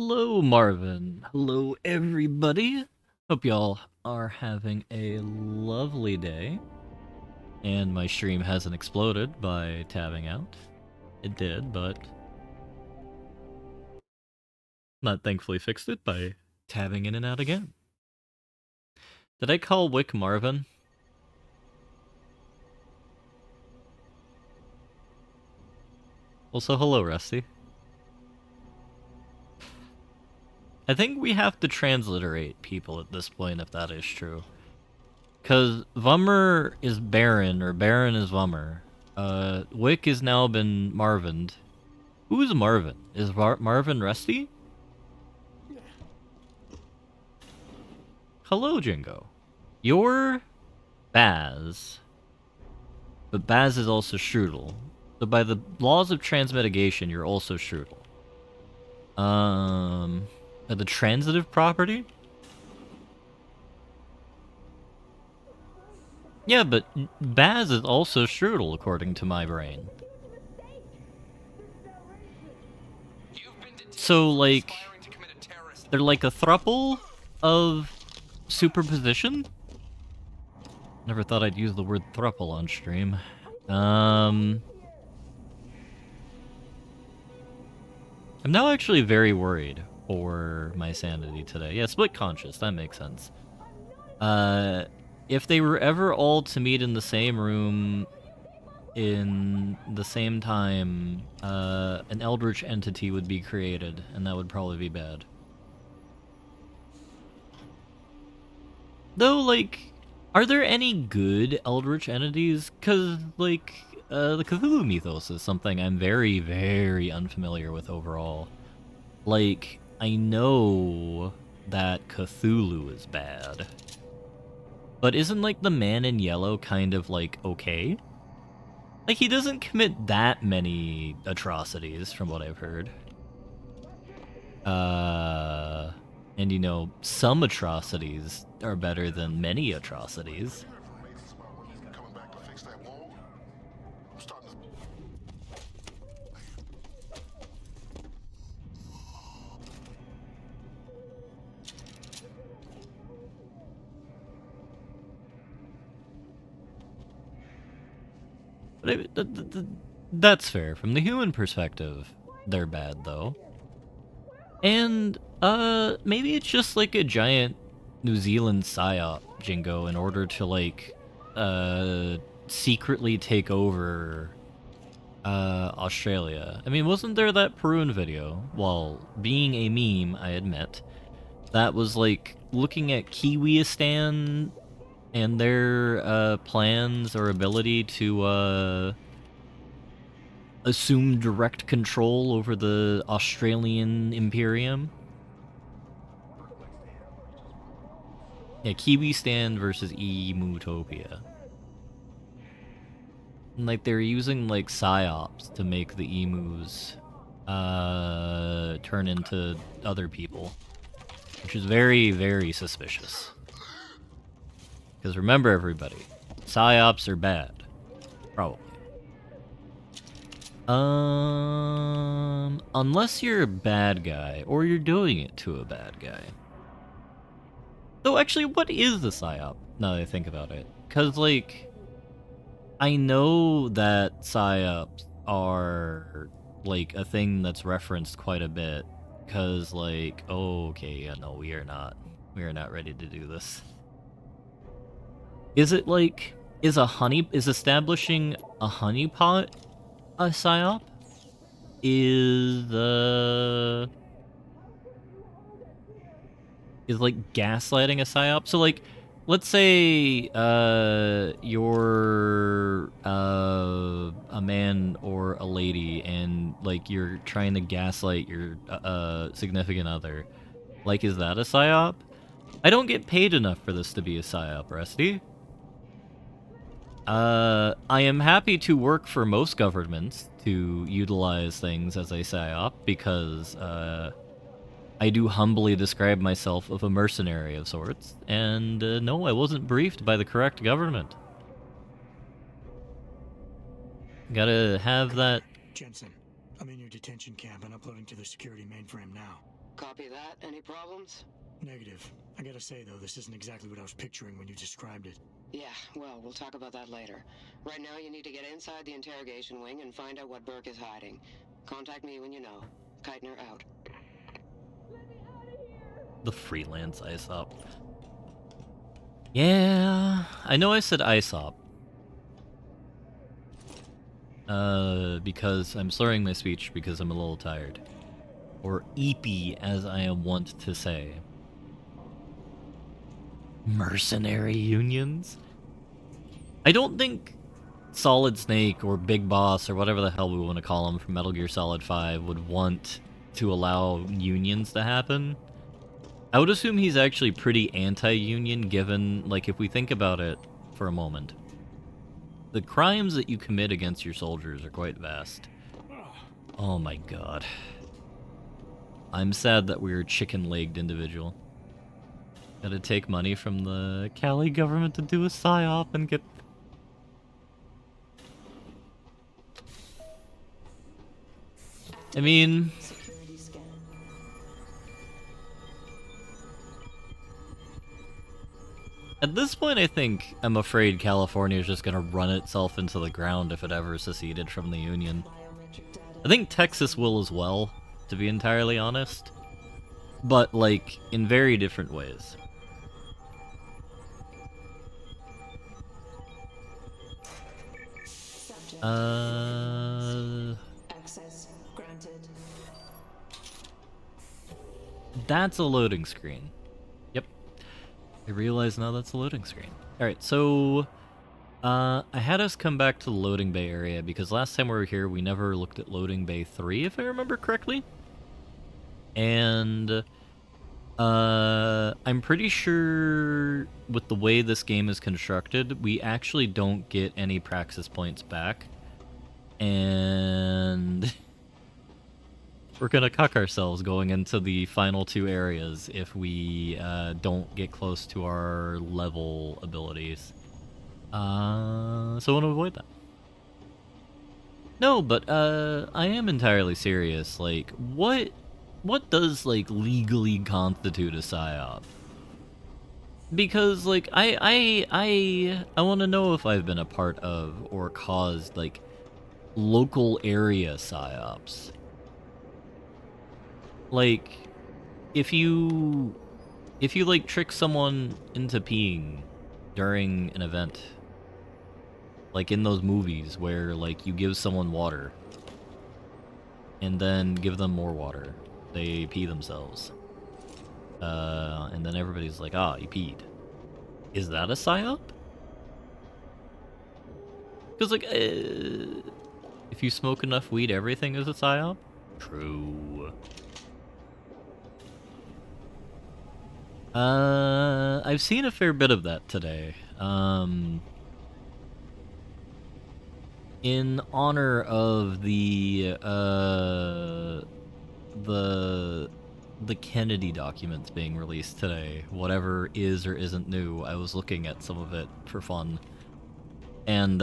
Hello, Marvin. Hello, everybody. Hope y'all are having a lovely day. And my stream hasn't exploded by tabbing out. It did, but not thankfully fixed it by tabbing in and out again. Did I call Wick Marvin? Also, hello, Rusty. I think we have to transliterate people at this point if that is true. Because Vummer is Baron, or Baron is Vummer. Wick has now been Marvined. Who's Marvin? Is Marvin Rusty? Hello, Jingo. You're Baz. But Baz is also Strudel. So by the laws of transmitigation, you're also Strudel. The transitive property? Yeah, but Baz is also Strudel, according to my brain. So, like, they're like a thruple of superposition? Never thought I'd use the word thruple on stream. I'm now actually very worried for my sanity today. Yeah, split conscious, that makes sense. If they were ever all to meet in the same room in the same time, an eldritch entity would be created, and that would probably be bad. Though, like, are there any good eldritch entities? Because, like, the Cthulhu mythos is something I'm very, very unfamiliar with overall. Like, I know that Cthulhu is bad. But isn't, like, the man in yellow kind of, like, okay? Like, he doesn't commit that many atrocities, from what I've heard. And you know, some atrocities are better than many atrocities. But that's fair. From the human perspective, they're bad, though. And, maybe it's just like a giant New Zealand psyop, Jingo, in order to, like, secretly take over, Australia. I mean, wasn't there that Peruvian video, while being a meme, I admit, that was, like, looking at Kiwiistan and their, plans or ability to, assume direct control over the Australian Imperium? Yeah, Kiwistan versus Emutopia. And, like, they're using, like, psyops to make the emus, turn into other people. Which is very, very suspicious. Because remember, everybody, psyops are bad. Probably. Unless you're a bad guy, or you're doing it to a bad guy. Though, actually, what is the psyop, now that I think about it? Because, like, I know that psyops are, like, a thing that's referenced quite a bit. Because, like, oh, okay, yeah, no, we are not ready to do this. Is it, like, is establishing a honeypot a psyop? Is like gaslighting a psyop? So, like, let's say you're a man or a lady, and, like, you're trying to gaslight your significant other. Like, is that a psyop? I don't get paid enough for this to be a psyop, Rusty. I am happy to work for most governments to utilize things as a psyop because I do humbly describe myself of a mercenary of sorts, and no, I wasn't briefed by the correct government. Gotta have that. Jensen, I'm in your detention camp and uploading to the security mainframe now. Copy that. Any problems? Negative. I gotta say, though, this isn't exactly what I was picturing when you described it. Yeah, well, we'll talk about that later. Right now, you need to get inside the interrogation wing and find out what Burke is hiding. Contact me when you know. Keitner out. The freelance ISOP. Yeah, I know I said ISOP. Because I'm slurring my speech because I'm a little tired. Or EP, as I am wont to say. Mercenary unions? I don't think Solid Snake or Big Boss or whatever the hell we want to call him from Metal Gear Solid 5 would want to allow unions to happen. I would assume he's actually pretty anti-union given, like, if we think about it for a moment. The crimes that you commit against your soldiers are quite vast. Oh my god. I'm sad that we're a chicken-legged individual. Gotta take money from the Cali government to do a psyop and get... I mean... At this point, I think I'm afraid California is just gonna run itself into the ground if it ever seceded from the Union. I think Texas will as well, to be entirely honest. But, like, in very different ways. Access granted. That's a loading screen. Yep. I realize now that's a loading screen. Alright, so... I had us come back to the loading bay area because last time we were here we never looked at loading bay 3, if I remember correctly. And... I'm pretty sure with the way this game is constructed, we actually don't get any praxis points back. And... we're gonna cuck ourselves going into the final 2 areas if we don't get close to our level abilities. So I want to avoid that. No, but I am entirely serious. Like, what does, like, legally constitute a psyop? Because, like, I want to know if I've been a part of or caused, like, local area psyops. Like, if you like trick someone into peeing during an event, like in those movies where, like, you give someone water and then give them more water, they pee themselves, and then everybody's like, ah, you peed. Is that a psyop? Because, like, if you smoke enough weed, everything is a psyop? True. I've seen a fair bit of that today. In honor of the Kennedy documents being released today, whatever is or isn't new, I was looking at some of it for fun. And,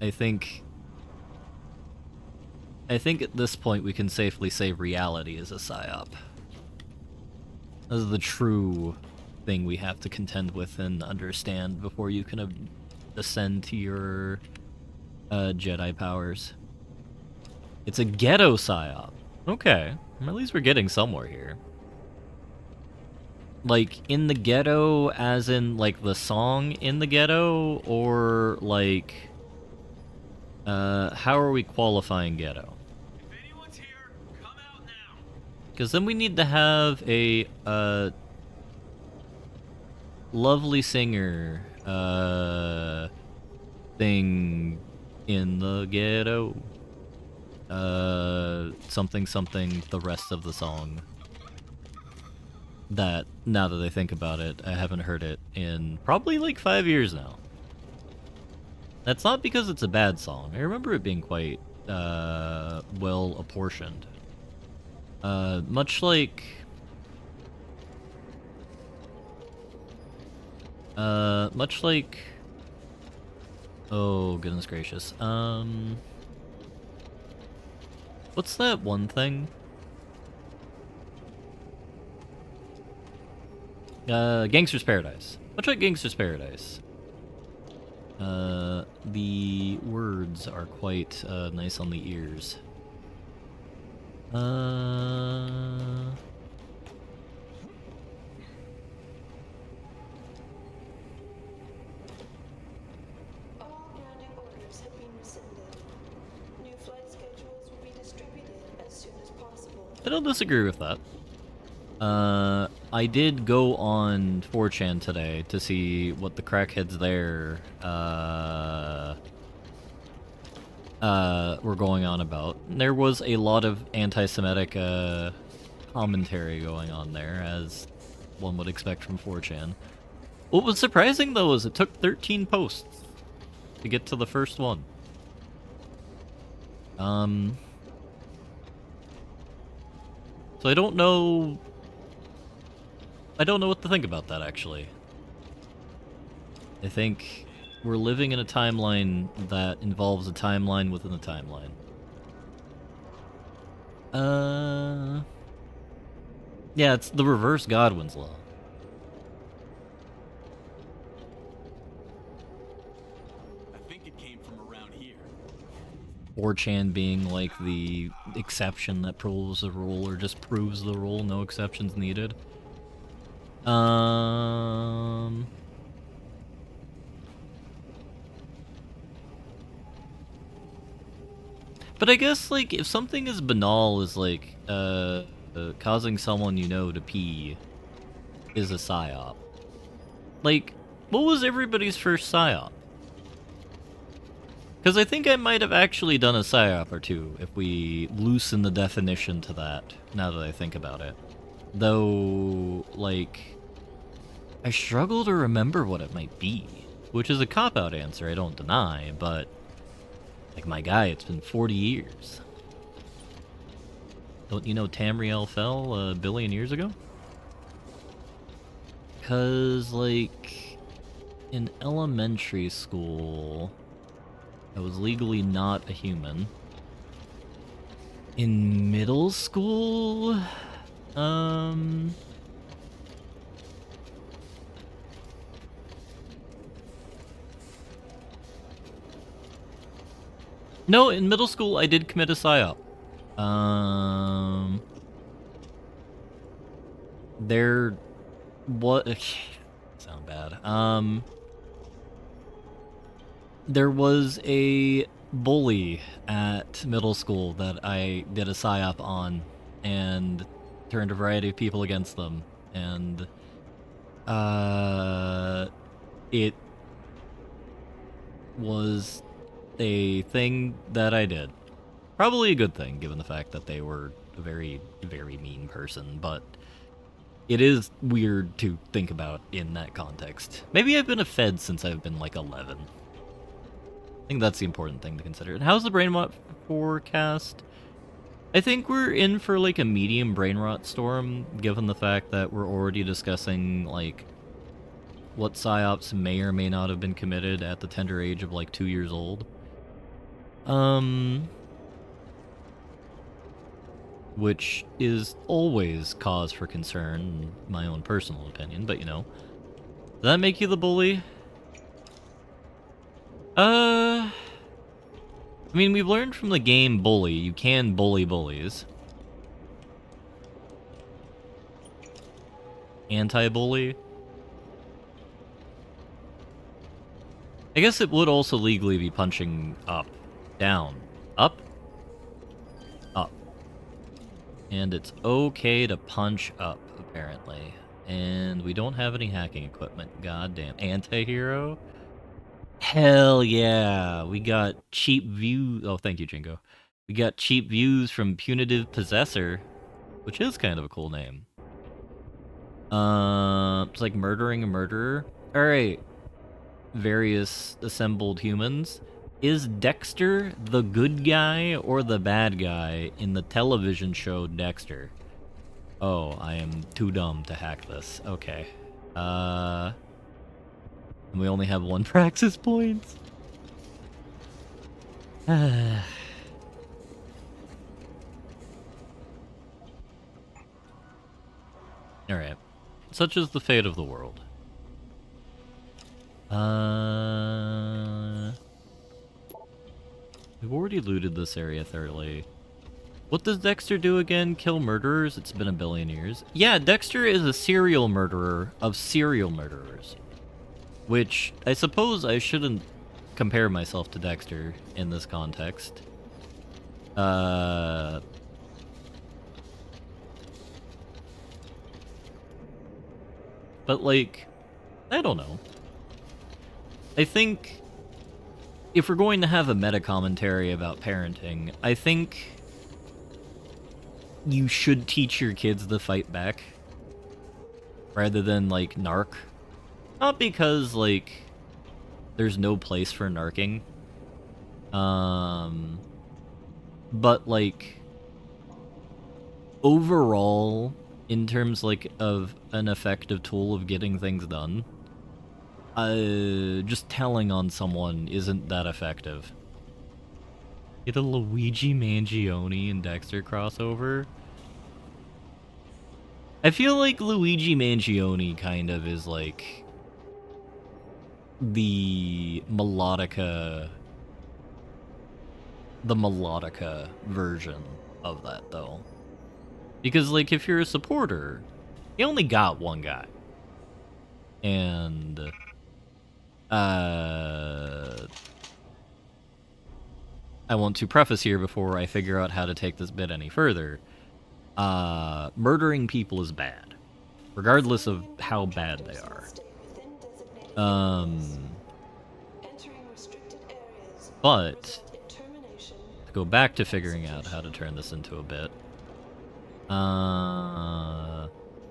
I think at this point we can safely say reality is a psyop. This is the true thing we have to contend with and understand before you can ascend to your Jedi powers. It's a ghetto psyop. Okay, at least we're getting somewhere here. Like, in the ghetto as in, like, the song In the Ghetto, or, like, how are we qualifying ghetto? Because then we need to have a lovely singer thing in the ghetto. Something something the rest of the song. That, now that I think about it, I haven't heard it in probably like 5 years now. That's not because it's a bad song. I remember it being quite well apportioned. Much like... oh, goodness gracious. What's that one thing? Gangster's Paradise. Much like Gangster's Paradise. The words are quite nice on the ears. All grounding orders have been rescinded. New flight schedules will be distributed as soon as possible. I don't disagree with that. I did go on 4chan today to see what the crackheads there, were going on about. There was a lot of anti-Semitic, commentary going on there, as one would expect from 4chan. What was surprising, though, is it took 13 posts to get to the first one. So I don't know what to think about that, actually. I think we're living in a timeline that involves a timeline within a timeline. Yeah, it's the reverse Godwin's Law. I think it came from around here. 4chan being like the exception that proves the rule, or just proves the rule, no exceptions needed. But I guess, like, if something as banal as, like, causing someone you know to pee is a psyop, like, what was everybody's first psyop? Because I think I might have actually done a psyop or two if we loosen the definition to that, now that I think about it. Though, like, I struggle to remember what it might be, which is a cop-out answer, I don't deny, but, like, my guy, it's been 40 years. Don't you know Tamriel fell a billion years ago? Because, like, in elementary school, I was legally not a human. In middle school, no, in middle school I did commit a psyop. There... what... sound bad. There was a bully at middle school that I did a psyop on, and turned a variety of people against them, and it was a thing that I did. Probably a good thing, given the fact that they were a very, very mean person, but it is weird to think about in that context. Maybe I've been a fed since I've been like 11. I think that's the important thing to consider. And how's the brain rot forecast? I think we're in for like a medium brain rot storm, given the fact that we're already discussing like what psyops may or may not have been committed at the tender age of like 2 years old. Which is always cause for concern, in my own personal opinion, but you know. Does that make you the bully? I mean, we've learned from the game Bully, you can bully bullies. Anti-bully? I guess it would also legally be punching up. Down. Up? Up. And it's okay to punch up, apparently. And we don't have any hacking equipment. Goddamn. Anti-hero? Hell yeah. We got cheap views. Oh, thank you, Jingo. We got cheap views from Punitive Possessor, which is kind of a cool name. It's like murdering a murderer. Alright. Various assembled humans. Is Dexter the good guy or the bad guy in the television show Dexter? Oh, I am too dumb to hack this. Okay. And we only have 1 praxis point? Alright. Such is the fate of the world. We've already looted this area thoroughly. What does Dexter do again? Kill murderers? It's been a billion years. Yeah, Dexter is a serial murderer of serial murderers. Which, I suppose I shouldn't compare myself to Dexter in this context. But, like, I don't know. I think if we're going to have a meta commentary about parenting, I think you should teach your kids to fight back rather than, like, narc. Not because, like, there's no place for narking. But, like, overall, in terms, like, of an effective tool of getting things done, just telling on someone isn't that effective. Get a Luigi Mangione and Dexter crossover? I feel like Luigi Mangione kind of is like the melodica version of that, though. Because, like, if you're a supporter, you only got one guy. And I want to preface here before I figure out how to take this bit any further. Murdering people is bad, regardless of how bad they are. But to go back to figuring out how to turn this into a bit,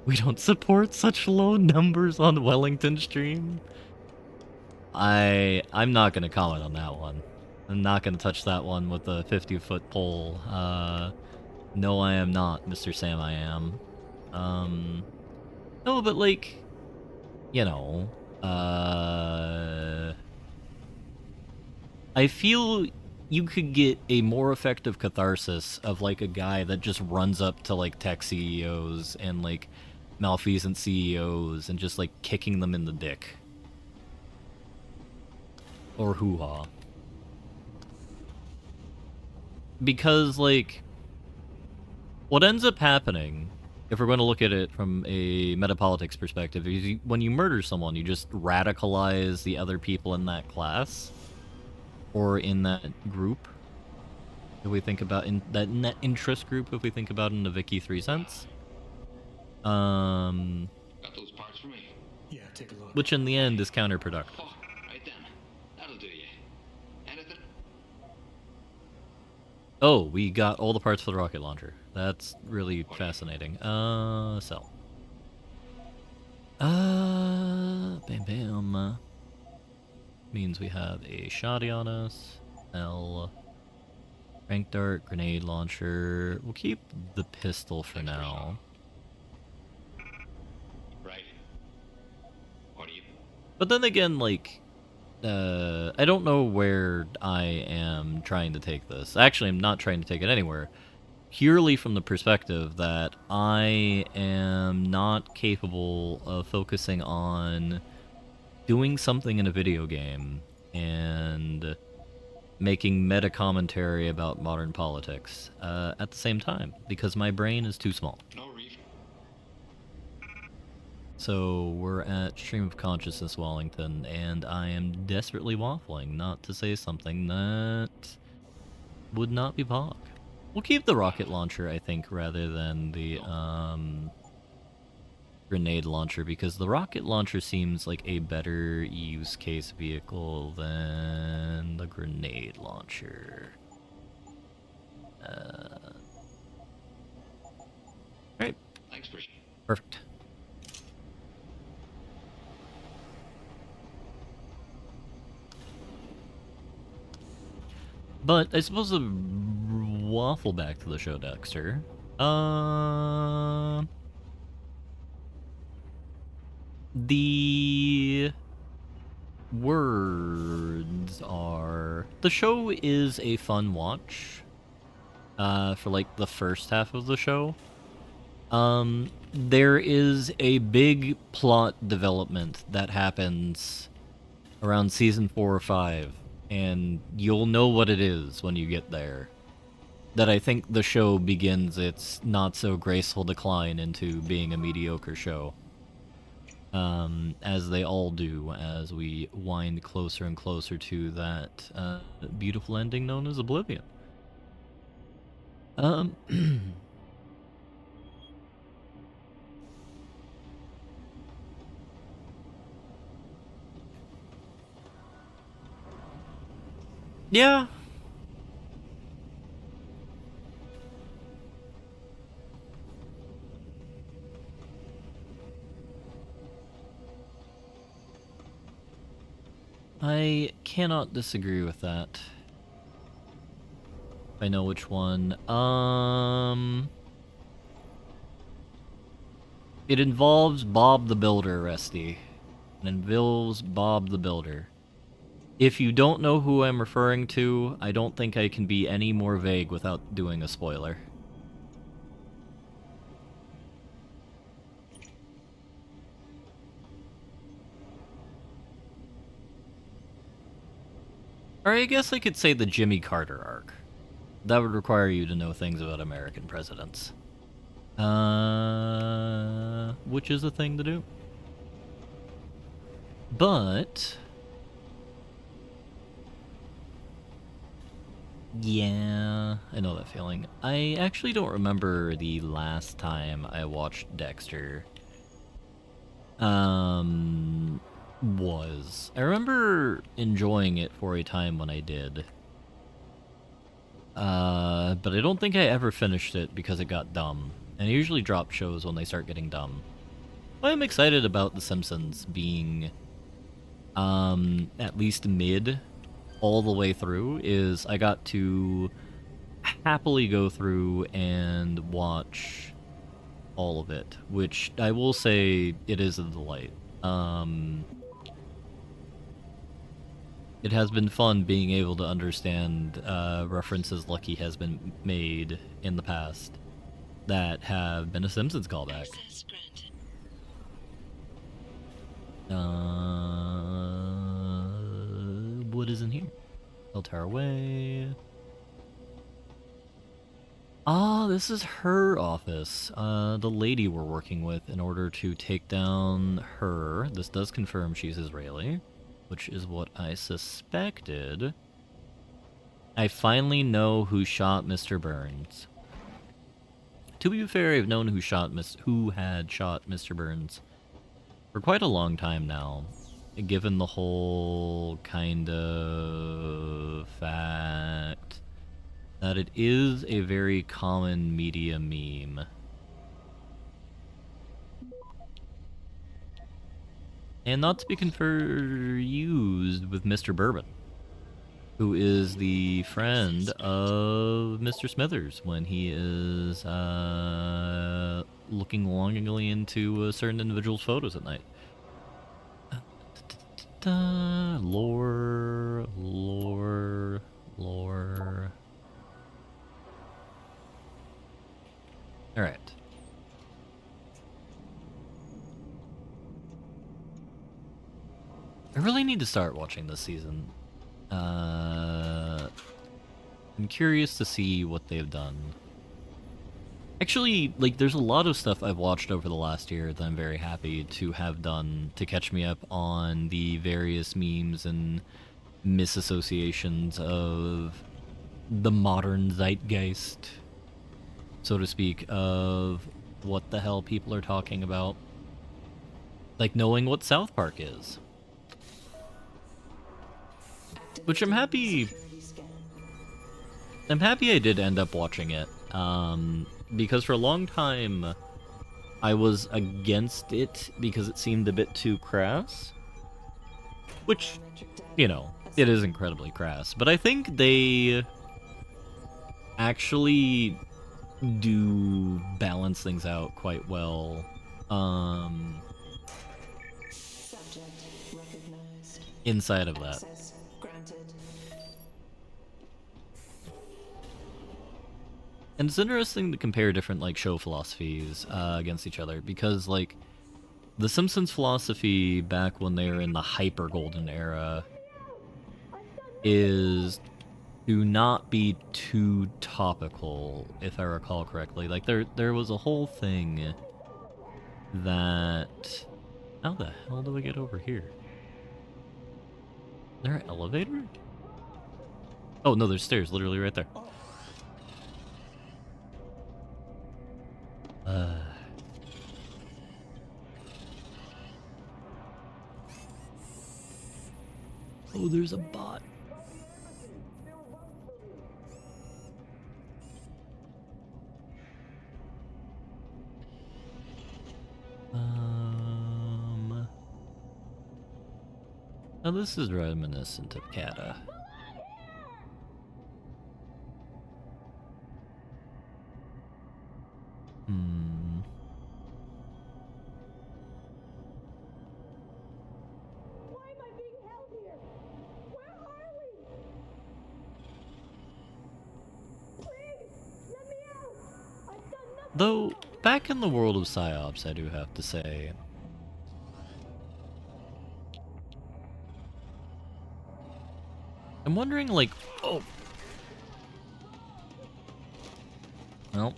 we don't support such low numbers on Wellington stream. I'm not gonna comment on that one. I'm not gonna touch that one with a 50-foot pole. No, I am not, Mr. Sam. I am. No, but like, you know, I feel you could get a more effective catharsis of, like, a guy that just runs up to, like, tech CEOs and, like, malfeasant CEOs and just, like, kicking them in the dick. Or hoo-ha. Because, like, what ends up happening, if we're going to look at it from a metapolitics perspective, is when you murder someone, you just radicalize the other people in that class. Or in that group. If we think about in that net interest group, if we think about it in the Vicky 3 cents. Got those parts for me? Yeah, take a look. Which in the end is counterproductive. Oh, right then. That'll do you. Anything? Oh, we got all the parts for the rocket launcher. That's really fascinating. Sell. Bam bam. Means we have a shoddy on us. L. Rank dart, grenade launcher. We'll keep the pistol for now. Right. What do you... But then again, like, I don't know where I am trying to take this. Actually, I'm not trying to take it anywhere. Purely from the perspective that I am not capable of focusing on doing something in a video game and making meta commentary about modern politics at the same time, because my brain is too small. No reason. So we're at Stream of Consciousness Wellington, and I am desperately waffling not to say something that would not be POG. We'll keep the rocket launcher, I think, rather than the grenade launcher, because the rocket launcher seems like a better use case vehicle than the grenade launcher. Alright. Thanks, Bruce. Perfect. But I suppose to waffle back to the show, Dexter. The words are... The show is a fun watch for, like, the first half of the show. there is a big plot development that happens around season 4 or 5, and you'll know what it is when you get there. That I think the show begins its not so graceful decline into being a mediocre show. As they all do, as we wind closer and closer to that beautiful ending known as Oblivion. Yeah. I cannot disagree with that. I know which one. It involves Bob the Builder, Resty. It involves Bob the Builder. If you don't know who I'm referring to, I don't think I can be any more vague without doing a spoiler. Or I guess I could say the Jimmy Carter arc. That would require you to know things about American presidents. Which is a thing to do. But... yeah, I know that feeling. I actually don't remember the last time I watched Dexter. I remember enjoying it for a time when I did. But I don't think I ever finished it because it got dumb. And I usually drop shows when they start getting dumb. I'm excited about The Simpsons being, at least mid all the way through, is I got to happily go through and watch all of it, which I will say it is a delight. It has been fun being able to understand references Lucky has been made in the past that have been a Simpsons callback. What is in here? Eltar Way. Ah, this is her office. The lady we're working with in order to take down her. This does confirm she's Israeli, which is what I suspected. I finally know who shot Mr. Burns. To be fair, I've known who had shot Mr. Burns for quite a long time now, given the whole kind of fact that it is a very common media meme. And not to be confused with Mr. Bourbon, who is the friend of Mr. Smithers when he is looking longingly into a certain individual's photos at night. Lore. Alright. I really need to start watching this season. I'm curious to see what they've done. Actually, like, there's a lot of stuff I've watched over the last year that I'm very happy to have done to catch me up on the various memes and misassociations of the modern zeitgeist, so to speak, of what the hell people are talking about. Like knowing what South Park is. Which I'm happy I did end up watching it. Because for a long time, I was against it because it seemed a bit too crass. Which, you know, it is incredibly crass. But I think they actually do balance things out quite well. Inside of that. And it's interesting to compare different, like, show philosophies against each other, because, like, The Simpsons' philosophy back when they were in the hyper golden era is to not be too topical, if I recall correctly. Like, there was a whole thing that... How the hell do we get over here? Is there an elevator? Oh, no, there's stairs literally right there. Oh, there's a bot. Now this is reminiscent of Kata. Why am I being held here? Where are we? Please, let me out. I've done nothing. Though, back in the world of PsyOps, I do have to say, I'm wondering, like, oh. Well.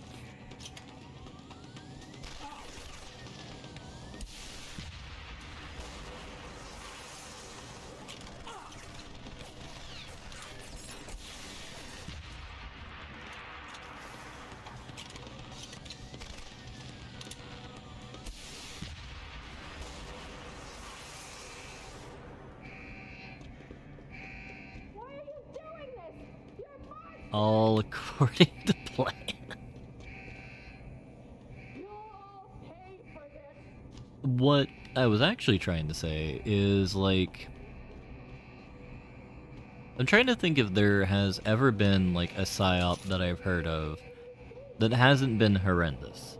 All according to plan. What I was actually trying to say is, like, I'm trying to think if there has ever been, like, a PsyOp that I've heard of that hasn't been horrendous.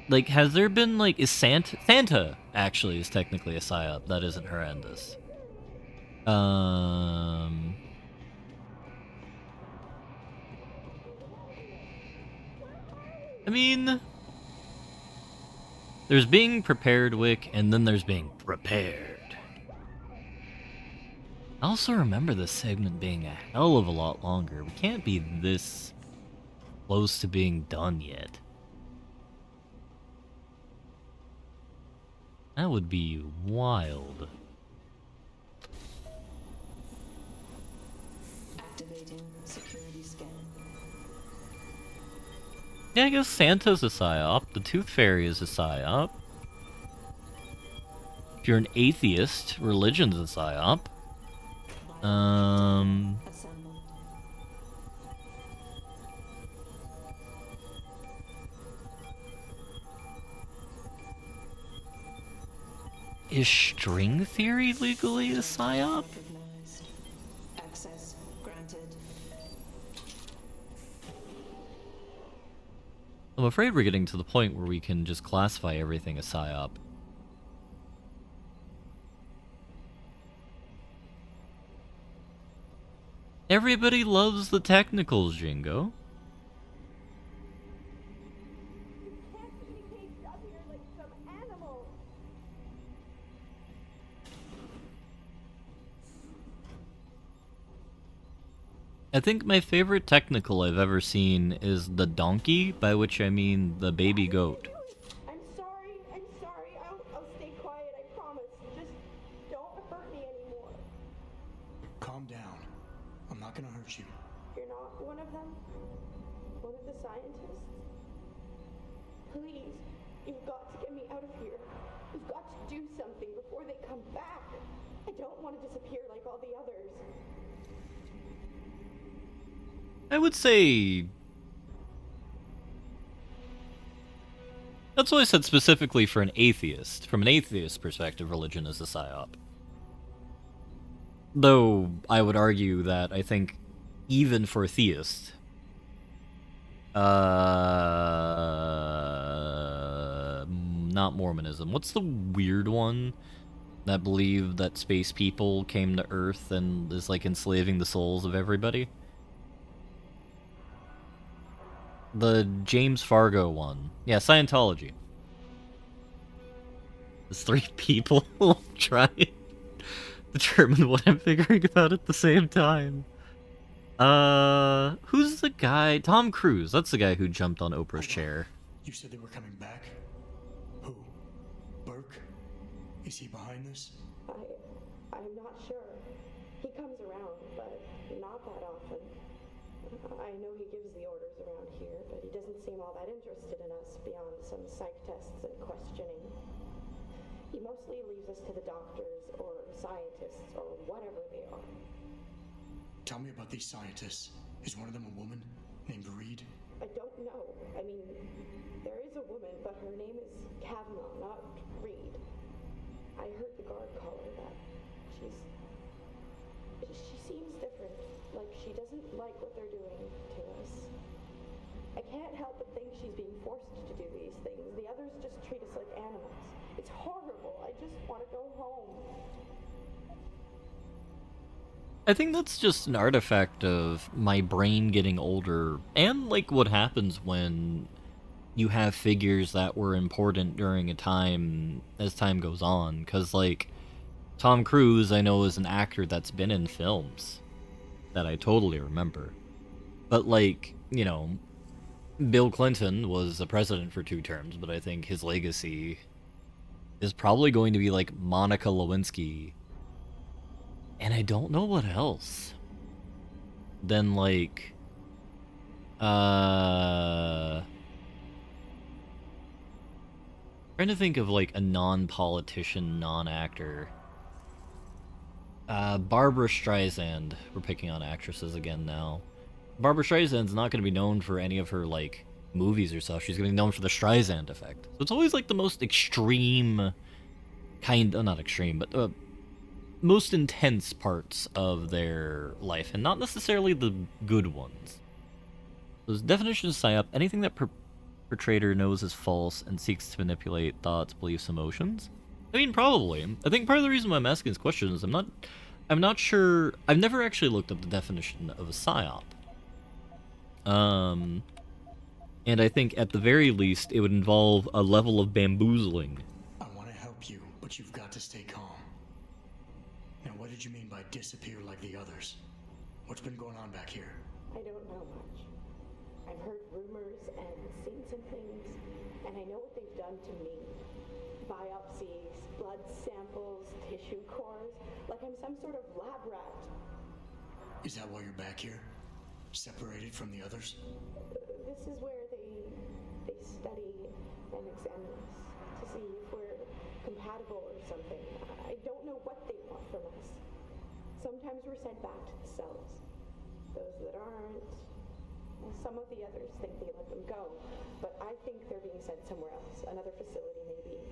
Like, has there been, like, is Santa actually is technically a PsyOp that isn't horrendous. I mean, there's being prepared, Wick, and then there's being prepared. I also remember this segment being a hell of a lot longer. We can't be this close to being done yet. That would be wild. Activating security scan. Yeah, I guess Santa's a PsyOp. The Tooth Fairy is a PsyOp. If you're an atheist, religion's a PsyOp. Assembled. Is string theory legally a PSYOP? Recognized. Access granted. I'm afraid we're getting to the point where we can just classify everything as PSYOP. Everybody loves the technicals, Jingo. I think my favorite technical I've ever seen is the donkey, by which I mean the baby goat. I'm sorry. I'll stay quiet, I promise. Just don't hurt me anymore. Calm down. I'm not gonna hurt you. You're not one of them? One of the scientists? Please, you've got to get me out of here. You've got to do something before they come back. I don't want to disappear like all the others. I would say... That's what I said specifically for an atheist. From an atheist perspective, religion is a PSYOP. Though, I would argue that I think even for theists, not Mormonism. What's the weird one that believed that space people came to Earth and is like enslaving the souls of everybody? The James Fargo one. Yeah, Scientology. There's 3 people trying to determine what I'm figuring about at the same time. Who's the guy? Tom Cruise. That's the guy who jumped on Oprah's chair. You said they were coming back? Who? Burke? Is he behind this? I'm not sure. He comes around, but not that often. I know he gives the orders around here, but he doesn't seem all that interested in us beyond some psych tests and questioning. He mostly leaves us to the doctors or scientists or whatever they are. Tell me about these scientists. Is one of them a woman named Reed? I don't know. I mean, there is a woman, but her name is Kavanaugh, not Reed. I heard the guard call her that. She seems different. Like she doesn't like what they're doing to us. I can't help but think she's being forced to do these things. The others just treat us like animals. It's horrible. I just want to go home. I think that's just an artifact of my brain getting older, and like what happens when you have figures that were important during a time as time goes on. Because like Tom Cruise, I know, is an actor that's been in films that I totally remember. But like, you know, Bill Clinton was the president for 2 terms, but I think his legacy is probably going to be like Monica Lewinsky. And I don't know what else. Then like trying to think of like a non-politician, non-actor. Barbara Streisand. We're picking on actresses again now. Barbara Streisand's not going to be known for any of her like movies or stuff. She's going to be known for the Streisand effect. So it's always like the most extreme not extreme, but most intense parts of their life, and not necessarily the good ones. So definition of psyop: anything that perpetrator knows is false and seeks to manipulate thoughts, beliefs, emotions. I mean, probably. I think part of the reason why I'm asking this question is I'm not sure. I've never actually looked up the definition of a psyop. And I think at the very least it would involve a level of bamboozling. I want to help you, but you've got to stay calm. Now, what did you mean by disappear like the others? What's been going on back here? I don't know much. I've heard rumors and seen some things, and I know what they've done to me. Biopsies, blood samples, tissue cores, like I'm some sort of lab rat. Is that why you're back here? Separated from the others? This is where they study and examine us to see if we're compatible or something. I don't know what they want from us. Sometimes we're sent back to the cells. Those that aren't, well, some of the others think they let them go, but I think they're being sent somewhere else, another facility maybe, or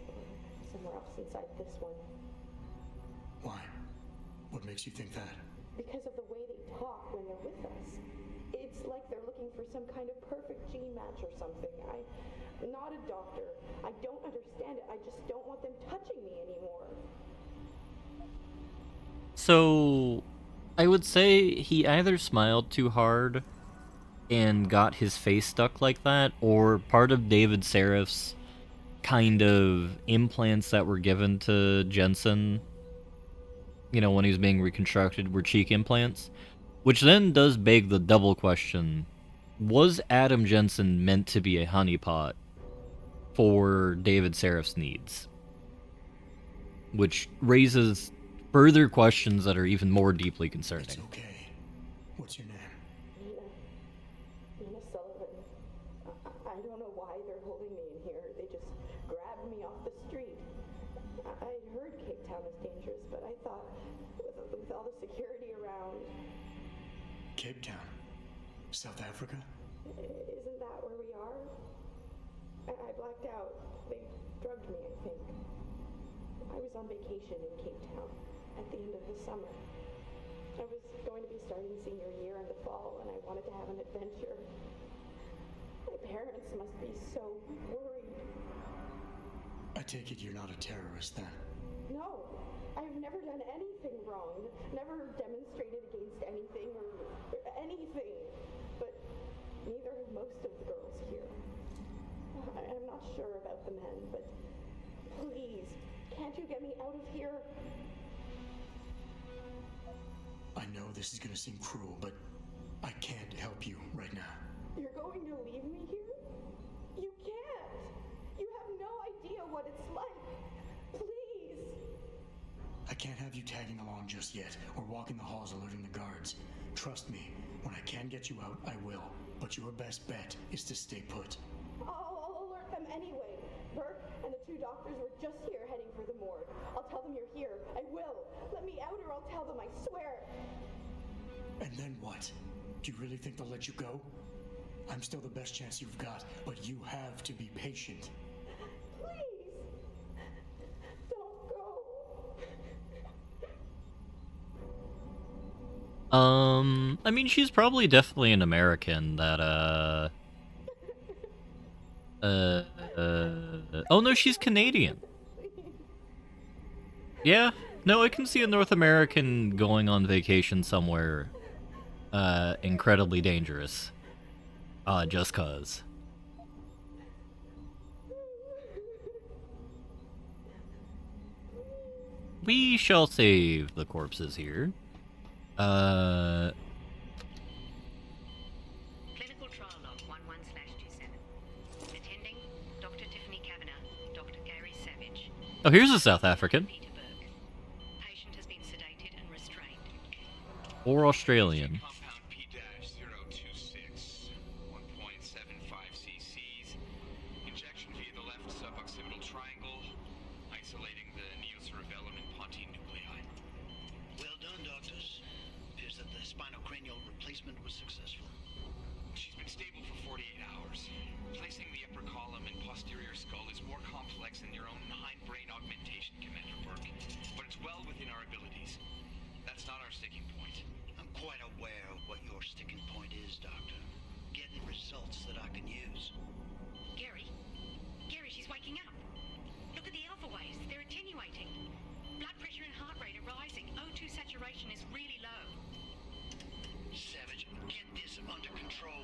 somewhere else inside this one. Why? What makes you think that? Because of the way they talk when they're with us. It's like they're looking for some kind of perfect gene match or something. I'm not a doctor. I don't understand it. I just don't want them touching me anymore. So, I would say he either smiled too hard and got his face stuck like that, or part of David Seraph's kind of implants that were given to Jensen, you know, when he was being reconstructed, were cheek implants. Which then does beg the double question: was Adam Jensen meant to be a honeypot for David Seraph's needs? Which raises further questions that are even more deeply concerning. It's okay. What's your name? Nina Sullivan. I don't know why they're holding me in here. They just grabbed me off the street. I'd heard Cape Town is dangerous, but I thought with all the security around... Cape Town? South Africa? Isn't that where we are? I blacked out. They drugged me, I think. I was on vacation in Cape Town at the end of the summer. I was going to be starting senior year in the fall, and I wanted to have an adventure. My parents must be so worried. I take it you're not a terrorist then? No, I've never done anything wrong. Never demonstrated against anything or anything. But Neither have most of the girls here. I'm not sure about the men, but please, can't you get me out of here? I know this is gonna seem cruel, but I can't help you right now. You're going to leave me here? You can't! You have no idea what it's like. Please! I can't have you tagging along just yet, or walking the halls alerting the guards. Trust me, when I can get you out, I will. But your best bet is to stay put. I'll alert them anyway. Burke and the 2 doctors were just here heading for the morgue. I'll tell them you're here. I will. Let me out or I'll tell them, I swear. And then what? Do you really think they'll let you go? I'm still the best chance you've got, but you have to be patient. Please! Don't go. I mean, she's probably definitely an American that, oh no, she's Canadian. Yeah, no, I can see a North American going on vacation somewhere, incredibly dangerous. Just cause. We shall save the corpses here. Clinical trial log 11/27. Attending Dr. Tiffany Kavanagh, Dr. Gary Savage. Oh, here's a South African. Peter Burke. Patient has been sedated and restrained. Or Australian. Compound P-026, 1.75 cc's. Injection via the left suboccipital triangle, isolating the neocerebellum and pontine nuclei. Well done, doctors. Appears that the spinal cranial replacement was successful. She's been stable for 48 hours. Placing the upper column and posterior skull is more complex than your own hindbrain augmentation, Commander Burke, but it's well within our abilities. That's not our sticking point. I'm quite aware of what your sticking point is, Doctor. Getting results that I can use. Gary? Gary, she's waking up. Look at the alpha waves. They're attenuating. Blood pressure and heart rate are rising. O2 saturation is really low. Savage, get this under control.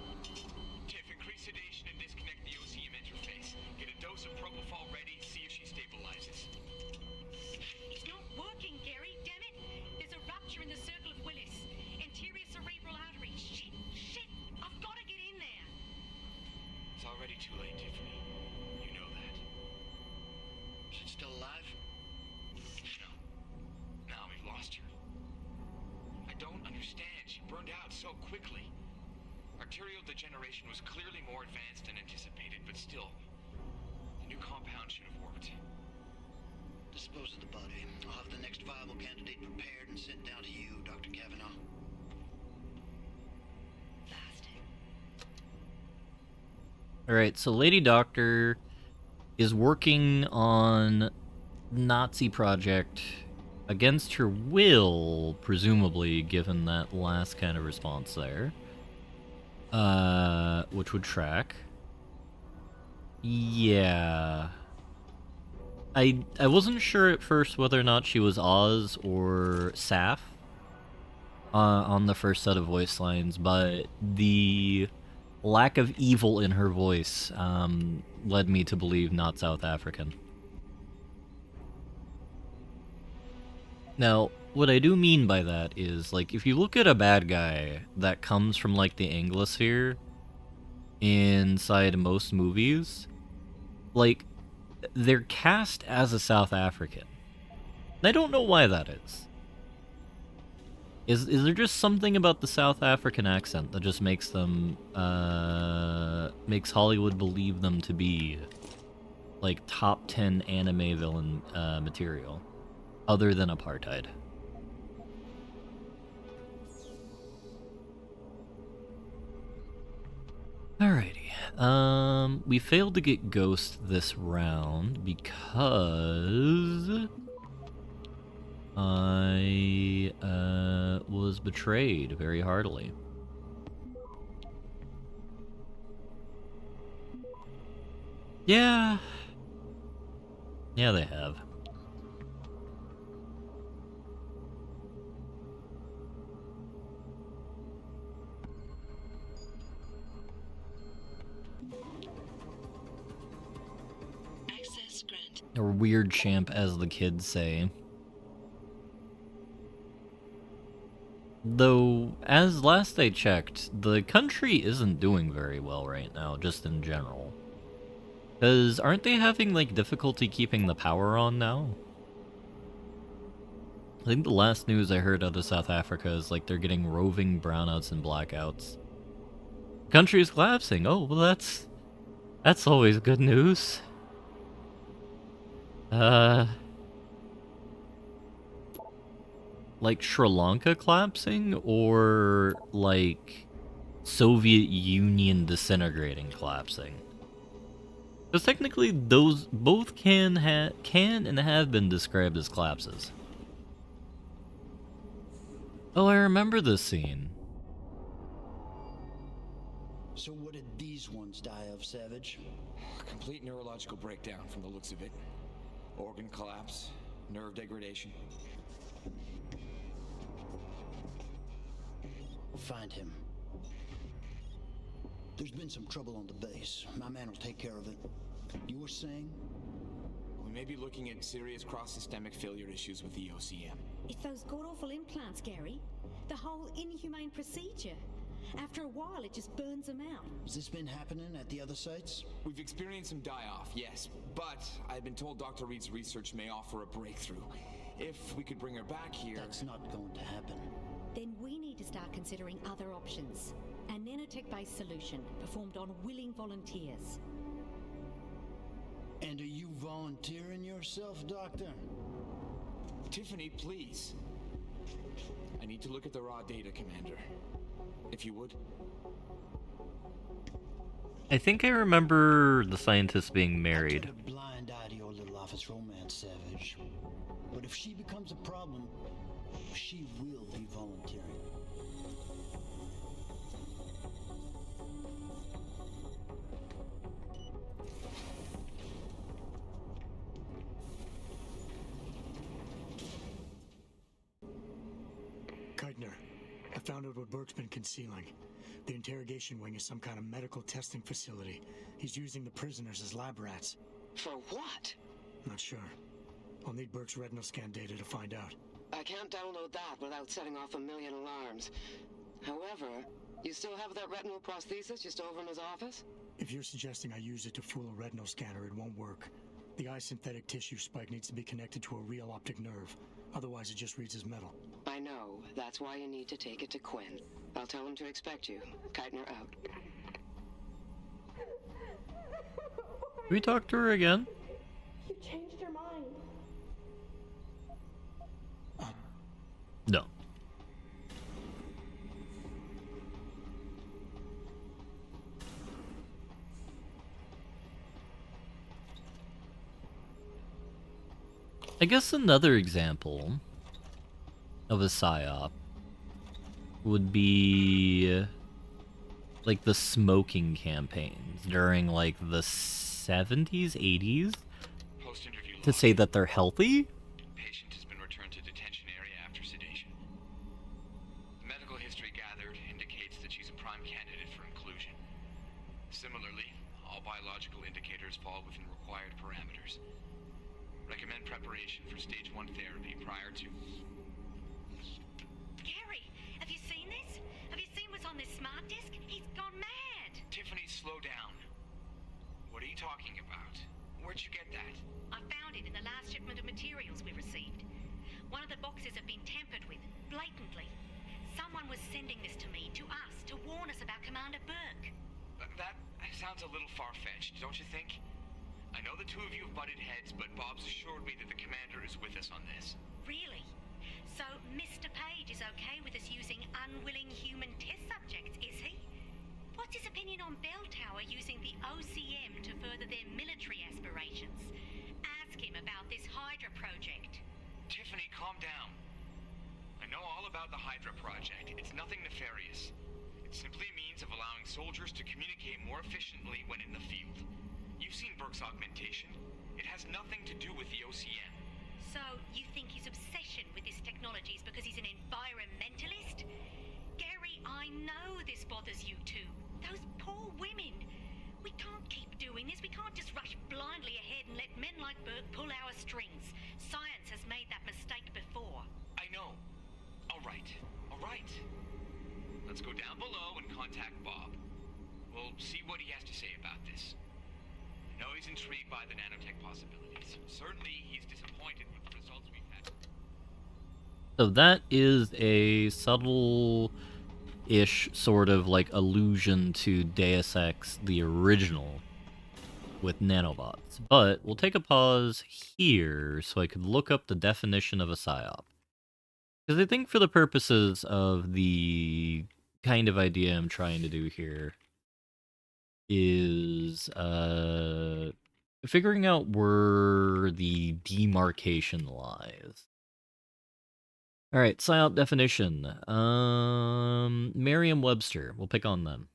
Tiff, increase sedation and disconnect the OCM interface. Get a dose of propofol ready, see if she stabilizes. It's not working, Gary. Damn it. There's a rupture in the circle of Willis. Anterior cerebral artery. Shit. I've got to get in there. It's already too late, Tiffany. You know that. Is it still alive? No. Now we've lost her. I don't understand. She burned out so quickly. Arterial degeneration was clearly more advanced than anticipated, but still, the new compound should have worked. Dispose of the body. I'll have the next viable candidate prepared and sent down to you, Dr. Kavanagh. Bastard. Alright, so Lady Doctor is working on Nazi project against her will, presumably, given that last kind of response there. Which would track. Yeah. I wasn't sure at first whether or not she was Oz or Saf on the first set of voice lines, but the lack of evil in her voice led me to believe not South African. Now, what I do mean by that is, like, if you look at a bad guy that comes from, like, the Anglosphere inside most movies, like, they're cast as a South African. And I don't know why that is. Is there just something about the South African accent that just makes them, makes Hollywood believe them to be, like, top 10 anime villain material, other than apartheid? Alrighty. We failed to get Ghost this round because I was betrayed very heartily. Yeah. Yeah, they have. Or weird champ, as the kids say. Though, as last I checked, the country isn't doing very well right now, just in general. Because aren't they having, like, difficulty keeping the power on now? I think the last news I heard out of South Africa is, like, they're getting roving brownouts and blackouts. The country is collapsing. Oh, well, that's always good news. Like Sri Lanka collapsing, or like Soviet Union disintegrating collapsing? Because technically those both can and have been described as collapses. Oh, I remember this scene. So what did these ones die of, Savage? Complete neurological breakdown from the looks of it. Organ collapse, nerve degradation. Find him. There's been some trouble on the base. My man will take care of it. You were saying? We may be looking at serious cross-systemic failure issues with the OCM. It's those god-awful implants, Gary. The whole inhumane procedure. After a while, it just burns them out. Has this been happening at the other sites? We've experienced some die-off, yes, but I've been told Dr. Reed's research may offer a breakthrough. If we could bring her back here... That's not going to happen. Then we need to start considering other options. A nanotech-based solution performed on willing volunteers. And are you volunteering yourself, Doctor? Tiffany, please. I need to look at the raw data, Commander. If you would. I think I remember the scientists being married. I turned a blind eye to your little office romance, Savage. But if she becomes a problem, she will be volunteering. Keitner, I found out what Burke's been concealing. The interrogation wing is some kind of medical testing facility. He's using the prisoners as lab rats. For what? Not sure. I'll need Burke's retinal scan data to find out. I can't download that without setting off a million alarms. However, you still have that retinal prosthesis just over in his office? If you're suggesting I use it to fool a retinal scanner, it won't work. The eye synthetic tissue spike needs to be connected to a real optic nerve. Otherwise, it just reads as metal. I know. That's why you need to take it to Quinn. I'll tell him to expect you. Keitner out. Can we talk to her again? You changed your mind. No. I guess another example of a psyop would be like the smoking campaigns during like the 70s, 80s Post-interview to say that they're healthy. Patient has been returned to detention area after sedation. The medical history gathered indicates that she's a prime candidate for inclusion. Similarly, all biological indicators fall within required parameters. Recommend preparation for stage 1 therapy prior to... Gary, have you seen this? Have you seen what's on this smart disk? He's gone mad. Tiffany, slow down. What are you talking about? Where'd you get that? I found it in the last shipment of materials we received. One of the boxes had been tampered with, blatantly. Someone was sending this to me, to us, to warn us about Commander Burke. That sounds a little far-fetched, don't you think? I know the two of you have butted heads, but Bob's assured me that the commander is with us on this. Really? So Mr. Page is okay with us using unwilling human test subjects, is he? What's his opinion on Bell Tower using the OCM to further their military aspirations? Ask him about this Hydra project. Tiffany, calm down. I know all about the Hydra project. It's nothing nefarious. It's simply a means of allowing soldiers to communicate more efficiently when in the field. You've seen Burke's augmentation. It has nothing to do with the OCM. So you think his obsession with this technology is because he's an environmentalist? Gary, I know this bothers you too. Those poor women. We can't keep doing this. We can't just rush blindly ahead and let men like Burke pull our strings. Science has made that mistake before. I know. All right. Let's go down below and contact Bob. We'll see what he has to say about this. I know he's intrigued by the nanotech possibilities. Certainly, he's disappointed with the results we've had. So that is a subtle-ish sort of like allusion to Deus Ex, the original, with nanobots. But we'll take a pause here so I could look up the definition of a psyop. Because I think for the purposes of the kind of idea I'm trying to do here is figuring out where the demarcation lies. Alright, psyop definition. Merriam-Webster. We'll pick on them.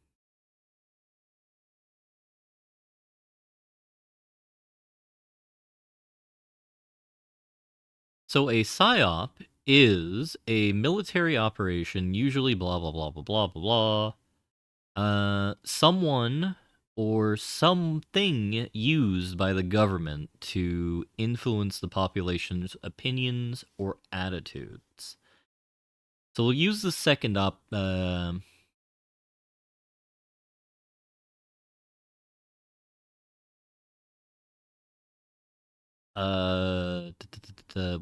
So a psyop is a military operation, usually blah blah blah blah blah blah blah. Someone or something used by the government to influence the population's opinions or attitudes. So we'll use the second we'll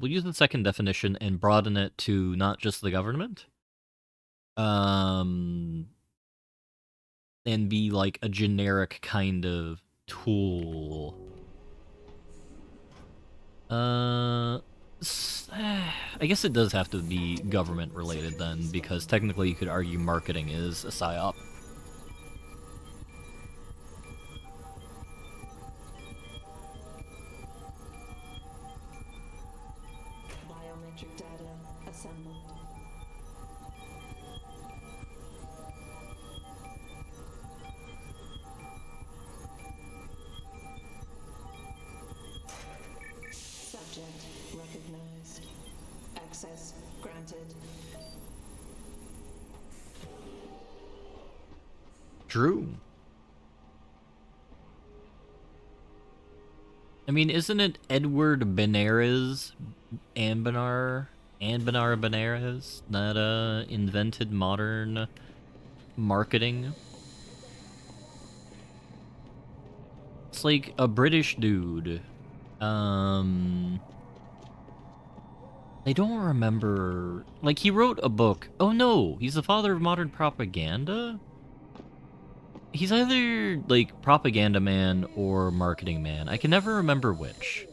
use the second definition and broaden it to not just the government. And be like a generic kind of tool. I guess it does have to be government related then, because technically you could argue marketing is a psyop. Biometric data assembled. Subject recognized. Access granted. True. I mean, isn't it Edward Benares, Benares, that invented modern marketing? It's like a British dude. I don't remember. Like, he wrote a book. Oh no, he's the father of modern propaganda? He's either, like, propaganda man or marketing man. I can never remember which.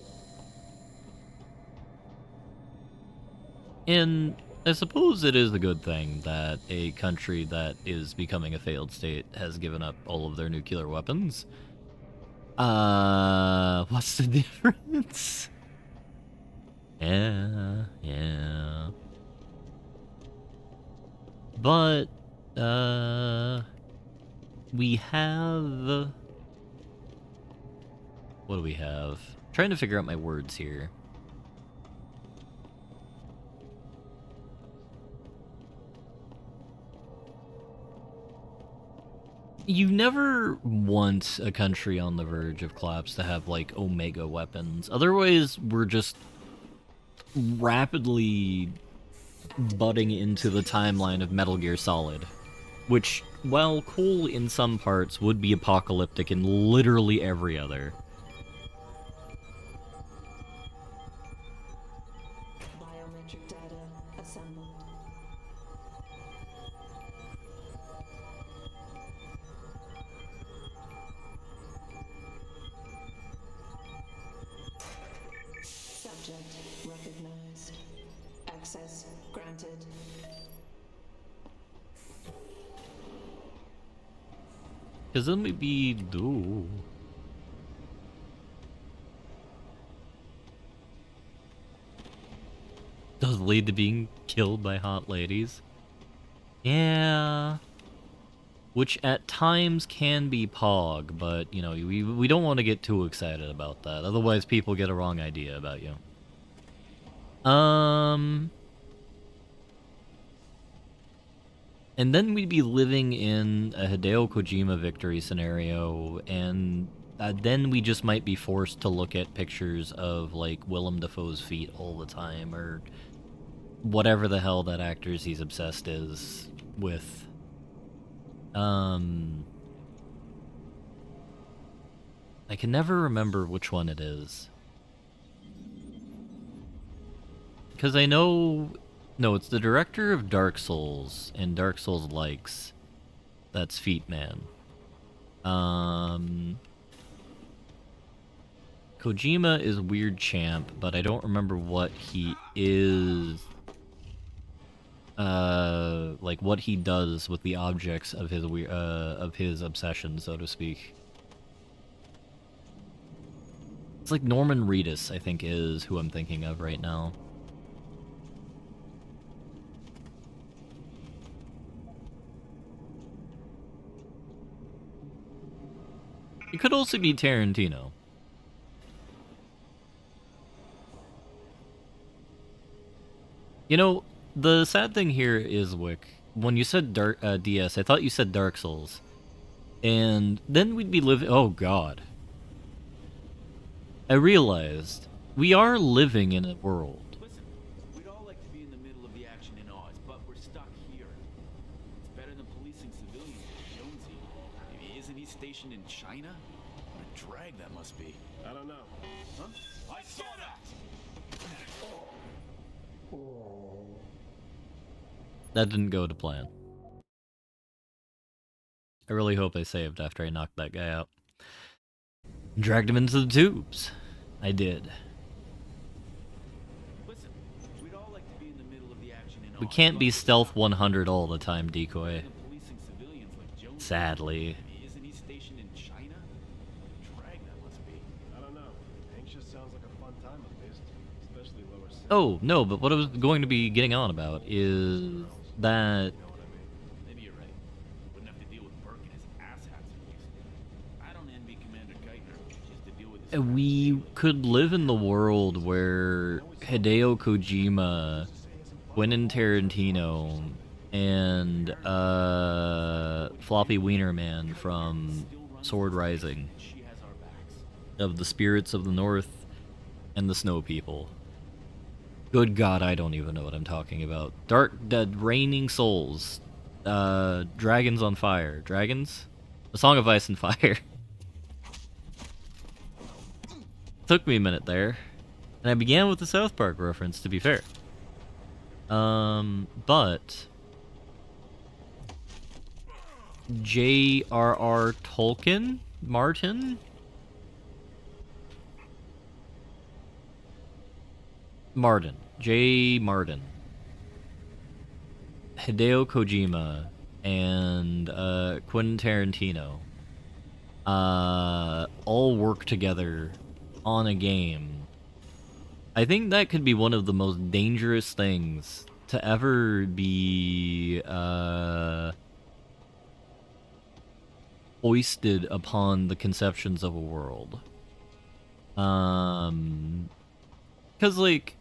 And I suppose it is a good thing that a country that is becoming a failed state has given up all of their nuclear weapons. What's the difference? Yeah. But, we have... What do we have? I'm trying to figure out my words here. You never want a country on the verge of collapse to have, like, Omega weapons. Otherwise, we're just rapidly butting into the timeline of Metal Gear Solid. Which, while cool in some parts, would be apocalyptic in literally every other. Biometric data assembled. Subject recognized. Access granted. Because then we'd be... Ooh. Does lead to being killed by hot ladies. Yeah. Which at times can be pog, but, you know, we don't want to get too excited about that. Otherwise people get a wrong idea about you. And then we'd be living in a Hideo Kojima victory scenario, and then we just might be forced to look at pictures of, like, Willem Dafoe's feet all the time, or whatever the hell that actor's he's obsessed is with. I can never remember which one it is. Because I know... No, it's the director of Dark Souls, and Dark Souls likes. That's Feet Man. Kojima is Weird Champ, but I don't remember what he is... like what he does with the objects of his obsession, so to speak. It's like Norman Reedus, I think, is who I'm thinking of right now. It could also be Tarantino. You know, the sad thing here is, Wick, when you said DS, I thought you said Dark Souls. And then we'd be living... Oh, God. I realized we are living in a world. Listen, we'd all like to be in the middle of the action in Oz, but we're stuck here. It's better than policing civilians like Jonesy. Maybe isn't he stationed in China? What a drag that must be. I don't know. Huh? I saw that! That didn't go to plan. I really hope I saved after I knocked that guy out. Dragged him into the tubes. I did. Listen, we'd all like to be in the middle of the action in We Oz, can't but be we're stealth stuck 100 all the time, here. Decoy. Better than policing civilians like Jonesy. Sadly. Maybe isn't he stationed in China? What a drag that must be. I don't know. Anxious sounds like a fun time at least, especially lower city. Oh, no, but what I was going to be getting on about is that... Maybe you're right. Wouldn't have to deal with Burke and his asshats at least. I don't envy Commander Geithner. She has to deal with his we could live in the world where Hideo Kojima, Quentin Tarantino, and Floppy Wiener Man from Sword Rising, She has our backs. of the Spirits of the North and the Snow People. Good God, I don't even know what I'm talking about. Dead Raining Souls, Dragons on Fire, Dragons? A Song of Ice and Fire. Took me a minute there, and I began with the South Park reference, to be fair. But J.R.R. Tolkien? Martin? Martin. J. Martin. Hideo Kojima and Quentin Tarantino all work together on a game. I think that could be one of the most dangerous things to ever be foisted upon the conceptions of a world. 'Cause, like,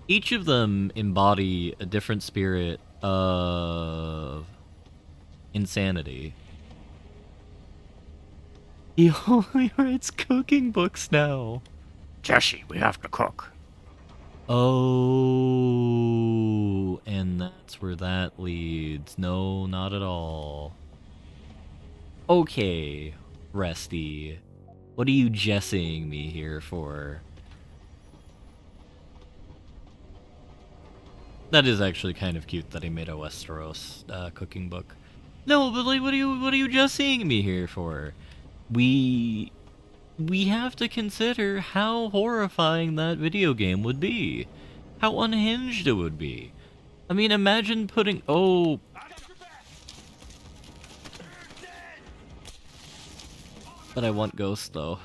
each of them embody a different spirit of insanity. He only writes cooking books now. Jesse, we have to cook. Oh, and that's where that leads. No, not at all. Okay, Resty. What are you jessying me here for? That is actually kind of cute that he made a Westeros cooking book. No, but like, what are you jessying me here for? We have to consider how horrifying that video game would be. How unhinged it would be. I mean, imagine putting... Oh... But I want Ghost, though.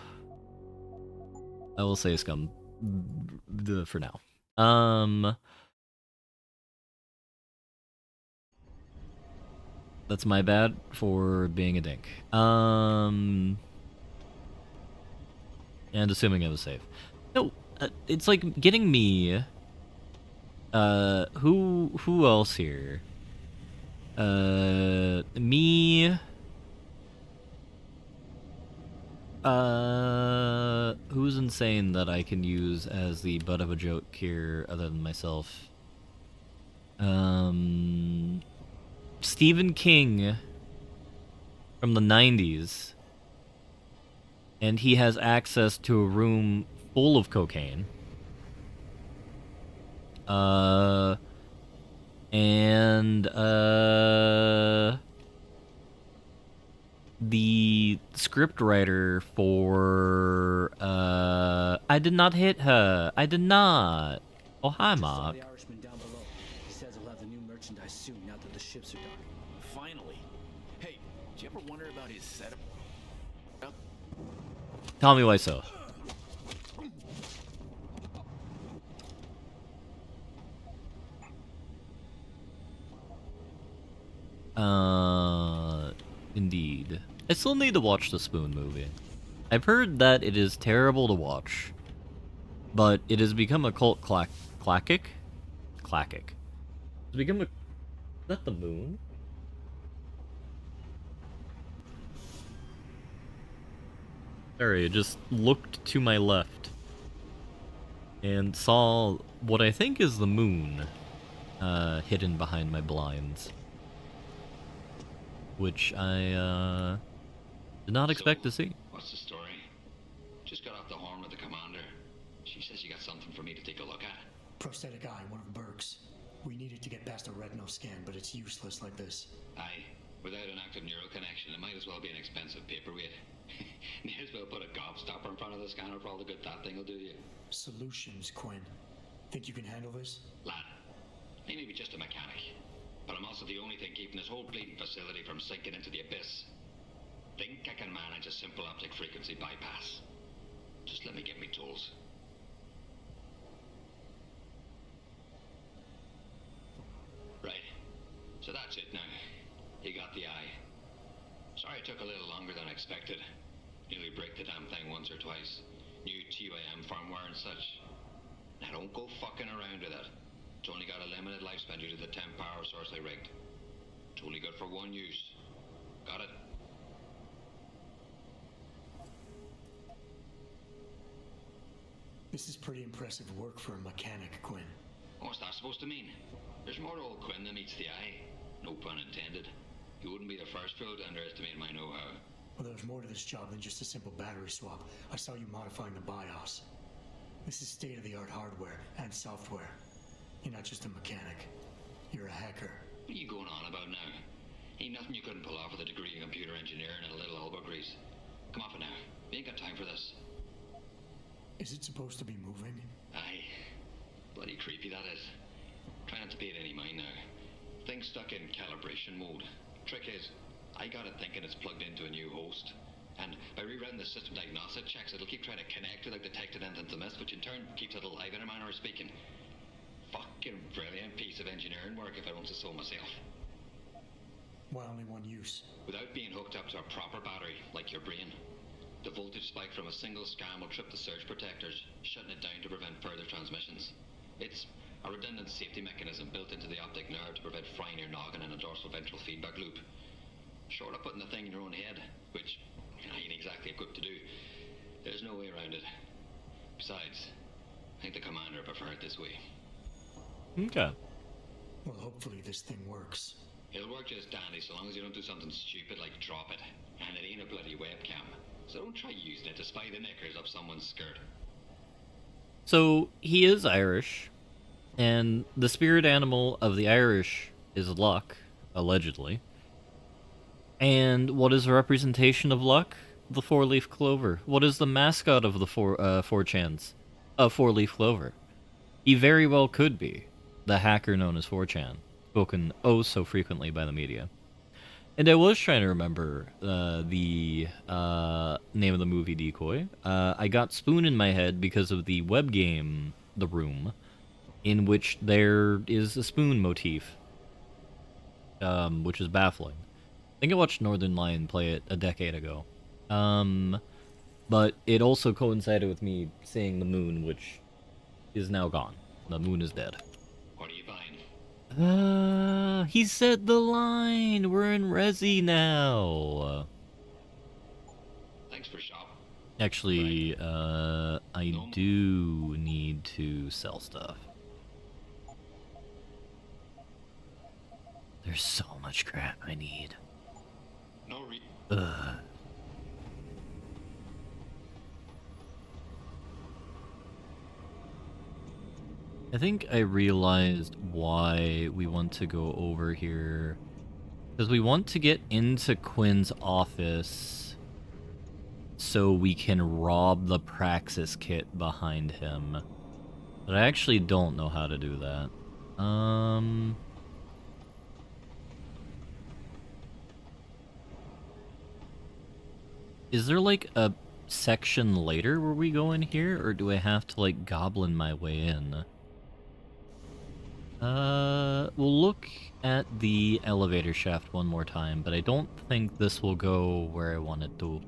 I will say Scum for now. That's my bad for being a dink. And assuming I was safe. No, it's like getting me Who else here? Me. Who's insane that I can use as the butt of a joke here other than myself? Stephen King from the 90s. And he has access to a room full of cocaine. The scriptwriter for I did not hit her. I did not. Oh, hi, Mark. The Irishman down below. He says he'll have the new merchandise soon now that the ships are docking. Finally. Hey, did you ever wonder about his setup? Tell me why so. Indeed. I still need to watch the Spoon movie. I've heard that it is terrible to watch, but it has become a cult classic. It's become a... Is that the moon? Sorry, I just looked to my left and saw what I think is the moon hidden behind my blinds. Which I did not expect to see. What's the story? Just got off the horn with the commander. She says you got something for me to take a look at. Prosthetic eye, one of Burke's. We needed to get past a retinal scan, but it's useless like this. Aye. Without an active neural connection, it might as well be an expensive paperweight. May as well put a gobstopper in front of the scanner for all the good that thing will do you. Solutions, Quinn. Think you can handle this? Lad, I may be just a mechanic, but I'm also the only thing keeping this whole bleeding facility from sinking into the abyss. Think I can manage a simple optic frequency bypass. Just let me get me tools. Right. So that's it now. You got the eye. Sorry it took a little longer than expected. Nearly break the damn thing once or twice. New TYM firmware and such. Now don't go fucking around with it. It's only got a limited lifespan due to the temp power source I rigged. It's only good for one use. Got it? This is pretty impressive work for a mechanic, Quinn. What's that supposed to mean? There's more to old Quinn than meets the eye. No pun intended. You wouldn't be the first fool to underestimate my know-how. Well, there's more to this job than just a simple battery swap. I saw you modifying the BIOS. This is state-of-the-art hardware and software. You're not just a mechanic. You're a hacker. What are you going on about now? Ain't nothing you couldn't pull off with a degree in computer engineering and a little elbow grease. Come off it now. We ain't got time for this. Is it supposed to be moving? Aye. Bloody creepy that is. Try not to pay it any mind now. Thing's stuck in calibration mode. Trick is, I got it thinking it's plugged into a new host. And by rerunning the system diagnostic checks, it'll keep trying to connect without detecting anything to miss, which in turn keeps it alive in a manner of speaking. Fucking brilliant piece of engineering work if I don't say so myself. Why only one use? Without being hooked up to a proper battery, like your brain. The voltage spike from a single scan will trip the surge protectors, shutting it down to prevent further transmissions. It's a redundant safety mechanism built into the optic nerve to prevent frying your noggin in a dorsal ventral feedback loop. Short of putting the thing in your own head, which I ain't exactly equipped to do, there's no way around it. Besides, I think the commander preferred it this way. Okay. Well, hopefully this thing works. It'll work just dandy so long as you don't do something stupid like drop it. And it ain't a bloody webcam. So don't try using it to spy the knickers up someone's skirt. So, he is Irish, and the spirit animal of the Irish is luck, allegedly. And what is a representation of luck? The four-leaf clover. What is the mascot of the 4chans? A four-leaf clover. He very well could be the hacker known as 4chan, spoken oh so frequently by the media. And I was trying to remember the name of the movie Decoy. I got Spoon in my head because of the web game The Room, in which there is a spoon motif, which is baffling. I think I watched Northern Lion play it a decade ago. But it also coincided with me seeing the moon, which is now gone. The moon is dead. What are He said the line! We're in Resi now! Thanks for shop. Actually, I do need to sell stuff. There's so much crap I need. No Ugh. I think I realized why we want to go over here. Because we want to get into Quinn's office so we can rob the Praxis kit behind him. But I actually don't know how to do that. Is there like a section later where we go in here, or do I have to like goblin my way in? We'll look at the elevator shaft one more time, but I don't think this will go where I want it to.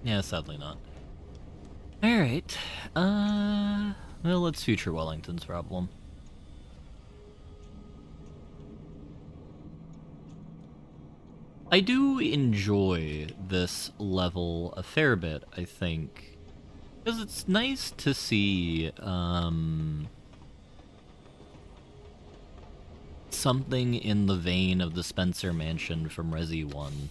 Yeah, sadly not. Alright, well, it's future Wellington's problem. I do enjoy this level a fair bit, I think, because it's nice to see, something in the vein of the Spencer Mansion from Resi 1.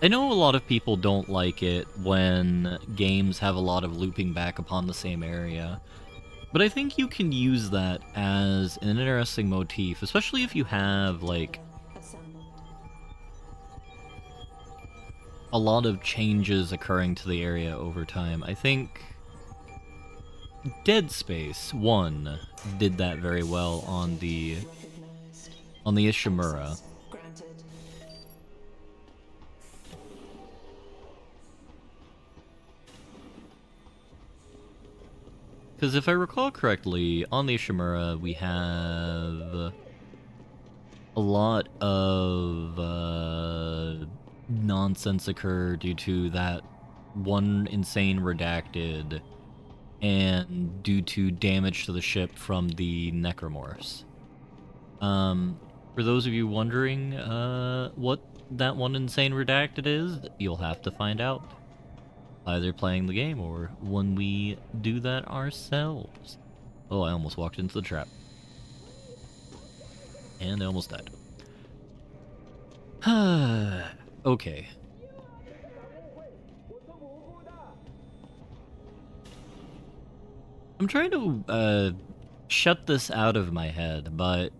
I know a lot of people don't like it when games have a lot of looping back upon the same area, but I think you can use that as an interesting motif, especially if you have, like, a lot of changes occurring to the area over time. I think Dead Space 1 did that very well on the Ishimura. Because if I recall correctly, on the Ishimura we have a lot of nonsense occur due to that one insane redacted and due to damage to the ship from the necromorphs. For those of you wondering what that one insane redacted is, you'll have to find out. Either playing the game or when we do that ourselves. Oh, I almost walked into the trap. And I almost died. Okay. I'm trying to shut this out of my head, but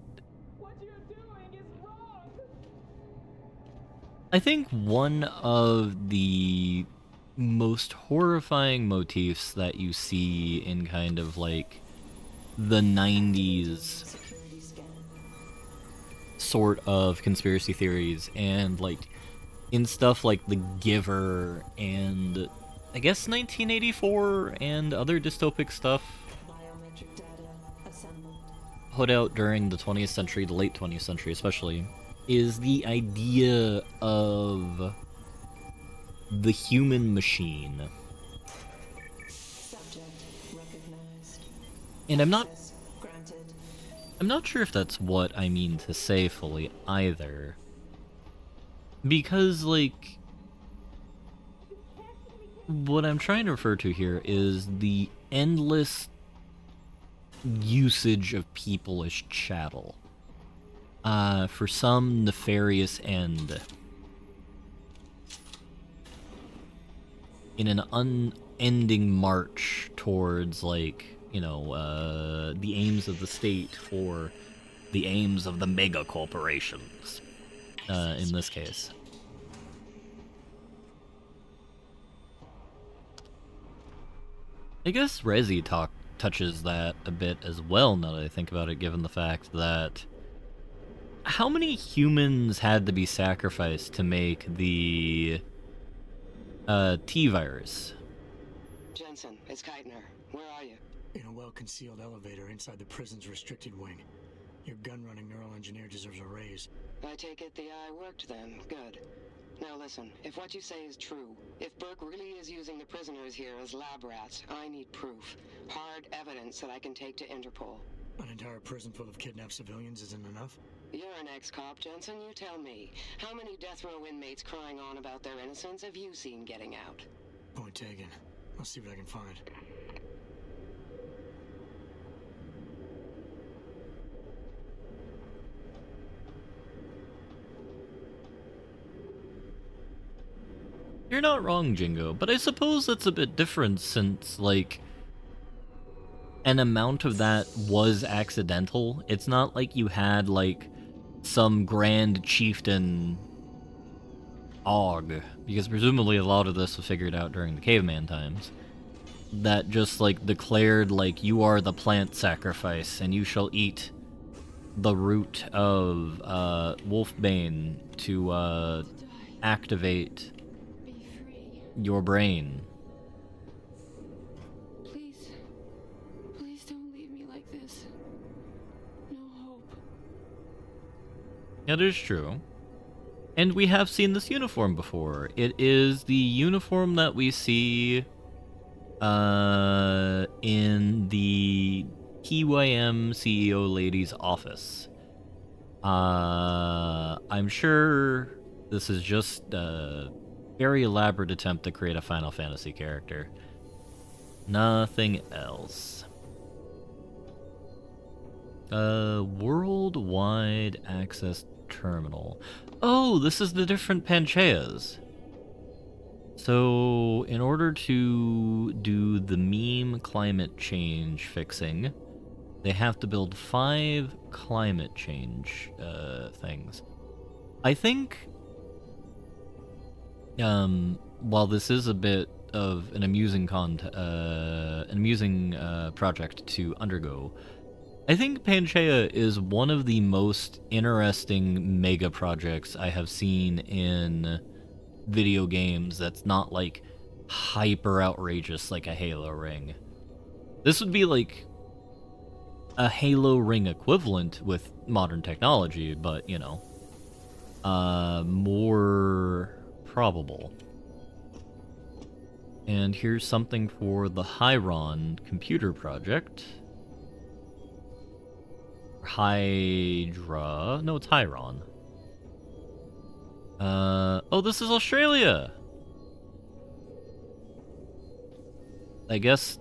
I think one of the most horrifying motifs that you see in kind of like the 90s sort of conspiracy theories and like in stuff like The Giver and I guess 1984 and other dystopic stuff put out during the 20th century, the late 20th century especially, is the idea of the human machine. And I'm not sure if that's what I mean to say fully either. Because, like, what I'm trying to refer to here is the endless usage of people as chattel. For some nefarious end. In an unending march towards, like, you know, the aims of the state for the aims of the mega corporations, in this case. I guess Resi touches that a bit as well, now that I think about it, given the fact that how many humans had to be sacrificed to make the T-virus? Jensen, it's Keitner. Where are you? In a well-concealed elevator inside the prison's restricted wing. Your gun-running neural engineer deserves a raise. I take it the eye worked then. Good. Now listen, if what you say is true, if Burke really is using the prisoners here as lab rats, I need proof. Hard evidence that I can take to Interpol. An entire prison full of kidnapped civilians isn't enough? You're an ex-cop, Jensen. You tell me. How many death row inmates crying on about their innocence have you seen getting out? Point taken. I'll see what I can find. You're not wrong, Jingo, but I suppose that's a bit different since, like, an amount of that was accidental. It's not like you had, like, some grand chieftain Og, because presumably a lot of this was figured out during the caveman times, that just, like, declared, like, you are the plant sacrifice, and you shall eat the root of, Wolfbane to, activate your brain. Please. Please don't leave me like this. No hope. That is true. And we have seen this uniform before. It is the uniform that we see in the PYM CEO lady's office. I'm sure this is just a very elaborate attempt to create a Final Fantasy character. Nothing else. Worldwide access terminal. Oh, this is the different Pancheas. So, in order to do the meme climate change fixing, they have to build 5 climate change things. I think, while this is a bit of an amusing project to undergo, I think Panchaea is one of the most interesting mega projects I have seen in video games that's not, like, hyper outrageous like a Halo ring. This would be like a Halo ring equivalent with modern technology, but, you know, more probable. And here's something for the Hyron computer project. Hydra. No, it's Hyron. Oh, this is Australia! I guess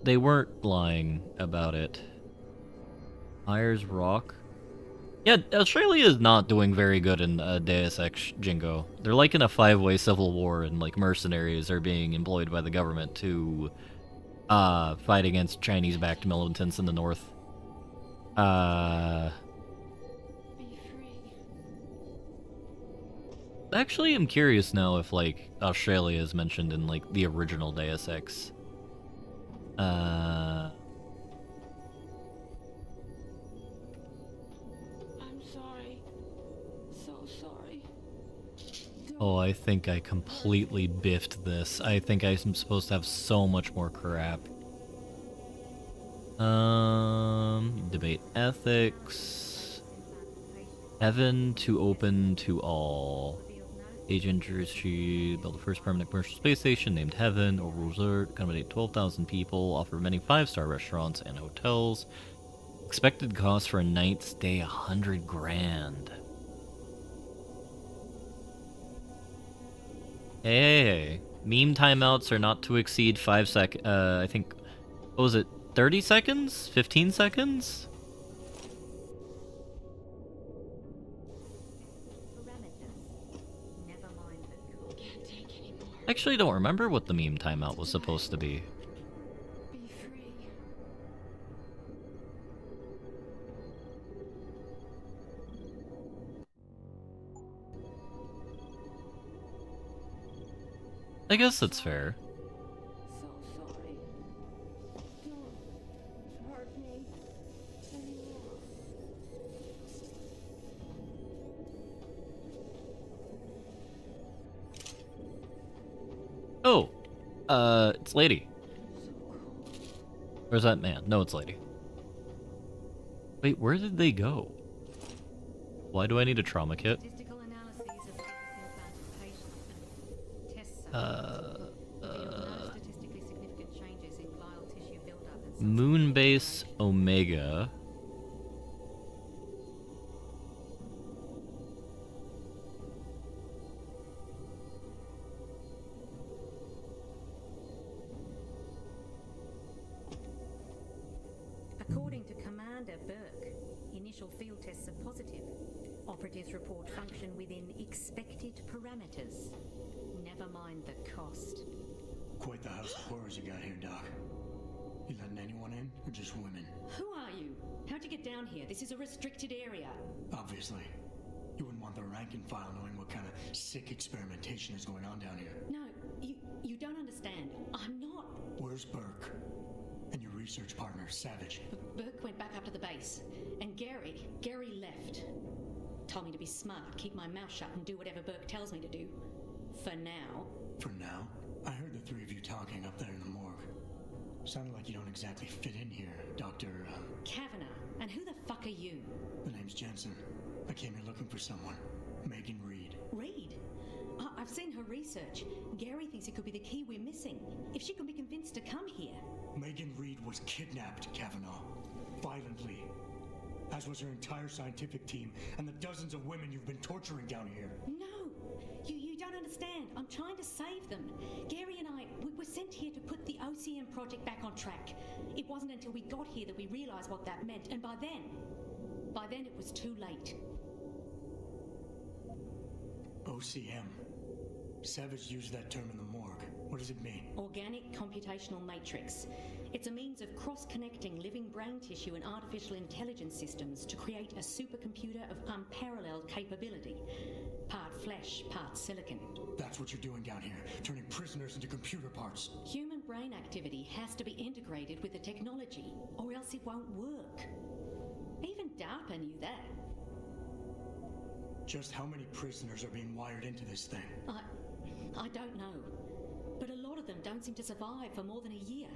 they weren't lying about it. Ayers Rock. Yeah, Australia is not doing very good in Deus Ex Jingo. They're like in a 5-way civil war, and like mercenaries are being employed by the government to fight against Chinese-backed militants in the north. Be free. Actually, I'm curious now if, like, Australia is mentioned in, like, the original Deus Ex. I'm sorry. So sorry. Oh, I think I completely biffed this. I think I'm supposed to have so much more crap. Debate ethics. Heaven to open to all. Agent Jersey built the first permanent commercial space station named Heaven or Resort, accommodate 12,000 people, offer many 5-star restaurants and hotels. Expected cost for a night stay $100 grand. Hey, meme timeouts are not to exceed 5 seconds. I think, what was it, 30 seconds? 15 seconds? I actually don't remember what the meme timeout was supposed to be. Be free. I guess that's fair. So sorry. Don't hurt me anymore. Oh, it's Lady. Or is that man? No, it's lady. Wait, where did they go? Why do I need a trauma kit? Statistical analyses of implanted patients. Tests revealed no statistically significant changes in glial tissue buildup and Moonbase Omega. According to Commander Burke, initial field tests are positive. Operatives report function within expected parameters. Never mind the cost. Quite the house of horrors you got here, Doc. You letting anyone in, or just women? Who are you? How'd you get down here? This is a restricted area. Obviously. You wouldn't want the rank and file knowing what kind of sick experimentation is going on down here. No, you don't understand. I'm not. Where's Burke? And your research partner, Savage? Burke went back up to the base. And Gary left. Told me to be smart, keep my mouth shut, and do whatever Burke tells me to do. For now. For now? I heard the three of you talking up there in the morgue. Sounded like you don't exactly fit in here, Dr. Kavanagh. And who the fuck are you? The name's Jensen. I came here looking for someone. Megan Reed. Reed? I've seen her research. Gary thinks it could be the key we're missing. If she can be convinced to come here. Megan Reed was kidnapped, Kavanagh. Violently. As was her entire scientific team and the dozens of women you've been torturing down here. No! You don't understand. I'm trying to save them. Gary and I, we were sent here to put the OCM project back on track. It wasn't until we got here that we realized what that meant, and by then it was too late. OCM. Savage used that term in the morgue. What does it mean? Organic computational matrix. It's a means of cross-connecting living brain tissue and artificial intelligence systems to create a supercomputer of unparalleled capability. Part flesh, part silicon. That's what you're doing down here, turning prisoners into computer parts. Human brain activity has to be integrated with the technology, or else it won't work. Even DARPA knew that. Just how many prisoners are being wired into this thing? I don't know. But a lot of them don't seem to survive for more than a year.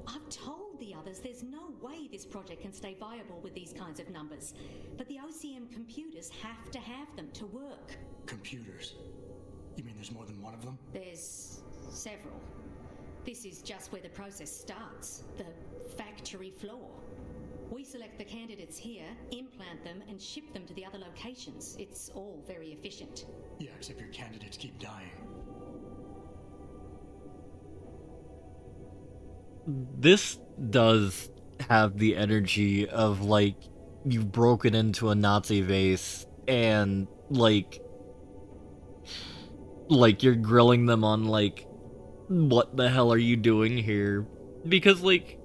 I've told the others there's no way this project can stay viable with these kinds of numbers. But the OCM computers have to have them to work. Computers? You mean there's more than one of them? There's several. This is just where the process starts. The factory floor. We select the candidates here, implant them, and ship them to the other locations. It's all very efficient. Yeah, except your candidates keep dying. This does have the energy of, like, you've broken into a Nazi base and, like you're grilling them on, like, what the hell are you doing here? Because, like,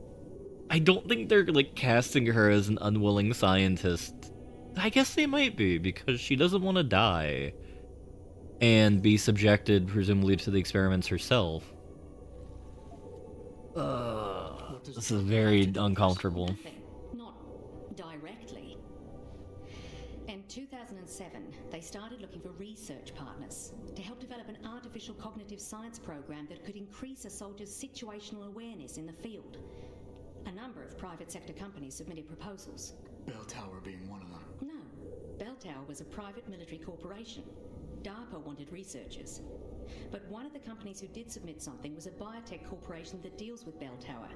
I don't think they're, like, casting her as an unwilling scientist. I guess they might be, because she doesn't want to die and be subjected, presumably, to the experiments herself. This is very uncomfortable. Nothing. Not directly. In 2007, they started looking for research partners to help develop an artificial cognitive science program that could increase a soldier's situational awareness in the field. A number of private sector companies submitted proposals. Bell Tower being one of them. No. Bell Tower was a private military corporation. DARPA wanted researchers. But one of the companies who did submit something was a biotech corporation that deals with Bell Tower.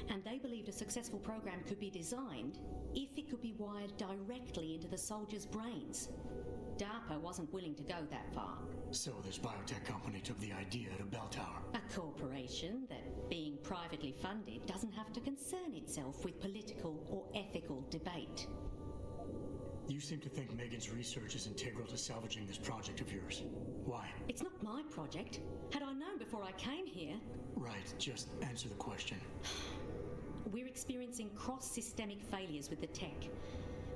And they believed a successful program could be designed if it could be wired directly into the soldiers' brains. DARPA wasn't willing to go that far. So this biotech company took the idea to Bell Tower. A corporation that, being privately funded, doesn't have to concern itself with political or ethical debate. You seem to think Megan's research is integral to salvaging this project of yours. Why? It's not my project. Had I known before I came here... Right, just answer the question. We're experiencing cross-systemic failures with the tech.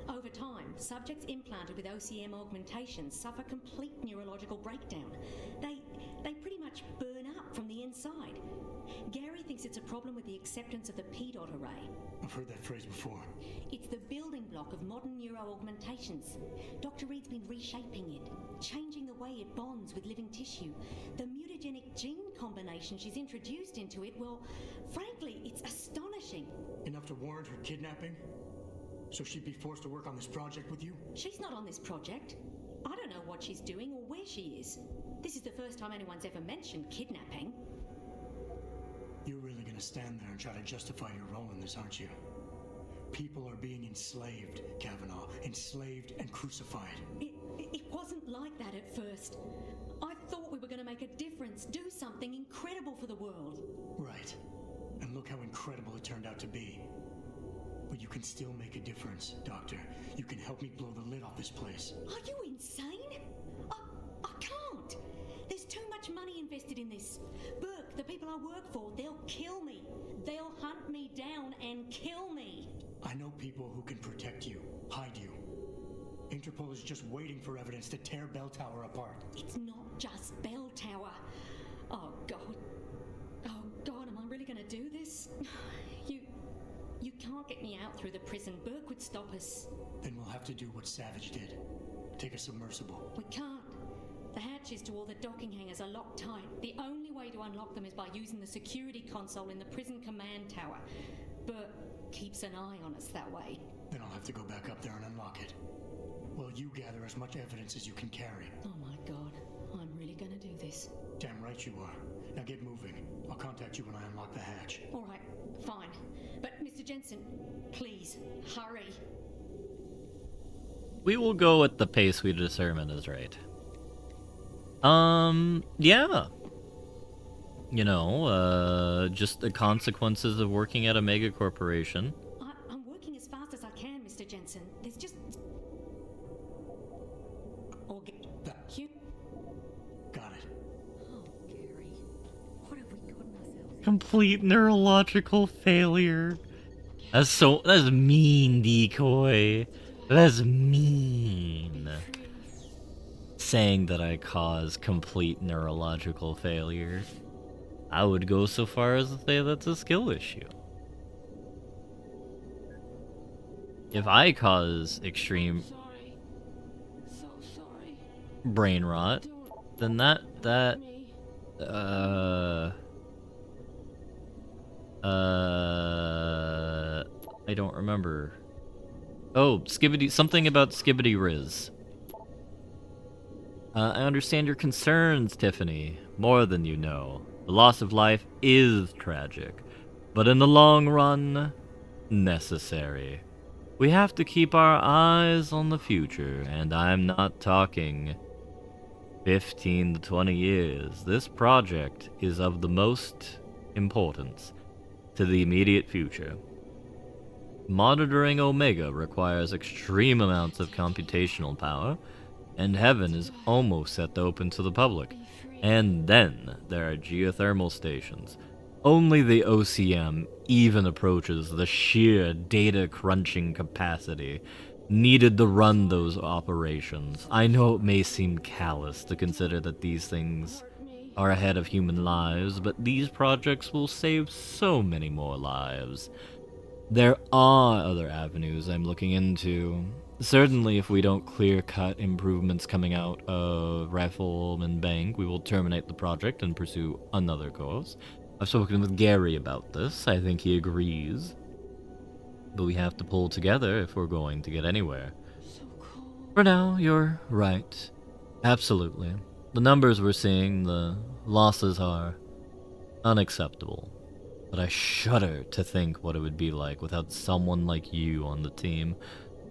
Over time, subjects implanted with OCM augmentations suffer complete neurological breakdown. They pretty much burn up. up from the inside. Gary thinks it's a problem with the acceptance of the P-dot array. I've heard that phrase before. It's the building block of modern neuro-augmentations. Dr. Reed's been reshaping it, changing the way it bonds with living tissue. The mutagenic gene combination she's introduced into it, well, frankly, it's astonishing. Enough to warrant her kidnapping? So she'd be forced to work on this project with you? She's not on this project. I don't know what she's doing or where she is. This is the first time anyone's ever mentioned kidnapping. You're really gonna stand there and try to justify your role in this, aren't you? People are being enslaved, Kavanaugh. Enslaved and crucified. It wasn't like that at first. I thought we were going to make a difference, do something incredible for the world. Right. And look how incredible it turned out to be. But you can still make a difference, Doctor. You can help me blow the lid off this place. Are you insane? I can't. There's too much money invested in this. Burke, the people I work for, they'll kill me. They'll hunt me down and kill me. I know people who can protect you, hide you. Interpol is just waiting for evidence to tear Bell Tower apart. It's not just Bell Tower. Oh, God. Oh, God, am I really going to do this? You can't get me out through the prison. Burke would stop us. Then we'll have to do what Savage did. Take a submersible. We can't. The hatches to all the docking hangars are locked tight. The only way to unlock them is by using the security console in the prison command tower. Burke keeps an eye on us that way. Then I'll have to go back up there and unlock it. Well, you gather as much evidence as you can carry. Oh my God, I'm really gonna do this. Damn right you are. Now get moving. I'll contact you when I unlock the hatch. All right, fine. But Mr. Jensen, please, hurry. We will go at the pace we determine is right. Yeah. You know, just the consequences of working at a mega corporation. I'm working as fast as I can, Mr. Jensen. There's just... Got it. Oh, Gary. What have we gotten ourselves? Complete neurological failure. That's mean, Decoy. That's mean. Saying that I cause complete neurological failure. I would go so far as to say that's a skill issue. If I cause extreme brain rot, then I don't remember. Oh, something about Skibbity Riz. I understand your concerns, Tiffany, more than you know. The loss of life is tragic, but in the long run, necessary. We have to keep our eyes on the future, and I'm not talking 15 to 20 years. This project is of the most importance to the immediate future. Monitoring Omega requires extreme amounts of computational power, and Heaven is almost set to open to the public. And then there are geothermal stations. Only the OCM even approaches the sheer data crunching capacity needed to run those operations. I know it may seem callous to consider that these things are ahead of human lives, but these projects will save so many more lives. There are other avenues I'm looking into. Certainly, if we don't clear-cut improvements coming out of Rifleman Bank, we will terminate the project and pursue another course. I've spoken with Gary about this. I think he agrees. But we have to pull together if we're going to get anywhere. For now, you're right. Absolutely. The numbers we're seeing, the losses are unacceptable. But I shudder to think what it would be like without someone like you on the team.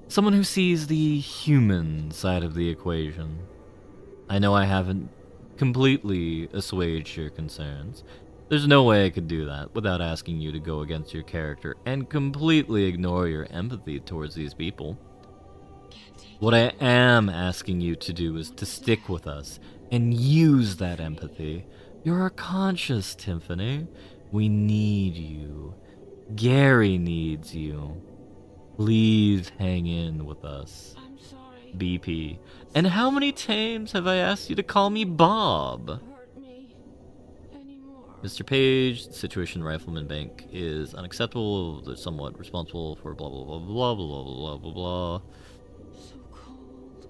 Someone who sees the human side of the equation. I know I haven't completely assuaged your concerns. There's no way I could do that without asking you to go against your character and completely ignore your empathy towards these people. What I am asking you to do is to stick with us and use that empathy. You're our conscience, Tiffany. We need you. Gary needs you. Please hang in with us. I'm sorry. BP. And how many times have I asked you to call me Bob? Hurt me anymore. Mr. Page, the situation in Rifleman Bank is unacceptable. They're somewhat responsible for blah blah blah blah blah blah blah blah. So cold.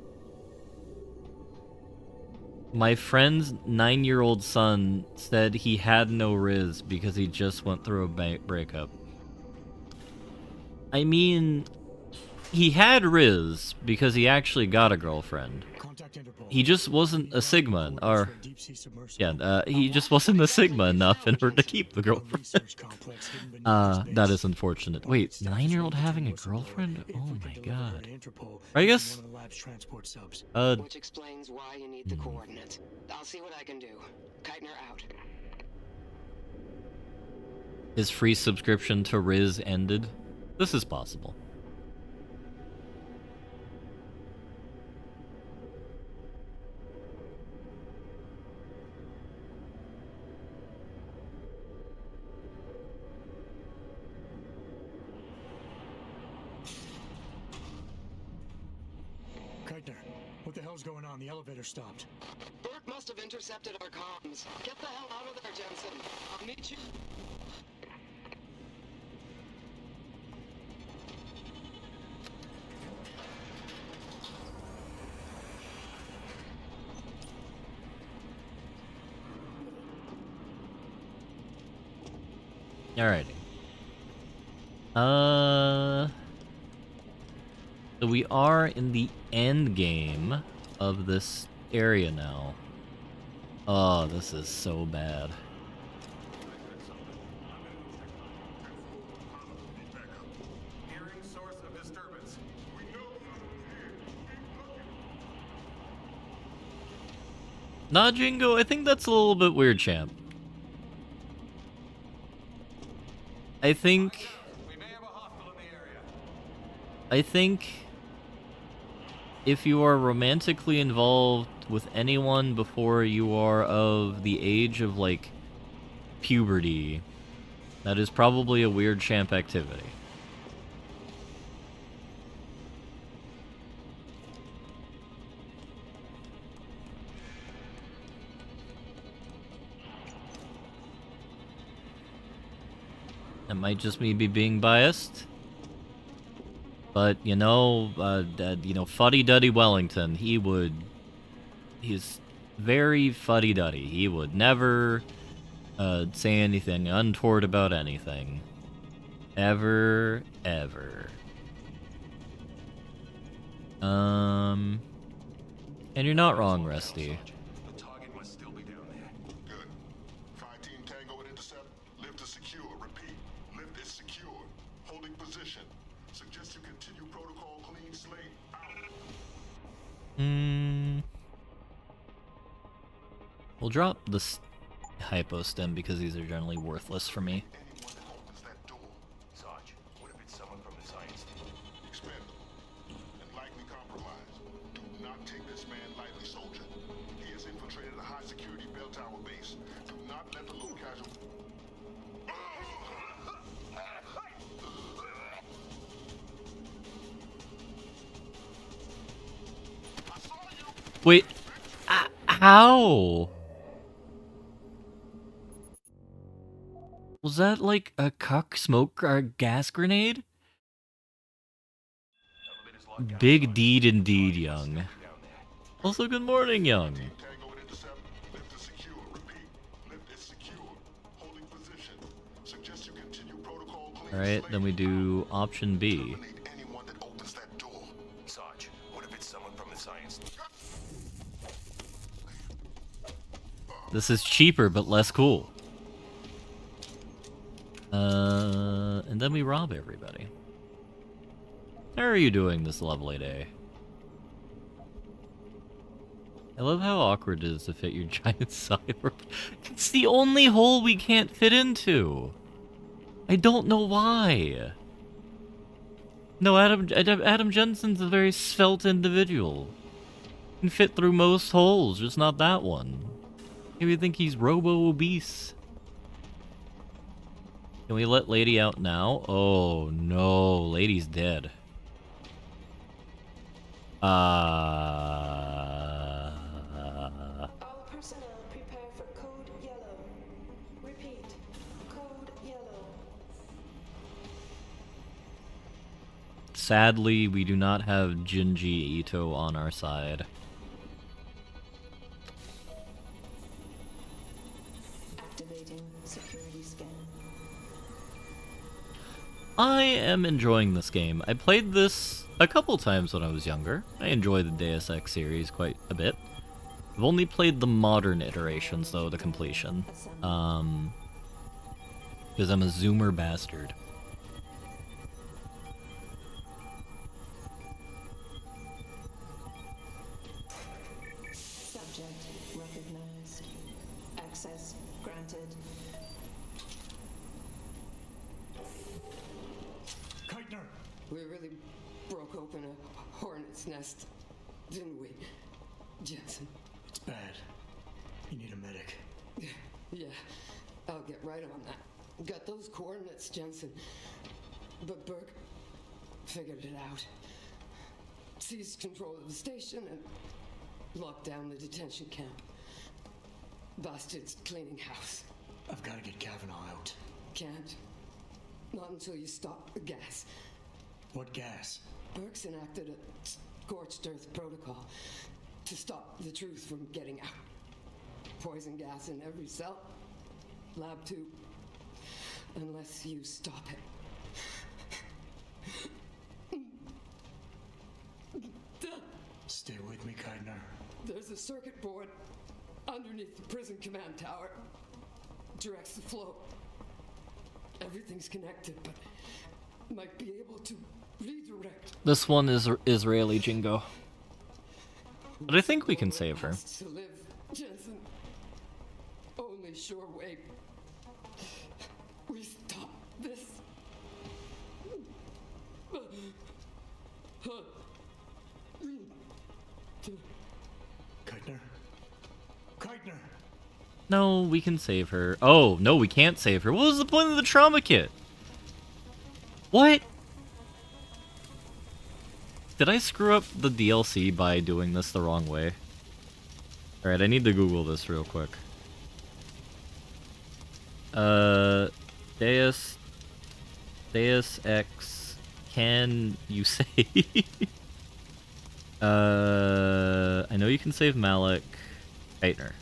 My friend's 9-year-old son said he had no riz because he just went through a breakup. I mean, he had riz because he actually got a girlfriend. He just wasn't a Sigma, or yeah, he just wasn't a Sigma enough in order to keep the girlfriend. That is unfortunate. Wait, 9-year-old having a girlfriend? Oh my god. I guess. Which explains why you need the coordinates. I'll see what I can do. Keitner out. His free subscription to Riz ended. This is possible. Keitner, what the hell's going on? The elevator stopped. Burke must have intercepted our comms. Get the hell out of there, Jensen. I'll meet you. Alrighty. So we are in the end game of this area now. Oh, this is so bad. Nah, Jingo, I think that's a little bit weird, champ. I think if you are romantically involved with anyone before you are of the age of, like, puberty, that is probably a weird champ activity. That might just me be being biased. But, you know, Fuddy-Duddy Wellington, he's very fuddy-duddy. He would never say anything untoward about anything. Ever, ever. And you're not wrong, Rusty. The target must still be down there. Good. 5-Team Tango at intercept. Lift is secure. Repeat. Lift is secure. Holding position. Suggest you continue protocol clean slate. Out. We'll drop this hypo stem because these are generally worthless for me. Anyone that opens that door. Sarge, what if it's someone from the science team? Expendable. And likely compromised. Do not take this man lightly, soldier. He has infiltrated a high-security bell tower base. Do not let the low casual... Wait, how? Was that like a cuck smoke or gas grenade? Big deed indeed, Young. Also, good morning, Young. Tango at intercept. Lift is secure. Repeat. Lift is secure. Holding position. Suggest you continue protocol clean. Alright, then we do option B. Eliminate anyone that opens that door. Sarge, what if it's someone from the science? This is cheaper but less cool. And then we rob everybody. How are you doing this lovely day? I love how awkward it is to fit your giant cyber. It's the only hole we can't fit into. I don't know why. No, Adam Jensen's a very svelte individual. He can fit through most holes, just not that one. Maybe you think he's robo-obese. Can we let Lady out now? Oh no, Lady's dead. All personnel prepare for code yellow. Repeat, sadly, we do not have Junji Ito on our side. Activating security scan. I am enjoying this game. I played this a couple times when I was younger. I enjoy the Deus Ex series quite a bit. I've only played the modern iterations, though, to completion. Because I'm a Zoomer bastard. Subject recognized. Access granted. Keitner! We really broke open a hornet's nest, didn't we, Jensen? It's bad. You need a medic. Yeah, I'll get right on that. Got those coordinates, Jensen. But Burke figured it out. Seized control of the station and locked down the detention camp. Bastard's cleaning house. I've got to get Kavanaugh out. Can't. Not until you stop the gas. What gas? Burke's enacted a scorched earth protocol to stop the truth from getting out. Poison gas in every cell. Lab tube. Unless you stop it. Stay with me, Keitner. There's a circuit board underneath the prison command tower. Directs the flow. Everything's connected, but might be able to redirect. This one is Israeli Jingo. But I think we can save her. To live, Jensen. Only sure way. We stop this. Keitner? Keitner! No, we can save her. Oh, no, we can't save her. What was the point of the trauma kit? What? Did I screw up the DLC by doing this the wrong way? Alright, I need to Google this real quick. Deus Ex, can you save? I know you can save Malik. Keitner.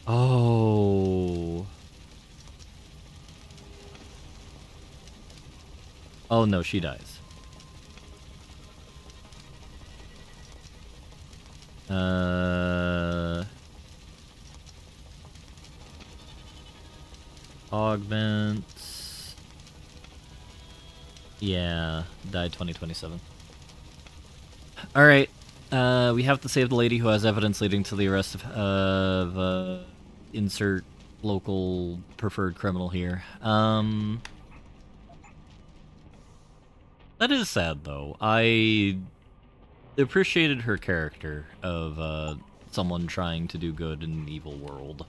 Oh. Oh no, she dies. Augments. Yeah, died 2027. Alright, we have to save the lady who has evidence leading to the arrest of insert local preferred criminal here. That is sad, though. I appreciated her character of someone trying to do good in an evil world.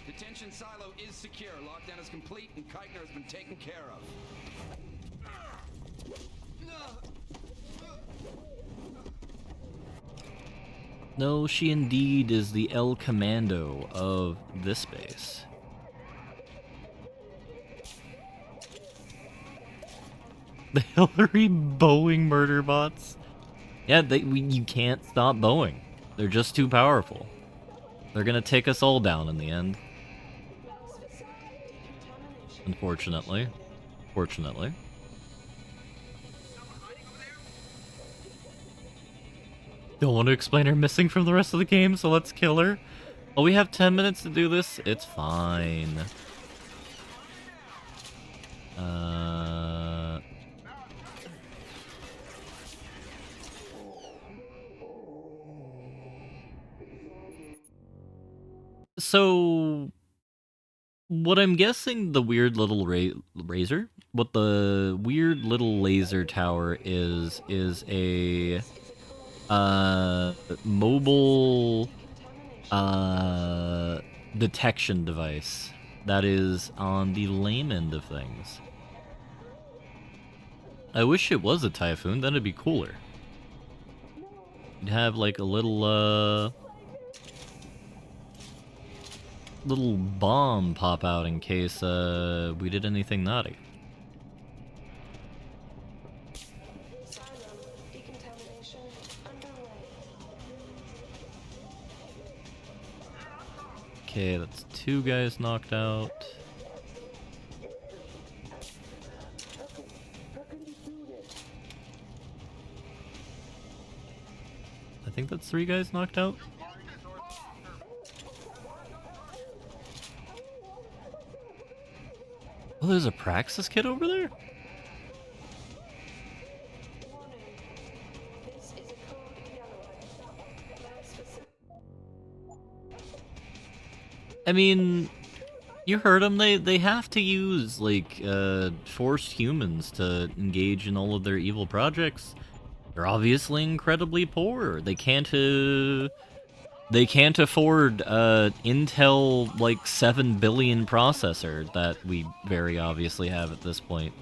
Detention silo is secure. Lockdown is complete, and Keitner has been taken care of. No, she indeed is the El Commando of this base. The Hillary Boeing murder bots? Yeah, you can't stop Boeing. They're just too powerful. They're gonna take us all down in the end. Unfortunately. Fortunately. Don't want to explain her missing from the rest of the game, so let's kill her. Oh, we have 10 minutes to do this? It's fine. So, what I'm guessing the weird little razor? What the weird little laser tower is a mobile detection device that is on the lame end of things. I wish it was a typhoon, then it'd be cooler. You'd have like a little little bomb pop out in case we did anything naughty. Okay, that's 2 guys knocked out. I think that's 3 guys knocked out. Oh, there's a Praxis kid over there? I mean, you heard them. They have to use, like, forced humans to engage in all of their evil projects. They're obviously incredibly poor. They can't afford Intel, like, 7 billion processor that we very obviously have at this point.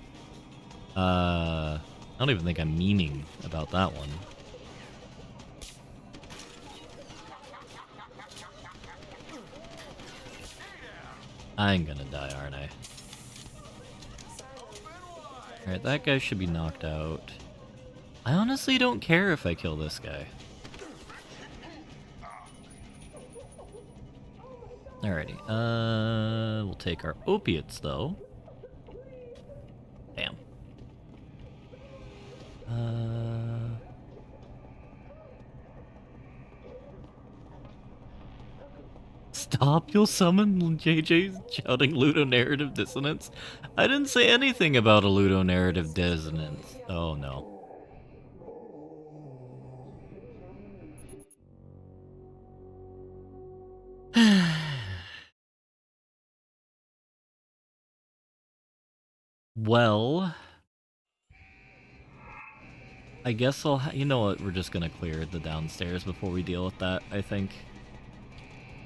I don't even think I'm memeing about that one. I'm gonna die, aren't I? Alright, that guy should be knocked out. I honestly don't care if I kill this guy. Alrighty, we'll take our opiates, though. Damn. Stop, you'll summon JJ's shouting ludonarrative dissonance. I didn't say anything about a ludonarrative dissonance. Oh no. Well, I guess you know what, we're just gonna clear the downstairs before we deal with that, I think.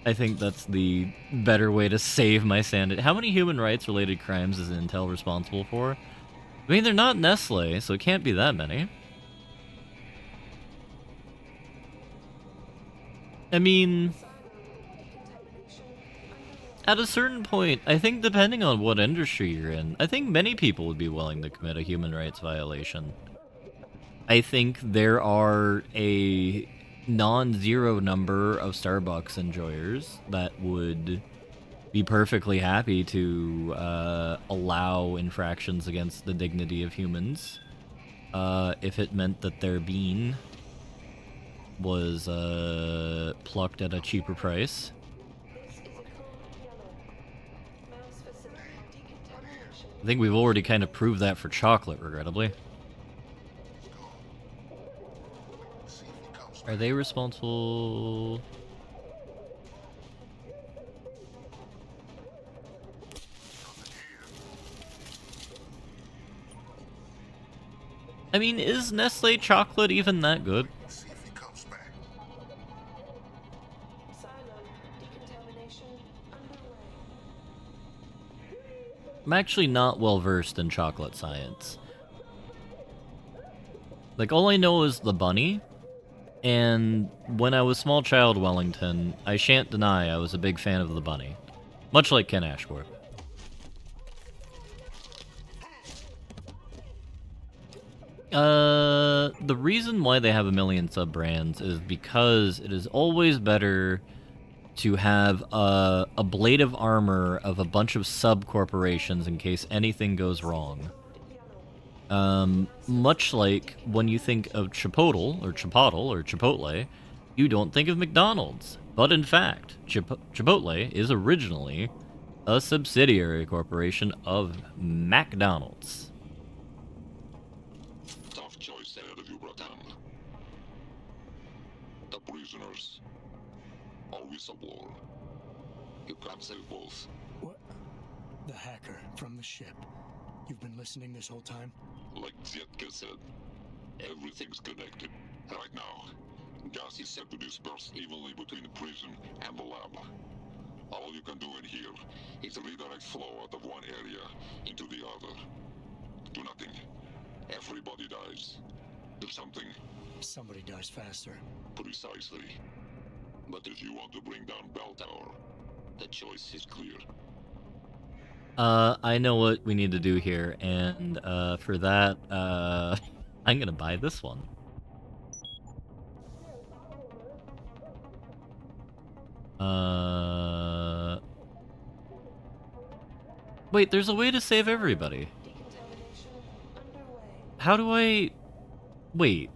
I think that's the better way to save my sanity. How many human rights related crimes is Intel responsible for? I mean, they're not Nestle, so it can't be that many. I mean, at a certain point, I think depending on what industry you're in, I think many people would be willing to commit a human rights violation. I think there are a non-zero number of Starbucks enjoyers that would be perfectly happy to allow infractions against the dignity of humans if it meant that their bean was plucked at a cheaper price. I think we've already kind of proved that for chocolate, regrettably. Are they responsible? I mean, is Nestle chocolate even that good? I'm actually not well versed in chocolate science. Like, all I know is the bunny. And when I was small child Wellington, I shan't deny I was a big fan of the bunny. Much like Ken Ashworth. The reason why they have a million sub-brands is because it is always better to have a blade of armor of a bunch of sub-corporations in case anything goes wrong. Much like when you think of Chipotle, you don't think of McDonald's. But in fact, Chipotle is originally a subsidiary corporation of McDonald's. Tough choice ahead of you, Bratan. The prisoners. Or whistleblower. You can't save both. What? The hacker from the ship. You've been listening this whole time? Like Zetka said, everything's connected. Right now, gas is set to disperse evenly between the prison and the lab. All you can do in here is redirect flow out of one area into the other. Do nothing. Everybody dies. Do something. Somebody dies faster. Precisely. But if you want to bring down Bell Tower, The choice is clear. I know what we need to do here, and for that, I'm gonna buy this one. Wait, there's a way to save everybody. How do I... Wait.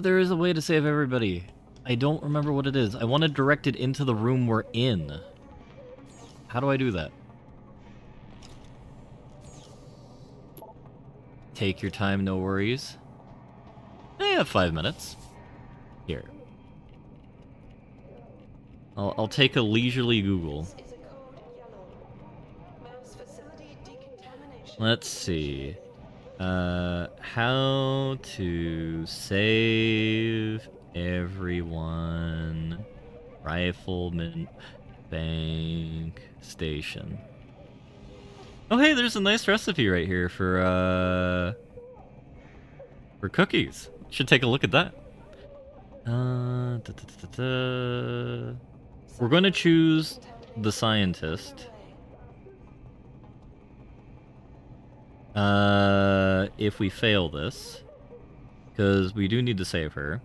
There is a way to save everybody. I don't remember what it is. I want to direct it into the room we're in. How do I do that? Take your time, no worries. I have 5 minutes. Here. I'll take a leisurely Google. Let's see. How to save everyone. Rifleman Bank Station. Oh hey, there's a nice recipe right here for cookies. Should take a look at that. We're going to choose the scientist. If we fail this, because we do need to save her.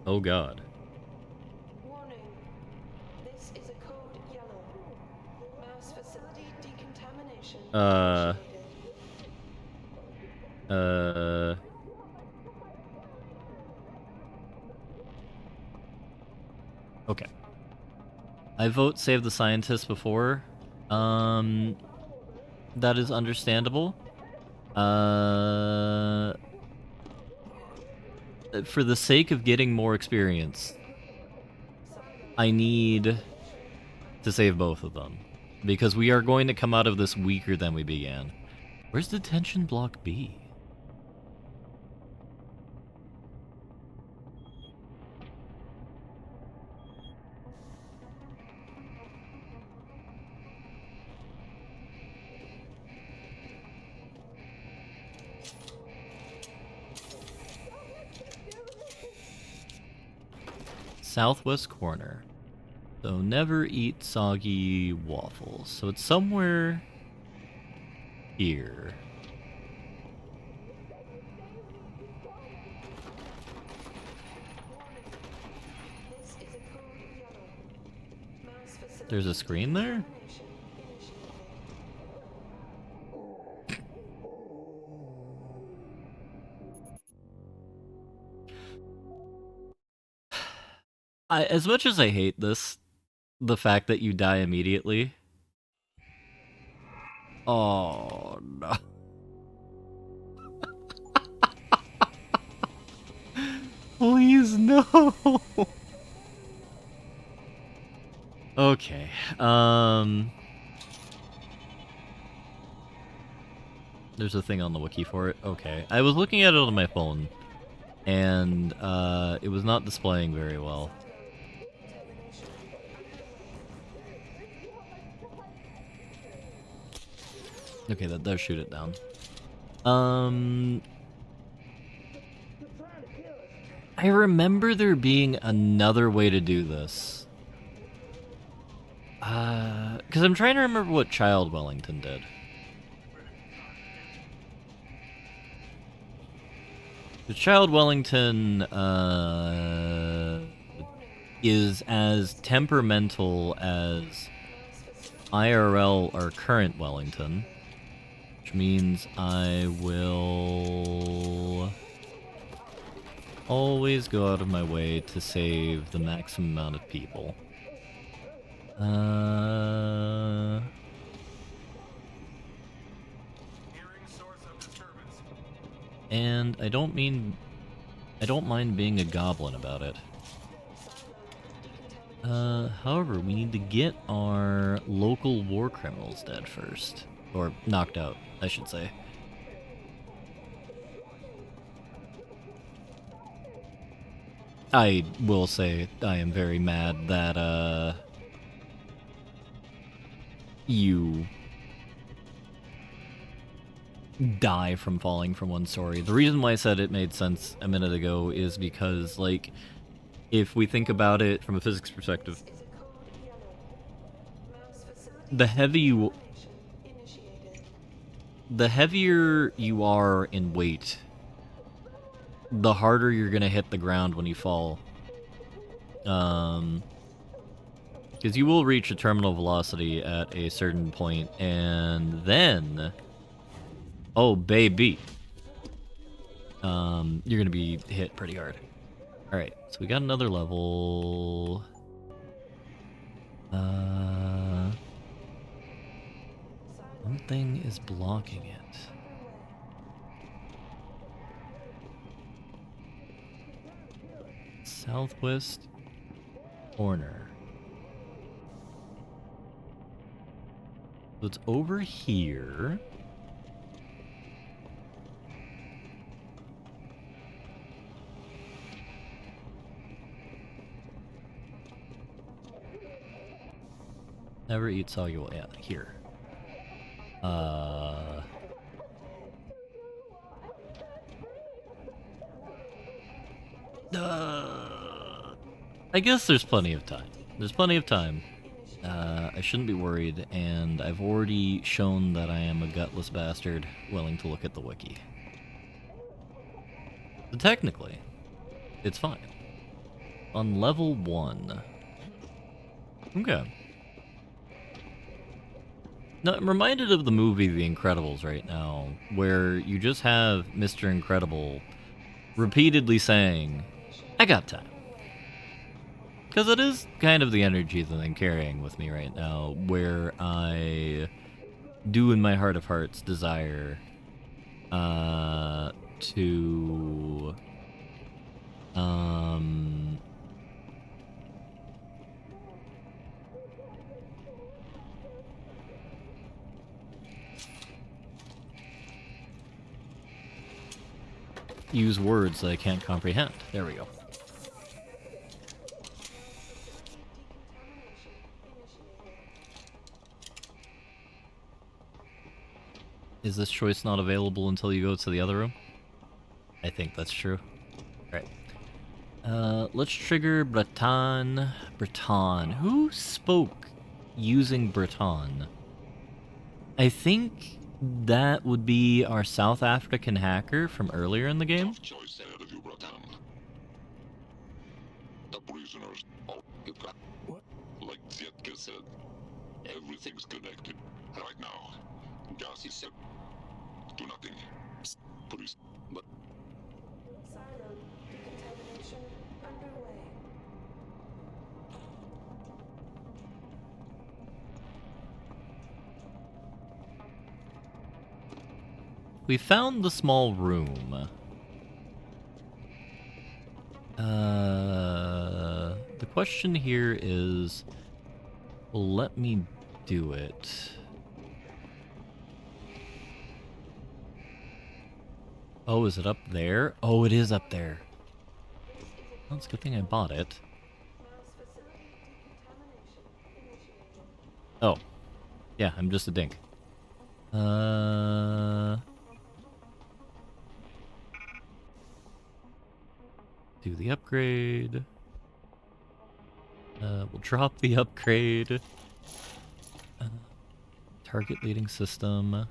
Oh God. Warning. This is a code yellow. Mass facility decontamination. Okay. I vote save the scientist before. That is understandable. For the sake of getting more experience, I need to save both of them. Because we are going to come out of this weaker than we began. Where's the tension block B? Southwest corner. So never eat soggy waffles. So it's somewhere here. There's a screen there? As much as I hate this, the fact that you die immediately. Oh no. Please no. Okay. There's a thing on the wiki for it. Okay. I was looking at it on my phone and it was not displaying very well. Okay, that does shoot it down. I remember there being another way to do this. Because I'm trying to remember what Child Wellington did. The Child Wellington, is as temperamental as IRL or current Wellington. Which means I will always go out of my way to save the maximum amount of people. And I don't mind being a goblin about it. However, we need to get our local war criminals dead first. Or knocked out, I should say. I will say I am very mad that, you die from falling from one story. The reason why I said it made sense a minute ago is because, like, if we think about it from a physics perspective, the heavier you are in weight, the harder you're gonna hit the ground when you fall. Because you will reach a terminal velocity at a certain point, and then, oh baby, you're gonna be hit pretty hard. All right, so we got another level. Something is blocking it. Southwest corner. So it's over here. Never eat soluble. Yeah, here. I guess there's plenty of time. There's plenty of time. I shouldn't be worried, and I've already shown that I am a gutless bastard willing to look at the wiki. So technically, it's fine. On level 1. Okay. Now, I'm reminded of the movie The Incredibles right now, where you just have Mr. Incredible repeatedly saying, I got time. Because it is kind of the energy that I'm carrying with me right now, where I do in my heart of hearts desire to use words that I can't comprehend. There we go. Is this choice not available until you go to the other room? I think that's true. Alright. Let's trigger Breton. Breton. Who spoke using Breton? I think that would be our South African hacker from earlier in the game. Tough choice ahead of you, Breton. The prisoners are... What? Like Zetka said, everything's connected. Right now, gas is set to nothing. Please, but... Silo decontamination underway. We found the small room. The question here is, well, let me do it. Oh, is it up there? Oh, it is up there. Well, it's a good thing I bought it. Oh. Yeah, I'm just a dink. Do the upgrade. We'll drop the upgrade. Target leading system.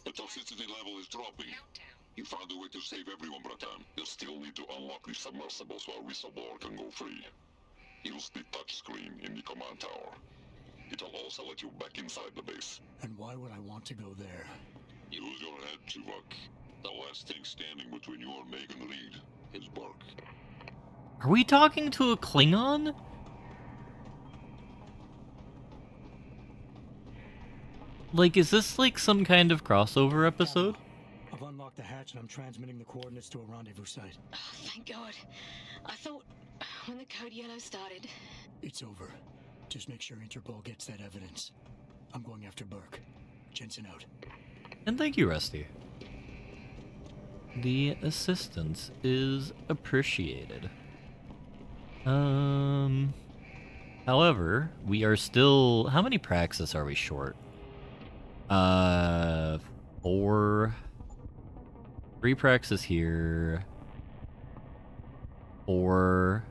The toxicity level is dropping. You found a way to save everyone, Breton. You'll still need to unlock the submersibles while Whistleblower can go free. Use the touchscreen in the command tower. It'll also let you back inside the base. And why would I want to go there? Use your head, Tuvok. The last thing standing between you and Megan Reed is Burke. Are we talking to a Klingon? Like, is this like some kind of crossover episode? I've unlocked the hatch and I'm transmitting the coordinates to a rendezvous site. Oh, thank God. I thought when the code yellow started... It's over. Just make sure Interpol gets that evidence. I'm going after Burke. Jensen out. And thank you, Rusty. The assistance is appreciated. However, we are still... How many praxis are we short? 4. 3 praxis here. 4.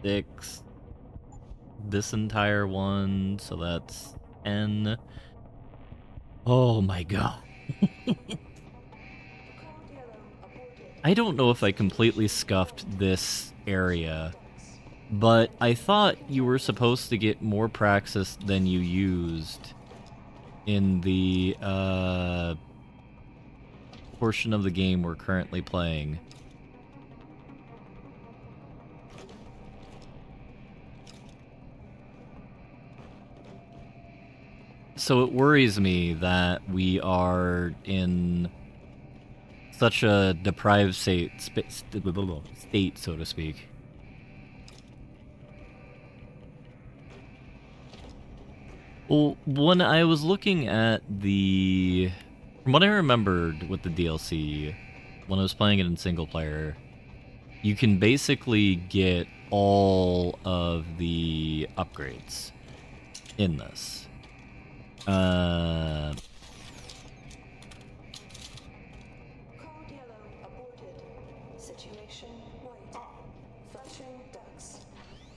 6. This entire one, so that's 10. Oh my god. I don't know if I completely scuffed this area, but I thought you were supposed to get more praxis than you used in the portion of the game we're currently playing. So it worries me that we are in such a deprived state, so to speak. Well, when I was looking at the... From what I remembered with the DLC, when I was playing it in single player, you can basically get all of the upgrades in this. Code yellow aborted. Situation white. Flushing ducts.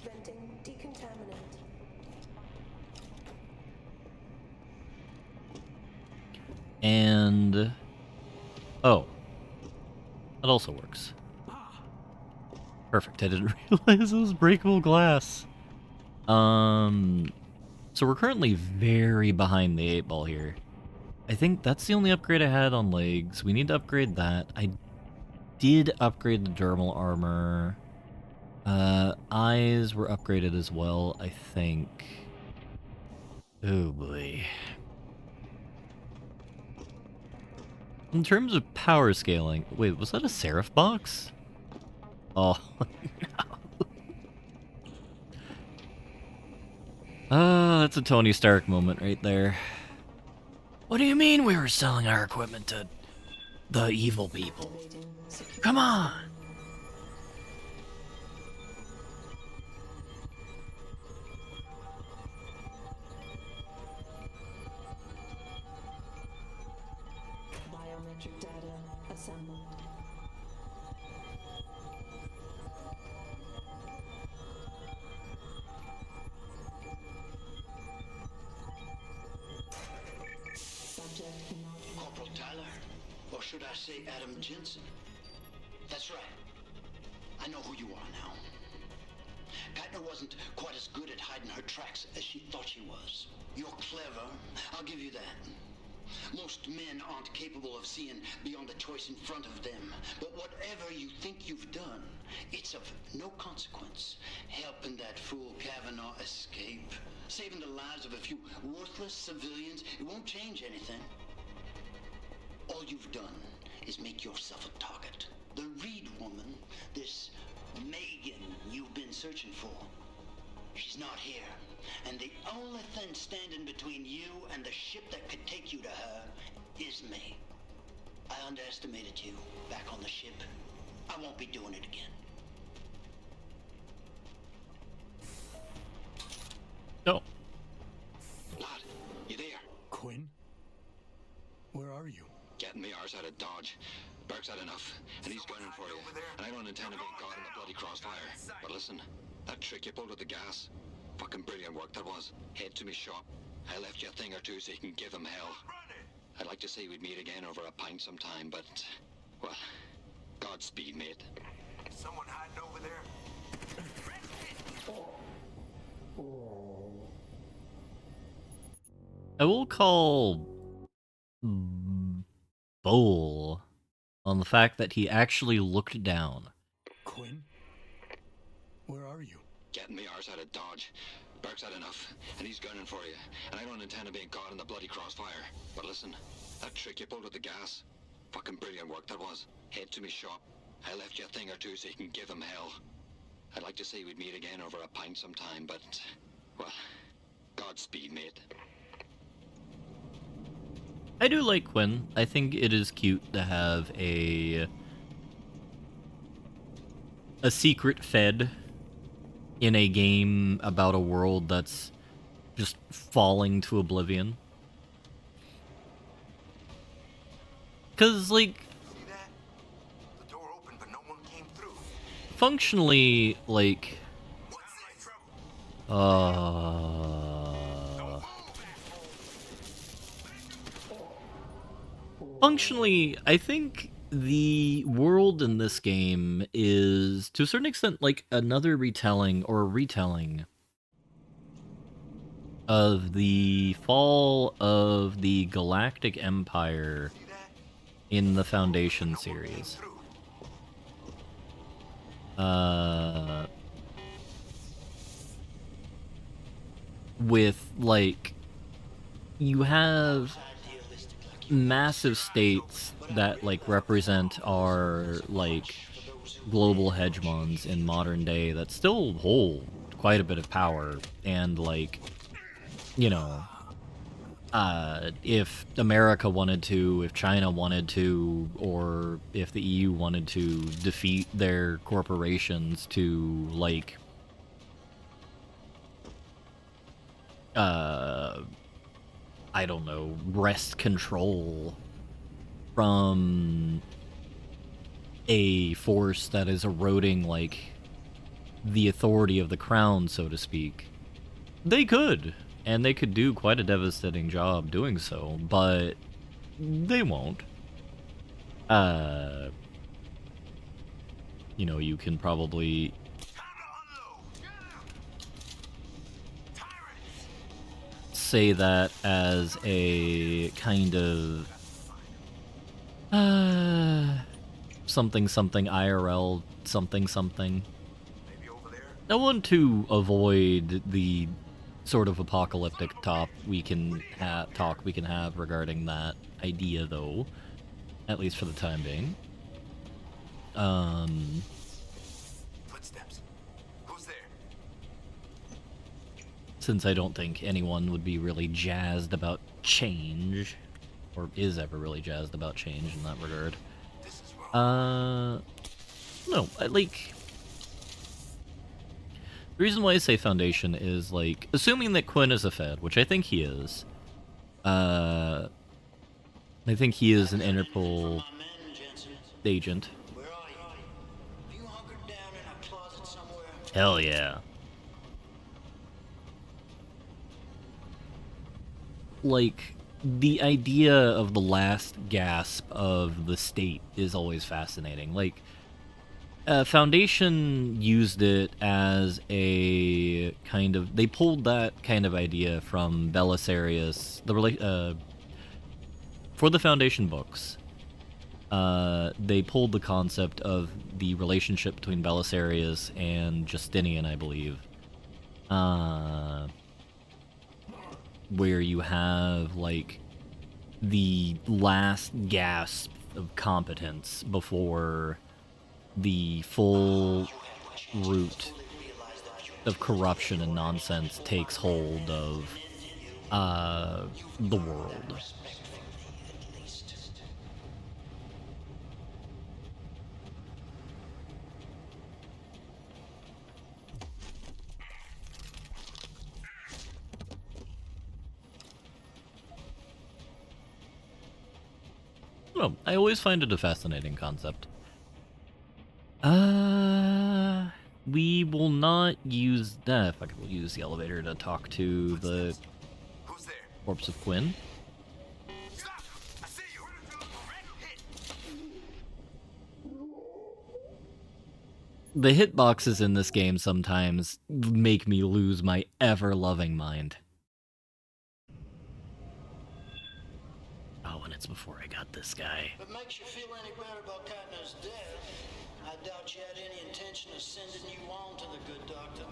Venting decontaminant. And... Oh. That also works. Perfect, I didn't realize it was breakable glass. So we're currently very behind the 8-ball here. I think that's the only upgrade I had on legs. We need to upgrade that. I did upgrade the dermal armor. Eyes were upgraded as well, I think. Oh boy. In terms of power scaling... Wait, was that a Seraph box? Oh, no. That's a Tony Stark moment right there. What do you mean we were selling our equipment to the evil people? Come on! Biometric data assembled. Subject not Corporal Tyler, or should I say Adam Jensen? That's right. I know who you are now. Geithner wasn't quite as good at hiding her tracks as she thought she was. You're clever, I'll give you that. Most men aren't capable of seeing beyond the choice in front of them. But whatever you think you've done, it's of no consequence. Helping that fool Kavanaugh escape, saving the lives of a few worthless civilians, it won't change anything. All you've done is make yourself a target. The Reed woman, this Megan you've been searching for, she's not here. And the only thing standing between you and the ship that could take you to her is me. I underestimated you back on the ship. I won't be doing it again. No. Lad, you there? Quinn? Where are you? Getting me arse out of Dodge. Burke's had enough, and he's gunning for you. And I don't intend to be caught in the bloody crossfire. But listen, that trick you pulled with the gas, fucking brilliant work that was. Head to me shop. I left you a thing or two so you can give him hell. I'd like to say we'd meet again over a pint sometime, but, well, Godspeed, mate. Someone hiding over there? I will call Bowl on the fact that he actually looked down. Quinn? Where are you? Getting me arse out of Dodge. Burke's had enough, and he's gunning for you. And I don't intend to be caught in the bloody crossfire. But listen, that trick you pulled with the gas, fucking brilliant work that was. Head to me shop. I left you a thing or two so you can give him hell. I'd like to say we'd meet again over a pint sometime, but, well, Godspeed, mate. I do like Quinn. I think it is cute to have a secret fed in a game about a world that's just falling to oblivion. Cause like, See that? The door opened, but no one came through. functionally, like, functionally, I think the world in this game is, to a certain extent, like another retelling or a retelling of the fall of the Galactic Empire in the Foundation series. With, like, you have massive states that, like, represent our, like, global hegemons in modern day that still hold quite a bit of power, and, like, you know, if America wanted to, if China wanted to, or if the EU wanted to defeat their corporations to, like, I don't know, wrest control from a force that is eroding, like, the authority of the crown, so to speak, they could. And they could do quite a devastating job doing so, but they won't. You know, you can probably say that as a kind of something something IRL something something. I want to avoid the sort of apocalyptic talk we can have regarding that idea, though, at least for the time being. Footsteps. Who's there? Since I don't think anyone would be really jazzed about change, or is ever really jazzed about change in that regard. No, like, the reason why I say Foundation is, like, assuming that Quinn is a Fed, which I think he is. I think he is an Interpol agent. Hell yeah. Like, the idea of the last gasp of the state is always fascinating. Like, Foundation used it as a kind of... They pulled that kind of idea from Belisarius. For the Foundation books, they pulled the concept of the relationship between Belisarius and Justinian, I believe. Where you have, like, the last gasp of competence before the full root of corruption and nonsense takes hold of the world. No, I always find it a fascinating concept. We will not use that. Fuck it, we'll use the elevator to talk to the corpse of Quinn. The hitboxes in this game sometimes make me lose my ever-loving mind. Oh, and it's before I got this guy. If it makes you feel any better about Katna's death, I doubt you had any intention of sending you on to the good doctor.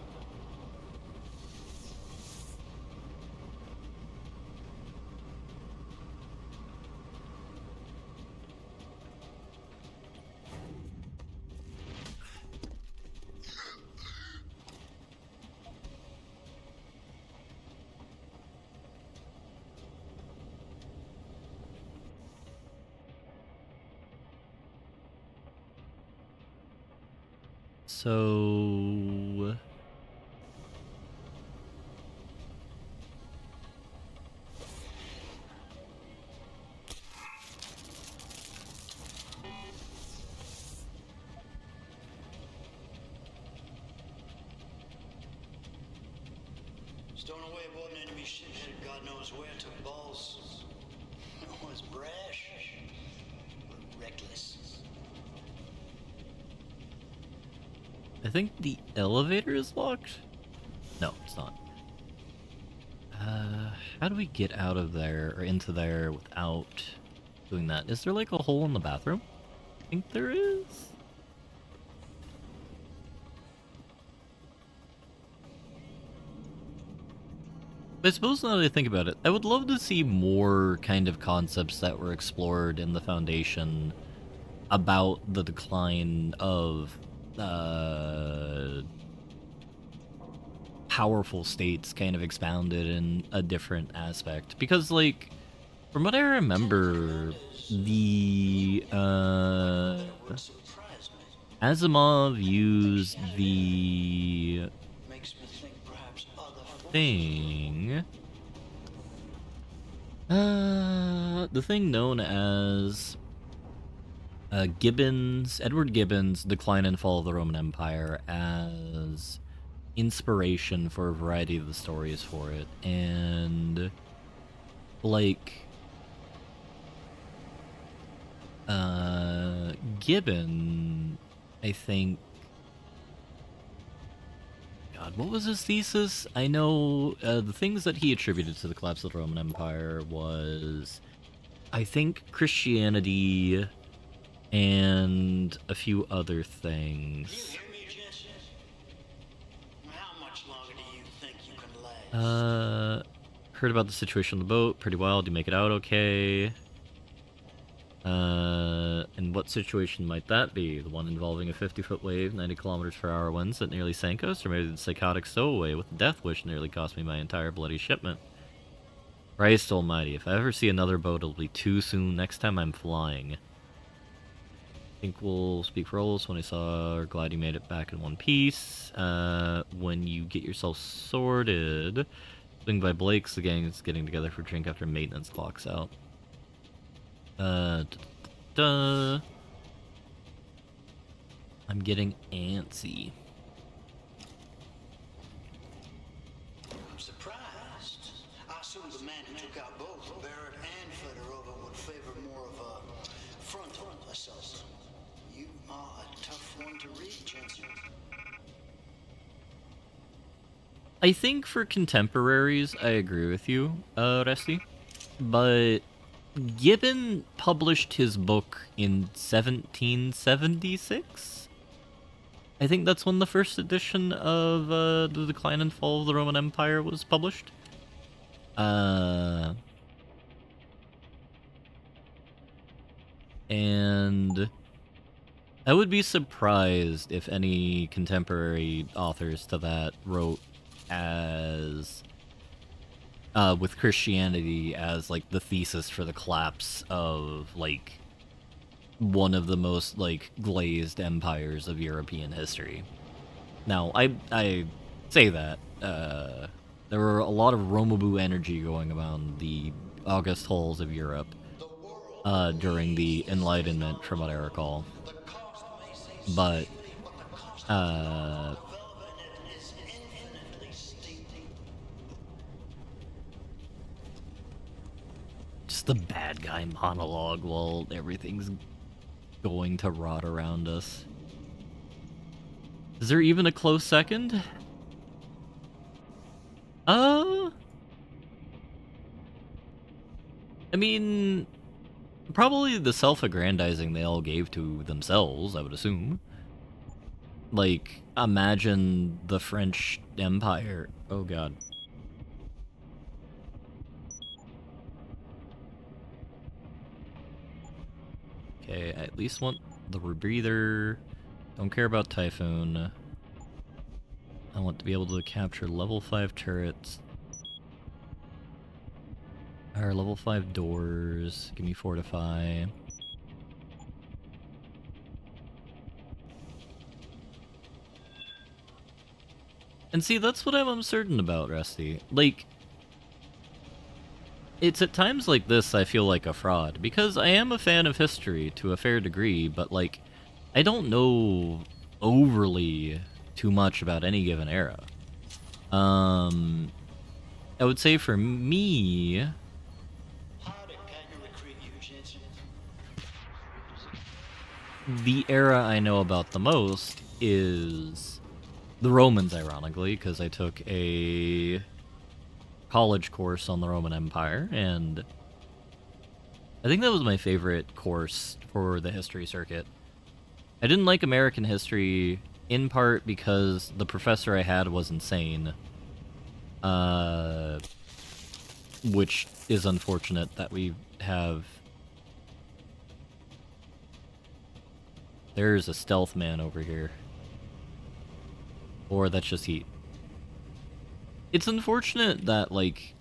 So... Stowing away aboard an enemy ship headed God knows where took balls. It was brash, but reckless. I think the elevator is locked? No, it's not. How do we get out of there or into there without doing that? Is there like a hole in the bathroom? I think there is. I suppose now that I think about it, I would love to see more kind of concepts that were explored in the Foundation about the decline of powerful states kind of expounded in a different aspect. Because, like, from what I remember, the Asimov used the thing, the thing known as Edward Gibbon's Decline and Fall of the Roman Empire as inspiration for a variety of the stories for it. And, like, Gibbon, I think... God, what was his thesis? I know the things that he attributed to the collapse of the Roman Empire was, I think, Christianity and a few other things. Heard about the situation on the boat. Pretty wild. You make it out okay? And what situation might that be? The one involving a 50-foot wave, 90 kilometers per hour winds that nearly sank us? Or maybe the psychotic stowaway with the death wish nearly cost me my entire bloody shipment? Christ almighty, if I ever see another boat, it'll be too soon next time I'm flying. I think we'll speak for Olus when I saw or glad you made it back in one piece. When you get yourself sorted, swing by Blake's, the gang is getting together for a drink after maintenance clocks out. I'm getting antsy. I'm surprised. I assumed the man who took out both Barrett and Fedorova would favor more of a frontal assault. You are a tough one to read, Jensen. I think for contemporaries, I agree with you, Resty. But Gibbon published his book in 1776? I think that's when the first edition of The Decline and Fall of the Roman Empire was published. And I would be surprised if any contemporary authors to that wrote as... with Christianity as, like, the thesis for the collapse of, like, one of the most, like, glazed empires of European history. Now, I say that, there were a lot of Romabu energy going around the August halls of Europe, during the Enlightenment, from what I recall. But, just the bad guy monologue while everything's going to rot around us. Is there even a close second? I mean, probably the self-aggrandizing they all gave to themselves, I would assume. Like, imagine the French Empire. Oh god. Okay, I at least want the rebreather. Don't care about Typhoon. I want to be able to capture level 5 turrets. Or level 5 doors. Give me Fortify. And see, that's what I'm uncertain about, Rusty. Like, it's at times like this I feel like a fraud, because I am a fan of history to a fair degree, but, like, I don't know overly too much about any given era. I would say for me... the era I know about the most is the Romans, ironically, because I took a college course on the Roman Empire, and I think that was my favorite course for the history circuit. I didn't like American history, in part because the professor I had was insane. Which is unfortunate that we have... There's a stealth man over here. Or that's just heat. It's unfortunate that, like,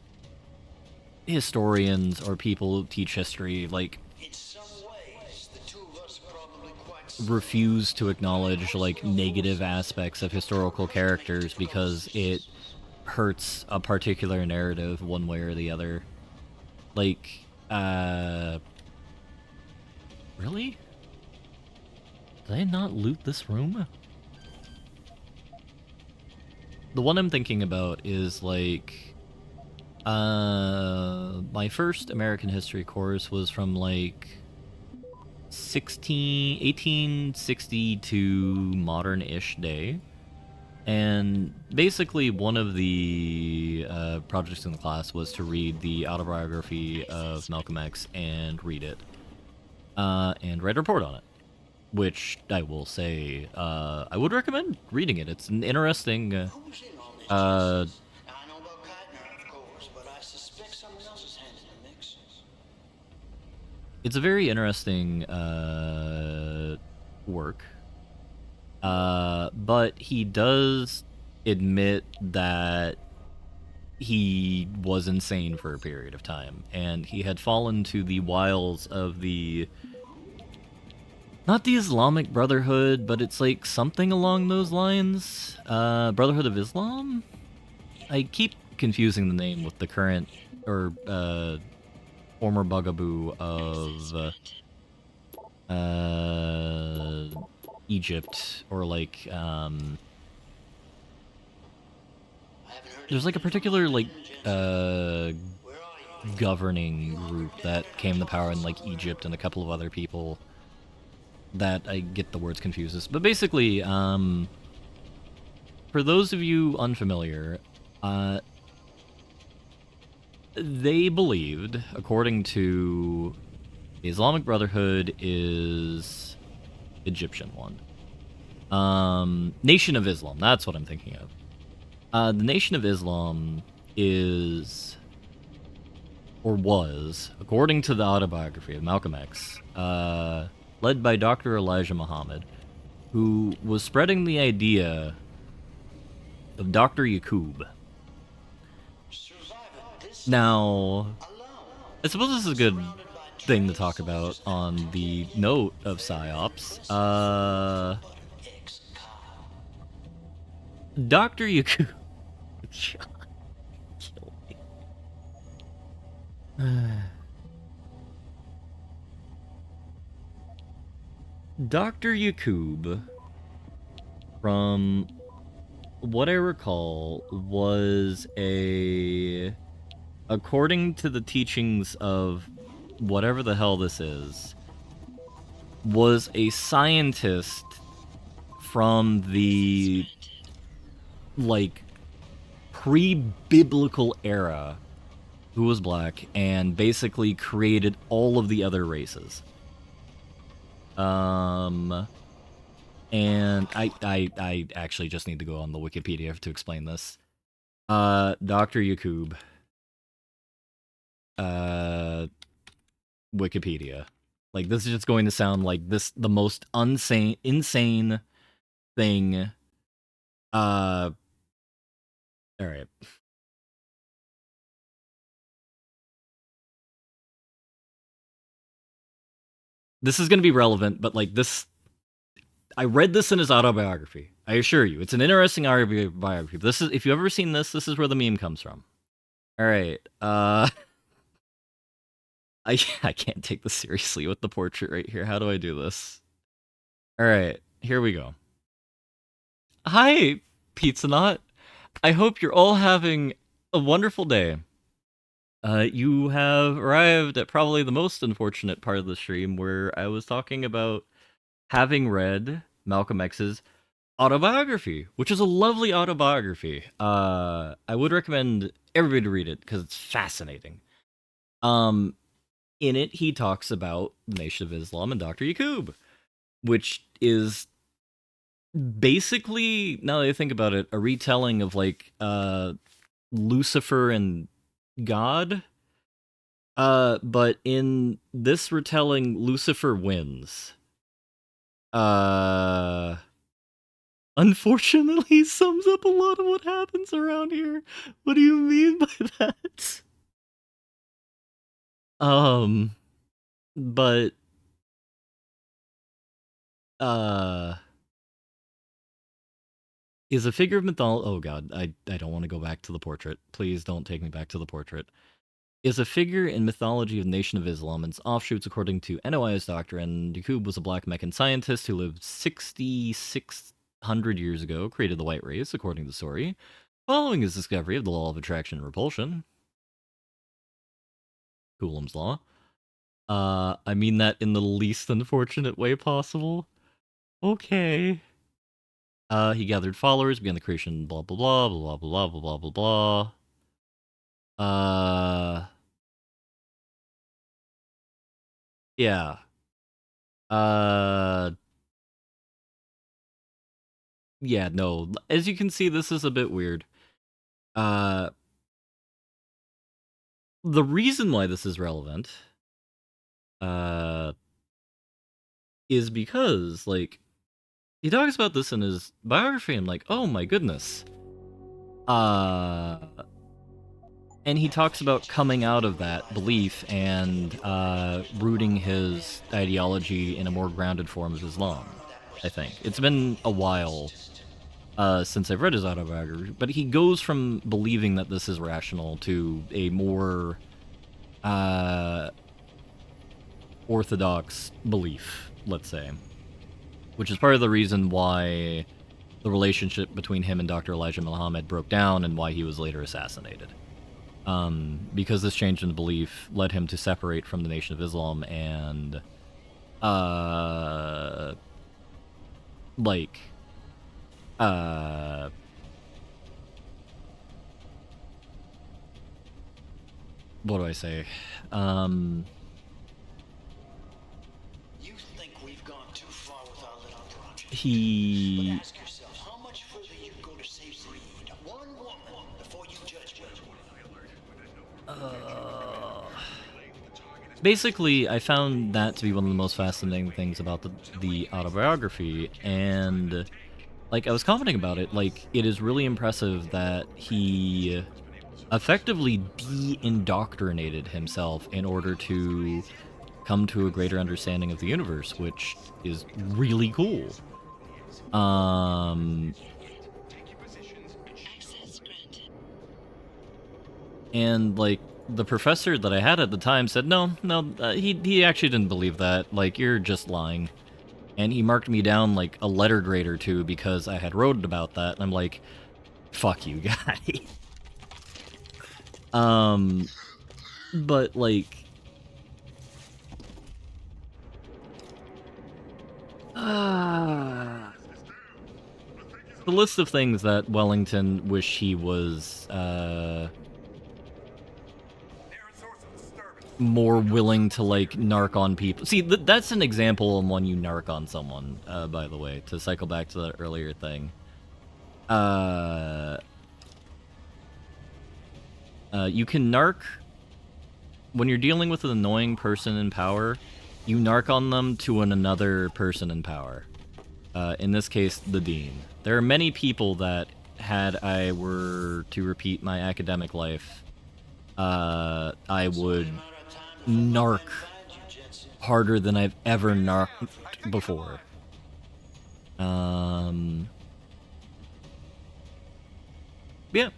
historians or people who teach history, like, refuse to acknowledge, like, negative aspects of historical characters because it hurts a particular narrative one way or the other. Like, really? Did I not loot this room? The one I'm thinking about is, like, my first American history course was from, like, 1862 modern-ish day. And basically one of the projects in the class was to read the autobiography of Malcolm X and read it. And write a report on it. Which I will say, I would recommend reading it. It's an interesting, it's a very interesting, work. But he does admit that he was insane for a period of time, and he had fallen to the wiles of the... not the Islamic Brotherhood, but it's like something along those lines. Brotherhood of Islam? I keep confusing the name with the current, or, former bugaboo of, Egypt, or like, there's like a particular, like, governing group that came to power in, like, Egypt and a couple of other people that I get the words confused. But basically, for those of you unfamiliar, they believed, according to the Islamic Brotherhood, is Egyptian one. Nation of Islam, that's what I'm thinking of. The Nation of Islam is, or was, according to the autobiography of Malcolm X, led by Dr. Elijah Muhammad, who was spreading the idea of Dr. Yaqub. Now, I suppose this is a good thing to talk about on the note of PsyOps. Dr. Yaqub... Kill me. Dr. Yaqub, from what I recall, was a... according to the teachings of whatever the hell this is, was a scientist from the, like, pre-biblical era who was black and basically created all of the other races. And I actually just need to go on the Wikipedia to explain this. Dr. Yaqub. Wikipedia. Like, this is just going to sound like the most insane thing. Alright. This is gonna be relevant, but, like, this... I read this in his autobiography. I assure you, it's an interesting biography. This is, if you've ever seen this, this is where the meme comes from. All right. I can't take this seriously with the portrait right here. How do I do this? All right, here we go. Hi, Pizza Nut. I hope you're all having a wonderful day. You have arrived at probably the most unfortunate part of the stream where I was talking about having read Malcolm X's autobiography, which is a lovely autobiography. I would recommend everybody to read it because it's fascinating. In it, he talks about the Nation of Islam and Dr. Yaqub, which is basically, now that I think about it, a retelling of like Lucifer and God. But in this retelling, Lucifer wins. Unfortunately, sums up a lot of what happens around here. What do you mean by that? But is a figure of mythology. Oh god, I don't want to go back to the portrait. Please don't take me back to the portrait. Is a figure in mythology of the Nation of Islam and its offshoots according to NOI's doctrine. Yaqub was a black Meccan scientist who lived 6,600 years ago, created the white race, according to the story, following his discovery of the law of attraction and repulsion. Coulomb's law. I mean that in the least unfortunate way possible. Okay. He gathered followers, began the creation, blah blah blah blah blah blah blah blah blah. Yeah. Yeah, no. As you can see, this is a bit weird. The reason why this is relevant, is because, like, he talks about this in his biography, and like, oh my goodness. And he talks about coming out of that belief and rooting his ideology in a more grounded form of Islam, I think. It's been a while since I've read his autobiography, but he goes from believing that this is rational to a more orthodox belief, let's say. Which is part of the reason why the relationship between him and Dr. Elijah Muhammad broke down and why he was later assassinated. Because this change in belief led him to separate from the Nation of Islam and, what do I say? You think we've gone too far with our little project? He... But ask yourself, how much further you go to save Reed? One woman before you judge me. Basically, I found that to be one of the most fascinating things about the autobiography, and, like, I was commenting about it, like, it is really impressive that he effectively de-indoctrinated himself in order to come to a greater understanding of the universe, which is really cool. And, like, the professor that I had at the time said, no, he actually didn't believe that. Like, you're just lying. And he marked me down, like, a letter grade or two because I had wrote about that. And I'm like, fuck you, guy. But, like... the list of things that Wellington wish he was, more willing to, like, narc on people. See, that's an example of when you narc on someone, by the way, to cycle back to that earlier thing. You can narc... When you're dealing with an annoying person in power, you narc on them to another person in power. In this case, the Dean. There are many people that, had I were to repeat my academic life, I would narc harder than I've ever narked before. Yeah.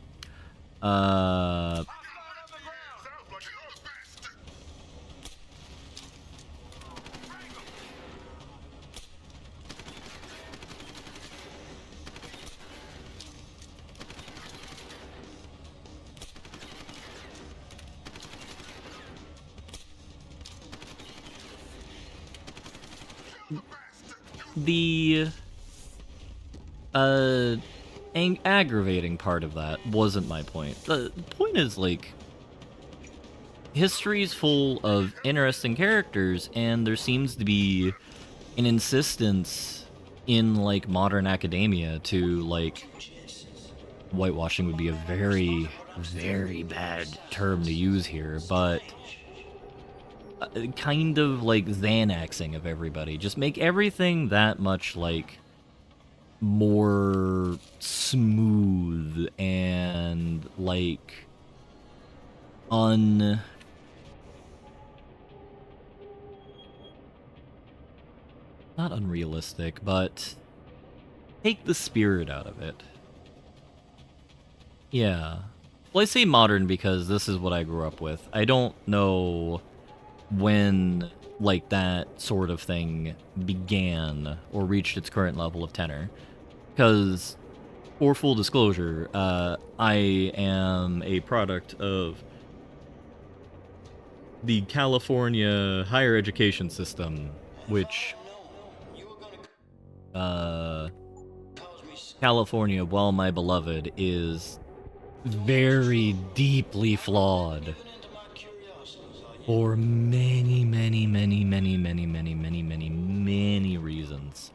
The aggravating part of that wasn't my point. The point is, like, history is full of interesting characters, and there seems to be an insistence in, like, modern academia to, like, whitewashing would be a very, very bad term to use here, but kind of like Xanaxing of everybody. Just make everything that much, like, more smooth and, like, not unrealistic, but take the spirit out of it. Yeah. Well, I say modern because this is what I grew up with. I don't know when, like, that sort of thing began or reached its current level of tenor. Because, for full disclosure, I am a product of the California higher education system, which, California, while my beloved, is very deeply flawed for many, many, many, many, many, many, many, many, many reasons.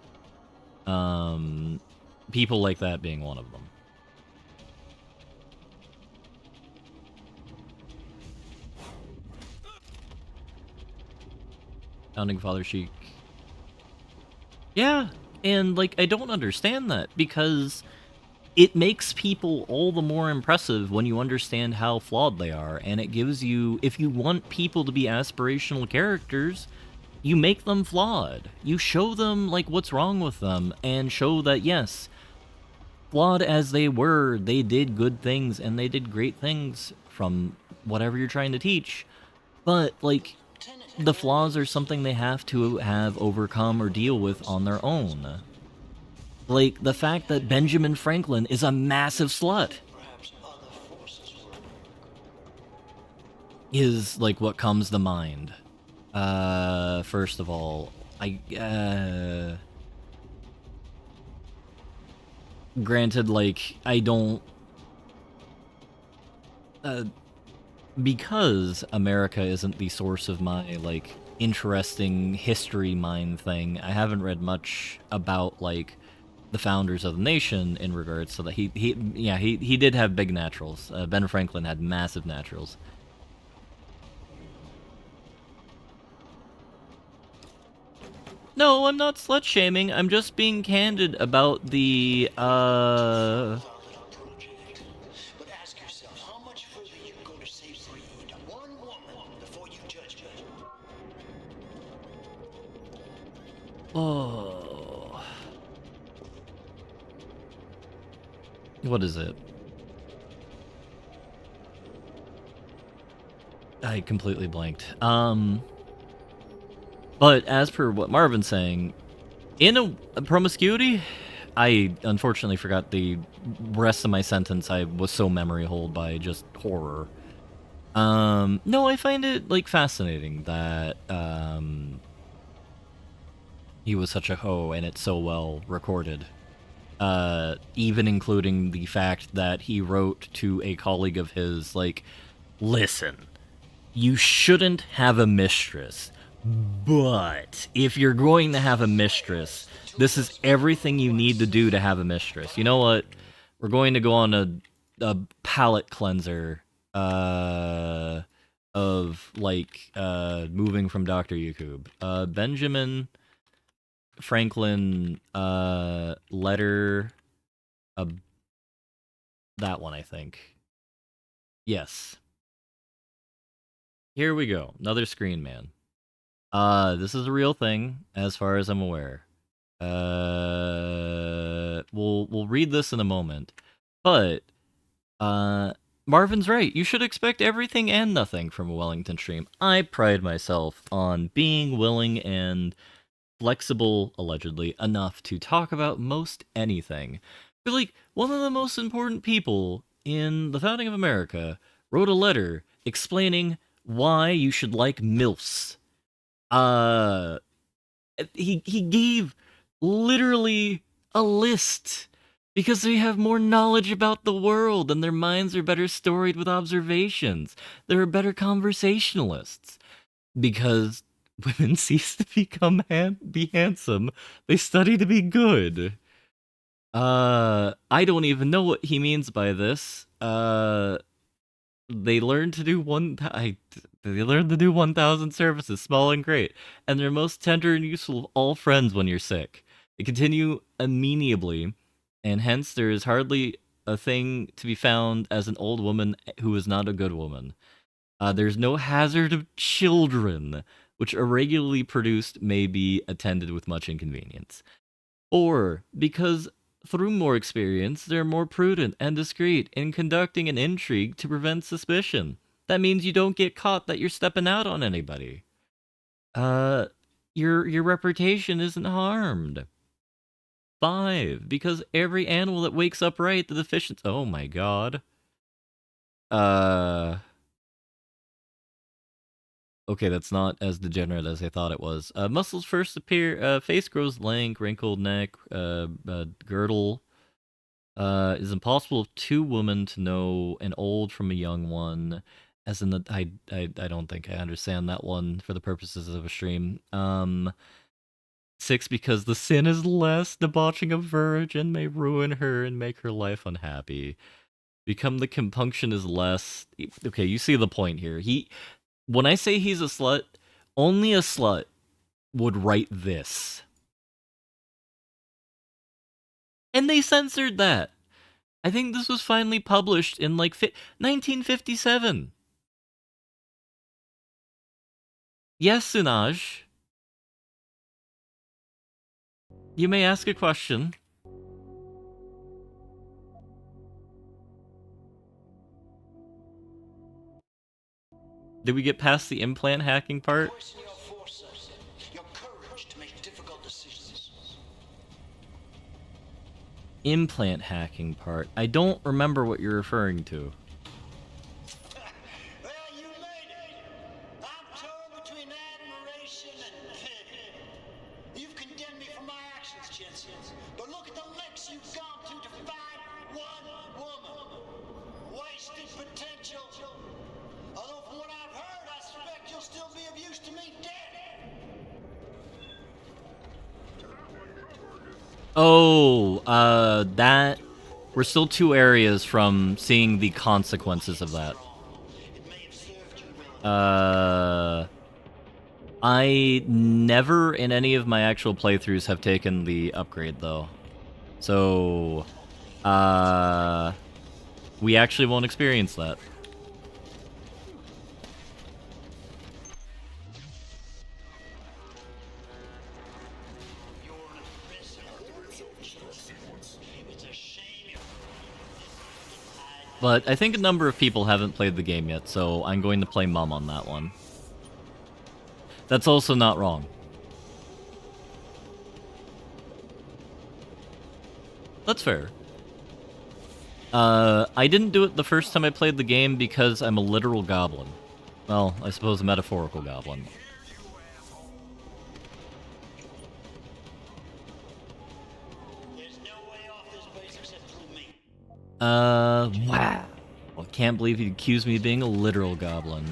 People like that being one of them. Founding Father Sheik. Yeah, and, like, I don't understand that, because it makes people all the more impressive when you understand how flawed they are, and it gives you, if you want people to be aspirational characters, you make them flawed. You show them, like, what's wrong with them, and show that, yes, flawed as they were, they did good things, and they did great things from whatever you're trying to teach. But, like, the flaws are something they have to have overcome or deal with on their own. Like, the fact that Benjamin Franklin is a massive slut is, like, what comes to mind. First of all, granted, like, I don't, because America isn't the source of my, like, interesting history mind thing, I haven't read much about, like, the founders of the nation in regards to that. He did have big naturals. Ben Franklin had massive naturals. No, I'm not slut-shaming. I'm just being candid about the, But ask yourself, how much further you go to save one woman before you judge her? Oh. What is it? I completely blanked. But as per what Marvin's saying, in a promiscuity, I unfortunately forgot the rest of my sentence. I was so memory holed by just horror. No, I find it, like, fascinating that, he was such a hoe and it's so well recorded. Even including the fact that he wrote to a colleague of his, like, listen, you shouldn't have a mistress, but if you're going to have a mistress, this is everything you need to do to have a mistress. You know what? We're going to go on a palate cleanser, of, like, moving from Dr. Yakub. Benjamin Franklin, letter, that one, I think. Yes. Here we go. Another screen man. This is a real thing, as far as I'm aware. We'll read this in a moment. But Marvin's right. You should expect everything and nothing from a Wellington stream. I pride myself on being willing and flexible, allegedly, enough to talk about most anything. But, like, one of the most important people in the founding of America wrote a letter explaining why you should like MILFs. He gave literally a list because they have more knowledge about the world and their minds are better storied with observations. They're better conversationalists because women cease to be handsome. They study to be good. I don't even know what he means by this. They learn to do they learn to do 1,000 services, small and great, and they're most tender and useful of all friends when you're sick. They continue amenably, and hence there is hardly a thing to be found as an old woman who is not a good woman. There's no hazard of children, which irregularly produced may be attended with much inconvenience. Or, because through more experience, they're more prudent and discreet in conducting an intrigue to prevent suspicion. That means you don't get caught that you're stepping out on anybody. Your reputation isn't harmed. 5, because every animal that wakes up right, the deficiency... Oh my god. Okay, that's not as degenerate as I thought it was. Muscles first appear, face grows lank, wrinkled neck, girdle. Is impossible of two women to know an old from a young one. As in the, I don't think I understand that one for the purposes of a stream. 6, because the sin is less, debauching a virgin may ruin her and make her life unhappy. Become the compunction is less. Okay, you see the point here. When I say he's a slut, only a slut would write this. And they censored that. I think this was finally published in, like, 1957. Yes, Sunaj. You may ask a question. Did we get past the implant hacking part? Your courage to make difficult decisions. Implant hacking part. I don't remember what you're referring to. Well, you made it. I'm torn between admiration and pity. You've condemned me for my actions, Jensen. But look at the lengths you've gone to find one woman. Wasted potential. Although from what I've heard, I suspect you'll still be of use to me dead. Oh, that... We're still 2 areas from seeing the consequences of that. I never in any of my actual playthroughs have taken the upgrade, though. So, we actually won't experience that. But I think a number of people haven't played the game yet, so I'm going to play Mum on that one. That's also not wrong. That's fair. I didn't do it the first time I played the game because I'm a literal goblin. Well, I suppose a metaphorical goblin. Wow. I can't believe you accused me of being a literal goblin.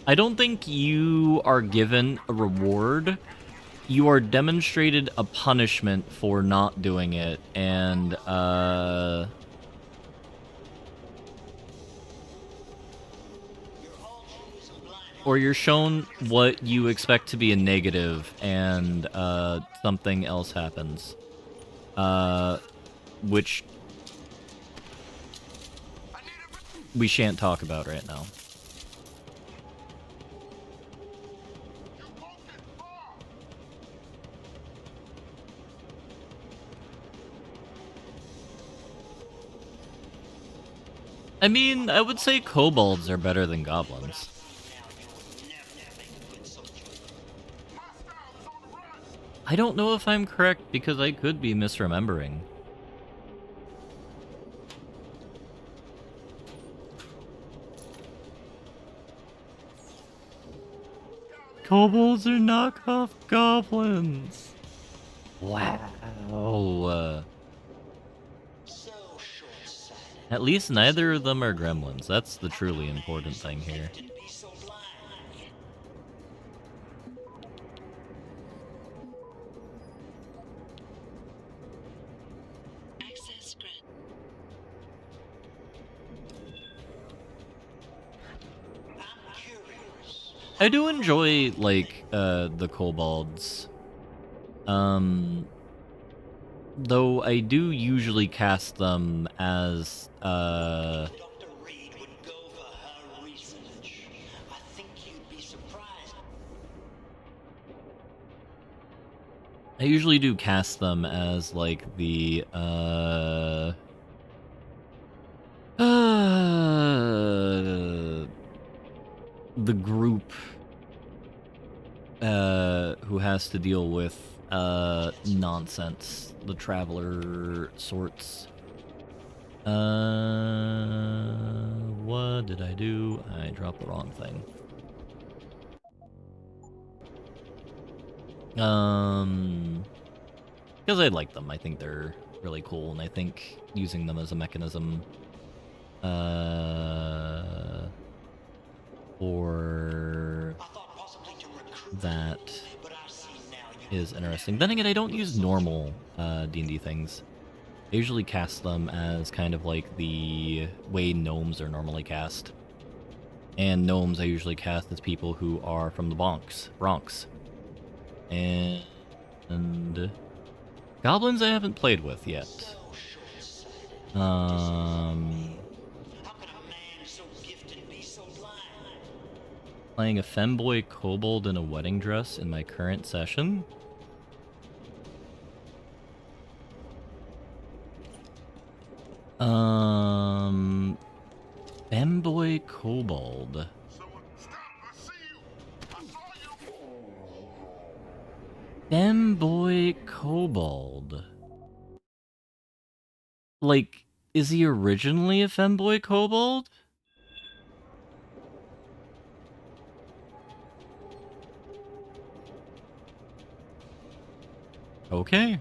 I don't think you are given a reward. You are demonstrated a punishment for not doing it, and, or you're shown what you expect to be a negative, and, something else happens. Which we shan't talk about right now. I mean, I would say kobolds are better than goblins. I don't know if I'm correct because I could be misremembering. Kobolds are knockoff goblins. Wow. At least neither of them are gremlins. That's the truly important thing here. I do enjoy, like, the kobolds. Though I do usually cast them as, Dr. Reed would go for her research. I think you'd be surprised. I usually do cast them as, like, the, the group, who has to deal with, nonsense. The traveler sorts. What did I do? I dropped the wrong thing. Because I like them. I think they're really cool, and I think using them as a mechanism, for that is interesting. Then again, I don't use normal, D&D things. I usually cast them as kind of like the way gnomes are normally cast. And gnomes I usually cast as people who are from the Bronx. And goblins I haven't played with yet. Playing a femboy kobold in a wedding dress in my current session? Femboy kobold. Femboy kobold. Like, is he originally a femboy kobold? Okay.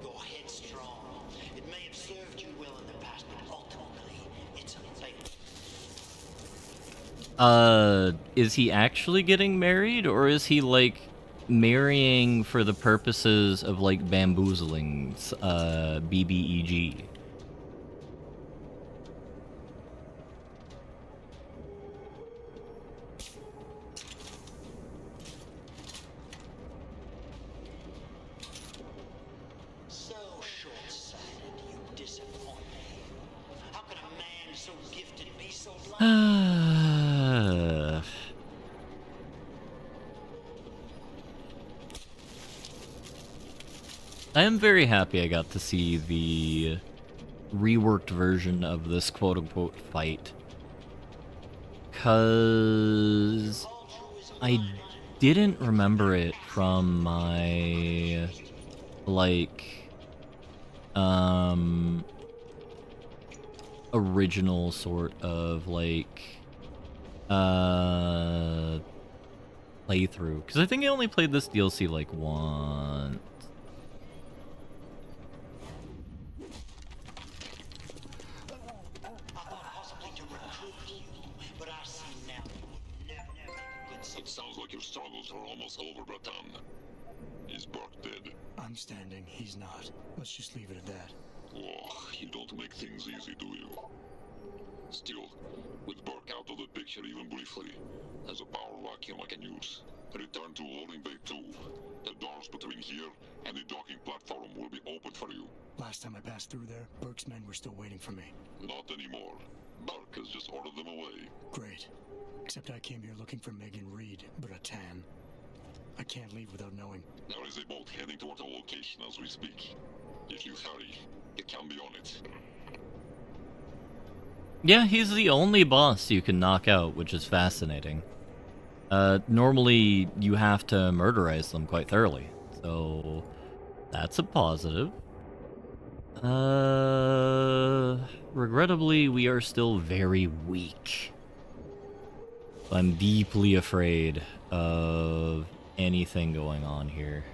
Your head's strong. It may have served you well in the past, but ultimately, it's a fate. Is he actually getting married, or is he, like, marrying for the purposes of, like, bamboozling, BBEG? So short-sighted, you disappoint me. How could a man so gifted be so blind? I am very happy I got to see the reworked version of this quote-unquote fight. 'Cause I didn't remember it from my, like, original sort of, like, playthrough. 'Cause I think I only played this DLC, like, once. It sounds like your struggles are almost over, Bratan. Is Burke dead? I'm standing, he's not. Let's just leave it at that. Oh, you don't make things easy, do you? Still, with Burke out of the picture even briefly, there's a power vacuum I can use. Return to loading bay 2. The doors between here and the docking platform will be open for you. Last time I passed through there, Burke's men were still waiting for me. Not anymore. Burke has just ordered them away. Great. Except I came here looking for Megan Reed, but a tan. I can't leave without knowing. There is a boat heading toward our location as we speak. If you hurry, It can be on it. Yeah, he's the only boss you can knock out, which is fascinating. Normally you have to murderize them quite thoroughly, so that's a positive. Regrettably, we are still very weak. I'm deeply afraid of anything going on here.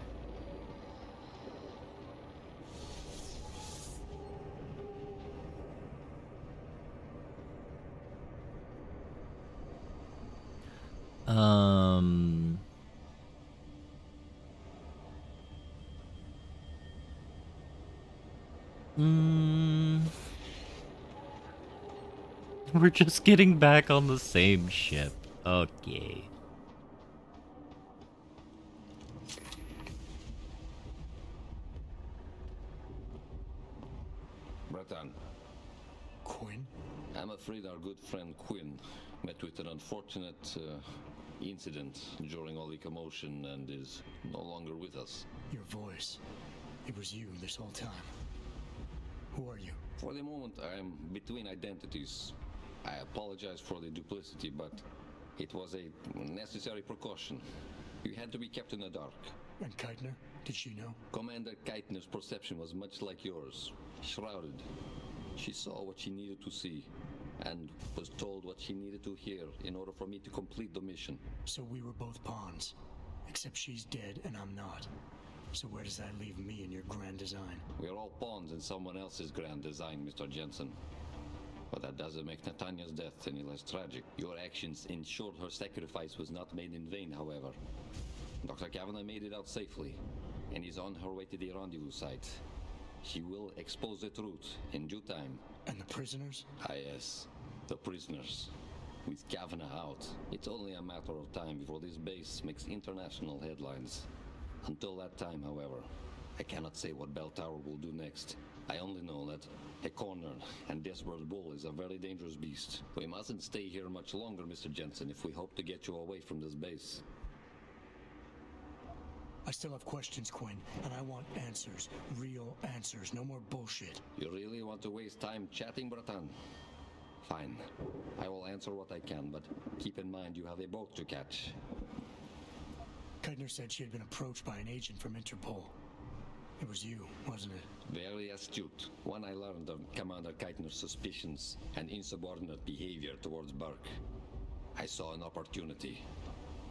We're just getting back on the same ship. Okay. Breton. Quinn? I'm afraid our good friend Quinn met with an unfortunate incident during all the commotion and is no longer with us. Your voice. It was you this whole time. Who are you? For the moment, I'm between identities. I apologize for the duplicity, but it was a necessary precaution. You had to be kept in the dark. And Keitner? Did she know? Commander Keitner's perception was much like yours. Shrouded. She saw what she needed to see, and was told what she needed to hear in order for me to complete the mission. So we were both pawns. Except she's dead and I'm not. So where does that leave me in your grand design? We are all pawns in someone else's grand design, Mr. Jensen. But that doesn't make Natanya's death any less tragic. Your actions ensured her sacrifice was not made in vain, however. Dr. Kavanagh made it out safely, and is on her way to the rendezvous site. She will expose the truth in due time. And the prisoners? Ah, yes. The prisoners. With Kavanagh out, it's only a matter of time before this base makes international headlines. Until that time, however, I cannot say what Bell Tower will do next. I only know that a cornered and desperate bull is a very dangerous beast. We mustn't stay here much longer, Mr. Jensen, if we hope to get you away from this base. I still have questions, Quinn, and I want answers. Real answers, no more bullshit. You really want to waste time chatting, Breton? Fine. I will answer what I can, but keep in mind you have a boat to catch. Keitner said she had been approached by an agent from Interpol. It was you, wasn't it? Very astute. When I learned of Commander Keitner's suspicions and insubordinate behavior towards Burke, I saw an opportunity.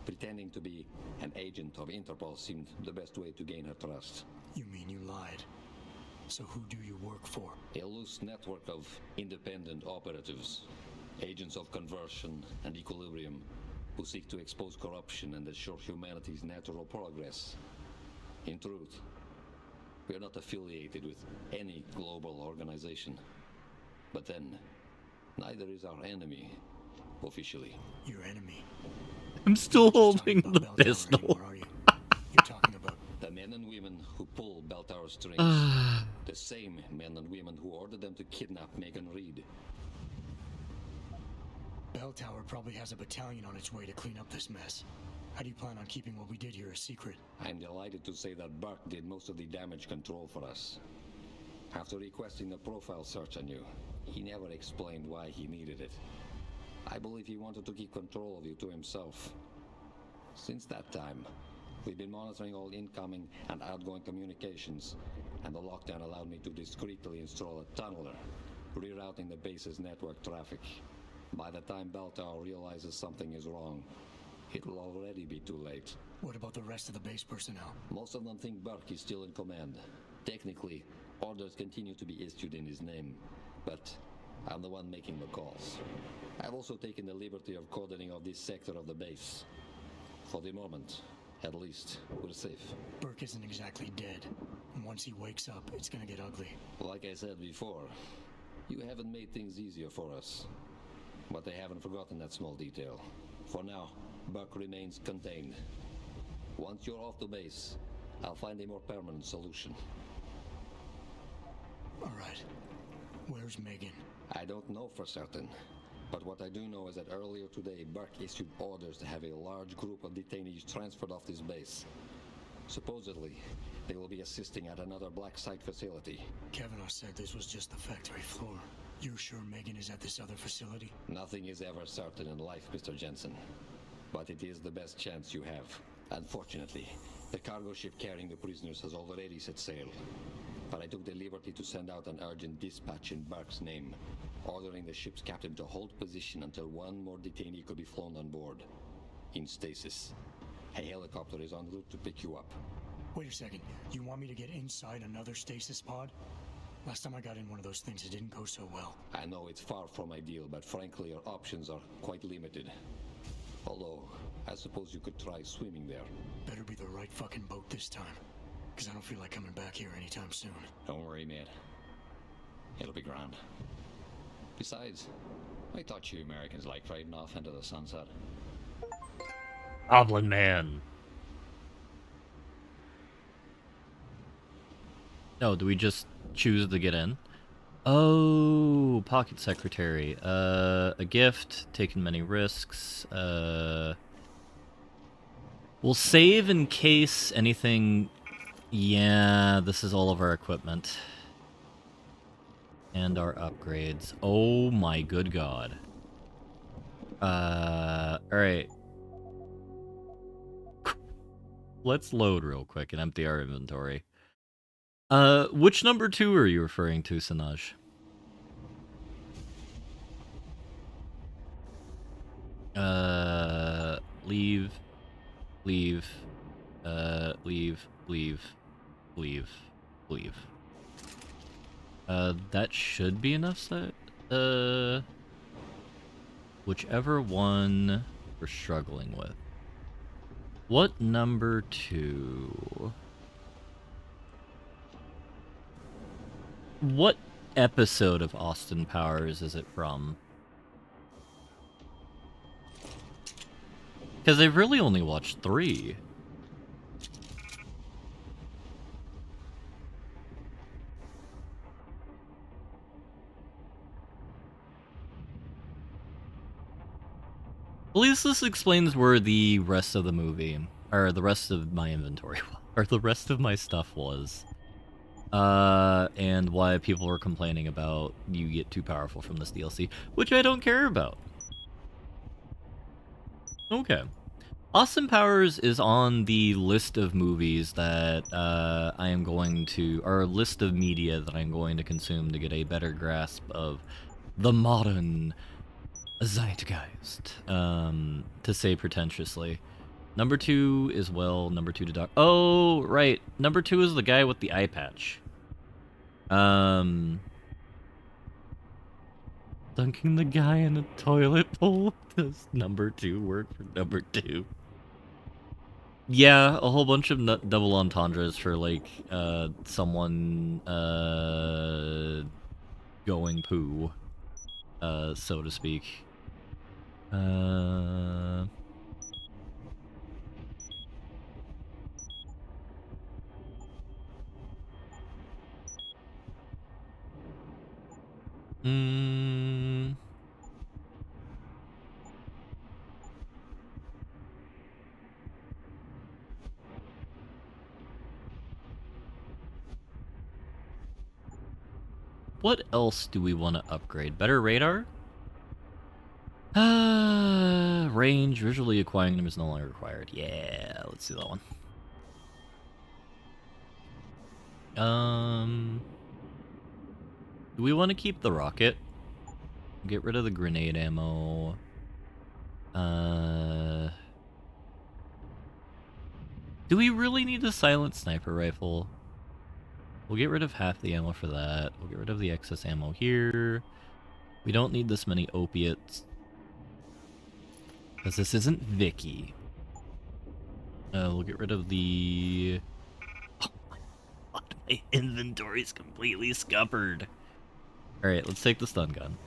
Pretending to be an agent of Interpol seemed the best way to gain her trust. You mean you lied? So who do you work for? A loose network of independent operatives, agents of conversion and equilibrium, who seek to expose corruption and assure humanity's natural progress. In truth, we are not affiliated with any global organization. But then, neither is our enemy, officially. Your enemy? I'm still holding the pistol. You're talking about the men and women who pull Bell Tower strings. The same men and women who ordered them to kidnap Megan Reed. Bell Tower probably has a battalion on its way to clean up this mess. How do you plan on keeping what we did here a secret? I'm delighted to say that Burke did most of the damage control for us. After requesting a profile search on you, he never explained why he needed it. I believe he wanted to keep control of you to himself. Since that time, we've been monitoring all incoming and outgoing communications, and the lockdown allowed me to discreetly install a tunneler, rerouting the base's network traffic. By the time Bell Tower realizes something is wrong, it will already be too late. What about the rest of the base personnel? Most of them think Burke is still in command. Technically, orders continue to be issued in his name, but I'm the one making the calls. I've also taken the liberty of coordinating of this sector of the base. For the moment, at least, we're safe. Burke isn't exactly dead, and once he wakes up, it's gonna get ugly. Like I said before, you haven't made things easier for us. But they haven't forgotten that small detail. For now, Burke remains contained. Once you're off the base, I'll find a more permanent solution. All right. Where's Megan? I don't know for certain. But what I do know is that earlier today, Burke issued orders to have a large group of detainees transferred off this base. Supposedly, they will be assisting at another Blacksite facility. Kavanaugh said this was just the factory floor. You sure Megan is at this other facility? Nothing is ever certain in life, Mr. Jensen. But it is the best chance you have. Unfortunately, the cargo ship carrying the prisoners has already set sail. But I took the liberty to send out an urgent dispatch in Burke's name, ordering the ship's captain to hold position until one more detainee could be flown on board. In stasis. A helicopter is en route to pick you up. Wait a second. You want me to get inside another stasis pod? Last time I got in one of those things, it didn't go so well. I know it's far from ideal, but frankly, our options are quite limited. Although, I suppose you could try swimming there. Better be the right fucking boat this time. Because I don't feel like coming back here anytime soon. Don't worry, mate. It'll be grand. Besides, I thought you Americans liked riding off into the sunset. Goblin Man. Oh, do we just choose to get in? Oh, Pocket Secretary. A gift, taken many risks. We'll save in case anything... Yeah, this is all of our equipment. And our upgrades. Oh my good god. Alright. Let's load real quick and empty our inventory. Which number 2 are you referring to, Sanaj? Leave, leave, leave. That should be enough set. Whichever one we're struggling with. What number 2? What episode of Austin Powers is it from? Because I've really only watched 3. At least this explains where the rest of the movie, or the rest of my inventory, or the rest of my stuff was. And why people were complaining about you get too powerful from this DLC, which I don't care about. Okay. Austin Powers is on the list of movies that I am going to, or list of media that I'm going to consume to get a better grasp of the modern zeitgeist, to say pretentiously. Number 2 is, well, number 2 to Doc. Oh, right. Number 2 is the guy with the eye patch. Dunking the guy in a toilet bowl. Does number 2 work for number 2? Yeah, a whole bunch of double entendres for, like, someone, going poo, so to speak. What else do we want to upgrade? Better radar? Range, visually acquiring them is no longer required. Yeah, let's do that one. Do we want to keep the rocket? Get rid of the grenade ammo. Do we really need a silent sniper rifle? We'll get rid of half the ammo for that. We'll get rid of the excess ammo here. We don't need this many opiates. Because this isn't Vicky. We'll get rid of the... Oh my god, my inventory's completely scuppered. Alright, let's take the stun gun.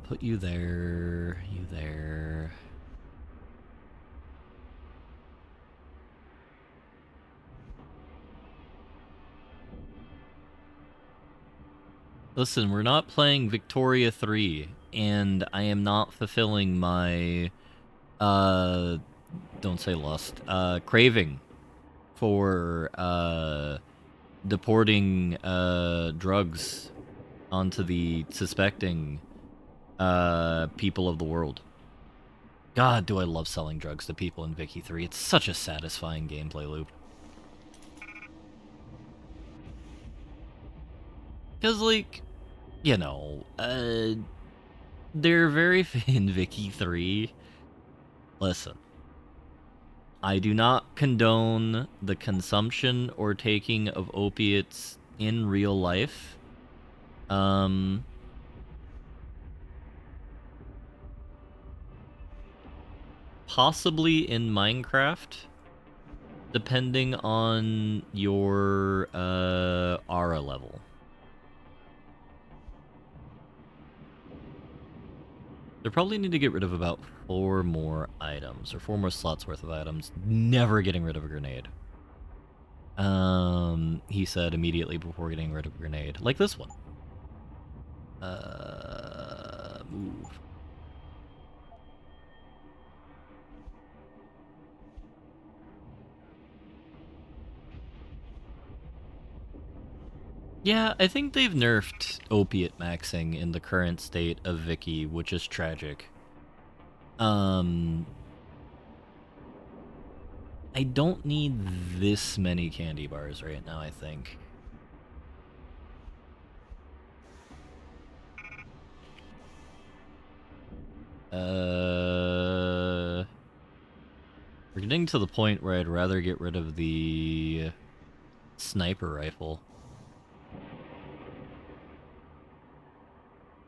Put you there, you there. Listen, we're not playing Victoria 3, and I am not fulfilling my don't say lust, craving for deporting drugs onto the suspecting people of the world. God, do I love selling drugs to people in Vicky 3. It's such a satisfying gameplay loop. Because, like, you know, they're very in Vicky 3. Listen, I do not condone the consumption or taking of opiates in real life. Possibly in Minecraft, depending on your aura level. They probably need to get rid of about 4 more items, or 4 more slots worth of items. Never getting rid of a grenade. He said immediately before getting rid of a grenade. Like this one. Move. Yeah, I think they've nerfed opiate maxing in the current state of Vicky, which is tragic. I don't need this many candy bars right now, I think. We're getting to the point where I'd rather get rid of the sniper rifle.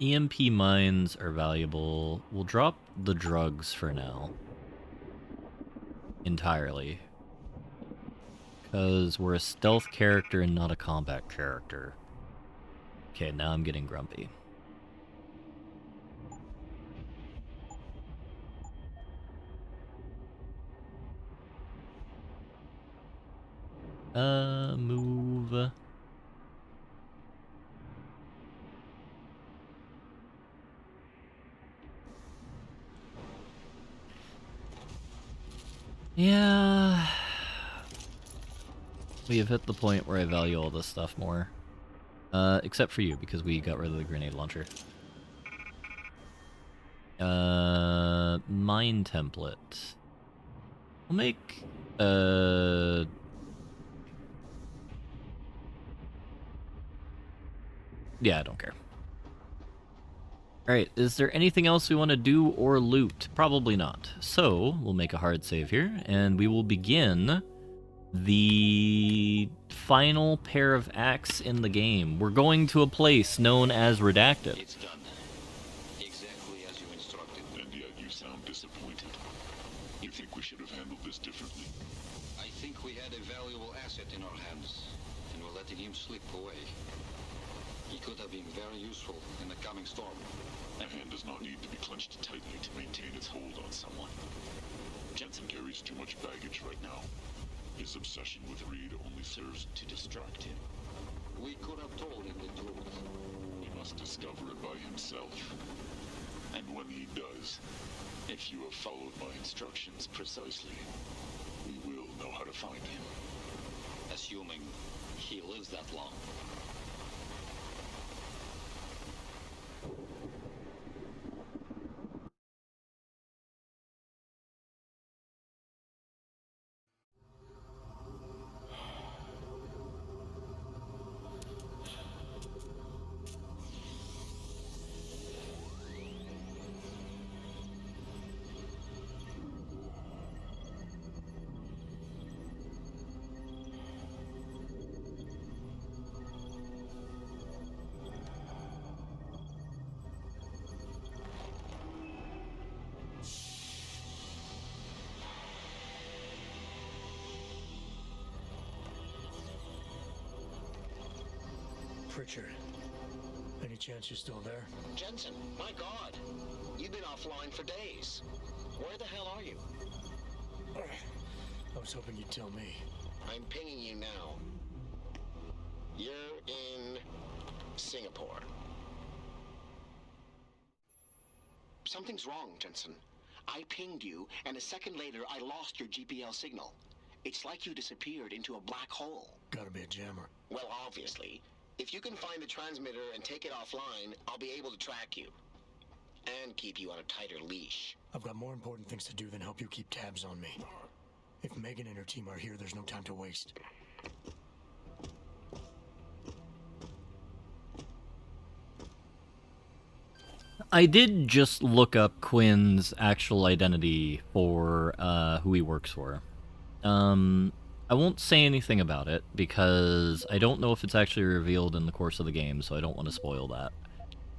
EMP mines are valuable. We'll drop the drugs for now. Entirely. Because we're a stealth character and not a combat character. Okay, now I'm getting grumpy. Move. Yeah. We have hit the point where I value all this stuff more. Except for you, because we got rid of the grenade launcher. Mine template. We'll make, yeah, I don't care. Alright, is there anything else we want to do or loot? Probably not. So, we'll make a hard save here, and we will begin the final pair of acts in the game. We're going to a place known as Redacted. It's done. Exactly as you instructed. And yet you sound disappointed. You think we should have handled this differently? I think we had a valuable asset in our hands, and we're letting him slip away. He could have been very useful in the coming storm. A hand does not need to be clenched tightly to maintain its hold on someone. Jensen carries too much baggage right now. His obsession with Reed only serves to distract him. We could have told him the truth. He must discover it by himself. And when he does, if you have followed my instructions precisely, we will know how to find him. Assuming he lives that long. Pritchard, any chance you're still there? Jensen, my God. You've been offline for days. Where the hell are you? I was hoping you'd tell me. I'm pinging you now. You're in Singapore. Something's wrong, Jensen. I pinged you, and a second later I lost your GPL signal. It's like you disappeared into a black hole. Gotta be a jammer. Well, obviously. If you can find the transmitter and take it offline, I'll be able to track you. And keep you on a tighter leash. I've got more important things to do than help you keep tabs on me. If Megan and her team are here, there's no time to waste. I did just look up Quinn's actual identity for who he works for. I won't say anything about it because I don't know if it's actually revealed in the course of the game, so I don't want to spoil that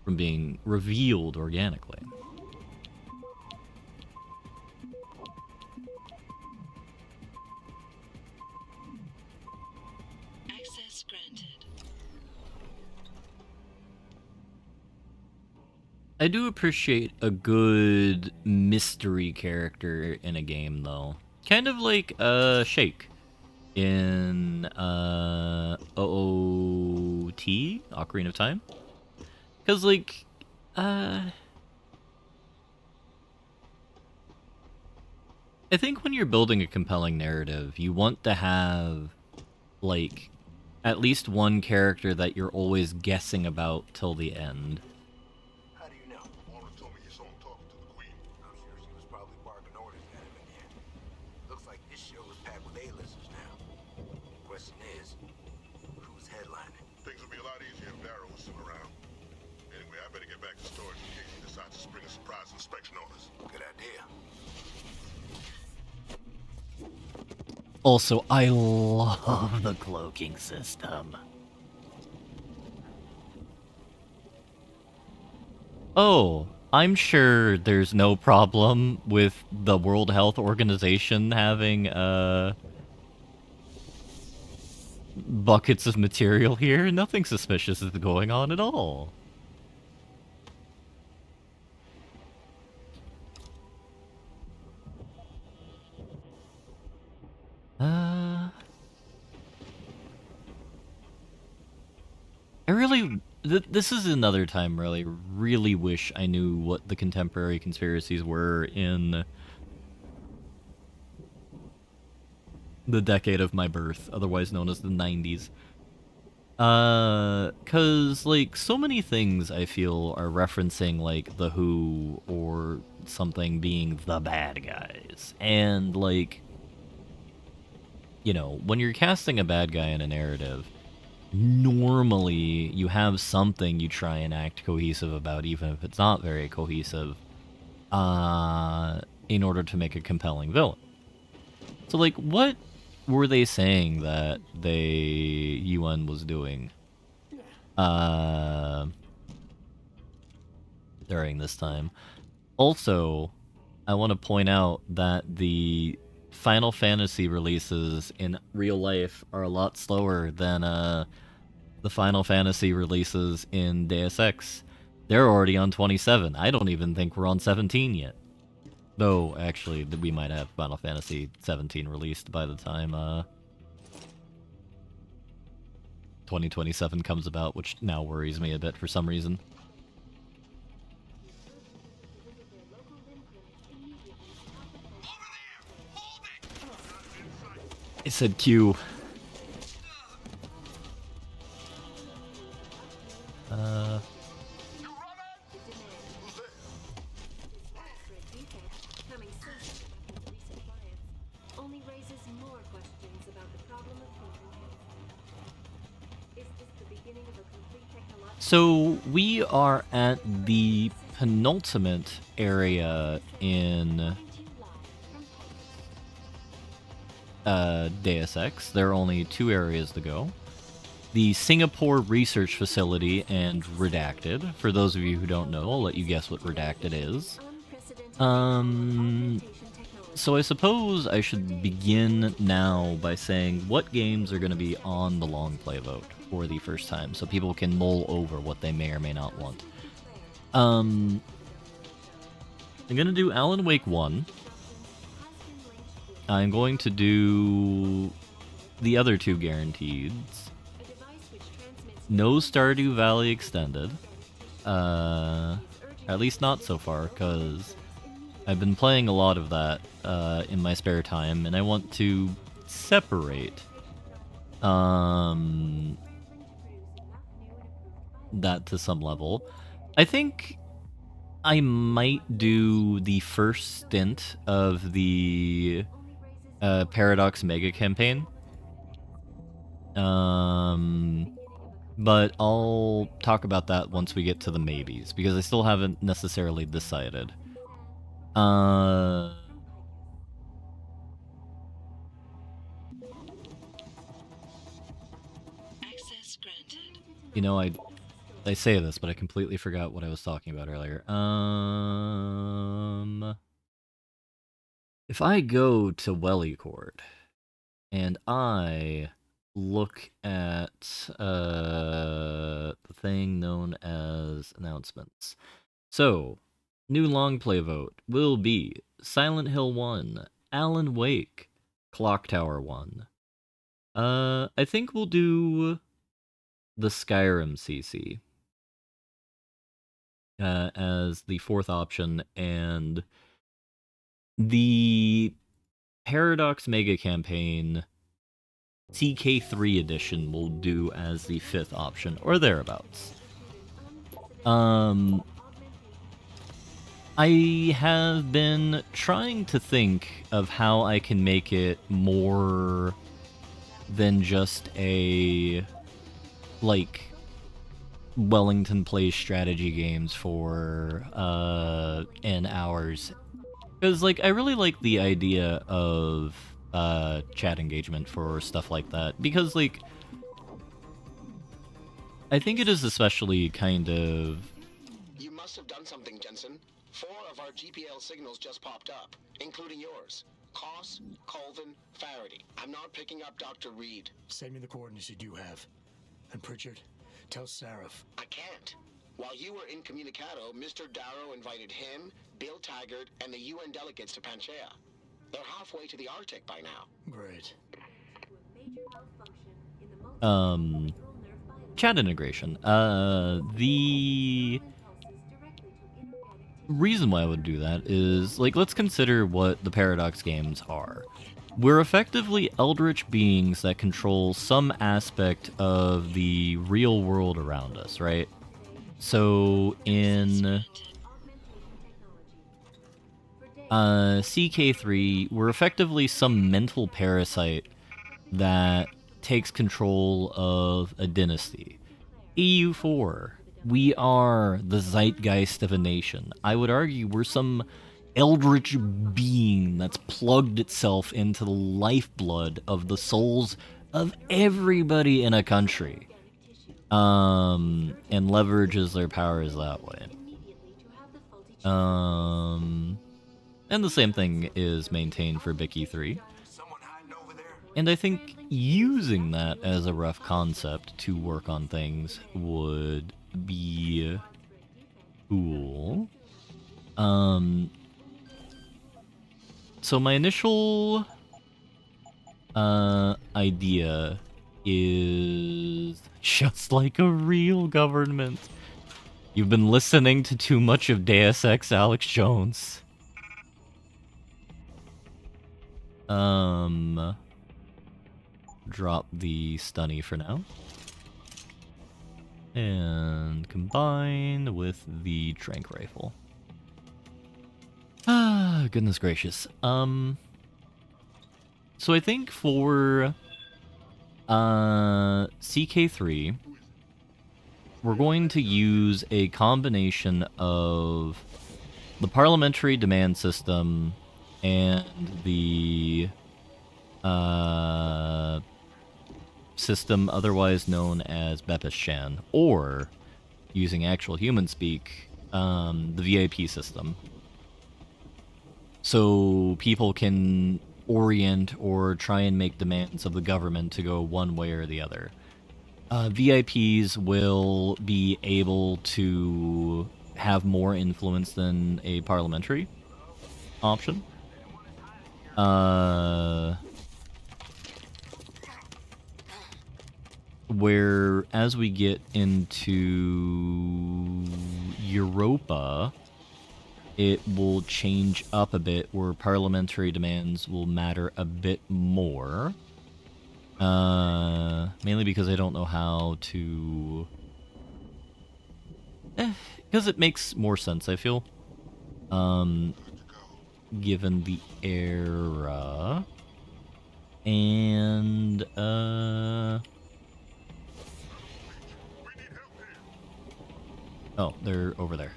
from being revealed organically. Access granted. I do appreciate a good mystery character in a game, though. Kind of like Shake in OOT, Ocarina of Time. Because, like, I think when you're building a compelling narrative, you want to have, like, at least one character that you're always guessing about till the end. How do you know? Warren told me you saw him talking to the Queen. I'm sure she was probably barking orders at him in there. Looks like this show is packed with A-listers now. Question is, who's headlining? Things would be a lot easier if Darrow was still around. Anyway, I better get back to storage in case he decides to spring a surprise inspection on us. Good idea. Also, I love the cloaking system. Oh, I'm sure there's no problem with the World Health Organization having, buckets of material here. Nothing suspicious is going on at all. I really... this is another time where I really wish I knew what the contemporary conspiracies were in the decade of my birth, otherwise known as the 90s. 'Cause, like, so many things I feel are referencing, like, The Who or something being the bad guys. And, like, you know, when you're casting a bad guy in a narrative, normally you have something you try and act cohesive about, even if it's not very cohesive, in order to make a compelling villain. So, like, what were they saying that UN was doing during this time? Also, I want to point out that the Final Fantasy releases in real life are a lot slower than the Final Fantasy releases in Deus Ex. They're already on 27. I don't even think we're on 17 yet. Though, actually, we might have Final Fantasy 17 released by the time 2027 comes about, which now worries me a bit for some reason. I said Q. Only raises more questions about the problem of human. Is this the beginning of a complete technological... So we are at the penultimate area in Deus Ex. There are only 2 areas to go. The Singapore Research Facility and Redacted. For those of you who don't know, I'll let you guess what Redacted is. So I suppose I should begin now by saying what games are going to be on the long play vote for the first time, so people can mull over what they may or may not want. I'm going to do Alan Wake 1. I'm going to do the other 2 guaranteed. No Stardew Valley Extended. At least not so far, because I've been playing a lot of that in my spare time, and I want to separate that to some level. I think I might do the first stint of the Paradox Mega campaign. But I'll talk about that once we get to the maybes, because I still haven't necessarily decided. You know, I say this, but I completely forgot what I was talking about earlier. If I go to Wellycord and I look at the thing known as announcements. So, new long play vote will be Silent Hill 1, Alan Wake, Clock Tower 1. I think we'll do the Skyrim CC as the fourth option, and the Paradox Mega Campaign CK3 edition will do as the fifth option, or thereabouts. I have been trying to think of how I can make it more than just a, like, Wellington plays strategy games for N hours. Because, like, I really like the idea of chat engagement for stuff like that. Because, like, I think it is especially kind of... You must have done something, Jensen. 4 of our GPL signals just popped up, including yours. Koss, Colvin, Faraday. I'm not picking up Dr. Reed. Send me the coordinates you do have. And Pritchard, tell Sarif. I can't. While you were incommunicado, Mr. Darrow invited him, Bill Taggart, and the UN delegates to Panchea. They're halfway to the Arctic by now. Great. Chat integration. The reason why I would do that is, like, let's consider what the Paradox games are. We're effectively eldritch beings that control some aspect of the real world around us, right? So in CK3, we're effectively some mental parasite that takes control of a dynasty. EU4, we are the zeitgeist of a nation. I would argue we're some eldritch being that's plugged itself into the lifeblood of the souls of everybody in a country, and leverages their powers that way. And the same thing is maintained for Bicky 3. And I think using that as a rough concept to work on things would be cool. So my initial idea is just like a real government. You've been listening to too much of Deus Ex Alex Jones. Drop the stunny for now. And combine with the trank rifle. Ah, goodness gracious. So I think for CK3, we're going to use a combination of the parliamentary demand system and the system otherwise known as Bepishan, or, using actual human speak, the VIP system. So people can orient or try and make demands of the government to go one way or the other. VIPs will be able to have more influence than a parliamentary option. Where, as we get into Europa, it will change up a bit, where parliamentary demands will matter a bit more. Mainly because I don't know how to... because it makes more sense, I feel. Given the era. And, oh, they're over there.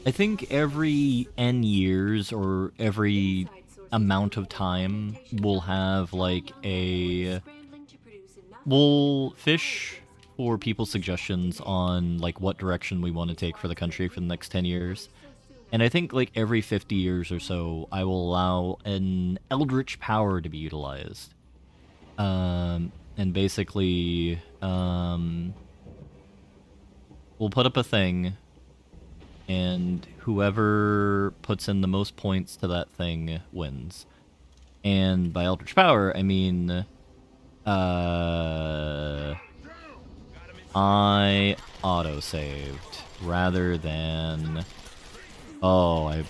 I think every N years, or every amount of time, we'll have, like, we'll fish for people's suggestions on, like, what direction we want to take for the country for the next 10 years. And I think, like, every 50 years or so, I will allow an eldritch power to be utilized. And basically, we'll put up a thing, and whoever puts in the most points to that thing wins. And by eldritch power, I mean, I auto-saved rather than... Oh, I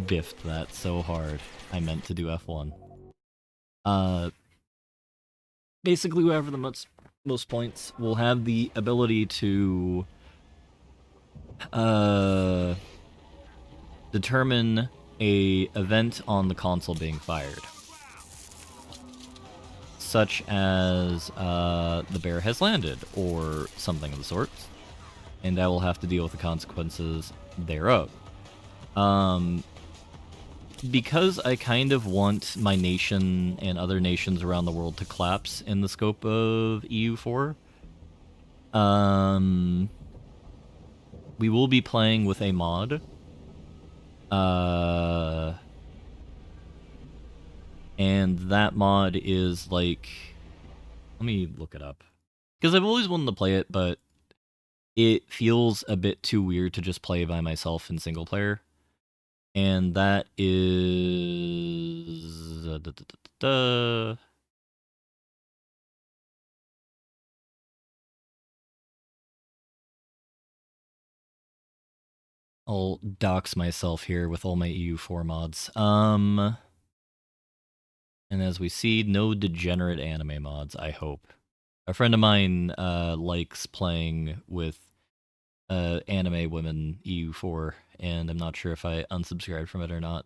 biffed that so hard. I meant to do F1. Basically, whoever the most points will have the ability to determine a event on the console being fired, such as the bear has landed or something of the sort, and I will have to deal with the consequences thereof. Because I kind of want my nation and other nations around the world to collapse in the scope of EU4, we will be playing with a mod. And that mod is like... Let me look it up. Because I've always wanted to play it, but it feels a bit too weird to just play by myself in single player. And that is... I'll dox myself here with all my EU4 mods. And as we see, no degenerate anime mods, I hope. A friend of mine likes playing with anime women EU4, and I'm not sure if I unsubscribed from it or not.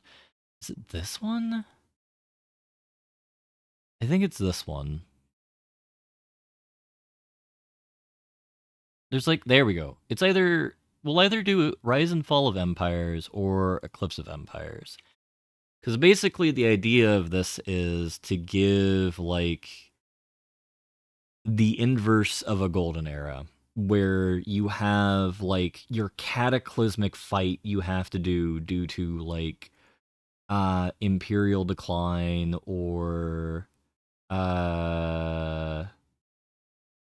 Is it this one? I think it's this one. There's like, there we go. It's either, we'll either do Rise and Fall of Empires or Eclipse of Empires. Because basically the idea of this is to give, like, the inverse of a golden era, where you have, like, your cataclysmic fight you have to do due to, like, imperial decline or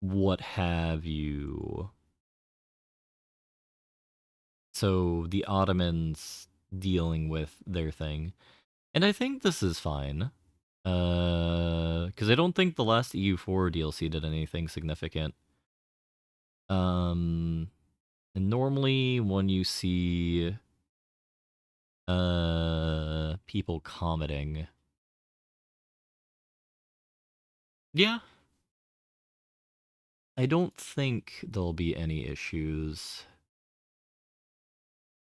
what have you. So the Ottomans dealing with their thing. And I think this is fine. Because I don't think the last EU4 DLC did anything significant. And normally when you see people commenting, yeah, I don't think there'll be any issues.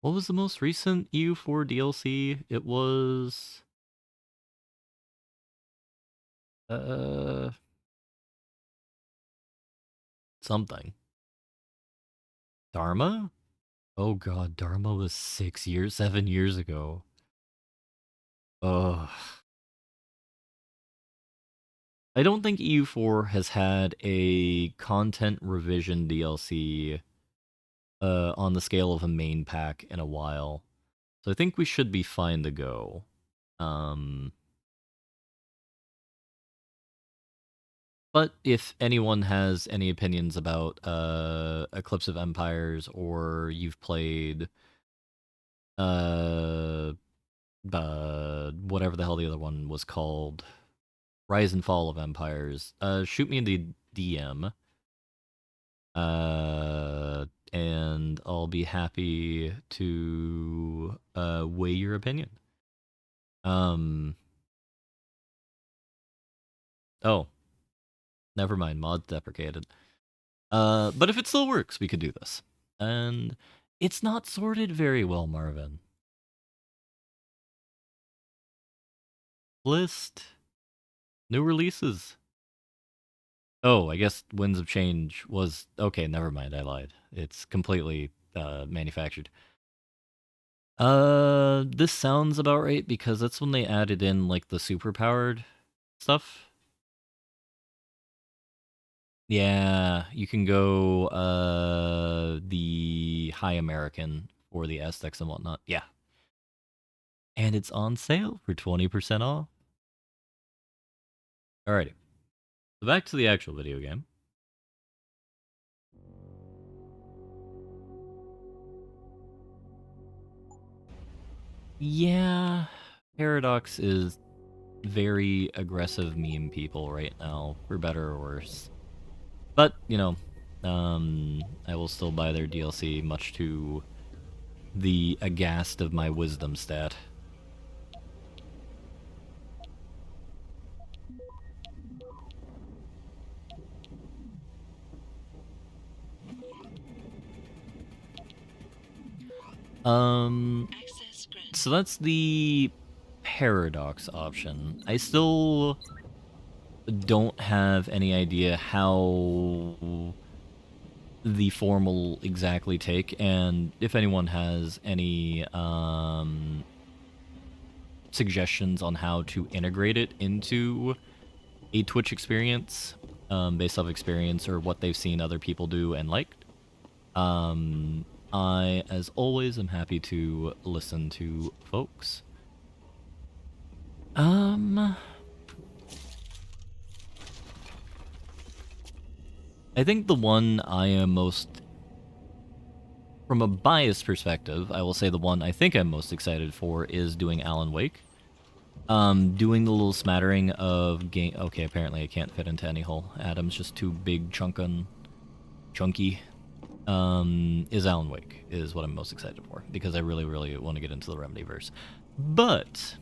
What was the most recent EU4 DLC? It was... something. Dharma? Oh god, Dharma was 7 years ago. Ugh. I don't think EU4 has had a content revision DLC on the scale of a main pack in a while. So I think we should be fine to go. But if anyone has any opinions about Eclipse of Empires, or you've played uh, whatever the hell the other one was called, Rise and Fall of Empires, shoot me in the DM, and I'll be happy to weigh your opinion. Oh, never mind. Mods deprecated. But if it still works, we could do this. And it's not sorted very well, Marvin. List. New releases. Oh, I guess Winds of Change was... Okay, never mind, I lied. It's completely manufactured. This sounds about right because that's when they added in, like, the super-powered stuff. Yeah, you can go the High American or the Aztecs and whatnot. Yeah. And it's on sale for 20% off. Alrighty. So back to the actual video game. Yeah, Paradox is very aggressive meme people right now, for better or worse. But, you know, I will still buy their DLC, much to the aghast of my wisdom stat. So that's the Paradox option. I still don't have any idea how the form will exactly take, and if anyone has any suggestions on how to integrate it into a Twitch experience, based off experience or what they've seen other people do and liked, I, as always, am happy to listen to folks. I think the one I am most... From a biased perspective, I will say the one I think I'm most excited for is doing Alan Wake. Doing the little smattering of game... Okay, apparently I can't fit into any hole. Adam's just too big, chunky. Is Alan Wake, is what I'm most excited for, because I really, really want to get into the Remedyverse. But,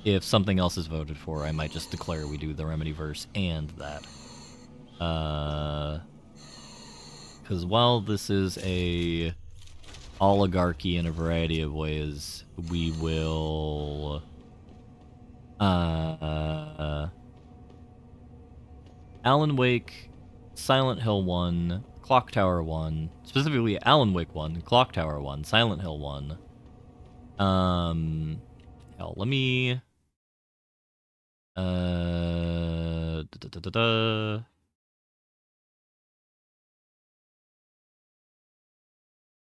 if something else is voted for, I might just declare we do the Remedyverse and that. Because while this is a oligarchy in a variety of ways, we will... Alan Wake, Silent Hill 1, Clock Tower 1, specifically Alan Wake 1, Clock Tower 1, Silent Hill 1. Hell, let me...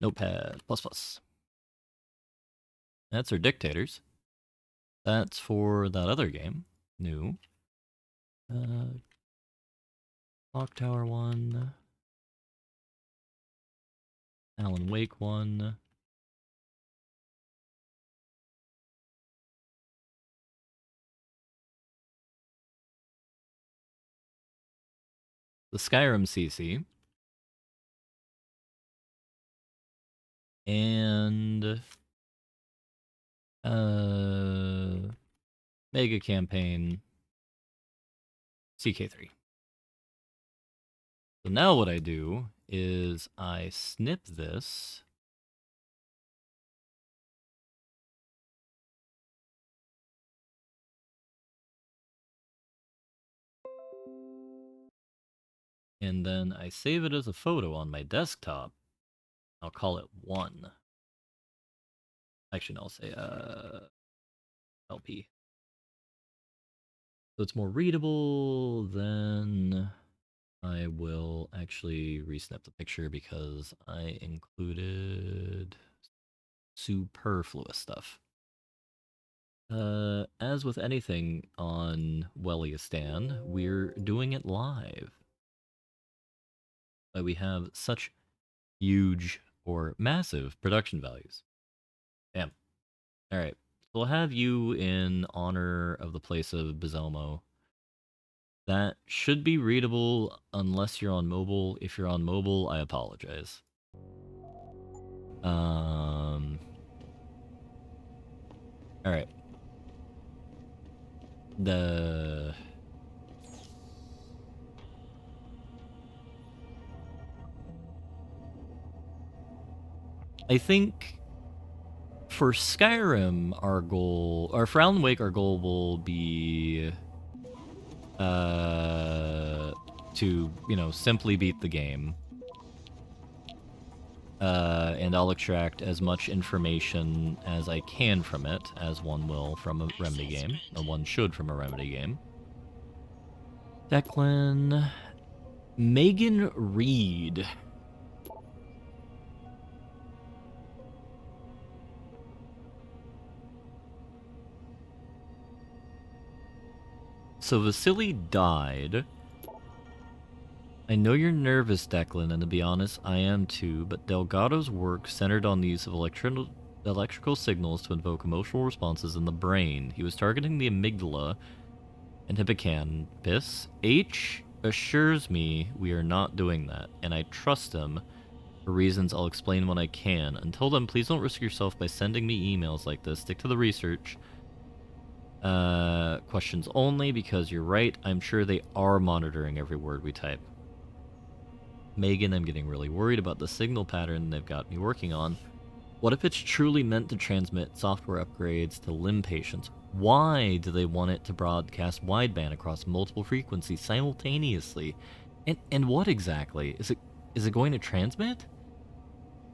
Notepad++. That's our dictators. That's for that other game. New. Clock Tower 1. Alan Wake 1. The Skyrim CC. And... Mega Campaign CK3. So now what I do is I snip this. And then I save it as a photo on my desktop. I'll call it 1. Actually, no, I'll say LP. So it's more readable, then I will actually resnap the picture because I included superfluous stuff. As with anything on Welliestan, we're doing it live. We have such huge or massive production values. Damn. Alright. So we'll have you in honor of the place of Bizomo. That should be readable unless you're on mobile. If you're on mobile, I apologize. Alright. I think for Skyrim, our goal, or for Alan Wake, our goal will be to, simply beat the game. And I'll extract as much information as I can from it, as one will from a Remedy game, or one should from a Remedy game. Declan... Megan Reed. So Vasily died. I know you're nervous, Declan, and to be honest, I am too, but Delgado's work centered on the use of electrical signals to invoke emotional responses in the brain. He was targeting the amygdala and hippocampus. H assures me we are not doing that, and I trust him for reasons I'll explain when I can. Until then, please don't risk yourself by sending me emails like this. Stick to the research. Questions only, because you're right. I'm sure they are monitoring every word we type. Megan, I'm getting really worried about the signal pattern they've got me working on. What if it's truly meant to transmit software upgrades to limb patients? Why do they want it to broadcast wideband across multiple frequencies simultaneously? And what exactly? Is it going to transmit?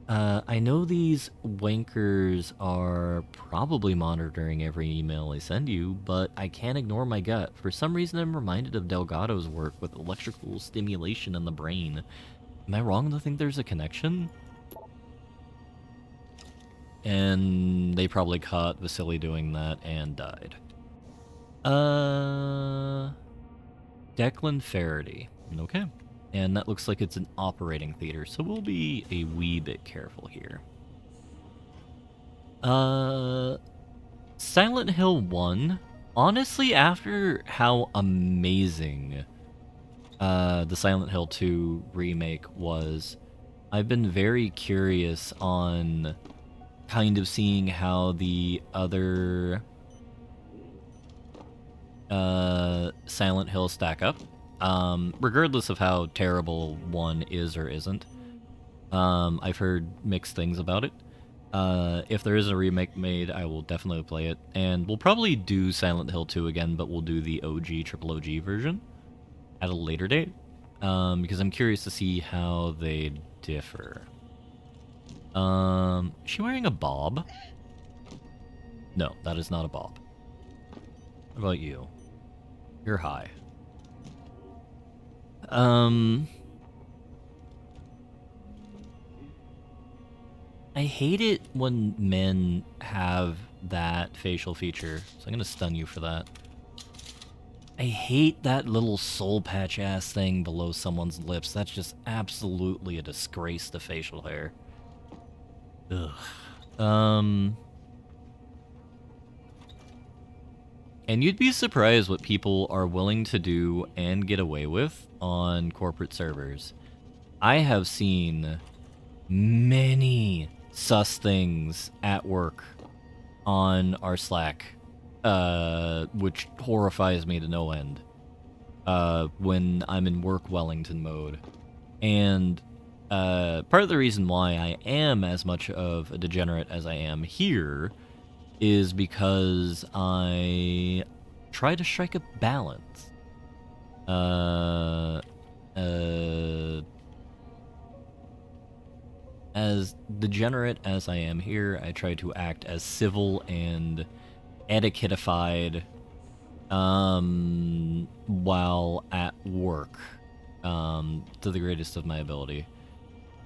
I know these wankers are probably monitoring every email I send you, but I can't ignore my gut. For some reason, I'm reminded of Delgado's work with electrical stimulation in the brain. Am I wrong to think there's a connection? And they probably caught Vasily doing that and died. Declan Faraday. Okay. And that looks like it's an operating theater, so we'll be a wee bit careful here. Silent Hill 1. Honestly, after how amazing the Silent Hill 2 remake was, I've been very curious on kind of seeing how the other Silent Hill stack up. Regardless of how terrible one is or isn't. I've heard mixed things about it. If there is a remake made, I will definitely play it. And we'll probably do Silent Hill 2 again, but we'll do the OG, triple OG version at a later date. Because I'm curious to see how they differ. Is she wearing a bob? No, that is not a bob. What about you? You're high. I hate it when men have that facial feature, so I'm gonna stun you for that. I hate that little soul patch ass thing below someone's lips. That's just absolutely a disgrace to facial hair. Ugh. And you'd be surprised what people are willing to do and get away with on corporate servers. I have seen many sus things at work on our Slack, which horrifies me to no end when I'm in work Wellington mode. And part of the reason why I am as much of a degenerate as I am here is because I try to strike a balance. As degenerate as I am here, I try to act as civil and etiquettified while at work, to the greatest of my ability.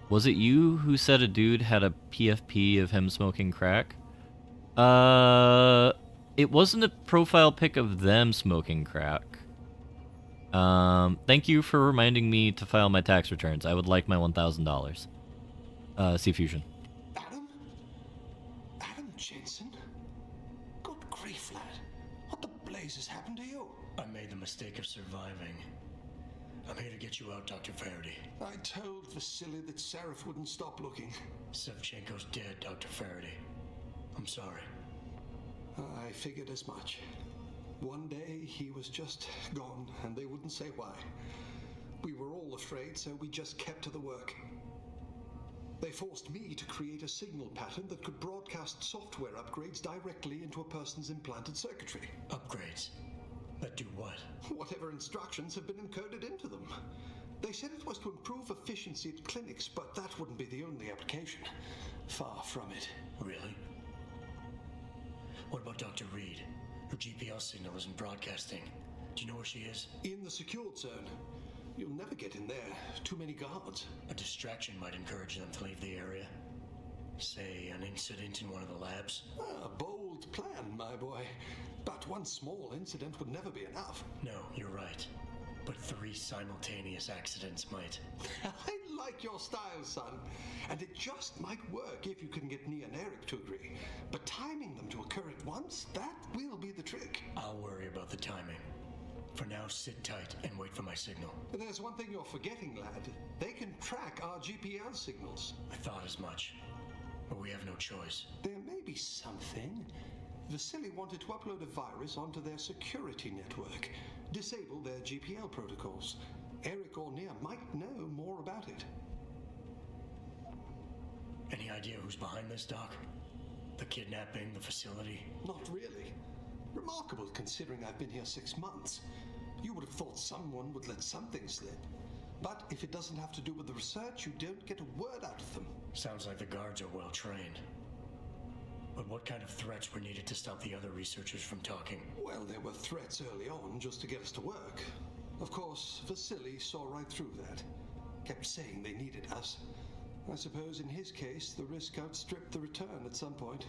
Was it you who said a dude had a PFP of him smoking crack? it wasn't a profile pic of them smoking crack. Thank you for reminding me to file my tax returns. I would like my $1,000. C-Fusion. Adam Jensen? Good grief, lad. What the blazes happened to you? I made the mistake of surviving. I'm here to get you out, Dr. Faraday. I told Vasily that Seraph wouldn't stop looking. Sevchenko's dead, Dr. Faraday. I'm sorry. I figured as much. One day he was just gone, and they wouldn't say why. We were all afraid, so we just kept to the work. They forced me to create a signal pattern that could broadcast software upgrades directly into a person's implanted circuitry. Upgrades? That do what? Whatever instructions have been encoded into them. They said it was to improve efficiency at clinics, but that wouldn't be the only application. Far from it. Really? What about Dr. Reed? Her GPL signal isn't broadcasting. Do you know where she is? In the secured zone. You'll never get in there. Too many guards. A distraction might encourage them to leave the area. Say, an incident in one of the labs. A bold plan, my boy. But one small incident would never be enough. No, you're right. But 3 simultaneous accidents might. I like your style, son. And it just might work if you can get Nia and Eric to agree. But timing them to occur at once, that will be the trick. I'll worry about the timing. For now, sit tight and wait for my signal. There's one thing you're forgetting, lad. They can track our GPL signals. I thought as much. But we have no choice. There may be something. Vasily wanted to upload a virus onto their security network, disable their GPL protocols. Eric or Nia might know more about it. Any idea who's behind this, Doc? The kidnapping, the facility? Not really. Remarkable considering I've been here 6 months. You would have thought someone would let something slip. But if it doesn't have to do with the research, you don't get a word out of them. Sounds like the guards are well trained. But what kind of threats were needed to stop the other researchers from talking? Well, there were threats early on just to get us to work. Of course, Vasily saw right through that. Kept saying they needed us. I suppose in his case, the risk outstripped the return at some point.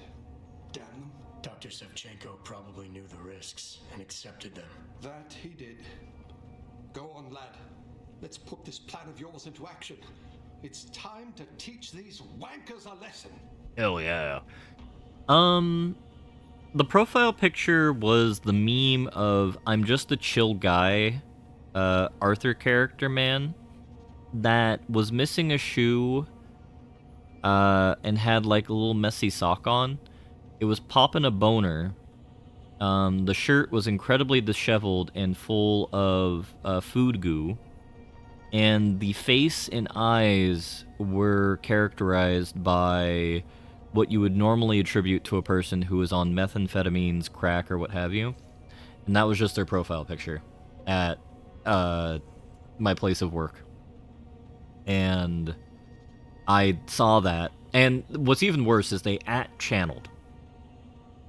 Damn them. Dr. Sevchenko probably knew the risks and accepted them. That he did. Go on, lad. Let's put this plan of yours into action. It's time to teach these wankers a lesson. Hell yeah. The profile picture was the meme of I'm just a chill guy, Arthur character man, that was missing a shoe, and had like a little messy sock on. It was popping a boner. The shirt was incredibly disheveled and full of food goo. And the face and eyes were characterized by what you would normally attribute to a person who is on methamphetamines, crack, or what have you. And that was just their profile picture at my place of work. And I saw that. And what's even worse is they @channeled.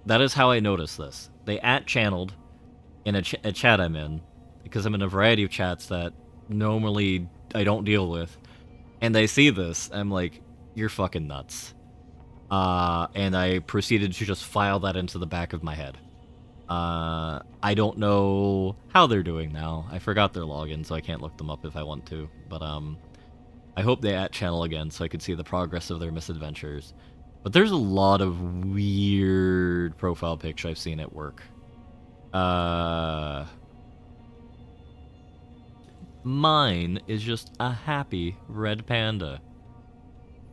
That is how I noticed this. They @channeled in a chat I'm in, because I'm in a variety of chats that normally I don't deal with. And I see this, I'm like, you're fucking nuts. And I proceeded to just file that into the back of my head. I don't know how they're doing now. I forgot their login, so I can't look them up if I want to. But I hope they @channel again so I could see the progress of their misadventures. But there's a lot of weird profile pics I've seen at work. Mine is just a happy red panda.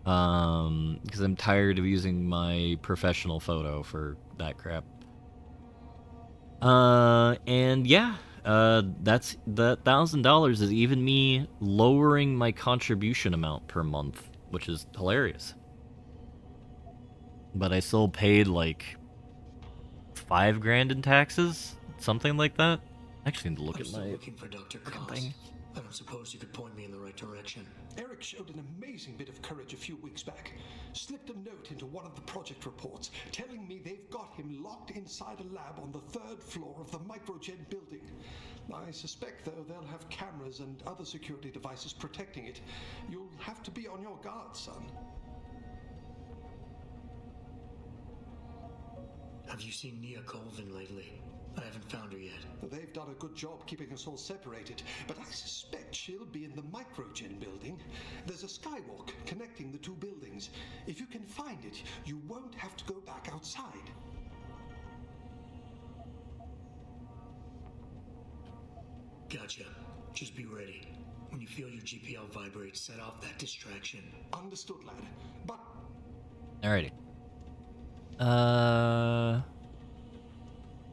Because I'm tired of using my professional photo for that crap. And yeah, that's the $1,000 is even me lowering my contribution amount per month, which is hilarious. But I still paid like $5 grand in taxes, something like that. I actually need to look at my looking for Dr. thing. I don't suppose you could point me in the right direction. Eric showed an amazing bit of courage a few weeks back. Slipped a note into one of the project reports telling me they've got him locked inside a lab on the 3rd floor of the Microgen building. I suspect, though, they'll have cameras and other security devices protecting it. You'll have to be on your guard, son. Have you seen Nia Colvin lately? I haven't found her yet. They've done a good job keeping us all separated, but I suspect she'll be in the Microgen building. There's a skywalk connecting the two buildings. If you can find it, you won't have to go back outside. Gotcha. Just be ready. When you feel your GPL vibrate, set off that distraction. Understood, lad. But... Alrighty.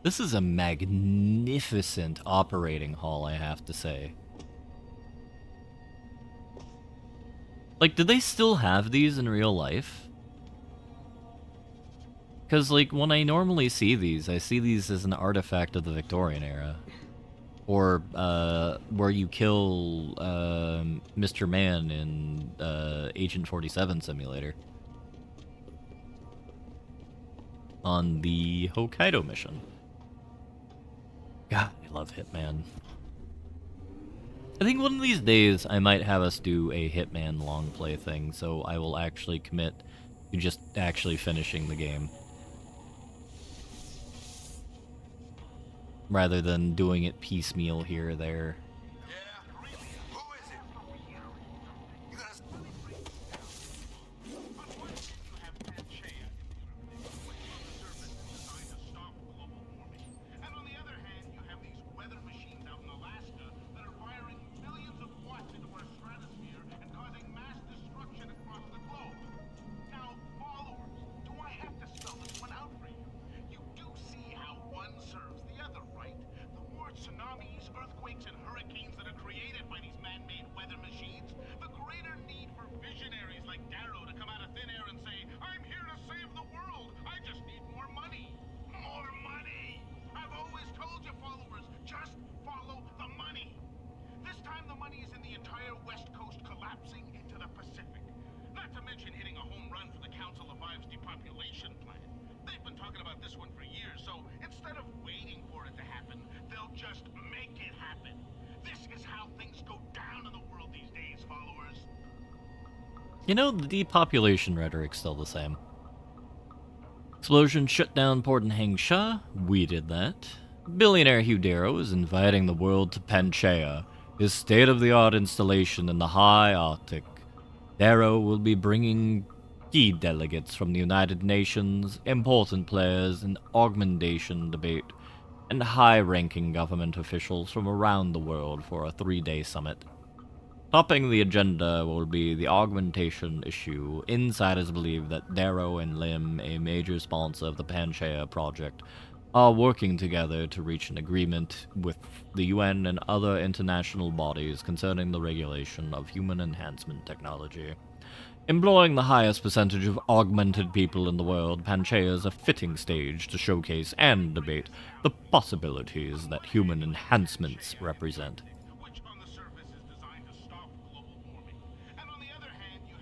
This is a magnificent operating hall, I have to say. Like, do they still have these in real life? Because, like, when I normally see these, I see these as an artifact of the Victorian era. Or, where you kill, Mr. Man in, Agent 47 Simulator. On the Hokkaido mission. God, I love Hitman. I think one of these days I might have us do a Hitman long play thing, so I will actually commit to just actually finishing the game. Rather than doing it piecemeal here or there. You know, the depopulation rhetoric's still the same. Explosion shut down Port in Hangsha. We did that. Billionaire Hugh Darrow is inviting the world to Panchaea, his state-of-the-art installation in the high Arctic. Darrow will be bringing key delegates from the United Nations, important players in augmentation debate, and high-ranking government officials from around the world for a 3-day summit. Topping the agenda will be the augmentation issue. Insiders believe that Darrow and Lim, a major sponsor of the Panchaea project, are working together to reach an agreement with the UN and other international bodies concerning the regulation of human enhancement technology. Employing the highest percentage of augmented people in the world, Panchaea is a fitting stage to showcase and debate the possibilities that human enhancements represent.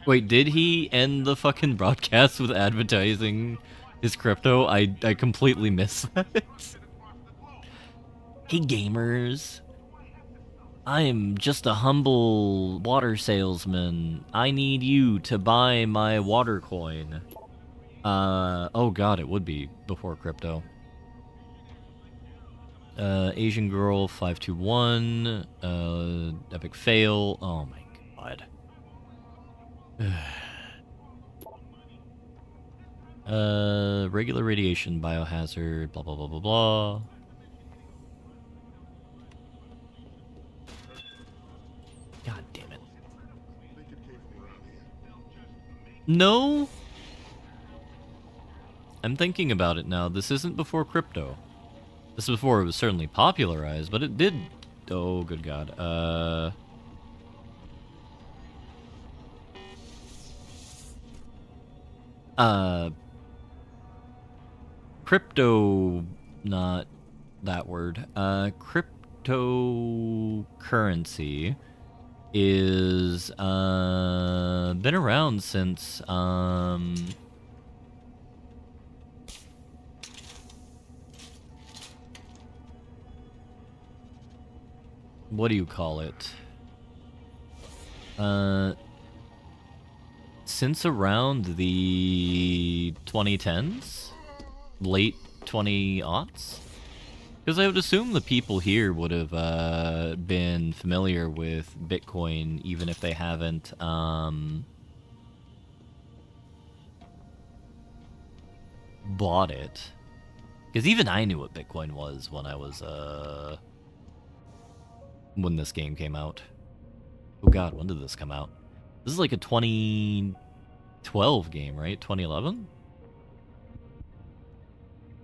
Wait, did he end the fucking broadcast with advertising his crypto? I completely missed that. Hey gamers. I am just a humble water salesman. I need you to buy my water coin. Oh god, it would be before crypto. Asian Girl 521, Epic Fail. Oh my god. Regular radiation, biohazard, blah blah blah blah blah. God damn it. No? I'm thinking about it now. This isn't before crypto. This is before it was certainly popularized, but it did... Oh, good god. Crypto... Not that word. Cryptocurrency is, been around since, what do you call it? Since around the 2010s? Late 20-aughts? Because I would assume the people here would have been familiar with Bitcoin, even if they haven't bought it. Because even I knew what Bitcoin was when I was when this game came out. Oh god, when did this come out? This is like a 2012 game, right? 2011?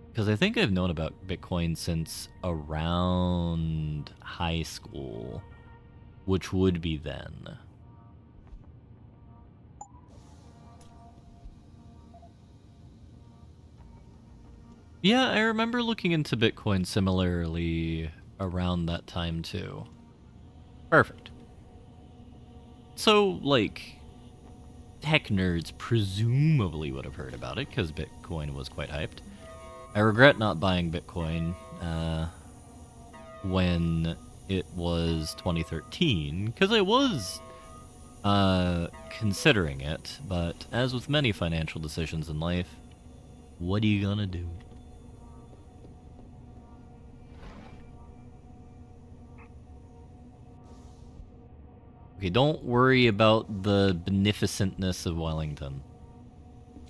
Because I think I've known about Bitcoin since around high school, which would be then. Yeah, I remember looking into Bitcoin similarly around that time too. Perfect. So, like, tech nerds presumably would have heard about it because Bitcoin was quite hyped. I regret not buying Bitcoin when it was 2013, because I was considering it, but as with many financial decisions in life, what are you gonna do? Okay, don't worry about the beneficentness of Wellington.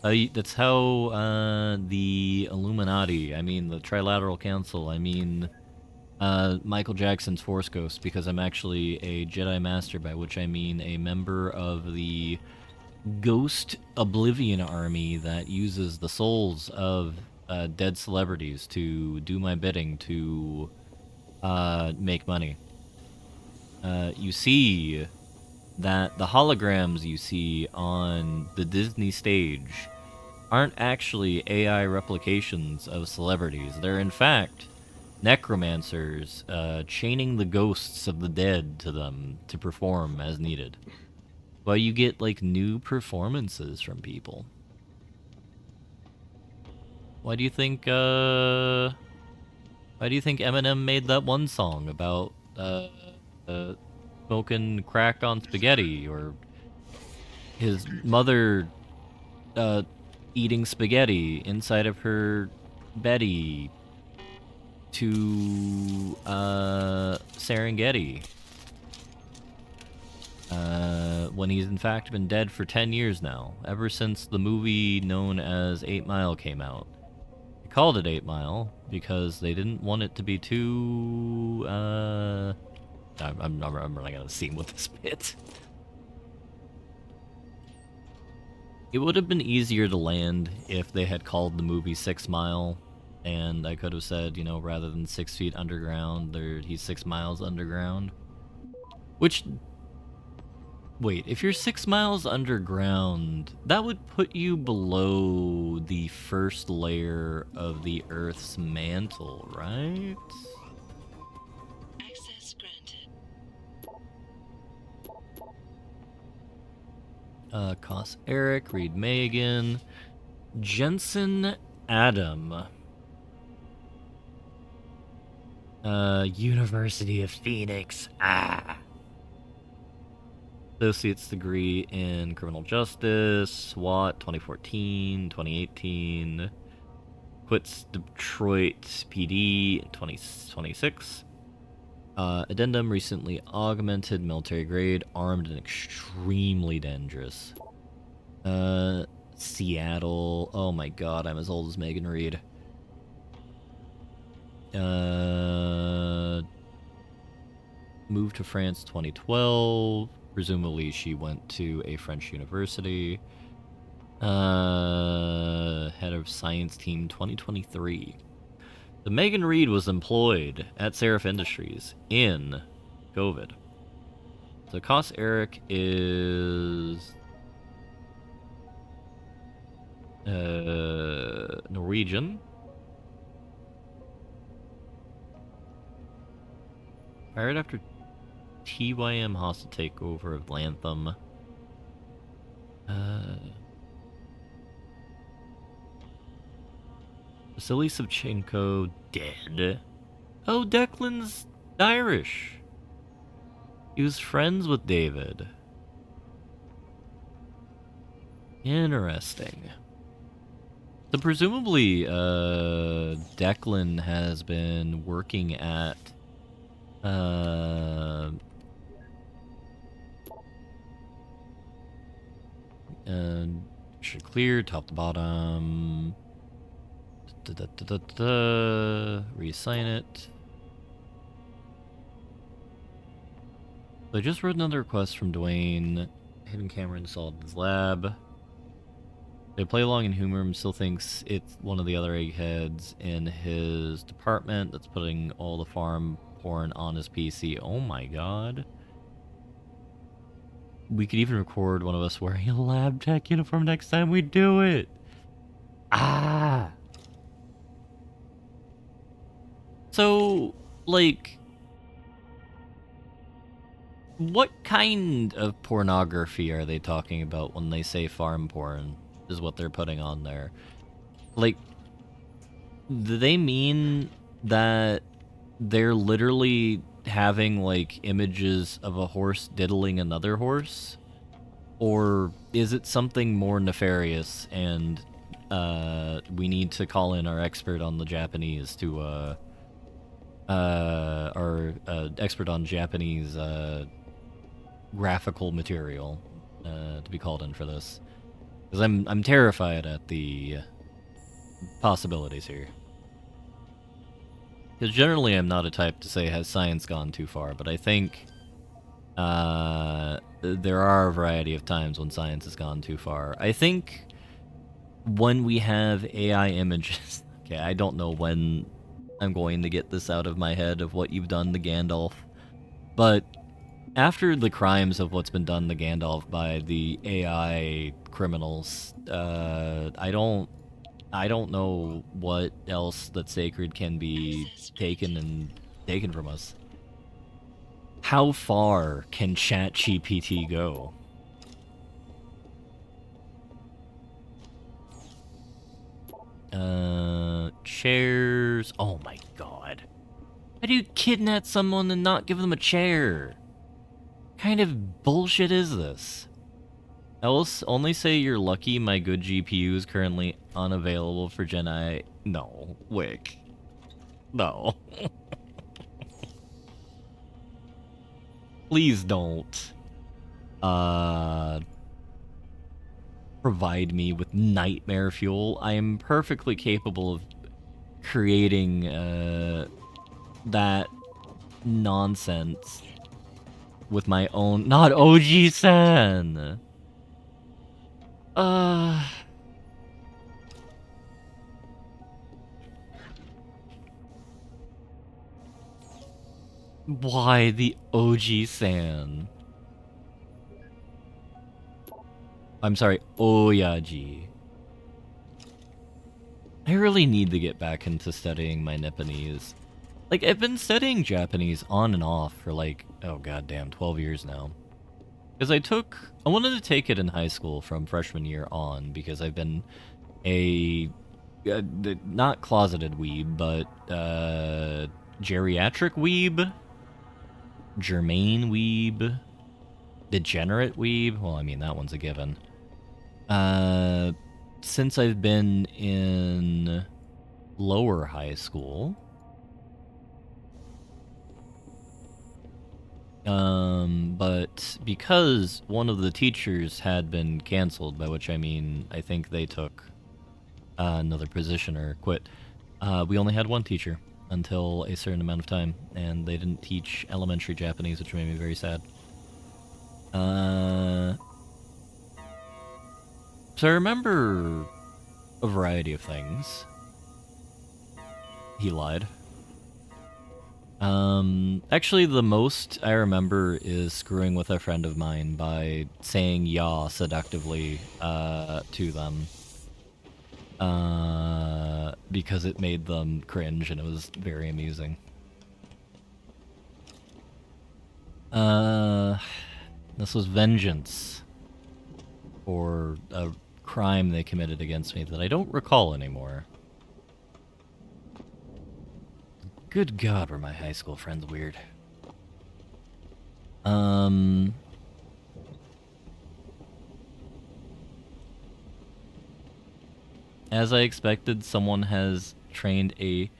That's how the Illuminati, I mean the Trilateral Council, I mean Michael Jackson's Force Ghost, because I'm actually a Jedi Master, by which I mean a member of the Ghost Oblivion Army that uses the souls of dead celebrities to do my bidding to make money. You see that the holograms you see on the Disney stage aren't actually AI replications of celebrities. They're in fact necromancers chaining the ghosts of the dead to them to perform as needed. Well, you get like new performances from people. Why do you think Eminem made that one song about smoking crack on spaghetti, or his mother eating spaghetti inside of her Betty to Serengeti, when he's in fact been dead for 10 years now, ever since the movie known as 8 Mile came out. They called it 8 Mile because they didn't want it to be too I'm not gonna seem with this bit. It would have been easier to land if they had called the movie 6 Mile, and I could have said, you know, rather than 6 feet underground, he's 6 miles underground. Which, wait, if you're 6 miles underground, that would put you below the first layer of the Earth's mantle, right? Koss Eric, Reed Megan, Jensen Adam. University of Phoenix. Associate's degree in criminal justice, SWAT, 2014, 2018. Quits Detroit PD in 2026. Addendum, recently augmented, military grade, armed and extremely dangerous. Seattle. Oh my god, I'm as old as Megan Reed. Moved to France 2012. Presumably she went to a French university. Head of science team 2023. The Megan Reed was employed at Seraph Industries in COVID. So Koss Eric is Norwegian. Fired after TYM hostile takeover of Lantham. Vasily Savchenko dead. Oh, Declan's Irish. He was friends with David. Interesting. So presumably, Declan has been working at, should clear top to bottom. Reassign it. So I just wrote another request from Dwayne. Hidden camera installed in his lab. They play along in humor and still thinks it's one of the other eggheads in his department that's putting all the farm porn on his PC. Oh my god. We could even record one of us wearing a lab tech uniform next time we do it. Ah. So, like, what kind of pornography are they talking about when they say farm porn is what they're putting on there? Like, do they mean that they're literally having, like, images of a horse diddling another horse? Or is it something more nefarious and we need to call in our expert on the Japanese to, our expert on Japanese graphical material to be called in for this, because I'm terrified at the possibilities here. Because generally I'm not a type to say has science gone too far, but I think there are a variety of times when science has gone too far. I think when we have AI images, okay, I don't know when I'm going to get this out of my head of what you've done to Gandalf, but after the crimes of what's been done to Gandalf by the AI criminals, I don't know what else that's sacred can be taken from us. How far can ChatGPT go? Chairs. Oh my god. How do you kidnap someone and not give them a chair? What kind of bullshit is this? Else, only say you're lucky my good GPU is currently unavailable for Gen I. No, Wick. No. Please don't. Provide me with nightmare fuel. I am perfectly capable of creating, that nonsense with my own. Not OG-san! Why the OG-san? I'm sorry, Oyaji. I really need to get back into studying my Nipponese. Like, I've been studying Japanese on and off for like, oh goddamn, 12 years now. Because I wanted to take it in high school from freshman year on, because I've been a, not closeted weeb, but, geriatric weeb? Germain weeb? Degenerate weeb? Well, I mean, that one's a given. Since I've been in lower high school. But because one of the teachers had been canceled, by which I mean I think they took another position or quit, we only had one teacher until a certain amount of time, and they didn't teach elementary Japanese, which made me very sad. So I remember a variety of things. He lied. Actually, the most I remember is screwing with a friend of mine by saying "ya" seductively to them. Because it made them cringe and it was very amusing. This was vengeance for a crime they committed against me that I don't recall anymore. Good God, were my high school friends weird. As I expected, someone has trained a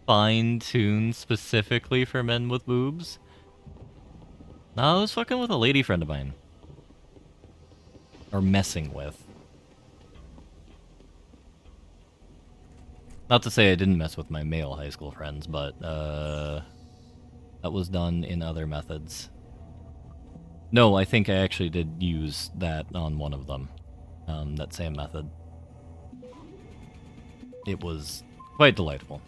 fine-tune specifically for men with boobs. No, I was fucking with a lady friend of mine. Or messing with. Not to say I didn't mess with my male high school friends, but, that was done in other methods. No, I think I actually did use that on one of them. That same method. It was quite delightful.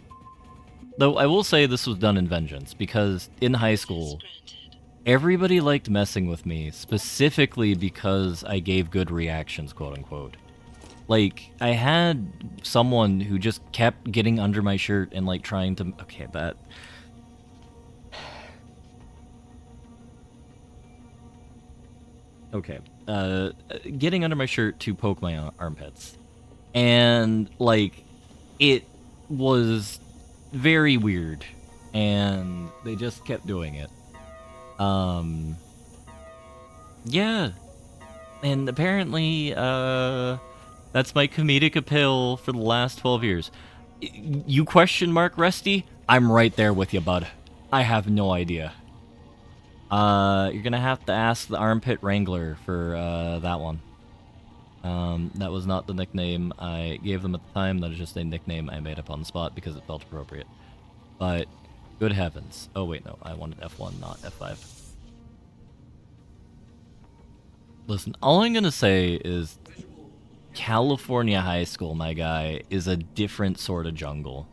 Though I will say this was done in vengeance, because in high school, everybody liked messing with me, specifically because I gave good reactions, quote-unquote. Like, I had someone who just kept getting under my shirt and, like, trying to... Okay, that... Okay. Getting under my shirt to poke my armpits. And, like, it was very weird. And they just kept doing it. Yeah. And apparently, that's my comedic appeal for the last 12 years. You question mark, Rusty? I'm right there with you, bud. I have no idea. You're gonna have to ask the Armpit Wrangler for, that one. That was not the nickname I gave them at the time. That is just a nickname I made up on the spot because it felt appropriate. But, good heavens. Oh, wait, no. I wanted F1, not F5. Listen, all I'm gonna say is California high school, my guy, is a different sort of jungle.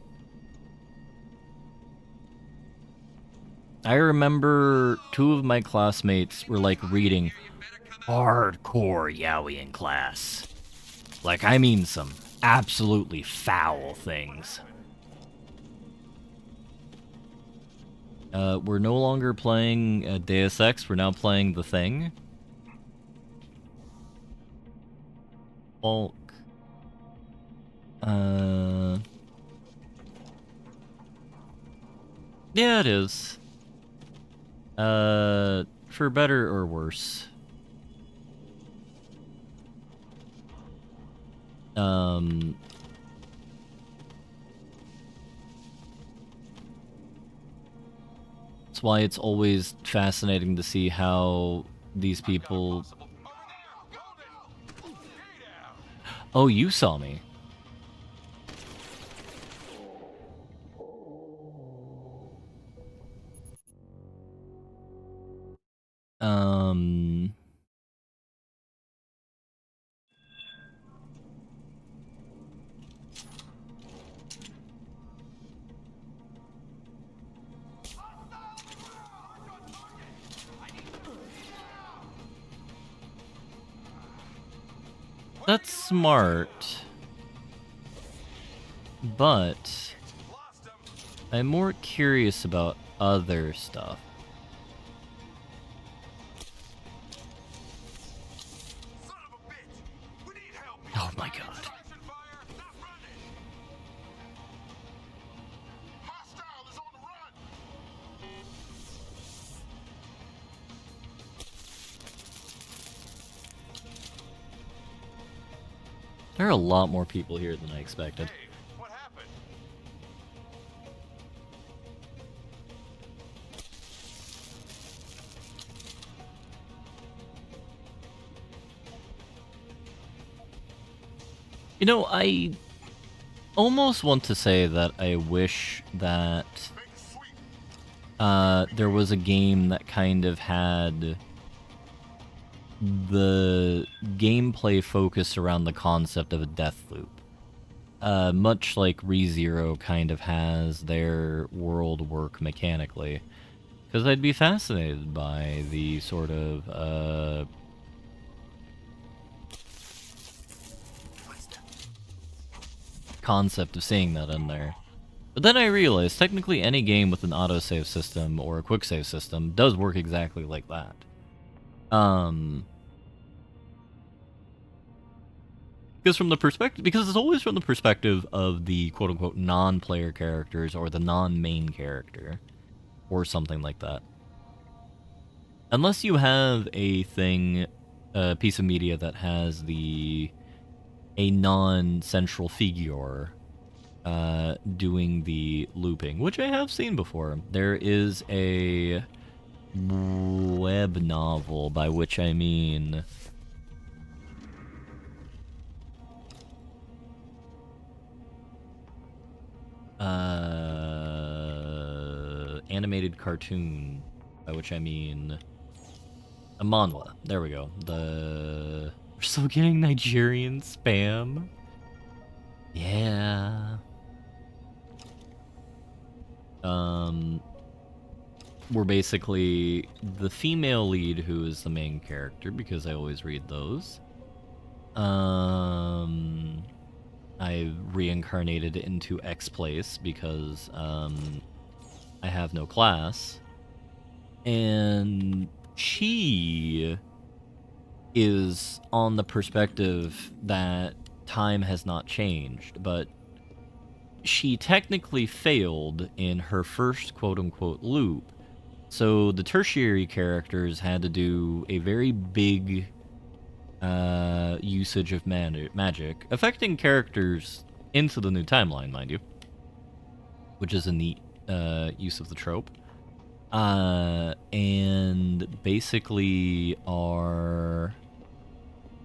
I remember 2 of my classmates were, like, reading hardcore yaoi in class. Like, I mean some absolutely foul things. We're no longer playing Deus Ex, we're now playing The Thing. Bulk. Yeah, it is. For better or worse. That's why it's always fascinating to see how these people... Oh, you saw me. That's smart. But I'm more curious about other stuff. Oh my god. There are a lot more people here than I expected. You know, I almost want to say that I wish that there was a game that kind of had the gameplay focus around the concept of a death loop. Much like ReZero kind of has their world work mechanically. Because I'd be fascinated by the sort of, concept of seeing that in there. But then I realized, technically any game with an autosave system or a quick save system does work exactly like that. Because it's always from the perspective of the quote-unquote non-player characters or the non-main character. Or something like that. Unless you have a piece of media that has the a non-central figure doing the looping, which I have seen before. There is a web novel, by which I mean animated cartoon, by which I mean a manhwa. There we go. We're still getting Nigerian spam. Yeah. We're basically the female lead, who is the main character, because I always read those. I reincarnated into X Place because I have no class. And she is on the perspective that time has not changed, but she technically failed in her first quote-unquote loop. So the tertiary characters had to do a very big usage of magic, affecting characters into the new timeline, mind you, which is a neat use of the trope. And basically I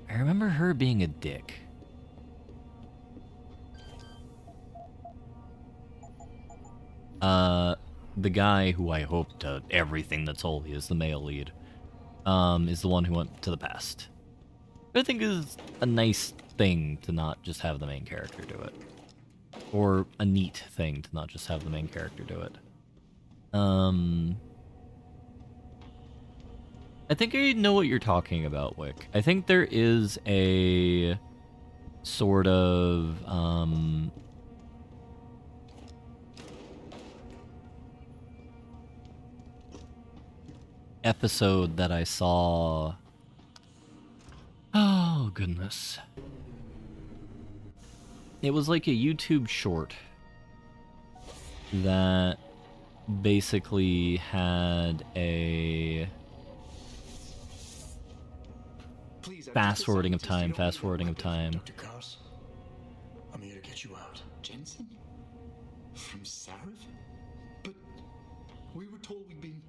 remember her being a dick. The guy who I hope to everything that's holy is the male lead, is the one who went to the past. I think is a nice thing to not just have the main character do it. Or a neat thing to not just have the main character do it. I think I know what you're talking about, Wick. I think there is a sort of, episode that I saw. Oh, goodness. It was like a YouTube short that basically had a fast-forwarding of time, fast-forwarding of time. Dr. Koss, I'm here to get you out. Jensen? From Sarif? But we were told we'd been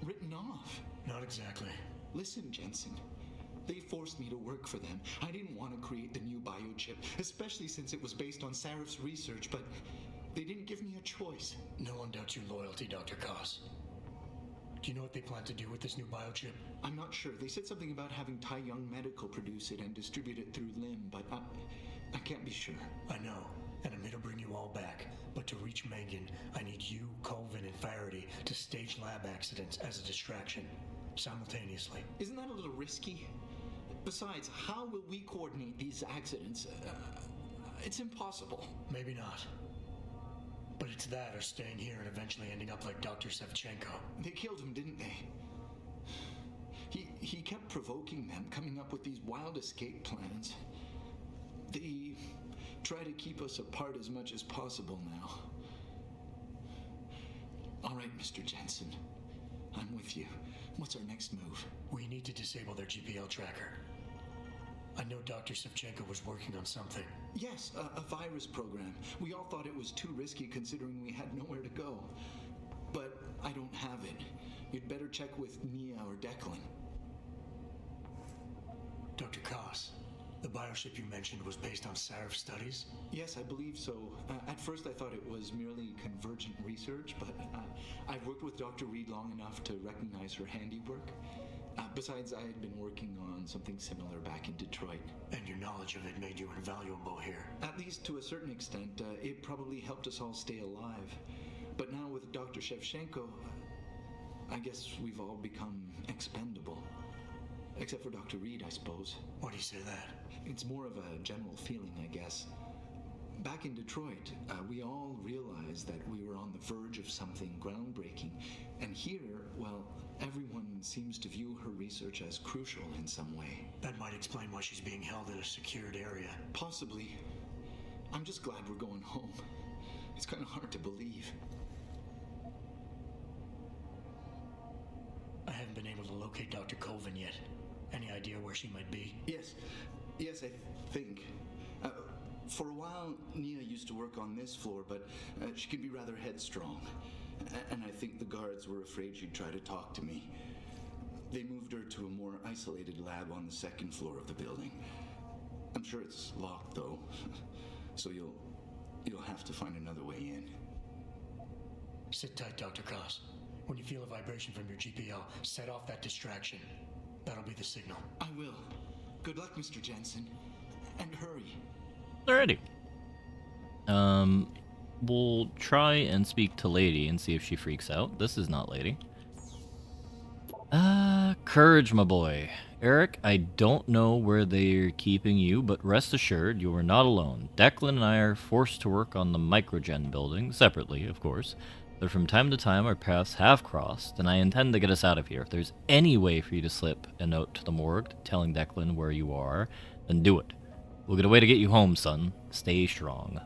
written off. Not exactly. Listen, Jensen. They forced me to work for them. I didn't want to create the new biochip, especially since it was based on Sarif's research, but they didn't give me a choice. No one doubts your loyalty, Dr. Koss. Do you know what they plan to do with this new biochip? I'm not sure. They said something about having Tai Young Medical produce it and distribute it through Lim, but I can't be sure. I know, and I'm here to bring you all back. But to reach Megan, I need you, Colvin, and Faraday to stage lab accidents as a distraction, simultaneously. Isn't that a little risky? Besides, how will we coordinate these accidents? It's impossible. Maybe not. But it's that or staying here and eventually ending up like Dr. Sevchenko. They killed him, didn't they? He kept provoking them, coming up with these wild escape plans. They try to keep us apart as much as possible now. All right, Mr. Jensen. I'm with you. What's our next move? We need to disable their GPL tracker. I know Dr. Sevchenko was working on something. Yes, a virus program. We all thought it was too risky considering we had nowhere to go. But I don't have it. You'd better check with Nia or Declan. Dr. Koss, the biochip you mentioned was based on Sarif studies? Yes, I believe so. At first I thought it was merely convergent research, but I've worked with Dr. Reed long enough to recognize her handiwork. Besides, I had been working on something similar back in Detroit. And your knowledge of it made you invaluable here? At least to a certain extent. It probably helped us all stay alive. But now with Dr. Shevchenko, I guess we've all become expendable. Except for Dr. Reed, I suppose. Why do you say that? It's more of a general feeling, I guess. Back in Detroit, we all realized that we were on the verge of something groundbreaking. And here, well, everyone seems to view her research as crucial in some way. That might explain why she's being held in a secured area. Possibly. I'm just glad we're going home. It's kind of hard to believe. I haven't been able to locate Dr. Colvin yet. Any idea where she might be? Yes, I think. For a while, Nia used to work on this floor, but she can be rather headstrong. And I think the guards were afraid she'd try to talk to me. They moved her to a more isolated lab on the second floor of the building. I'm sure it's locked, though, so you'll have to find another way in. Sit tight, Dr. Cross. When you feel a vibration from your GPL, set off that distraction. That'll be the signal. I will. Good luck, Mr. Jensen. And hurry. Alrighty. We'll try and speak to Lady and see if she freaks out. This is not Lady. Courage, my boy. Eric, I don't know where they're keeping you, but rest assured you are not alone. Declan and I are forced to work on the Microgen building, separately, of course, but from time to time our paths have crossed, and I intend to get us out of here. If there's any way for you to slip a note to the morgue telling Declan where you are, then do it. We'll get a way to get you home, son. Stay strong.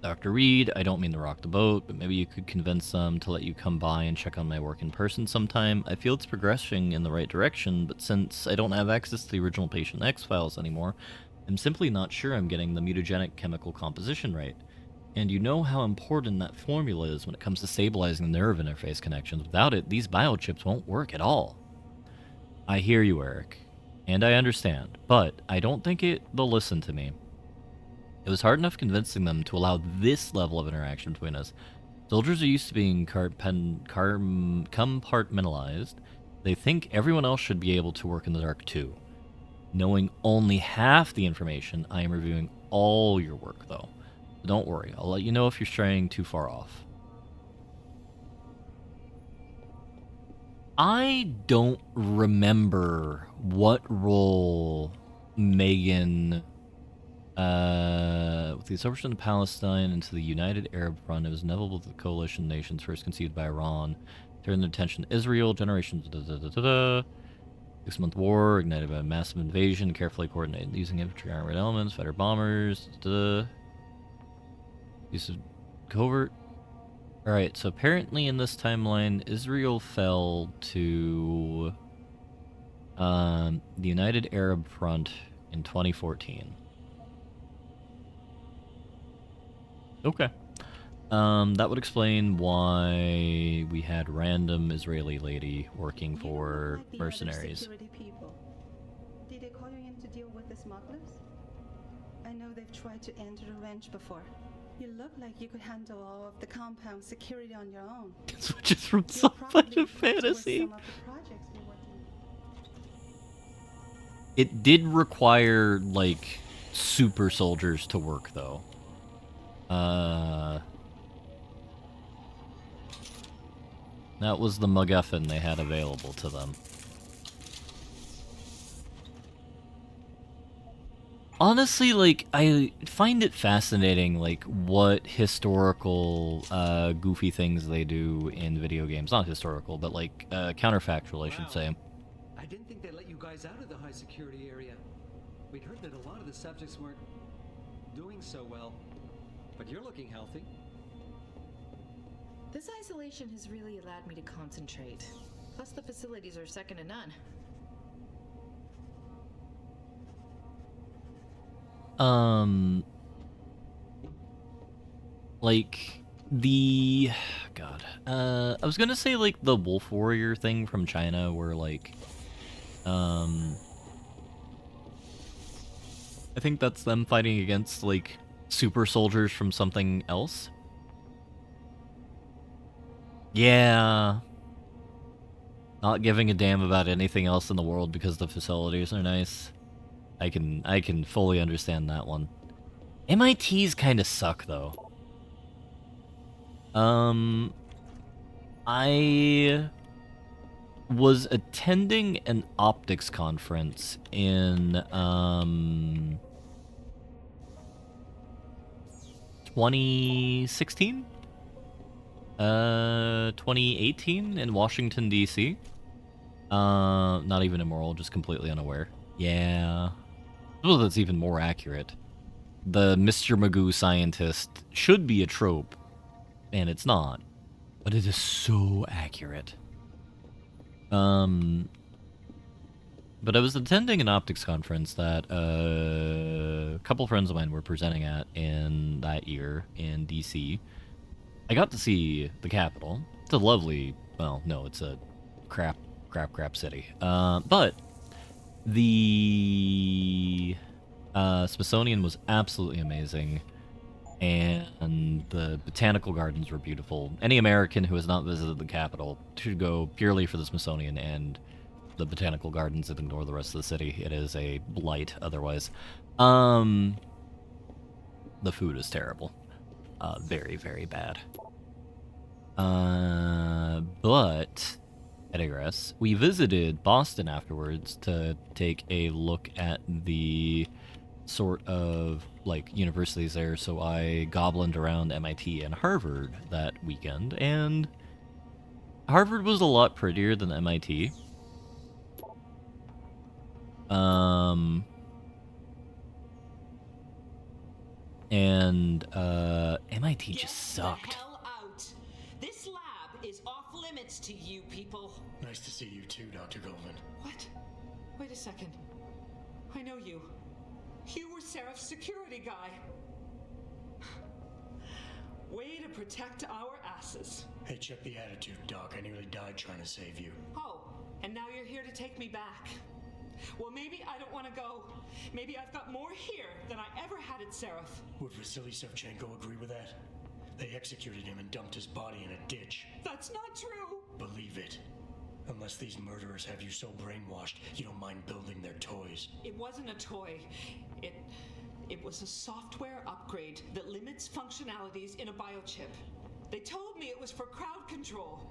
Dr. Reed, I don't mean to rock the boat, but maybe you could convince them to let you come by and check on my work in person sometime. I feel it's progressing in the right direction, but since I don't have access to the original Patient X files anymore, I'm simply not sure I'm getting the mutagenic chemical composition right. And you know how important that formula is when it comes to stabilizing the nerve interface connections. Without it, these biochips won't work at all. I hear you, Eric, and I understand, but I don't think they'll listen to me. It was hard enough convincing them to allow this level of interaction between us. Soldiers are used to being compartmentalized. They think everyone else should be able to work in the dark too. Knowing only half the information, I am reviewing all your work, though. So don't worry, I'll let you know if you're straying too far off. I don't remember what role Megan... with the assumption of Palestine into the United Arab Front, it was inevitable that the coalition nations first conceived by Iran turned their attention to Israel, generations 6-month war, ignited by a massive invasion, carefully coordinated using infantry armored elements, fighter bombers, use of covert. Alright, so apparently in this timeline, Israel fell to the United Arab Front in 2014. Okay. That would explain why we had random Israeli lady working for mercenaries. People. Did they call you in to deal with the smugglers? I know they've tried to enter the ranch before. You look like you could handle all of the compound security on your own. Switches from sci-fi to fantasy. It did require, like, super soldiers to work, though. That was the MacGuffin they had available to them. Honestly, like, I find it fascinating, like, what historical, goofy things they do in video games. Not historical, but, like, counterfactual, I should say. I didn't think they'd let you guys out of the high security area. We'd heard that a lot of the subjects weren't doing so well. But you're looking healthy. This isolation has really allowed me to concentrate. Plus the facilities are second to none. Like, the... God. I was gonna say, like, the Wolf Warrior thing from China, where, like, I think that's them fighting against, like, super soldiers from something else. Yeah. Not giving a damn about anything else in the world because the facilities are nice. I can fully understand that one. MITs kind of suck, though. I was attending an optics conference in 2016? 2018 in Washington, D.C. Not even immoral, just completely unaware. Yeah. Well, that's even more accurate. The Mr. Magoo scientist should be a trope, and it's not. But it is so accurate. But I was attending an optics conference that a couple friends of mine were presenting at in that year in DC. I got to see the Capitol. It's a lovely, well, no, it's a crap city. But the Smithsonian was absolutely amazing, and the botanical gardens were beautiful. Any American who has not visited the Capitol should go purely for the Smithsonian and the botanical gardens and ignore the rest of the city. It is a blight otherwise. The food is terrible. Very, very bad. But I digress. We visited Boston afterwards to take a look at the sort of like universities there. So I goblined around MIT and Harvard that weekend, and Harvard was a lot prettier than MIT. And MIT just sucked. This lab is off limits to you people. Nice to see you too, Dr. Goldman. What? Wait a second. I know you. You were Seraph's security guy. Way to protect our asses. Hey, check the attitude, Doc. I nearly died trying to save you. Oh, and now you're here to take me back. Well, maybe I don't want to go. Maybe I've got more here than I ever had at Seraph. Would Vasily Savchenko agree with that? They executed him and dumped his body in a ditch. That's not true. Believe it. Unless these murderers have you so brainwashed, you don't mind building their toys. It wasn't a toy. It was a software upgrade that limits functionalities in a biochip. They told me it was for crowd control.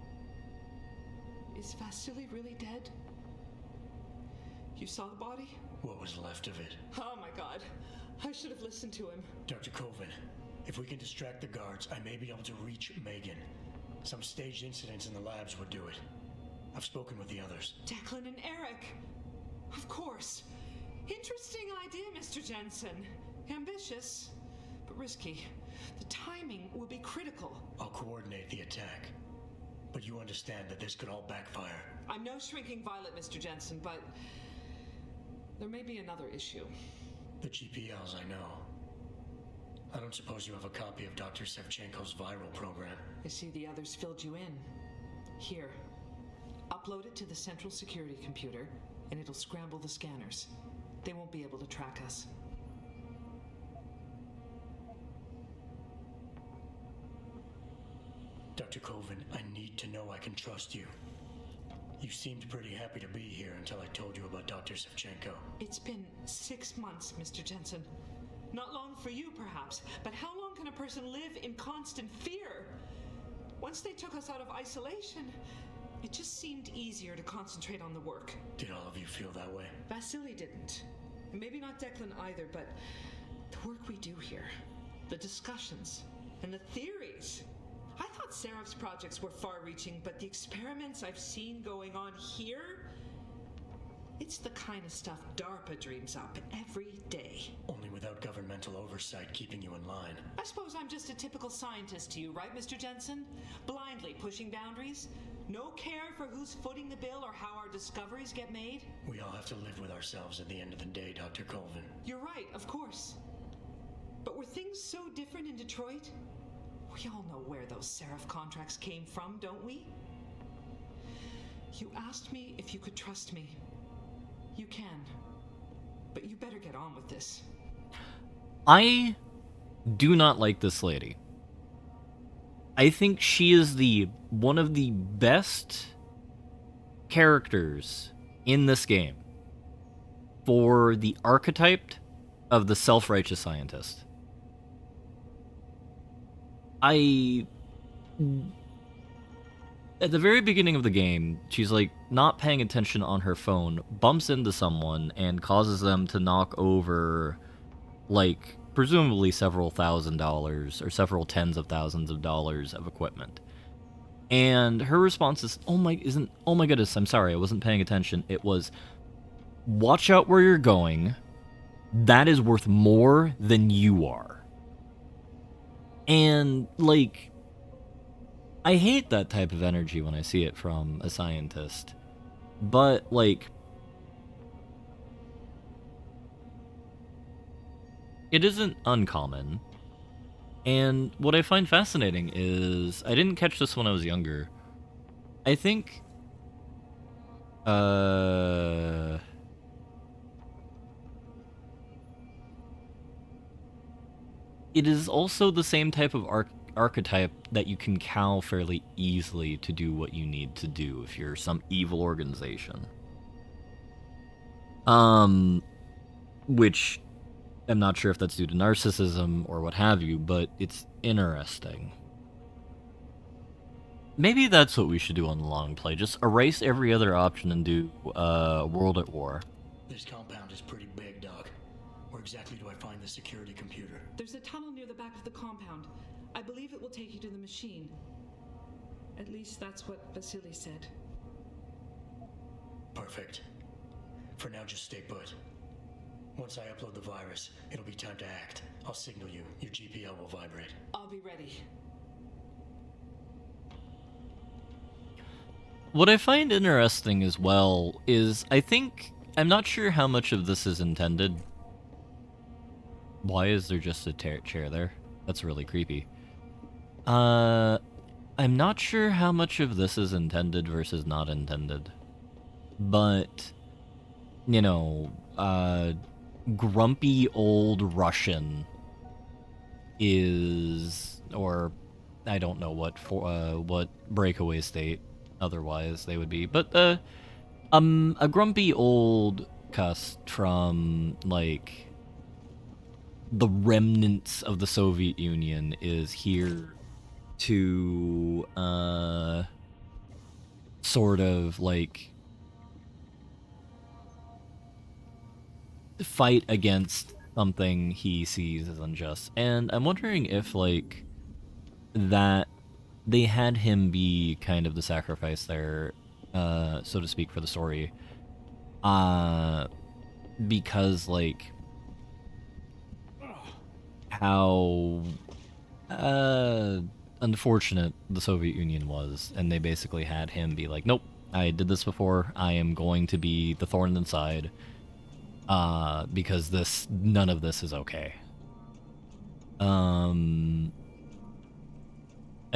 Is Vasily really dead? You saw the body? What was left of it? Oh my god. I should have listened to him. Dr. Colvin, if we can distract the guards, I may be able to reach Megan. Some staged incidents in the labs would do it. I've spoken with the others. Declan and Eric. Of course. Interesting idea, Mr. Jensen. Ambitious, but risky. The timing will be critical. I'll coordinate the attack. But you understand that this could all backfire. I'm no shrinking violet, Mr. Jensen, but there may be another issue. The GPLs, I know. I don't suppose you have a copy of Dr. Savchenko's viral program. I see the others filled you in. Here. Upload it to the central security computer, and it'll scramble the scanners. They won't be able to track us. Dr. Colvin, I need to know I can trust you. You seemed pretty happy to be here until I told you about Dr. Savchenko. It's been 6 months, Mr. Jensen. Not long for you, perhaps, but how long can a person live in constant fear? Once they took us out of isolation, it just seemed easier to concentrate on the work. Did all of you feel that way? Vasily didn't. And maybe not Declan either, but the work we do here, the discussions, and the theories. I thought Seraph's projects were far-reaching, but the experiments I've seen going on here, it's the kind of stuff DARPA dreams up every day. Only without governmental oversight keeping you in line. I suppose I'm just a typical scientist to you, right, Mr. Jensen? Blindly pushing boundaries? No care for who's footing the bill or how our discoveries get made? We all have to live with ourselves at the end of the day, Dr. Colvin. You're right, of course. But were things so different in Detroit? We all know where those Seraph contracts came from, don't we? You asked me if you could trust me. You can. But you better get on with this. I do not like this lady. I think she is one of the best characters in this game for the archetype of the self-righteous scientist. At the very beginning of the game, she's like not paying attention on her phone, bumps into someone, and causes them to knock over, like, presumably several $1,000s or several tens of thousands of dollars of equipment. And her response is, oh my goodness, I'm sorry, I wasn't paying attention. It was, watch out where you're going. That is worth more than you are. And, like, I hate that type of energy when I see it from a scientist. But, like, it isn't uncommon. And what I find fascinating is, I didn't catch this when I was younger. I think, it is also the same type of archetype that you can cow fairly easily to do what you need to do if you're some evil organization. Which I'm not sure if that's due to narcissism or what have you, but it's interesting. Maybe that's what we should do on the long play. Just erase every other option and do World at War. This compound is pretty big, Doc. Where exactly do I find the security computer? There's a tunnel near the back of the compound. I believe it will take you to the machine. At least that's what Vasily said. Perfect. For now, just stay put. Once I upload the virus, it'll be time to act. I'll signal you. Your GPL will vibrate. I'll be ready. What I find interesting as well is, I'm not sure how much of this is intended. Why is there just a chair there? That's really creepy. I'm not sure how much of this is intended versus not intended. But, you know, grumpy old Russian is, or I don't know what breakaway state otherwise they would be, but a grumpy old cuss from, like, the remnants of the Soviet Union is here to sort of like fight against something he sees as unjust. And I'm wondering if, like, that they had him be kind of the sacrifice there, so to speak, for the story. Because, like, how unfortunate the Soviet Union was, and they basically had him be like, nope, I did this before, I am going to be the thorn in the side, because none of this is okay. I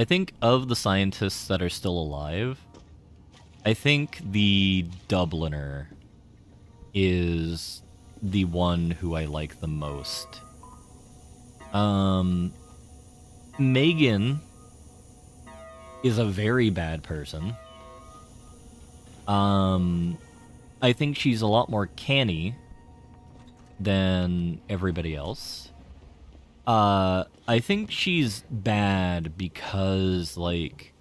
think of the scientists that are still alive, I think the Dubliner is the one who I like the most. Megan is a very bad person. I think she's a lot more canny than everybody else. I think she's bad because, like,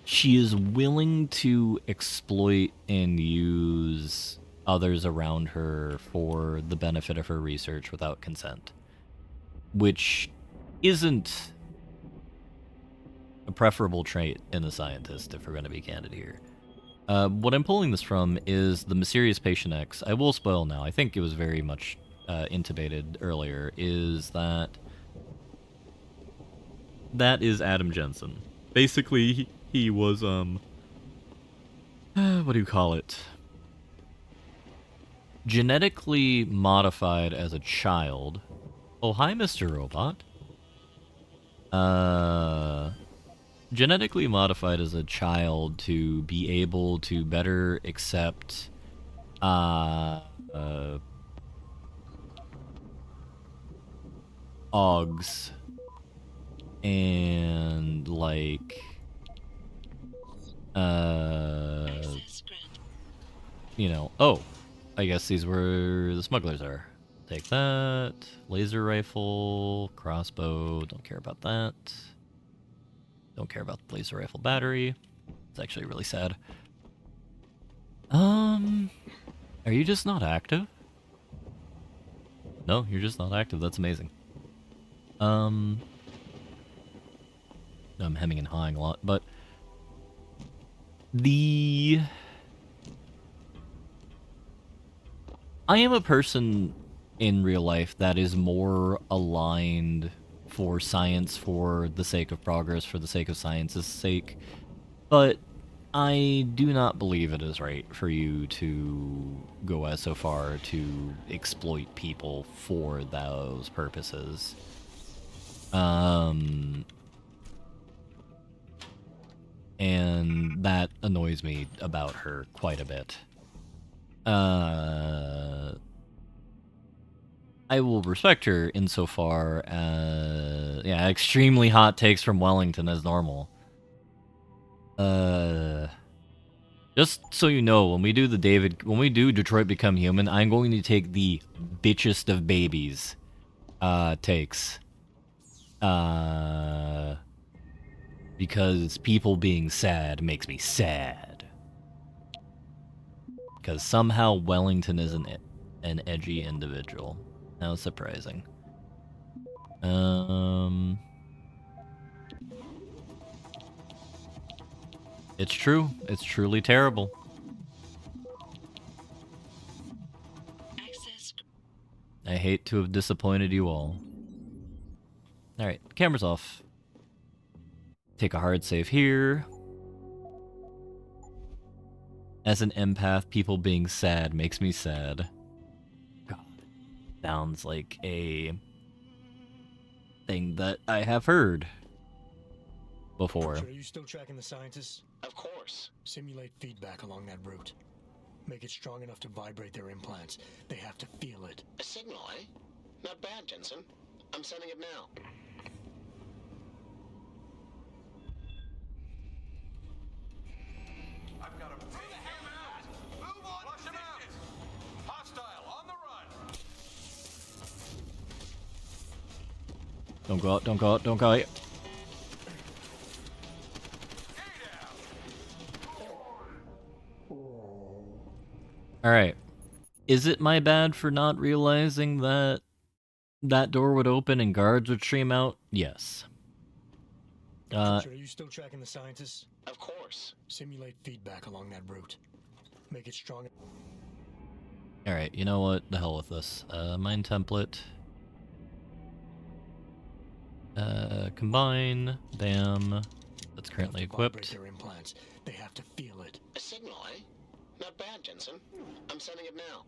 she is willing to exploit and use others around her for the benefit of her research without consent. Which isn't a preferable trait in a scientist, if we're going to be candid here. What I'm pulling this from is the Mysterious Patient X. I will spoil now. I think it was very much intimated earlier. Is that is Adam Jensen. Basically, he was what do you call it? Genetically modified as a child. Oh, hi, Mr. Robot. Genetically modified as a child to be able to better accept, Augs. And, like, you know, oh, I guess these were the smugglers are. Take that. Laser rifle, crossbow, don't care about that. Don't care about the laser rifle battery. It's actually really sad. Are you just not active? No, you're just not active. That's amazing. I'm hemming and hawing a lot, but I am a person in real life that is more aligned for science for the sake of progress, for the sake of science's sake. But I do not believe it is right for you to go as so far to exploit people for those purposes. And that annoys me about her quite a bit. I will respect her insofar as, yeah, extremely hot takes from Wellington as normal. Just so you know, when we do Detroit Become Human, I'm going to take the bitchest of babies takes. Because people being sad makes me sad. Because somehow Wellington is an edgy individual. How surprising. It's true. It's truly terrible. I hate to have disappointed you all. Alright, camera's off. Take a hard save here. As an empath, people being sad makes me sad. God. Sounds like a thing that I have heard before. Are you still tracking the scientists? Of course. Simulate feedback along that route. Make it strong enough to vibrate their implants. They have to feel it. A signal, eh? Not bad, Jensen. I'm sending it now. I've got a big move on. Flush him out. Hostile on the run. Don't go out, don't go out, don't go out. Alright. Is it my bad for not realizing that that door would open and guards would stream out? Yes. Are you still tracking the scientists? Of course. Simulate feedback along that route. Make it strong. Alright, you know what? The hell with this. Mine template. Combine. Bam. That's currently equipped. Their implants. They have to feel it. A signal, eh? Not bad, Jensen. I'm sending it now.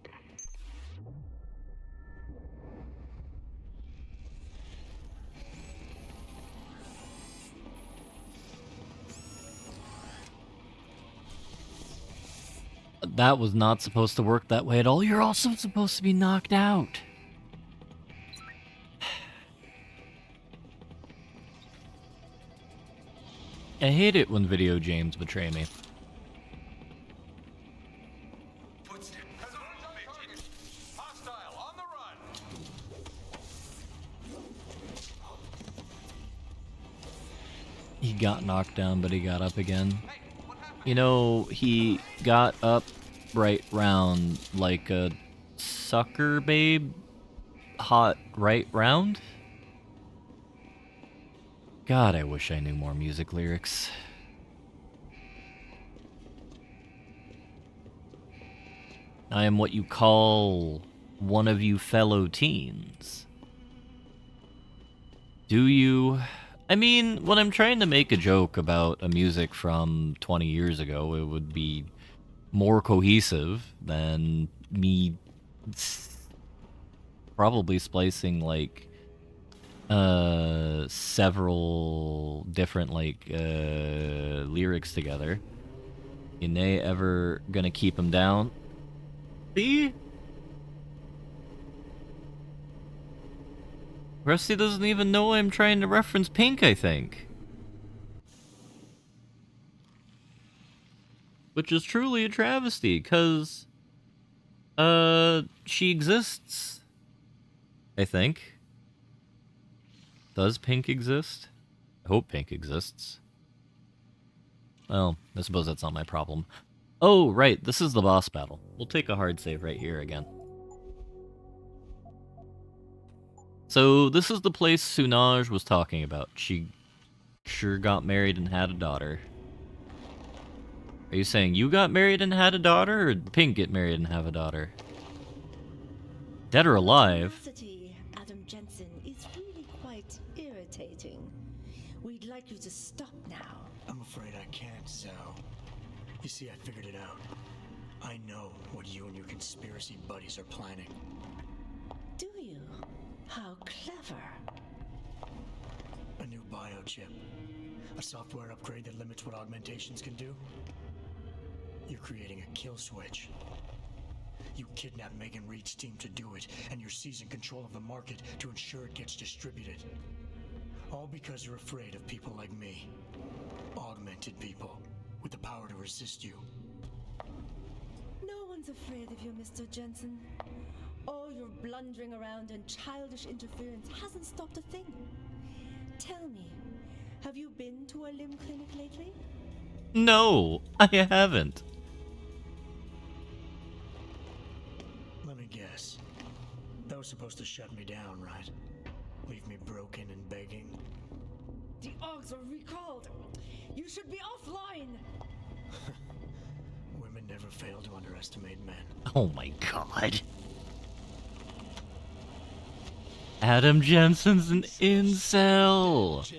That was not supposed to work that way at all. You're also supposed to be knocked out. I hate it when video games betray me. Hostile on the run. He got knocked down, but he got up again. You know, he got up right round like a sucker babe. Hot right round? God, I wish I knew more music lyrics. I am what you call one of you fellow teens. Do you? I mean, when I'm trying to make a joke about a music from 20 years ago, it would be more cohesive than me probably splicing, like, several different, like, lyrics together. You nay ever gonna keep them down? See? Rusty doesn't even know I'm trying to reference Pink, I think. Which is truly a travesty, because, she exists. I think. Does Pink exist? I hope Pink exists. Well, I suppose that's not my problem. Oh, right, this is the boss battle. We'll take a hard save right here again. So, this is the place Sunaj was talking about. She sure got married and had a daughter. Are you saying you got married and had a daughter, or did Pink get married and have a daughter? Dead or alive? Adam Jensen is really quite irritating. We'd like you to stop now. I'm afraid I can't, Zoe. You see, I figured it out. I know what you and your conspiracy buddies are planning. Do you? How clever. A new biochip. A software upgrade that limits what augmentations can do. You're creating a kill switch. You kidnapped Megan Reed's team to do it, and you're seizing control of the market to ensure it gets distributed. All because you're afraid of people like me. Augmented people with the power to resist you. No one's afraid of you, Mr. Jensen. All your blundering around and childish interference hasn't stopped a thing. Tell me, have you been to a limb clinic lately? No, I haven't. Let me guess. That was supposed to shut me down, right? Leave me broken and begging. The Augs are recalled. You should be offline. Women never fail to underestimate men. Oh my god. Adam Jensen's an incel.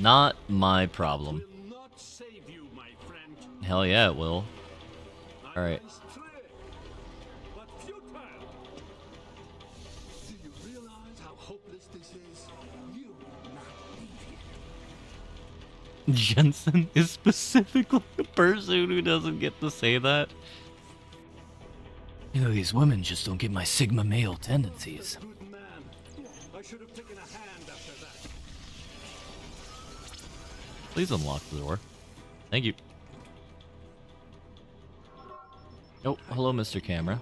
Not my problem. Hell yeah, it will. Alright. Do you realize how hopeless this is? You will not leave here. Jensen is specifically the person who doesn't get to say that. You know, these women just don't get my Sigma male tendencies. Good man. I should have taken a hand after that. Please unlock the door. Thank you. Oh, hello, Mr. Camera.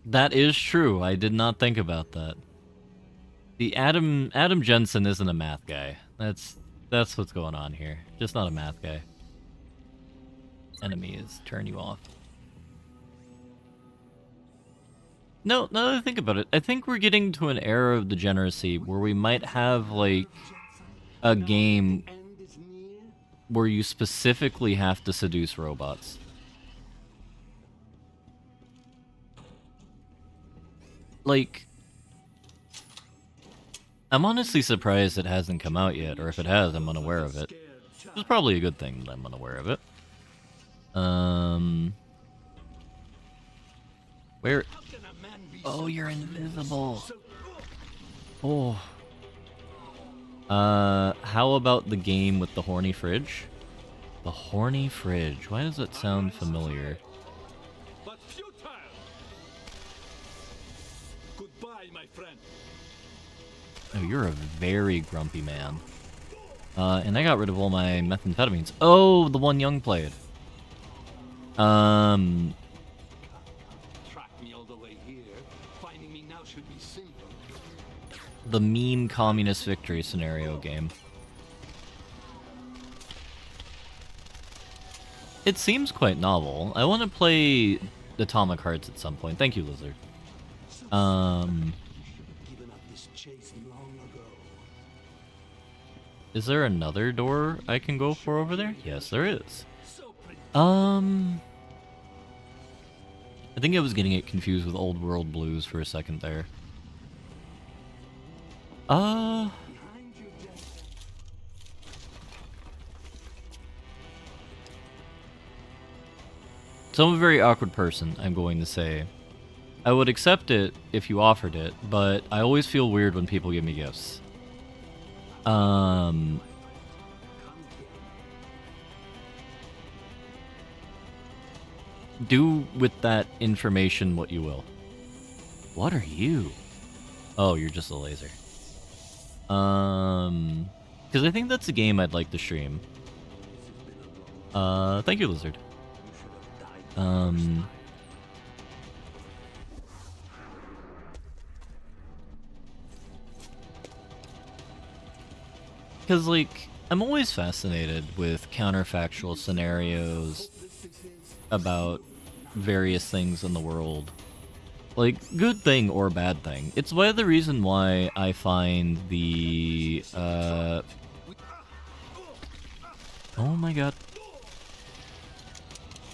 That is true. I did not think about that. The Adam Jensen isn't a math guy. That's what's going on here. Just not a math guy. Enemies turn you off. No, now that I think about it, I think we're getting to an era of degeneracy where we might have, like, a game where you specifically have to seduce robots. Like, I'm honestly surprised it hasn't come out yet, or if it has, I'm unaware of it. It's probably a good thing that I'm unaware of it. Where? Oh, you're invisible. Oh. How about the game with the horny fridge? The horny fridge. Why does that sound familiar? Goodbye, my friend. Oh, you're a very grumpy man. And I got rid of all my methamphetamines. Oh, the one Young played. Track me all the way here. Finding me now should be simple. The meme communist victory scenario game. It seems quite novel. I want to play Atomic Hearts at some point. Thank you, Lizard. Is there another door I can go for over there? Yes, there is. I think I was getting it confused with Old World Blues for a second there. So I'm a very awkward person, I'm going to say. I would accept it if you offered it, but I always feel weird when people give me gifts. Do with that information what you will. What are you? Oh, you're just a laser. Because I think that's a game I'd like to stream. Thank you, Lizard. Because, like, I'm always fascinated with counterfactual scenarios about various things in the world. Like, good thing or bad thing. It's the reason why I find the, oh my god.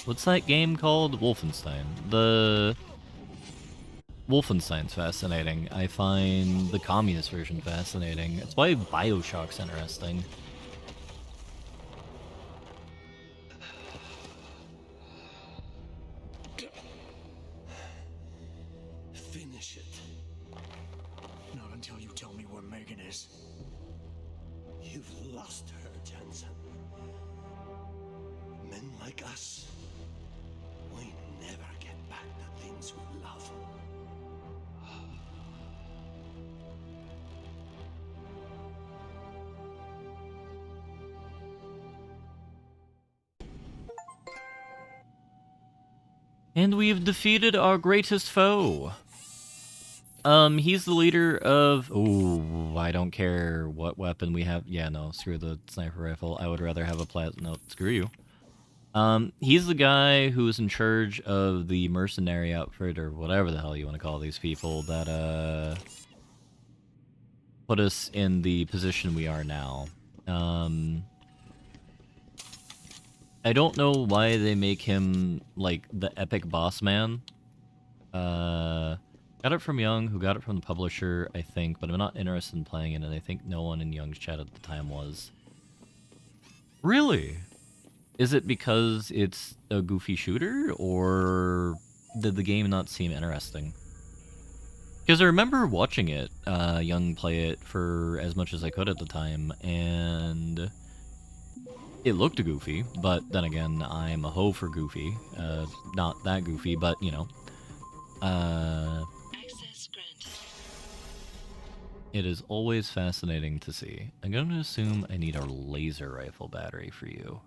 What's that game called? Wolfenstein. The Wolfenstein's fascinating. I find the communist version fascinating. It's why Bioshock's interesting. Finish it. Not until you tell me where Megan is. You've lost her, Jensen. Men like us, we never get back the things we love. And we've defeated our greatest foe. He's the leader of... Oh, I don't care what weapon we have. Yeah, no, screw the sniper rifle. I would rather have a plasma... No, screw you. He's the guy who's in charge of the mercenary outfit, or whatever the hell you want to call these people, that, put us in the position we are now. I don't know why they make him, like, the epic boss man. Got it from Young, who got it from the publisher, I think, but I'm not interested in playing it, and I think no one in Young's chat at the time was. Really? Is it because it's a goofy shooter, or did the game not seem interesting? Because I remember watching it, Young play it for as much as I could at the time, and it looked goofy, but then again, I'm a hoe for goofy. Not that goofy, but, you know. Access granted. It is always fascinating to see. I'm going to assume I need a laser rifle battery for you.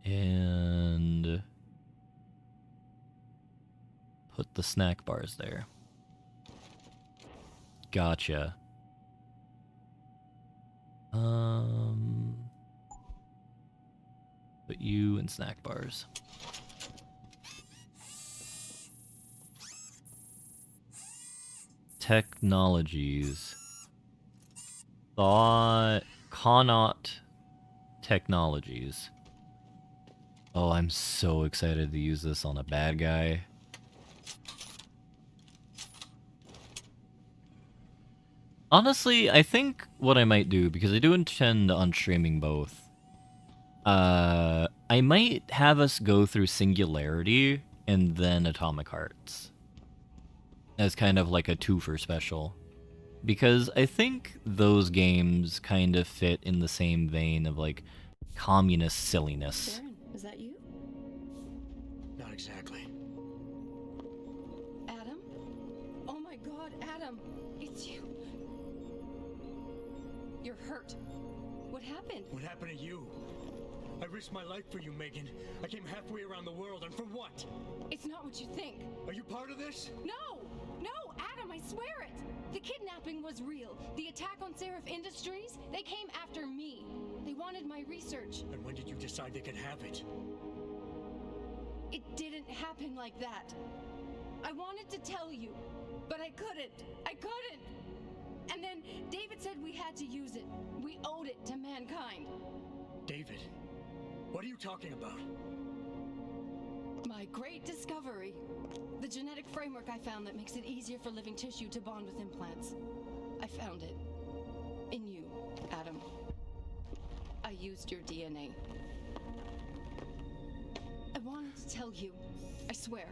And put the snack bars there. Gotcha. Put you in snack bars. Technologies. Connaught Technologies. Oh, I'm so excited to use this on a bad guy. Honestly, I think what I might do, because I do intend on streaming both, I might have us go through Singularity and then Atomic Hearts as kind of like a twofer special. Because I think those games kind of fit in the same vein of, like, communist silliness. Baron, is that you? Not exactly. Adam? Oh my god, Adam! It's you! You're hurt. What happened? What happened to you? I risked my life for you, Megan. I came halfway around the world, and for what? It's not what you think. Are you part of this? No! No, Adam, I swear it! The kidnapping was real. The attack on Seraph Industries, they came after me. They wanted my research. And when did you decide they could have it? It didn't happen like that. I wanted to tell you, but I couldn't. I couldn't! And then David said we had to use it. We owed it to mankind. David? What are you talking about? My great discovery. The genetic framework I found that makes it easier for living tissue to bond with implants. I found it. In you, Adam. I used your DNA. I wanted to tell you, I swear.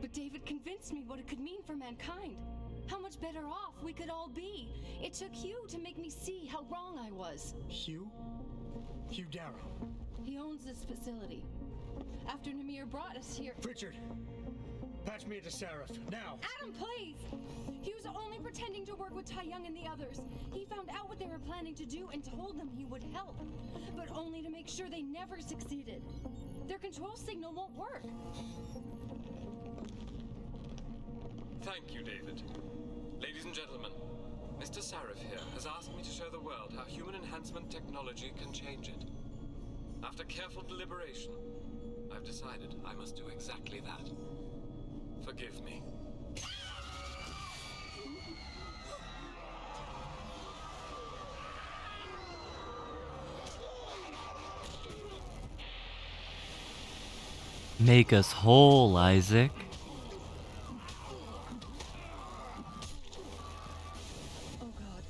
But David convinced me what it could mean for mankind. How much better off we could all be. It took Hugh to make me see how wrong I was. Hugh? Hugh Darrow. He owns this facility. After Namir brought us here... Richard! Patch me into Seraph, now! Adam, please! He was only pretending to work with Tai Young and the others. He found out what they were planning to do and told them he would help. But only to make sure they never succeeded. Their control signal won't work. Thank you, David. Ladies and gentlemen, Mr. Seraph here has asked me to show the world how human enhancement technology can change it. After careful deliberation, I've decided I must do exactly that. Forgive me. Make us whole, Isaac. Oh god.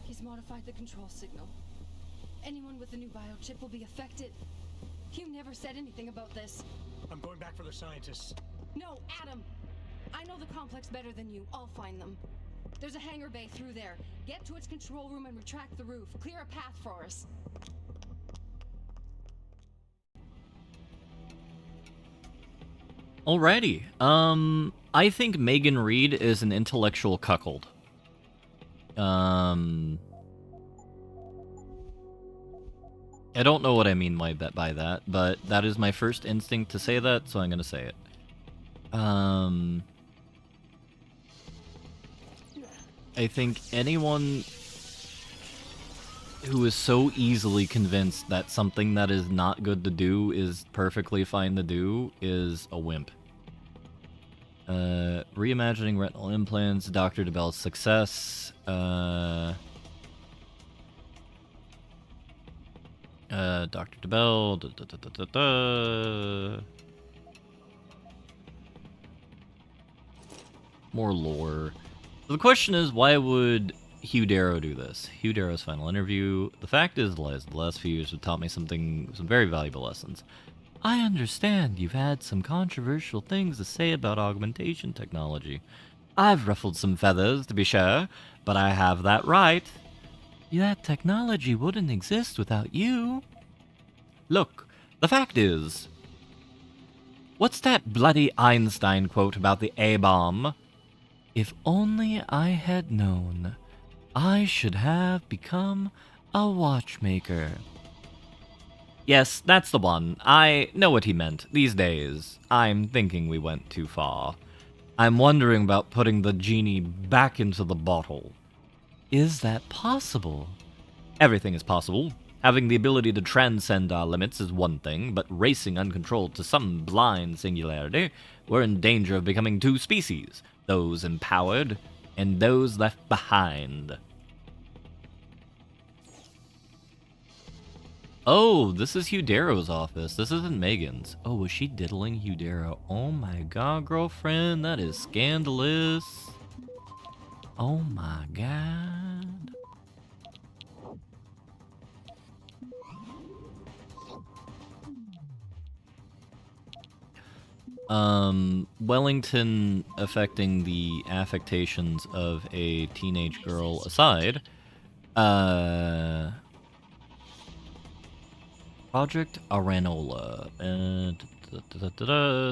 He's modified the control signal. Anyone with the new biochip will be affected. You never said anything about this. I'm going back for the scientists. No, Adam! I know the complex better than you. I'll find them. There's a hangar bay through there. Get to its control room and retract the roof. Clear a path for us. Alrighty. I think Megan Reed is an intellectual cuckold. I don't know what I mean by that, but that is my first instinct to say that, so I'm gonna say it. I think anyone who is so easily convinced that something that is not good to do is perfectly fine to do is a wimp. Reimagining retinal implants, Dr. DeBell's success, Dr. DeBell, more lore. So the question is, why would Hugh Darrow do this? Hugh Darrow's final interview. The fact is, Liz, the last few years have taught me some very valuable lessons. I understand you've had some controversial things to say about augmentation technology. I've ruffled some feathers, to be sure, but I have that right. That technology wouldn't exist without you. Look, the fact is, what's that bloody Einstein quote about the A-bomb? If only I had known, I should have become a watchmaker. Yes, that's the one. I know what he meant. These days, I'm thinking we went too far. I'm wondering about putting the genie back into the bottle. Is that possible? Everything is possible. Having the ability to transcend our limits is one thing, but racing uncontrolled to some blind singularity, we're in danger of becoming two species, those empowered and those left behind. Oh, this is Hugh Darrow's office. This isn't Megan's. Oh, was she diddling Hugh Darrow? Oh my god, girlfriend, that is scandalous. Oh my god. Wellington affecting the affectations of a teenage girl aside, Project Aranola,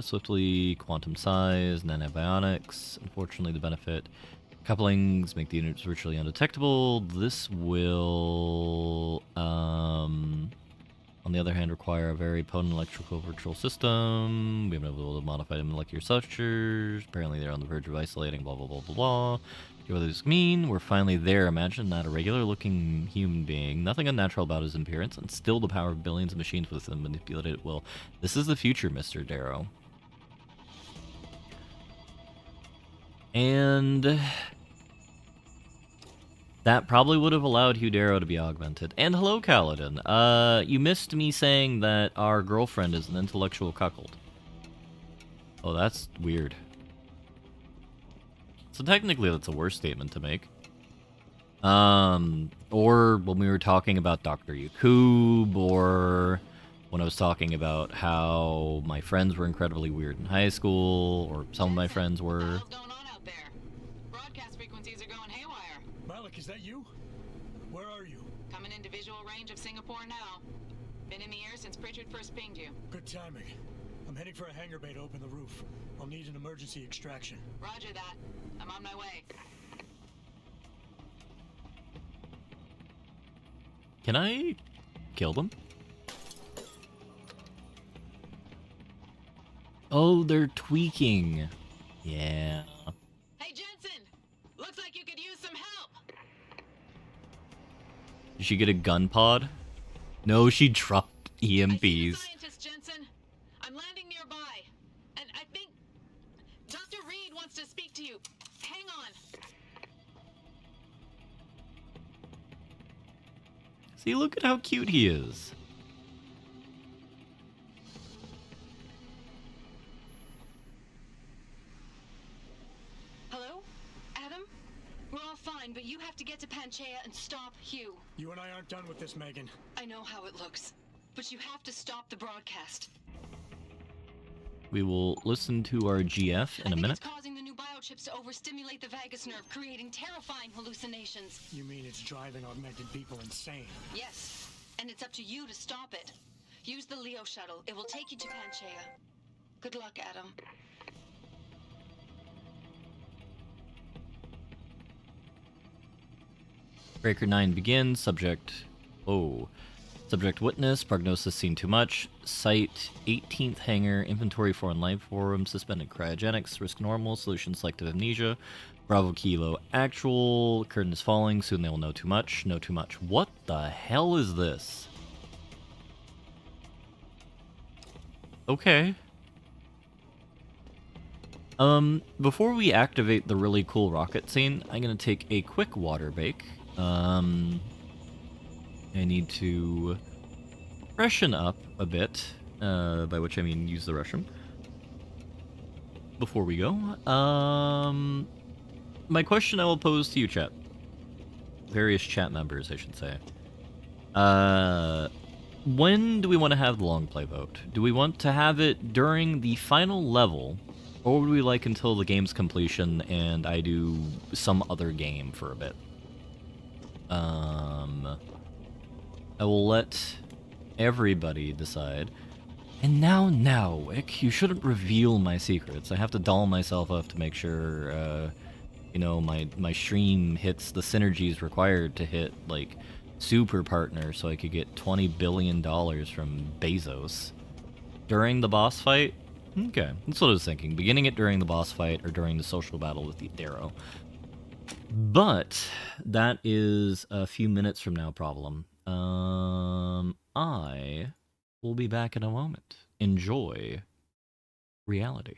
swiftly quantum size, nanobionics. Unfortunately, the benefit couplings make the units virtually undetectable. This will, on the other hand, require a very potent electrical virtual system. We haven't been able to modify the molecular structures. Apparently, they're on the verge of isolating. Blah blah blah blah blah. What does this mean? We're finally there. Imagine not a regular-looking human being. Nothing unnatural about his appearance, and still the power of billions of machines with them manipulated at will. This is the future, Mr. Darrow. And that probably would have allowed Hugh Darrow to be augmented. And hello, Kaladin. You missed me saying that our girlfriend is an intellectual cuckold. Oh, that's weird. So technically that's a worse statement to make. Or when we were talking about Dr. Yakub, or when I was talking about how my friends were incredibly weird in high school, or some of my friends were. Broadcast frequencies are going haywire. Malik, is that you? Where are you? Coming into visual range of Singapore now. Been in the air since Pritchard first pinged you. Good timing. I'm heading for a hangar bay to open the roof. I'll need an emergency extraction. Roger that. I'm on my way. Can I kill them? Oh, they're tweaking. Yeah. Hey, Jensen! Looks like you could use some help! Did she get a gun pod? No, she dropped EMPs. Scientist, Jensen. I'm See, look at how cute he is. Hello? Adam? We're all fine, but you have to get to Panchaea and stop Hugh. You and I aren't done with this, Megan. I know how it looks, but you have to stop the broadcast. We will listen to our GF in a minute. It's causing the new biochips to overstimulate the vagus nerve, creating terrifying hallucinations. You mean it's driving augmented people insane? Yes, and it's up to you to stop it. Use the Leo shuttle. It will take you to Panchaea. Good luck, Adam. Breaker 9 begins. Subject witness. Prognosis seen too much. Site 18th hangar. Inventory foreign life form. Suspended cryogenics. Risk normal. Solution selective amnesia. Bravo Kilo actual. Curtain is falling. Soon they will know too much. Know too much. What the hell is this? Okay. Before we activate the really cool rocket scene, I'm gonna take a quick water break. I need to freshen up a bit, by which I mean use the restroom. Before we go, my question I will pose to you, chat. Various chat members, I should say. When do we want to have the long play vote? Do we want to have it during the final level, or would we like until the game's completion and I do some other game for a bit? I will let everybody decide. And now, Wick, you shouldn't reveal my secrets. I have to doll myself up to make sure, you know, my stream hits the synergies required to hit, like, super partner so I could get $20 billion from Bezos. During the boss fight? Okay, that's what I was thinking. Beginning it during the boss fight or during the social battle with the Darrow. But that is a few minutes from now problem. I will be back in a moment. Enjoy reality.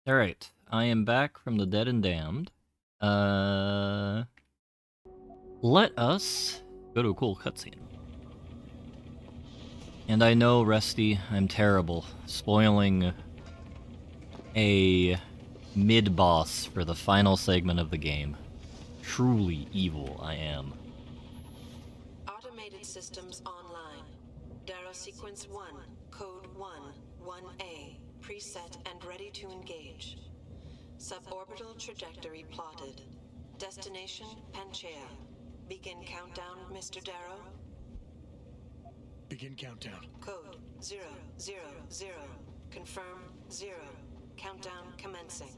Alright, I am back from the Dead and Damned. Let us go to a cool cutscene. And I know, Rusty, I'm terrible, spoiling a mid-boss for the final segment of the game. Truly evil I am. Automated systems online. Darrow sequence 1, code 1, 1A, preset and ready to engage. Suborbital trajectory plotted. Destination, Panchaea. Begin countdown, Mr. Darrow. Begin countdown. Code 000. Confirm 0. Countdown commencing.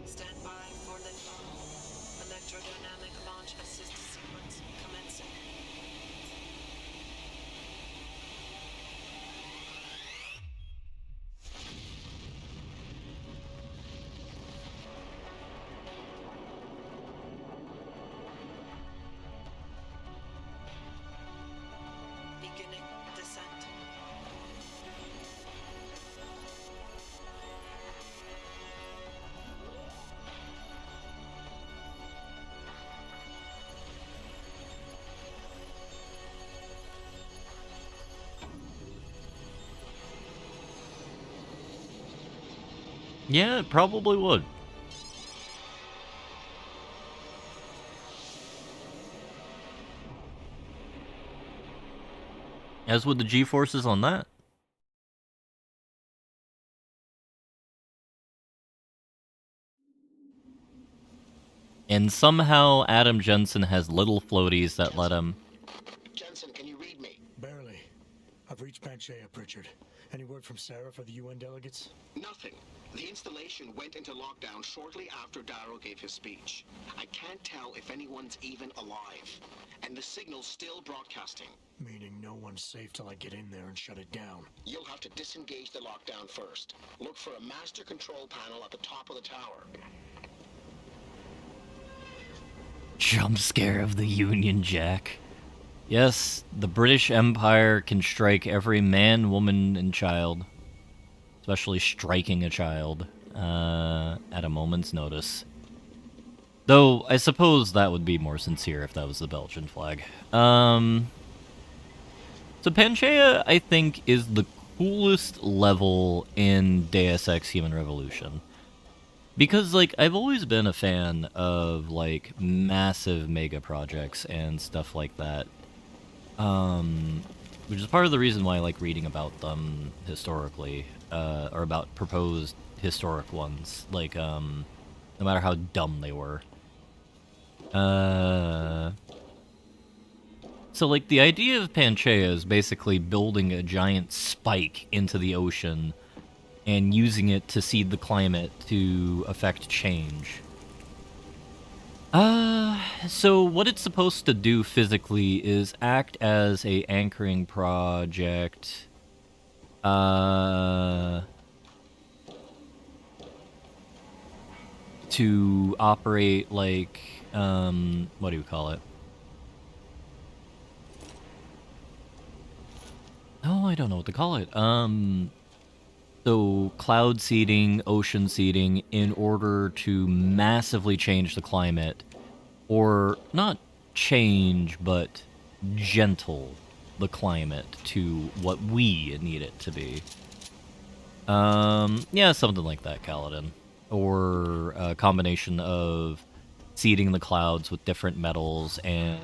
Stand by for liftoff. Electrodynamic launch assist sequence commencing. Beginning descent. Yeah, it probably would. As would the G-forces on that. And somehow Adam Jensen has little floaties that let him... Jensen, can you read me? Barely. I've reached Panchaea, Pritchard. Any word from Sarah for the UN delegates? Nothing. The installation went into lockdown shortly after Darrow gave his speech. I can't tell if anyone's even alive. And the signal's still broadcasting. Meaning no one's safe till I get in there and shut it down. You'll have to disengage the lockdown first. Look for a master control panel at the top of the tower. Jump scare of the Union Jack. Yes, the British Empire can strike every man, woman, and child. Especially striking a child at a moment's notice. Though, I suppose that would be more sincere if that was the Belgian flag. So Panchaea, I think, is the coolest level in Deus Ex Human Revolution. Because, like, I've always been a fan of, like, massive mega projects and stuff like that. Which is part of the reason why I like reading about them historically, or about proposed historic ones, like, no matter how dumb they were. So, like, the idea of Panchaea is basically building a giant spike into the ocean and using it to seed the climate to affect change. So what it's supposed to do physically is act as a anchoring project, to operate like, what do you call it? Oh, I don't know what to call it. So cloud seeding, ocean seeding, in order to massively change the climate, or not change, but gentle the climate to what we need it to be. Yeah, something like that, Kaladin. Or a combination of seeding the clouds with different metals and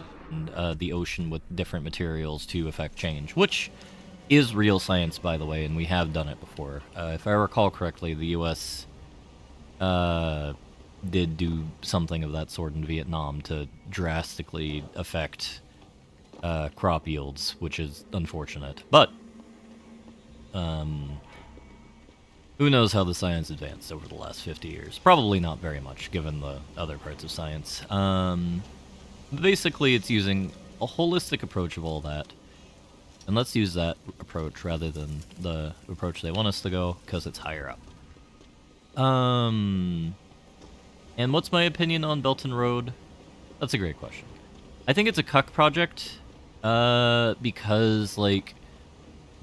the ocean with different materials to affect change, which is real science, by the way, and we have done it before. If I recall correctly, the U.S. Did do something of that sort in Vietnam to drastically affect crop yields, which is unfortunate. But who knows how the science advanced over the last 50 years? Probably not very much, given the other parts of science. Basically, it's using a holistic approach of all that And let's use that approach rather than the approach they want us to go, because it's higher up. And what's my opinion on Belton Road? That's a great question. I think it's a cuck project, because, like,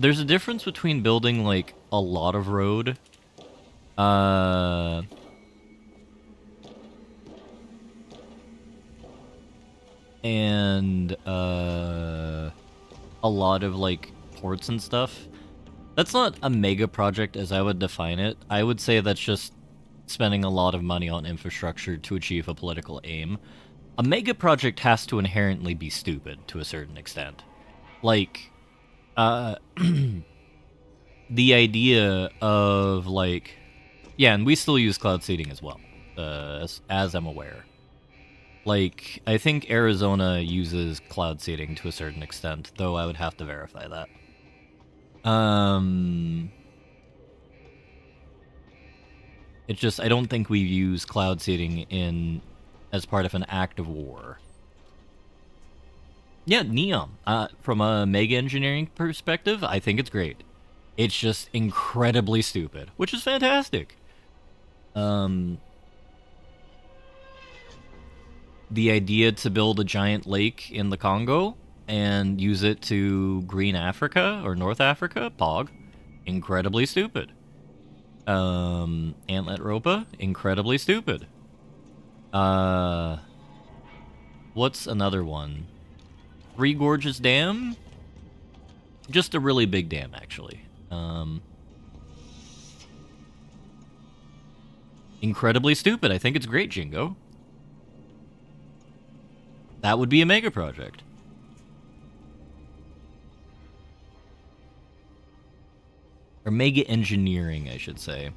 there's a difference between building, like, a lot of road, and, a lot of, like, ports and stuff. That's not a mega project as I would define it. I would say that's just spending a lot of money on infrastructure to achieve a political aim. A mega project has to inherently be stupid to a certain extent. Like, the idea of, like... Yeah, and we still use cloud seeding as well, as I'm aware. Like, I think Arizona uses cloud seeding to a certain extent, though I would have to verify that. It's just, I don't think we use cloud seeding as part of an act of war. Yeah, Neom. From a mega engineering perspective, I think it's great. It's just incredibly stupid, which is fantastic. The idea to build a giant lake in the Congo and use it to green Africa or North Africa, POG, incredibly stupid. Antlet Ropa, incredibly stupid. What's another one? Three Gorges Dam? Just a really big dam, actually. Incredibly stupid. I think it's great, Jingo. That would be a mega project. Or mega engineering, I should say.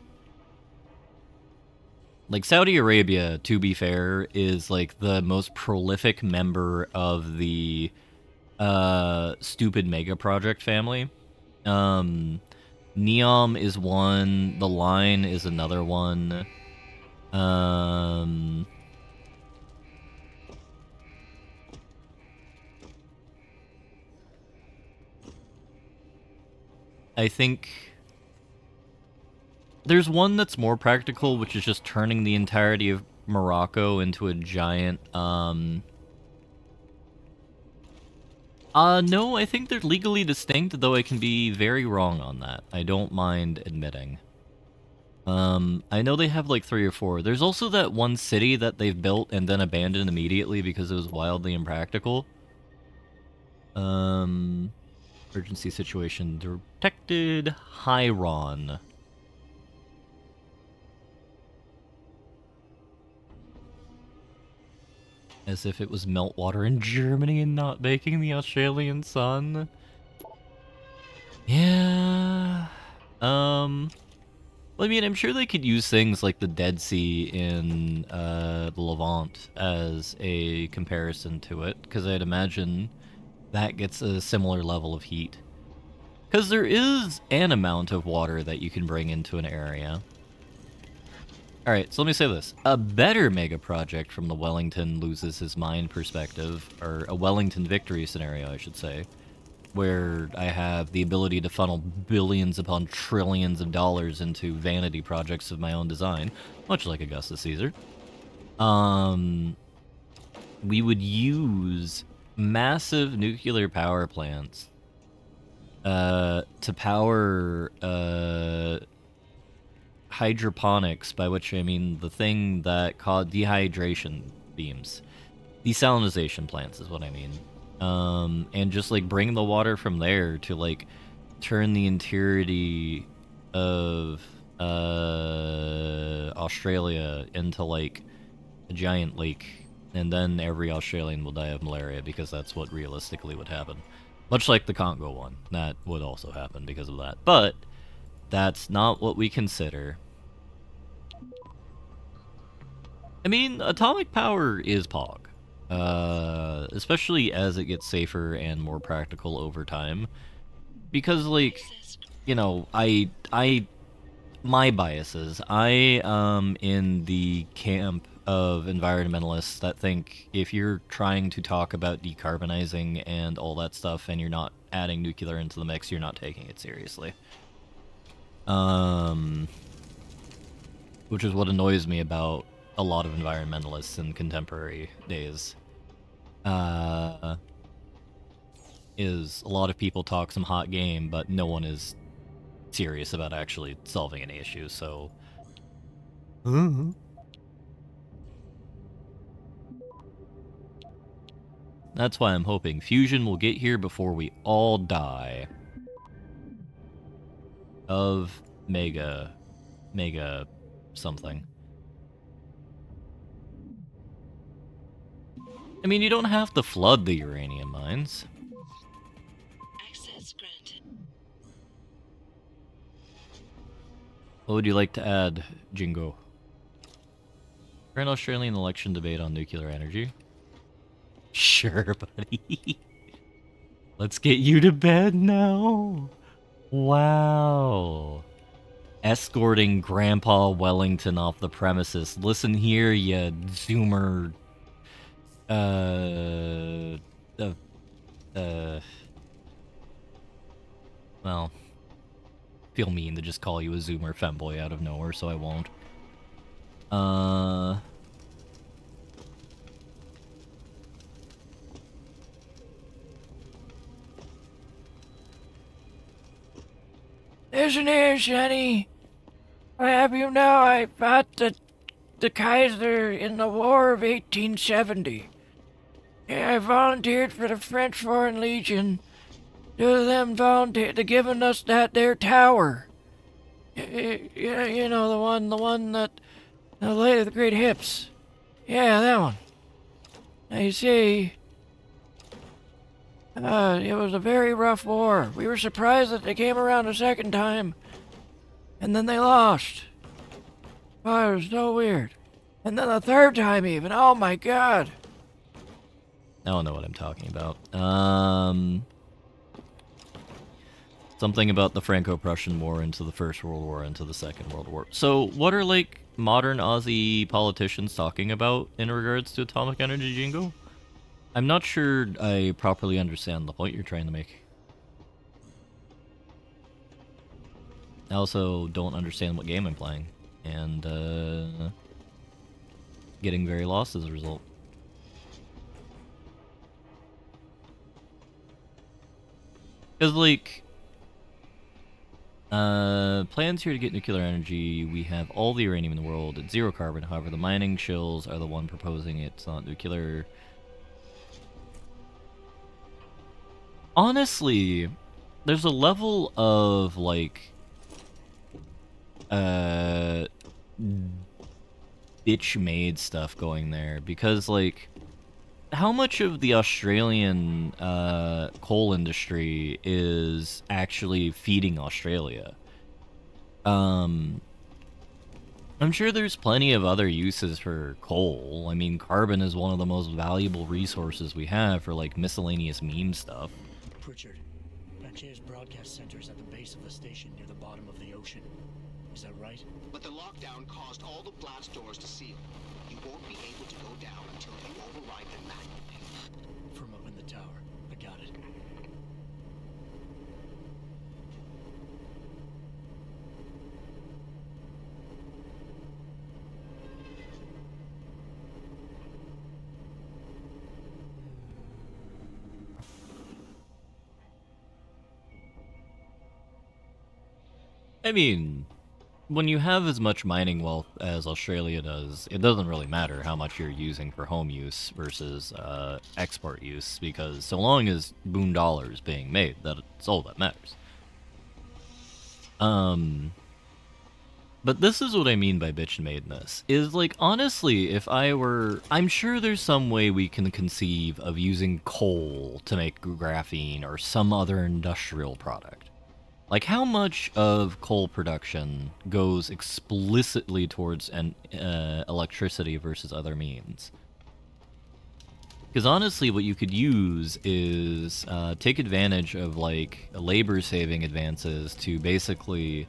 Like, Saudi Arabia, to be fair, is, like, the most prolific member of the stupid mega project family. Neom is one. The Line is another one. I think there's one that's more practical, which is just turning the entirety of Morocco into a giant, no, I think they're legally distinct, though I can be very wrong on that. I don't mind admitting. I know they have like 3 or 4. There's also that one city that they've built and then abandoned immediately because it was wildly impractical. Emergency situation detected. Hyron. As if it was meltwater in Germany and not baking the Australian sun. Yeah. Well, I mean, I'm sure they could use things like the Dead Sea in the Levant as a comparison to it, because I'd imagine that gets a similar level of heat. Because there is an amount of water that you can bring into an area. Alright, so let me say this. A better mega project from the Wellington loses his mind perspective, or a Wellington victory scenario, I should say, where I have the ability to funnel billions upon trillions of dollars into vanity projects of my own design, much like Augustus Caesar. We would use massive nuclear power plants to power hydroponics, by which I mean the thing that called dehydration beams. Desalinization plants is what I mean. And just like bring the water from there to like turn the entirety of Australia into like a giant lake, and then every Australian will die of malaria because that's what realistically would happen. Much like the Congo one, that would also happen because of that. But that's not what we consider. I mean, atomic power is POG. Especially as it gets safer and more practical over time. Because, like, you know, my biases, I am in the camp of environmentalists that think if you're trying to talk about decarbonizing and all that stuff and you're not adding nuclear into the mix, you're not taking it seriously. Which is what annoys me about a lot of environmentalists in contemporary days. Is a lot of people talk some hot game, but no one is serious about actually solving any issues, so... That's why I'm hoping fusion will get here before we all die. Of mega something. I mean, you don't have to flood the uranium mines. Access granted. What would you like to add, Jingo? Current Australian election debate on nuclear energy. Sure, buddy. Let's get you to bed now. Wow. Escorting Grandpa Wellington off the premises. Listen here, you Zoomer. Well, feel mean to just call you a Zoomer femboy out of nowhere, so I won't. Listen here, Jenny. I have you know I fought the Kaiser in the War of 1870. Yeah, I volunteered for the French Foreign Legion. Two of them volunteered to giving us that there tower. Yeah, you know, the one that the lady with the great hips. Yeah, that one. Now you see, it was a very rough war. We were surprised that they came around a second time, and then they lost. Oh, it was so weird. And then the third time even. Oh my god. I don't know what I'm talking about. Something about the Franco-Prussian War into the First World War into the Second World War. So, what are, like, modern Aussie politicians talking about in regards to atomic energy, Jingo? I'm not sure I properly understand the point you're trying to make. I also don't understand what game I'm playing, and, getting very lost as a result. Because, like, plans here to get nuclear energy, we have all the uranium in the world at 0 carbon, however the mining shills are the one proposing it's not nuclear. Honestly, there's a level of, like, bitch-made stuff going there, because, like, how much of the Australian coal industry is actually feeding Australia? I'm sure there's plenty of other uses for coal. I mean, carbon is one of the most valuable resources we have for, like, miscellaneous meme stuff. Pritchard, Panchea's broadcast center is at the base of the station near the bottom of the ocean. Is that right? But the lockdown caused all the blast doors to seal. You won't be able to go down until you override them manually. From up in the tower. I got it. I mean, when you have as much mining wealth as Australia does, it doesn't really matter how much you're using for home use versus export use, because so long as boon dollar is being made, that's all that matters. But this is what I mean by bitch and madeness. Is, like, honestly, if I were... I'm sure there's some way we can conceive of using coal to make graphene or some other industrial product. Like, how much of coal production goes explicitly towards electricity versus other means? Because honestly, what you could use is take advantage of, like, labor-saving advances to basically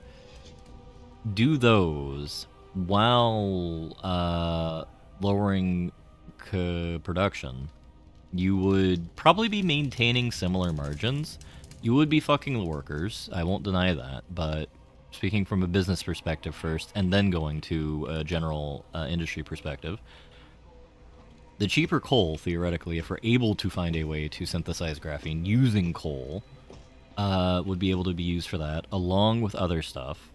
do those while lowering production. You would probably be maintaining similar margins, You would be fucking the workers, I won't deny that, but speaking from a business perspective first, and then going to a general industry perspective, the cheaper coal, theoretically, if we're able to find a way to synthesize graphene using coal, would be able to be used for that, along with other stuff.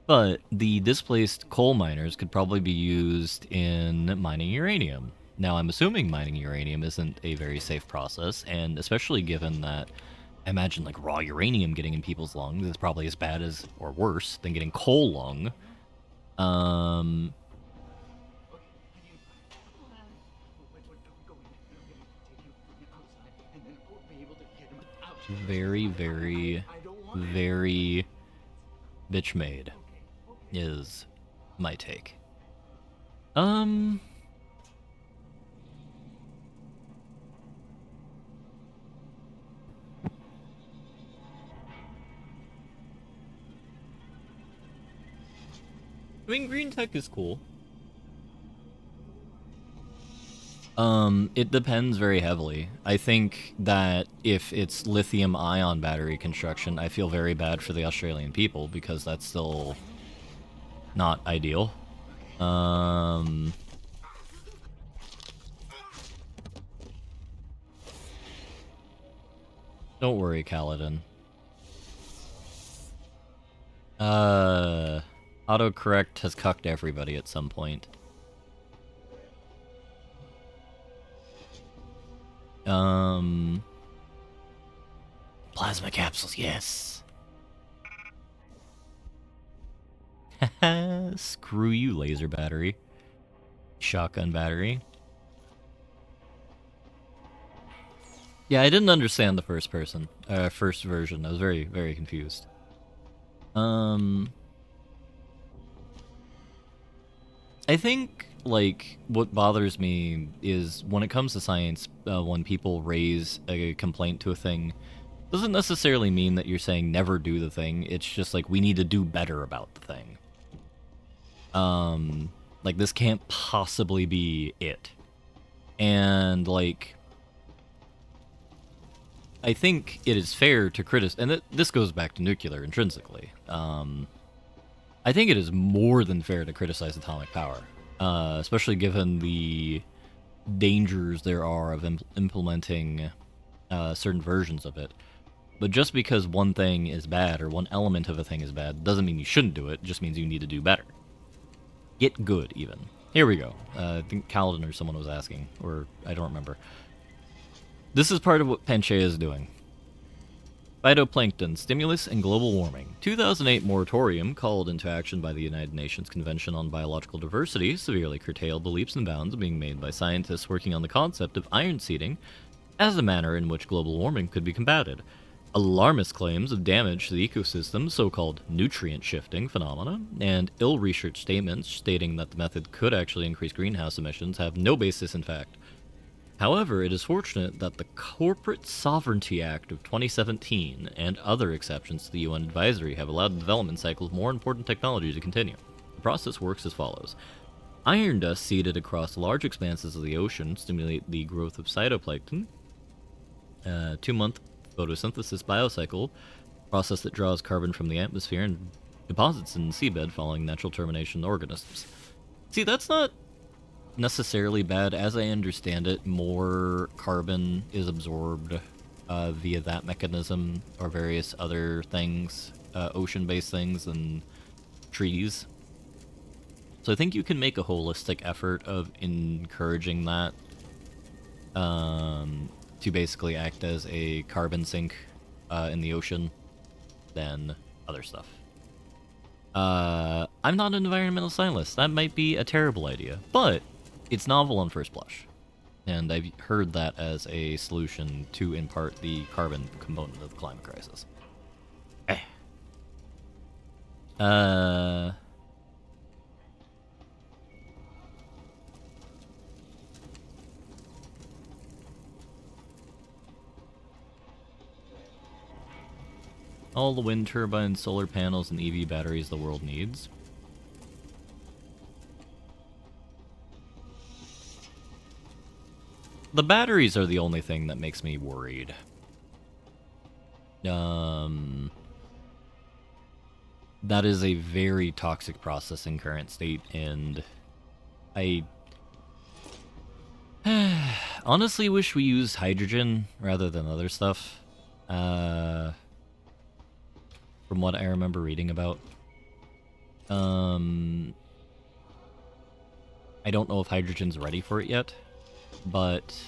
But the displaced coal miners could probably be used in mining uranium. Now, I'm assuming mining uranium isn't a very safe process, and especially given that I imagine like raw uranium getting in people's lungs is probably as bad as, or worse, than getting coal lung. Very, very, very bitch made is my take. I mean, green tech is cool. It depends very heavily. I think that if it's lithium-ion battery construction, I feel very bad for the Australian people because that's still not ideal. Don't worry, Kaladin. Autocorrect has cucked everybody at some point. Plasma capsules, yes. Screw you, laser battery. Shotgun battery. Yeah, I didn't understand the first version. I was very, very confused. I think, like, what bothers me is when it comes to science, when people raise a complaint to a thing, doesn't necessarily mean that you're saying never do the thing. It's just like, we need to do better about the thing. Like, this can't possibly be it. And, like, I think it is fair to criticize, and this goes back to nuclear intrinsically. I think it is more than fair to criticize atomic power, especially given the dangers there are of implementing certain versions of it. But just because one thing is bad, or one element of a thing is bad, doesn't mean you shouldn't do it, it just means you need to do better. Get good, even. Here we go. I think Kaladin or someone was asking, or I don't remember. This is part of what Panchaea is doing. Phytoplankton, stimulus, and global warming. 2008 moratorium, called into action by the United Nations Convention on Biological Diversity, severely curtailed the leaps and bounds being made by scientists working on the concept of iron seeding as a manner in which global warming could be combated. Alarmist claims of damage to the ecosystem, so-called nutrient shifting phenomena, and ill-researched statements stating that the method could actually increase greenhouse emissions have no basis in fact. However, it is fortunate that the Corporate Sovereignty Act of 2017 and other exceptions to the UN advisory have allowed the development cycle of more important technology to continue. The process works as follows. Iron dust seeded across large expanses of the ocean stimulate the growth of phytoplankton. 2-month photosynthesis biocycle, process that draws carbon from the atmosphere and deposits in the seabed following natural termination of organisms. See, that's not necessarily bad. As I understand it, more carbon is absorbed via that mechanism or various other things, ocean-based things and trees. So I think you can make a holistic effort of encouraging that to basically act as a carbon sink in the ocean than other stuff. I'm not an environmental scientist. That might be a terrible idea, but it's novel on first blush, and I've heard that as a solution to, in part, the carbon component of the climate crisis. All the wind turbines, solar panels, and EV batteries the world needs. The batteries are the only thing that makes me worried. That is a very toxic process in current state, and I honestly wish we used hydrogen rather than other stuff. From what I remember reading about. I don't know if hydrogen's ready for it yet, but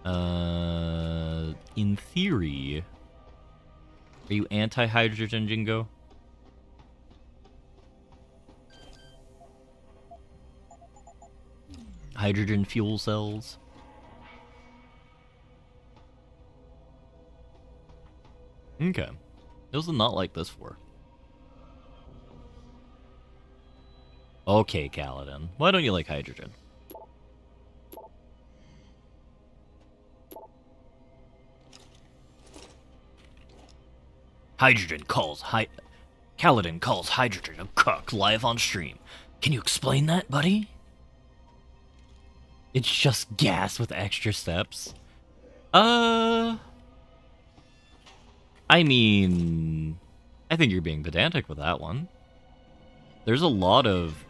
in theory, are you anti-hydrogen, Jingo? Hydrogen fuel cells? Okay. It was not like this for. Okay, Kaladin. Why don't you like hydrogen? Kaladin calls hydrogen a cuck live on stream. Can you explain that, buddy? It's just gas with extra steps. I mean, I think you're being pedantic with that one. There's a lot of,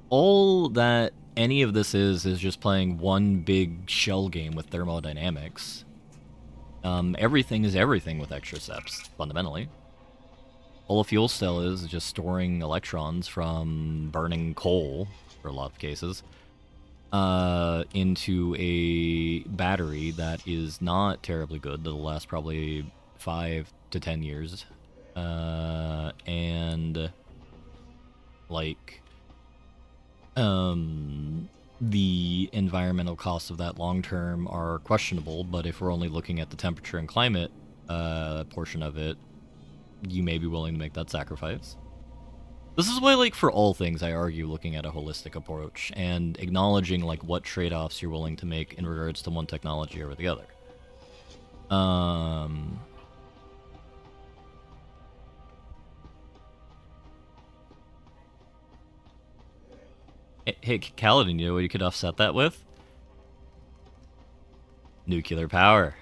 all that any of this is just playing one big shell game with thermodynamics. Everything is everything with extra steps, fundamentally. All a fuel cell is just storing electrons from burning coal, for a lot of cases, into a battery that is not terribly good, that'll last probably 5 to 10 years. And, like, the environmental costs of that long term are questionable, but if we're only looking at the temperature and climate portion of it, you may be willing to make that sacrifice. This is why, like, for all things, I argue looking at a holistic approach and acknowledging, like, what trade-offs you're willing to make in regards to one technology over the other. Hey, Kaladin, you know what you could offset that with? Nuclear power.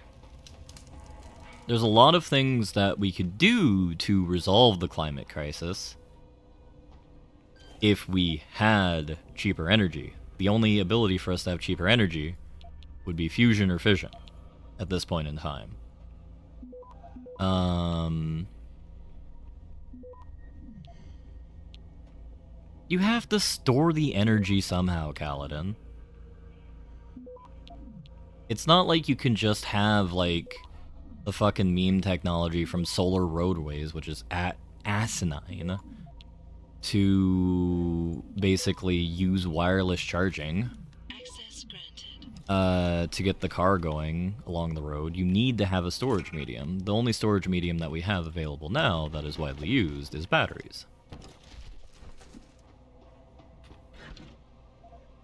There's a lot of things that we could do to resolve the climate crisis if we had cheaper energy. The only ability for us to have cheaper energy would be fusion or fission at this point in time. You have to store the energy somehow, Kaladin. It's not like you can just have, like, the fucking meme technology from Solar Roadways, which is asinine, to basically use wireless charging to get the car going along the road. You need to have a storage medium. The only storage medium that we have available now that is widely used is batteries.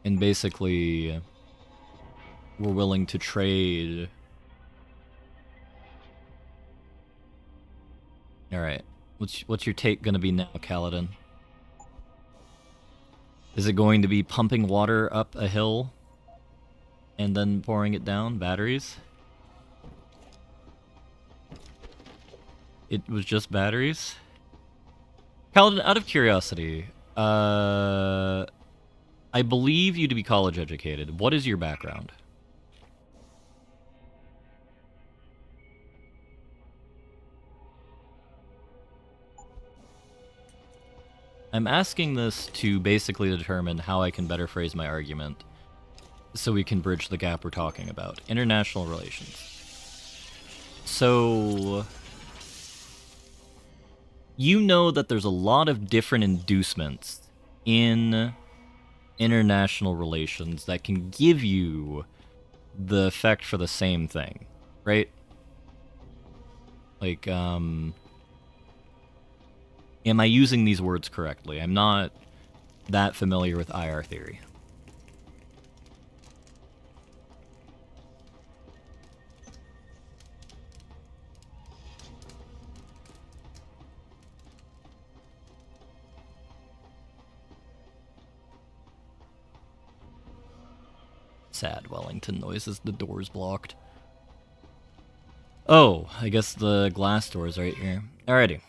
And basically, we're willing to trade. Alright. What's your take gonna be now, Kaladin? Is it going to be pumping water up a hill and then pouring it down? Batteries? It was just batteries? Kaladin, out of curiosity, I believe you to be college educated. What is your background? I'm asking this to basically determine how I can better phrase my argument so we can bridge the gap we're talking about. International relations. So, you know that there's a lot of different inducements in international relations that can give you the effect for the same thing, right? Like, am I using these words correctly? I'm not that familiar with IR theory. Sad Wellington noises, the door's blocked. Oh, I guess the glass door's right here. Alrighty.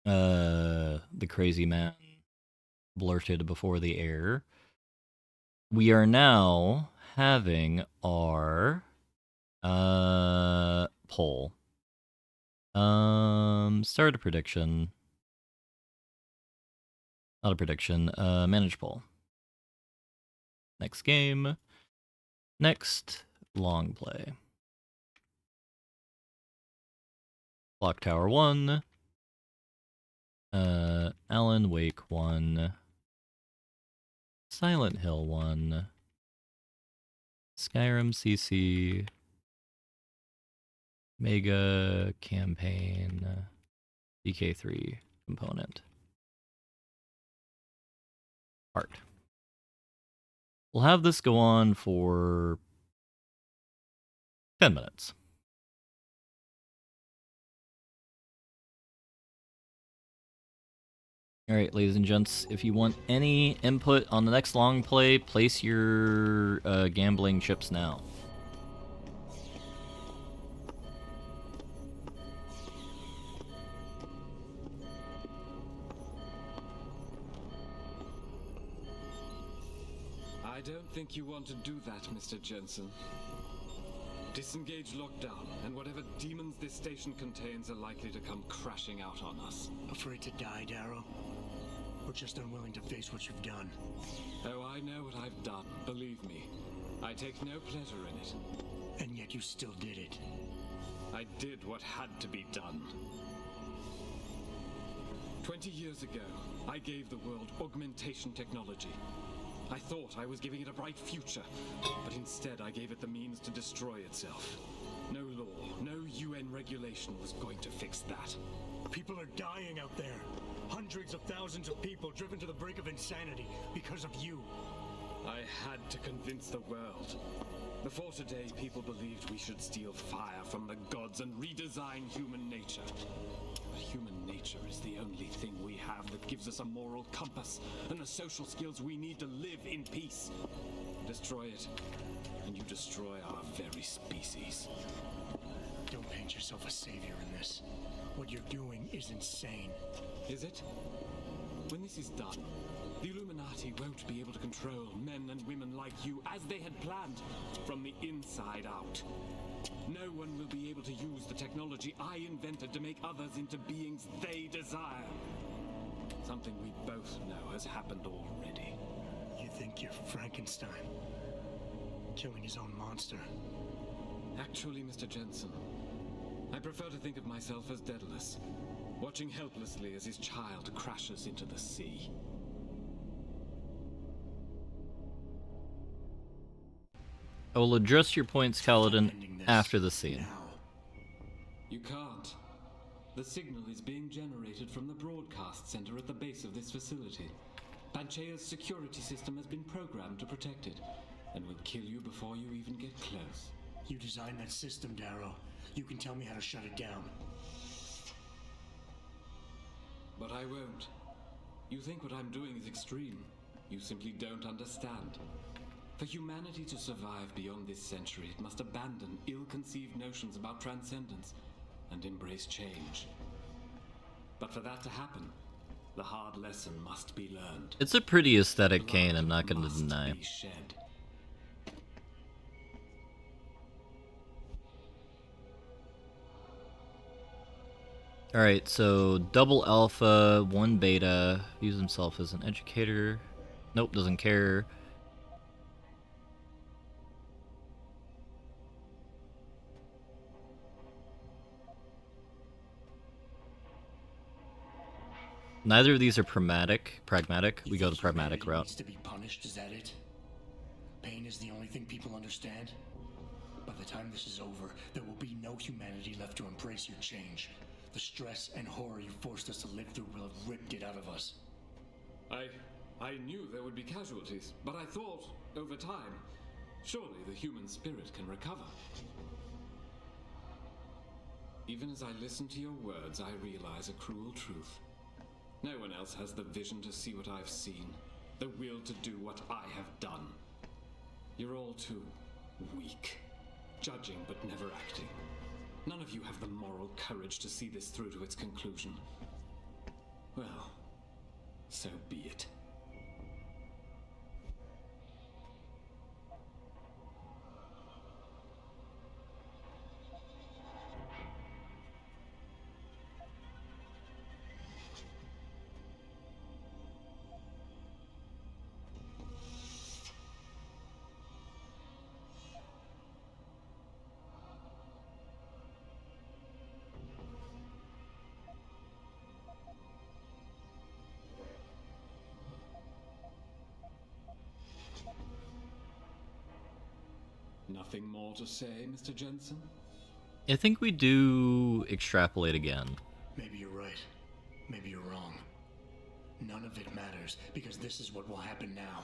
The crazy man blurted before the air. We are now having our poll. Start a prediction. Not a prediction, manage poll. Next game. Next long play. Clock Tower 1. Alan Wake 1. Silent Hill 1. Skyrim CC. Mega Campaign. DK3 component. Art. We'll have this go on for 10 minutes. Alright, ladies and gents, if you want any input on the next long play, place your gambling chips now. I don't think you want to do that, Mr. Jensen. Disengage lockdown, and whatever demons this station contains are likely to come crashing out on us. Afraid to die, Darrow? Or just unwilling to face what you've done? Oh, I know what I've done, believe me. I take no pleasure in it. And yet you still did it. I did what had to be done. 20 years ago, I gave the world augmentation technology. I thought I was giving it a bright future, but instead I gave it the means to destroy itself. No law, no UN regulation was going to fix that. People are dying out there. Hundreds of thousands of people driven to the brink of insanity because of you. I had to convince the world. Before today, people believed we should steal fire from the gods and redesign human nature. But human nature is the only thing we have that gives us a moral compass and the social skills we need to live in peace. Destroy it, and you destroy our very species. Don't paint yourself a savior in this. What you're doing is insane. Is it? When this is done, the Illuminati won't be able to control men and women like you as they had planned, from the inside out. No one will be able to use the technology I invented to make others into beings they desire. Something we both know has happened already. You think you're Frankenstein? Killing his own monster? Actually, Mr. Jensen, I prefer to think of myself as Daedalus, watching helplessly as his child crashes into the sea. I will address your points, Kaladin, after the scene. You can't. The signal is being generated from the broadcast center at the base of this facility. Panchea's security system has been programmed to protect it, and will kill you before you even get close. You designed that system, Darrow. You can tell me how to shut it down. But I won't. You think what I'm doing is extreme. You simply don't understand. For humanity to survive beyond this century, it must abandon ill-conceived notions about transcendence and embrace change. But for that to happen, the hard lesson must be learned. It's a pretty aesthetic cane, I'm not going to deny. Shed. Alright, so double alpha, 1 beta, views himself as an educator. Nope, doesn't care. Neither of these are pragmatic. We go the pragmatic route. Needs to be punished, is that it? Pain is the only thing people understand? By the time this is over, there will be no humanity left to embrace your change. The stress and horror you forced us to live through will have ripped it out of us. I knew there would be casualties, but I thought, over time, surely the human spirit can recover. Even as I listen to your words, I realize a cruel truth. No one else has the vision to see what I've seen, the will to do what I have done. You're all too weak. Judging but never acting. None of you have the moral courage to see this through to its conclusion. Well, so be it. Nothing more to say, Mr. Jensen? I think we do extrapolate again. Maybe you're right. Maybe you're wrong. None of it matters, because this is what will happen now.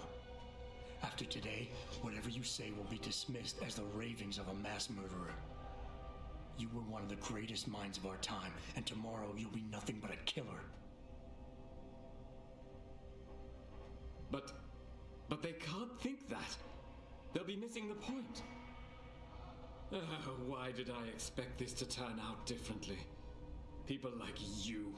After today, whatever you say will be dismissed as the ravings of a mass murderer. You were one of the greatest minds of our time, and tomorrow you'll be nothing but a killer. But they can't think that. They'll be missing the point. Why did I expect this to turn out differently? People like you,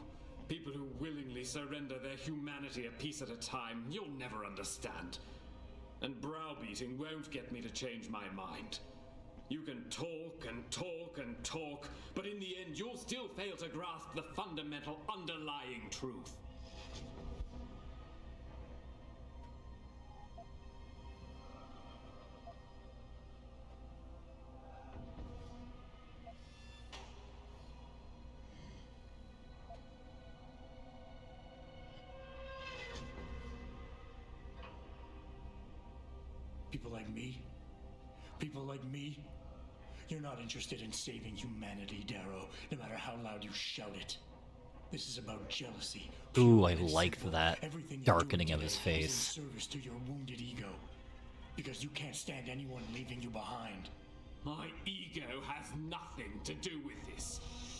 people who willingly surrender their humanity a piece at a time, you'll never understand. And browbeating won't get me to change my mind. You can talk and talk and talk, but in the end you'll still fail to grasp the fundamental underlying truth. People like me? You're not interested in saving humanity, Darrow, no matter how loud you shout it. This is about jealousy. Ooh, I liked that darkening of his face. In service to your wounded ego. Because you can't stand anyone leaving you behind. My ego has nothing to do with this.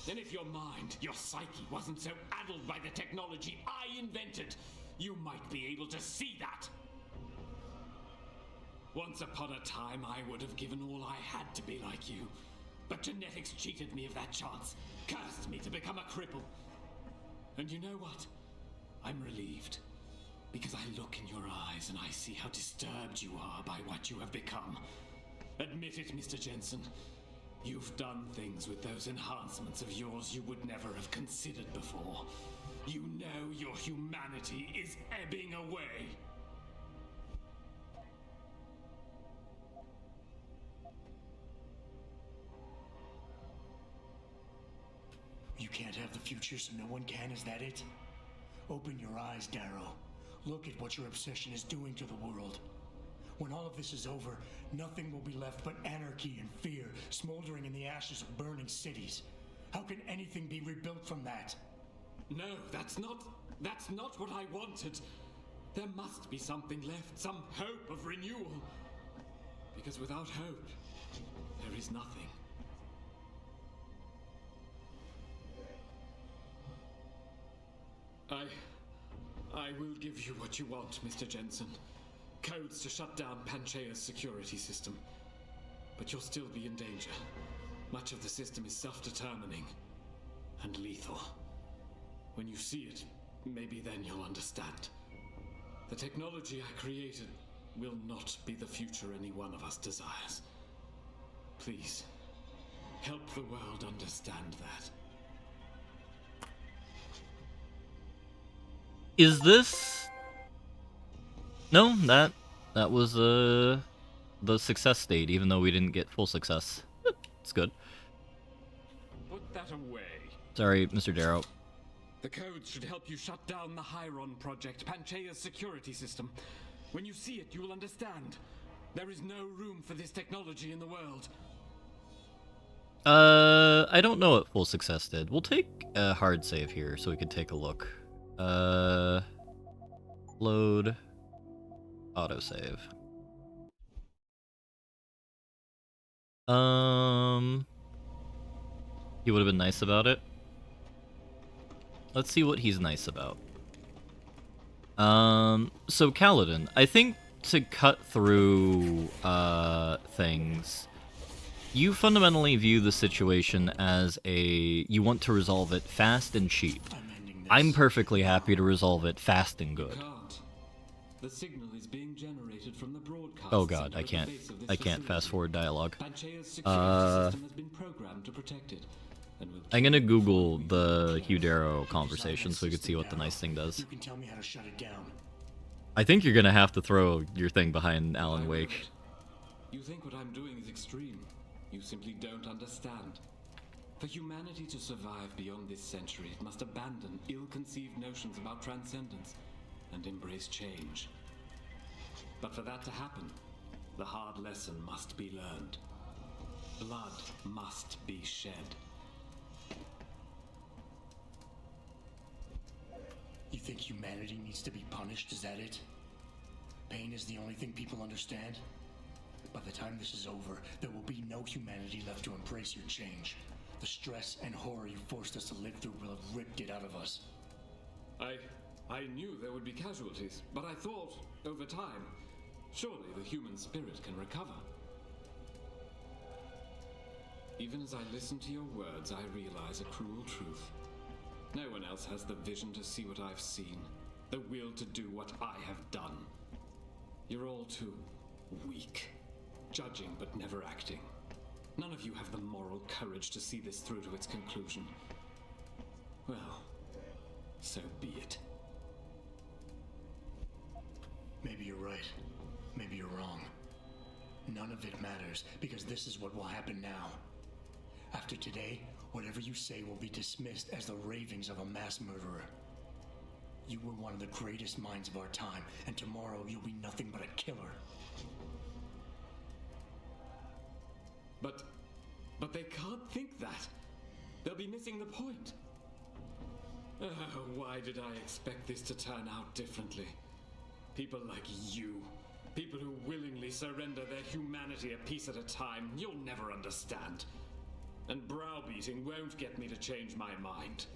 And if your mind, your psyche, wasn't so addled by the technology I invented, you might be able to see that. Once upon a time, I would have given all I had to be like you. But genetics cheated me of that chance, cursed me to become a cripple. And you know what? I'm relieved. Because I look in your eyes and I see how disturbed you are by what you have become. Admit it, Mr. Jensen. You've done things with those enhancements of yours you would never have considered before. You know your humanity is ebbing away. You can't have the future, so no one can, is that it? Open your eyes, Darrow. Look at what your obsession is doing to the world. When all of this is over, nothing will be left but anarchy and fear, smoldering in the ashes of burning cities. How can anything be rebuilt from that? No, that's not what I wanted. There must be something left, some hope of renewal. Because without hope, there is nothing. I will give you what you want, Mr. Jensen. Codes to shut down Panchaea's security system. But you'll still be in danger. Much of the system is self-determining and lethal. When you see it, maybe then you'll understand. The technology I created will not be the future any one of us desires. Please, help the world understand that. Is this... No, that was the success state, even though we didn't get full success. It's good. Put that away. Sorry, Mr. Darrow. The codes should help you shut down the Hyron project, Panchaea's security system. When you see it, you will understand. There is no room for this technology in the world. I don't know what full success did. We'll take a hard save here so we can take a look. Load. Autosave. He would have been nice about it. Let's see what he's nice about. So Kaladin, I think to cut through things, you fundamentally view the situation as you want to resolve it fast and cheap. I'm perfectly happy to resolve it fast and good. The signal is being generated from the broadcast. Oh god, I can't fast forward dialogue. Panchea's security system has been programmed to protect it. I'm gonna Google the Hugh Darrow conversation so we can see what the nice thing does. You can tell me how to shut it down. I think you're gonna have to throw your thing behind Alan Wake. You think what I'm doing is extreme. You simply don't understand. For humanity to survive beyond this century, it must abandon ill-conceived notions about transcendence and embrace change. But for that to happen, the hard lesson must be learned. Blood must be shed. You think humanity needs to be punished? Is that it? Pain is the only thing people understand? By the time this is over, there will be no humanity left to embrace your change. The stress and horror you forced us to live through will have ripped it out of us. I knew there would be casualties, but I thought, over time, surely the human spirit can recover. Even as I listen to your words, I realize a cruel truth. No one else has the vision to see what I've seen, the will to do what I have done. You're all too weak, judging but never acting. None of you have the moral courage to see this through to its conclusion. Well, so be it. Maybe you're right. Maybe you're wrong. None of it matters, because this is what will happen now. After today, whatever you say will be dismissed as the ravings of a mass murderer. You were one of the greatest minds of our time, and tomorrow you'll be nothing but a killer. But they can't think that. They'll be missing the point. Why did I expect this to turn out differently? People like you, people who willingly surrender their humanity a piece at a time, you'll never understand. And browbeating won't get me to change my mind.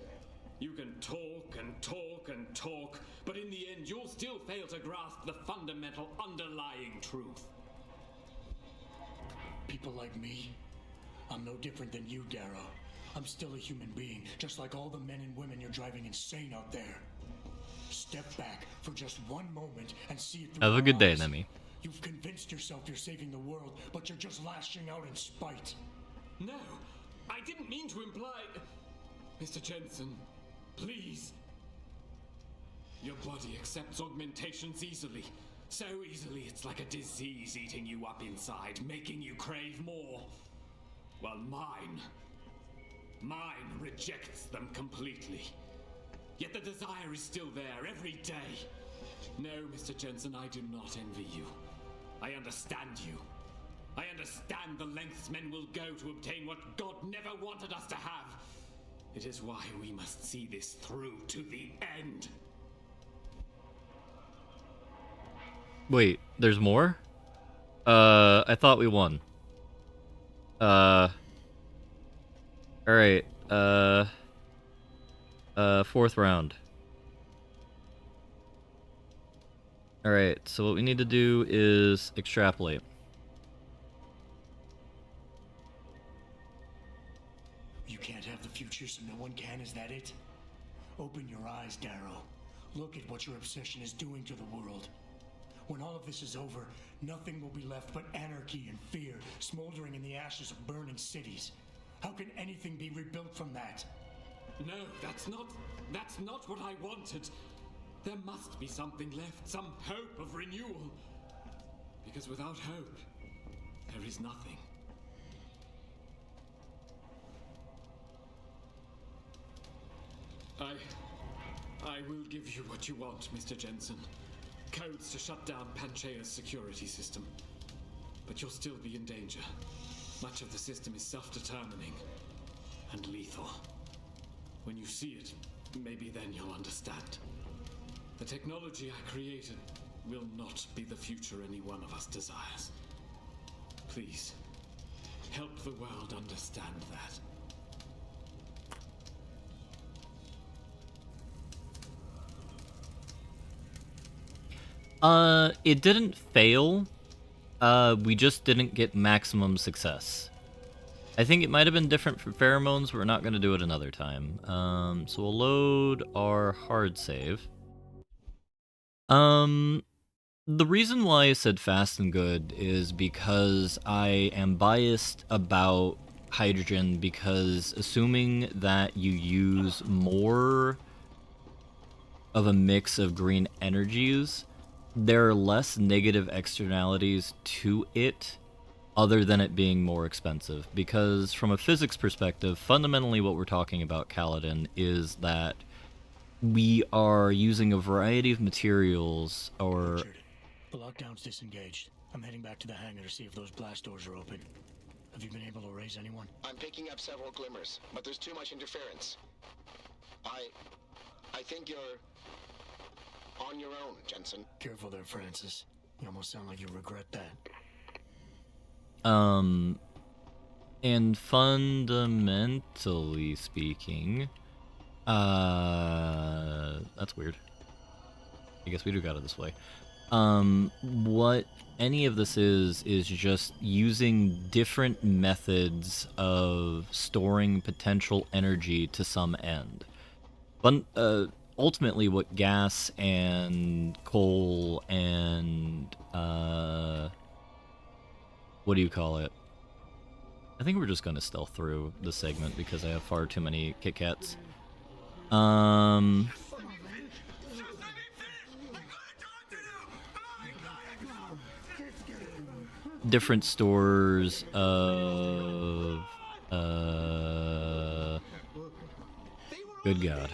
You can talk and talk and talk, but in the end you'll still fail to grasp the fundamental underlying truth. People like me? I'm no different than you, Darrow. I'm still a human being, just like all the men and women you're driving insane out there. Step back for just one moment and see it through Have a good day, eyes. Nemi. You've convinced yourself you're saving the world, but you're just lashing out in spite. No, I didn't mean to imply... Mr. Jensen, please. Your body accepts augmentations easily. So easily it's like a disease eating you up inside, making you crave more. While mine rejects them completely. Yet the desire is still there every day. No, Mr. Jensen, I do not envy you. I understand you. I understand the lengths men will go to obtain what God never wanted us to have. It is why we must see this through to the end. Wait, there's more? I thought we won. Alright, fourth round. Alright, so what we need to do is extrapolate. You can't have the future, so no one can, is that it? Open your eyes, Darrow. Look at what your obsession is doing to the world. When all of this is over, nothing will be left but anarchy and fear, smoldering in the ashes of burning cities. How can anything be rebuilt from that? No, that's not what I wanted. There must be something left, some hope of renewal. Because without hope, there is nothing. I will give you what you want, Mr. Jensen. Codes to shut down Panchea's security system. But you'll still be in danger. Much of the system is self-determining and lethal. When you see it, maybe then you'll understand. The technology I created will not be the future any one of us desires. Please, help the world understand that. It didn't fail. We just didn't get maximum success. I think it might have been different for pheromones, but we're not going to do it another time. So we'll load our hard save. The reason why I said fast and good is because I am biased about hydrogen, because assuming that you use more of a mix of green energies, there are less negative externalities to it other than it being more expensive. Because from a physics perspective, fundamentally what we're talking about, Kaladin, is that we are using a variety of materials, or... Richard, the lockdown's disengaged. I'm heading back to the hangar to see if those blast doors are open. Have you been able to raise anyone? I'm picking up several glimmers, but there's too much interference. I think you're on your own, Jensen. Careful there, Francis. You almost sound like you regret that. And fundamentally speaking, that's weird. I guess we do got it this way. What any of this is just using different methods of storing potential energy to some end. But ultimately what gas and coal and what do you call it? I think we're just going to stealth through the segment because I have far too many Kit Kats. Different stores of good God.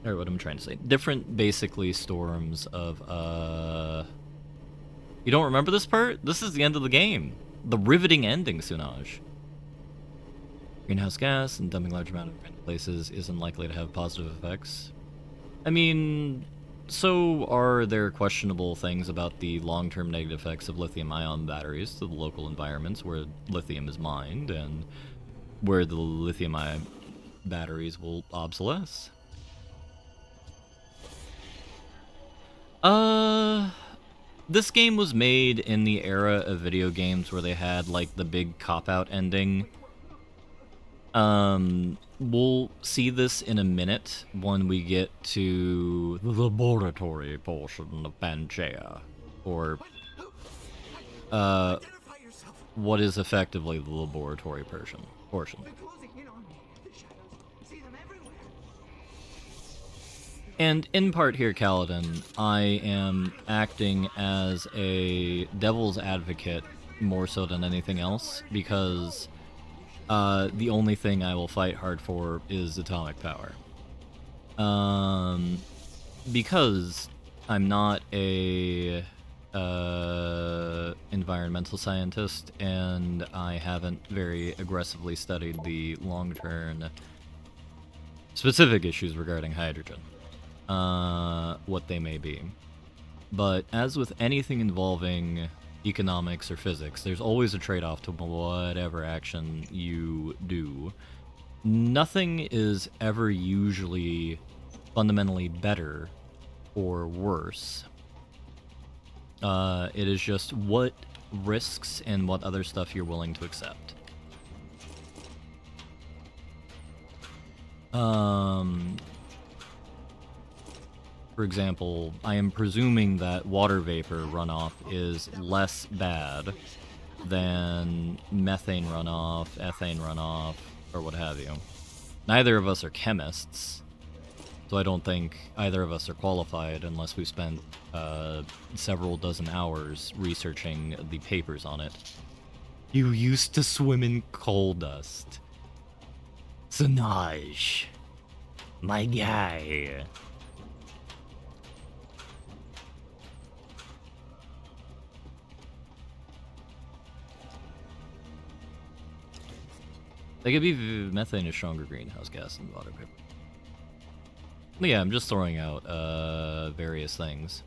Or what I'm trying to say. Different, basically, storms of, You don't remember this part? This is the end of the game. The riveting ending, Sunaj. Greenhouse gas and dumping large amount of random places isn't likely to have positive effects. I mean, so are there questionable things about the long-term negative effects of lithium-ion batteries to the local environments where lithium is mined and where the lithium-ion batteries will obsolesce. This game was made in the era of video games where they had, like, the big cop-out ending. We'll see this in a minute when we get to the laboratory portion of Pangaea, or, what is effectively the laboratory portion. And in part here, Kaladin, I am acting as a devil's advocate more so than anything else, because the only thing I will fight hard for is atomic power. Because I'm not a environmental scientist, and I haven't very aggressively studied the long-term specific issues regarding hydrogen. What they may be. But as with anything involving economics or physics, there's always a trade-off to whatever action you do. Nothing is ever usually fundamentally better or worse. It is just what risks and what other stuff you're willing to accept. For example, I am presuming that water vapor runoff is less bad than methane runoff, ethane runoff, or what have you. Neither of us are chemists, so I don't think either of us are qualified unless we spent several dozen hours researching the papers on it. You used to swim in coal dust. Sanaj, my guy. They could be methane is stronger greenhouse gas than water vapor. But yeah, I'm just throwing out various things.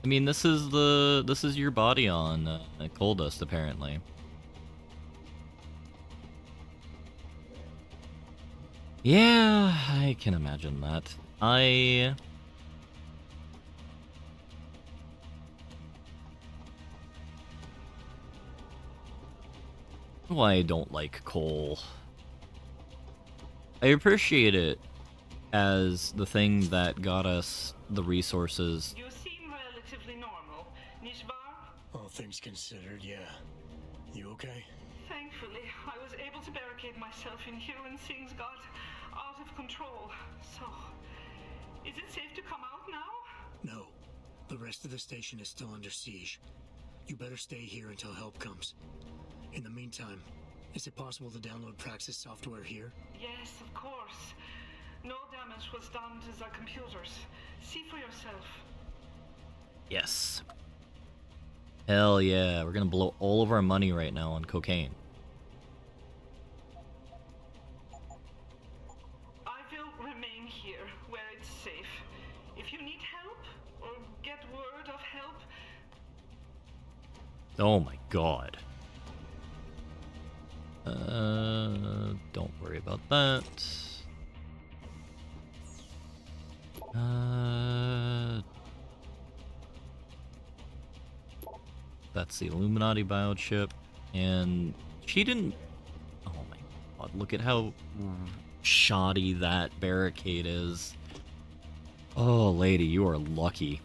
I mean, this is your body on coal dust, apparently. Yeah, I can imagine that. Well, I don't like coal. I appreciate it as the thing that got us the resources. You seem relatively normal, Nishbar? All things considered, yeah. You okay? Thankfully, I was able to barricade myself in here when things got out of control. So, is it safe to come out now? No. The rest of the station is still under siege. You better stay here until help comes. In the meantime, is it possible to download Praxis software here? Yes, of course. No damage was done to the computers. See for yourself. Yes. Hell yeah, we're gonna blow all of our money right now on cocaine. I will remain here, where it's safe. If you need help, or get word of help... Oh my god. Don't worry about that. That's the Illuminati biochip, and she didn't... Oh my god, look at how shoddy that barricade is. Oh, lady, you are lucky.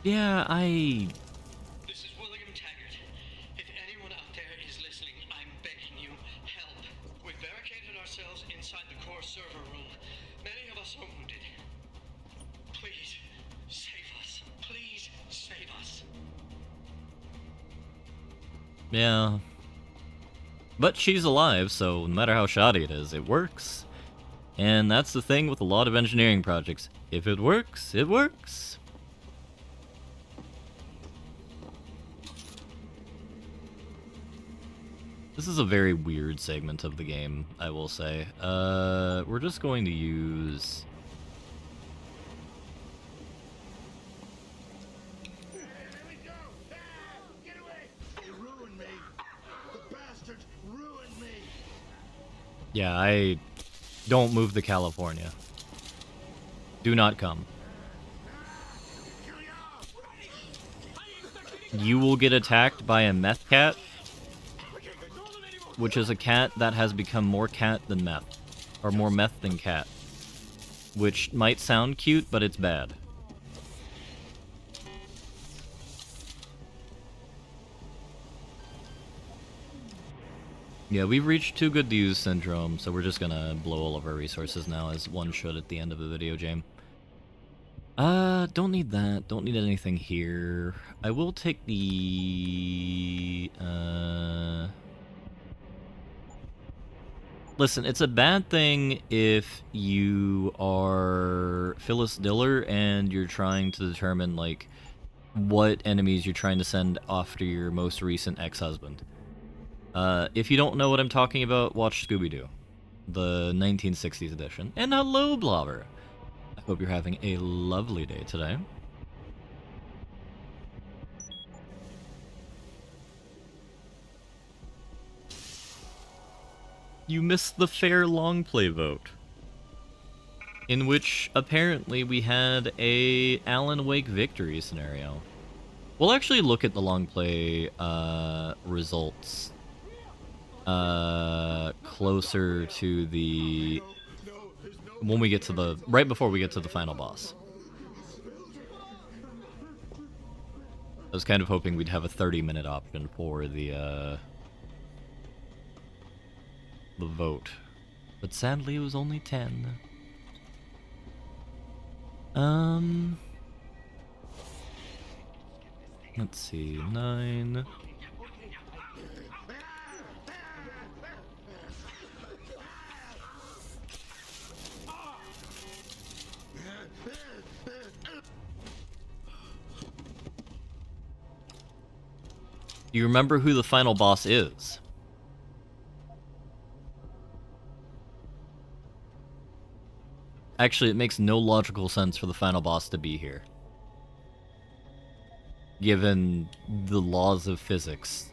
Yeah, This is William Taggart. If anyone out there is listening, I'm begging you, help. We've barricaded ourselves inside the core server room. Many of us are wounded. Please, save us. Please, save us. Yeah. But she's alive, so no matter how shoddy it is, it works. And that's the thing with a lot of engineering projects. If it works, it works. This is a very weird segment of the game, I will say. We're just going to use... They ruined me. The bastards ruined me. Yeah, I don't move to California. Do not come. You will get attacked by a meth cat, which is a cat that has become more cat than meth, or more meth than cat, which might sound cute, but it's bad. Yeah, we've reached too good to use syndrome, so we're just gonna blow all of our resources now, as one should at the end of the video, James. Don't need that. Don't need anything here. I will take the, Listen, it's a bad thing if you are Phyllis Diller and you're trying to determine, like, what enemies you're trying to send after your most recent ex-husband. If you don't know what I'm talking about, watch Scooby-Doo, the 1960s edition. And hello, Blobber! I hope you're having a lovely day today. You missed the fair long play vote, in which apparently we had a Alan Wake victory scenario. We'll actually look at the long play results closer to the... when we get to the... right before we get to the final boss. I was kind of hoping we'd have a 30-minute option for the vote, but sadly it was only 10. Let's see, 9. Do you remember who the final boss is? Actually, it makes no logical sense for the final boss to be here, given the laws of physics.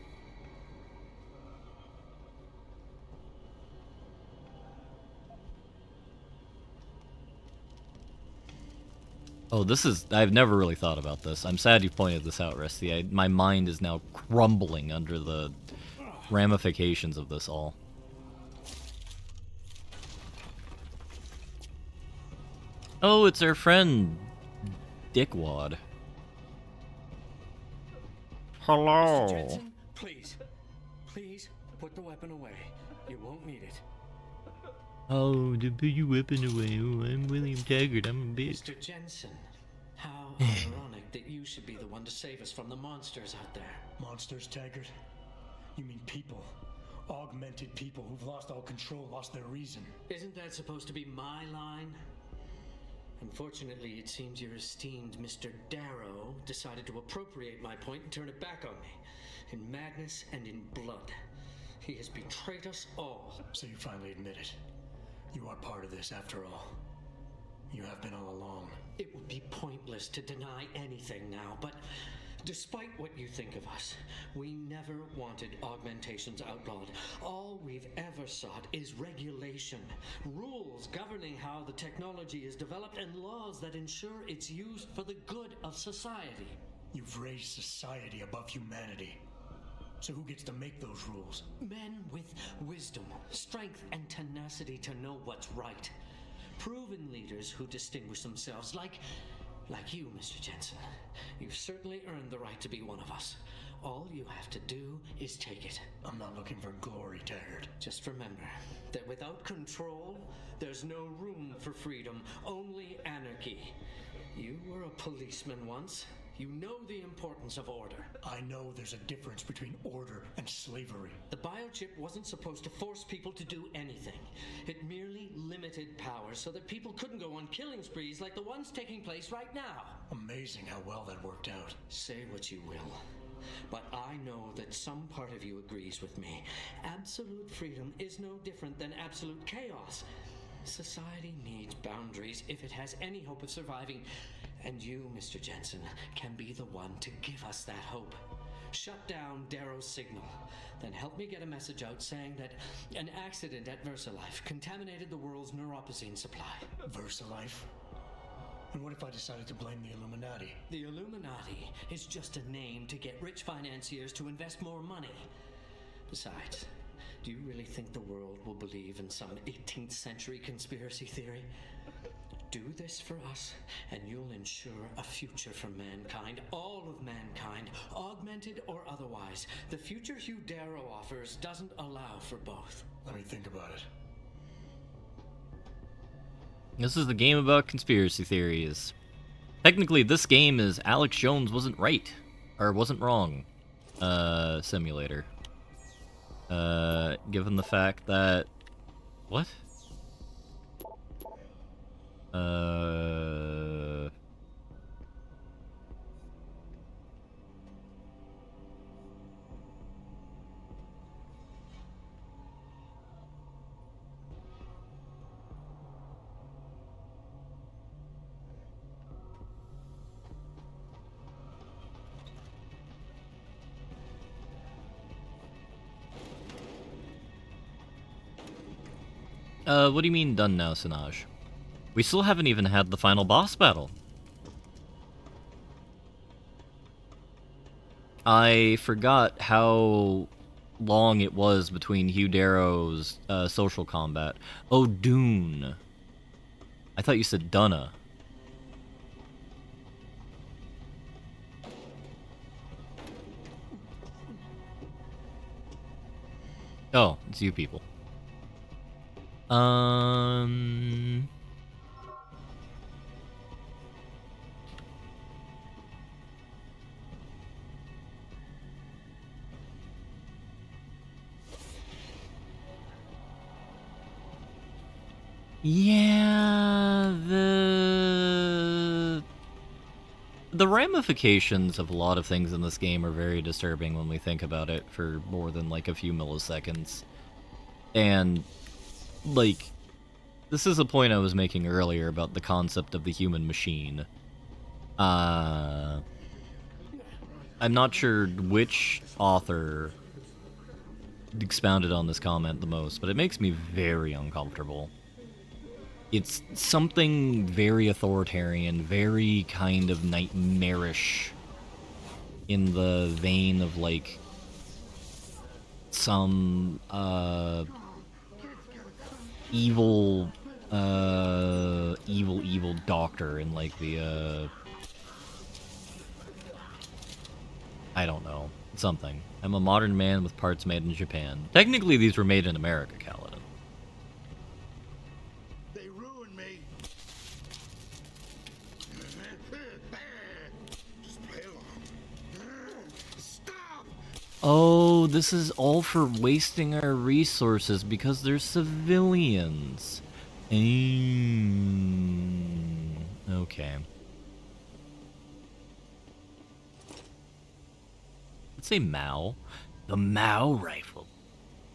Oh, this is... I've never really thought about this. I'm sad you pointed this out, Rusty. My mind is now crumbling under the ramifications of this all. Oh, it's our friend, Dickwad. Mr. Jensen, please. Please, put the weapon away. You won't need it. Oh, to put your weapon away. Oh, I'm William Taggart. I'm a bitch. Mr. Jensen, how ironic that you should be the one to save us from the monsters out there. Monsters, Taggart? You mean people? Augmented people who've lost all control, lost their reason. Isn't that supposed to be my line? Unfortunately, it seems your esteemed Mr. Darrow decided to appropriate my point and turn it back on me. In madness and in blood. He has betrayed us all. So you finally admit it. You are part of this after all. You have been all along. It would be pointless to deny anything now, but despite what you think of us, we never wanted augmentations outlawed. All we've ever sought is regulation, rules governing how the technology is developed, and laws that ensure its use for the good of society. You've raised society above humanity. So who gets to make those rules? Men with wisdom, strength, and tenacity to know what's right. Proven leaders who distinguish themselves like you, Mr. Jensen. You've certainly earned the right to be one of us. All you have to do is take it. I'm not looking for glory, Taggart. Just remember that without control, there's no room for freedom, only anarchy. You were a policeman once. You know the importance of order. I know there's a difference between order and slavery. The biochip wasn't supposed to force people to do anything. It merely limited power so that people couldn't go on killing sprees like the ones taking place right now. Amazing how well that worked out. Say what you will, but I know that some part of you agrees with me. Absolute freedom is no different than absolute chaos. Society needs boundaries if it has any hope of surviving. And you, Mr. Jensen, can be the one to give us that hope. Shut down Darrow's signal. Then help me get a message out saying that an accident at VersaLife contaminated the world's neuropozyne supply. VersaLife? And what if I decided to blame the Illuminati? The Illuminati is just a name to get rich financiers to invest more money. Besides, do you really think the world will believe in some 18th century conspiracy theory? Do this for us, and you'll ensure a future for mankind, all of mankind, augmented or otherwise. The future Hugh Darrow offers doesn't allow for both. Let me think about it. This is the game about conspiracy theories. Technically, this game is Alex Jones wasn't right, or wasn't wrong, simulator. Given the fact that... What? What do you mean done now, Sinaj? We still haven't even had the final boss battle. I forgot how long it was between Hugh Darrow's social combat. Oh, Dune. I thought you said Dunna. Oh, it's you people. Yeah, the ramifications of a lot of things in this game are very disturbing when we think about it for more than like a few milliseconds. And like this is a point I was making earlier about the concept of the human machine. I'm not sure which author expounded on this comment the most, but it makes me very uncomfortable. It's something very authoritarian, very kind of nightmarish, in the vein of, like, some, evil doctor in, like, the, I don't know, something. I'm a modern man with parts made in Japan. Technically, these were made in America, Kaladin. They ruined me. Just play along. Stop! Oh, this is all for wasting our resources because they're civilians. Okay. Let's say Mao. The Mao rifle.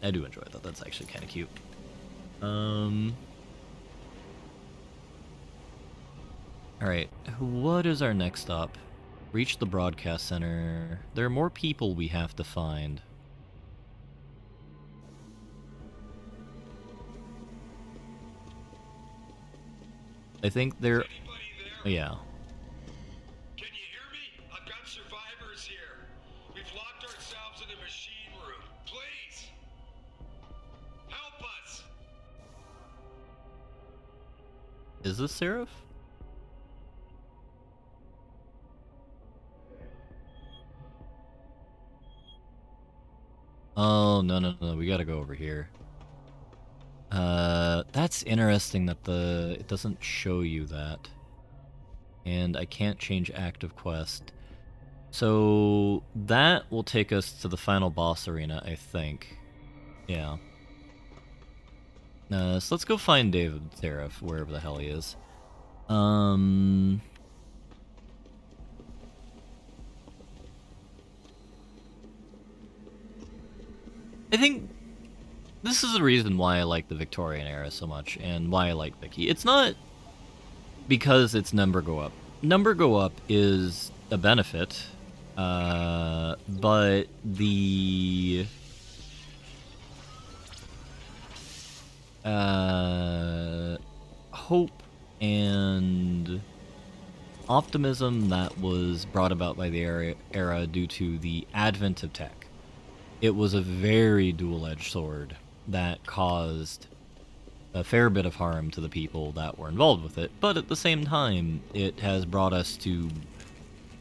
I do enjoy that. That's actually kind of cute. Alright, what is our next stop? Reach the broadcast center. There are more people we have to find. I think there... Yeah. Can you hear me? I've got survivors here. We've locked ourselves in the machine room. Please! Help us! Is this Seraph? Oh, no, we gotta go over here. That's interesting that it doesn't show you that. And I can't change active quest. So, that will take us to the final boss arena, I think. Yeah. So let's go find David Seraph, wherever the hell he is. I think this is the reason why I like the Victorian era so much, and why I like Vicky. It's not because it's number go up. Number go up is a benefit, but the hope and optimism that was brought about by the era due to the advent of tech. It was a very dual-edged sword that caused a fair bit of harm to the people that were involved with it, but at the same time, it has brought us to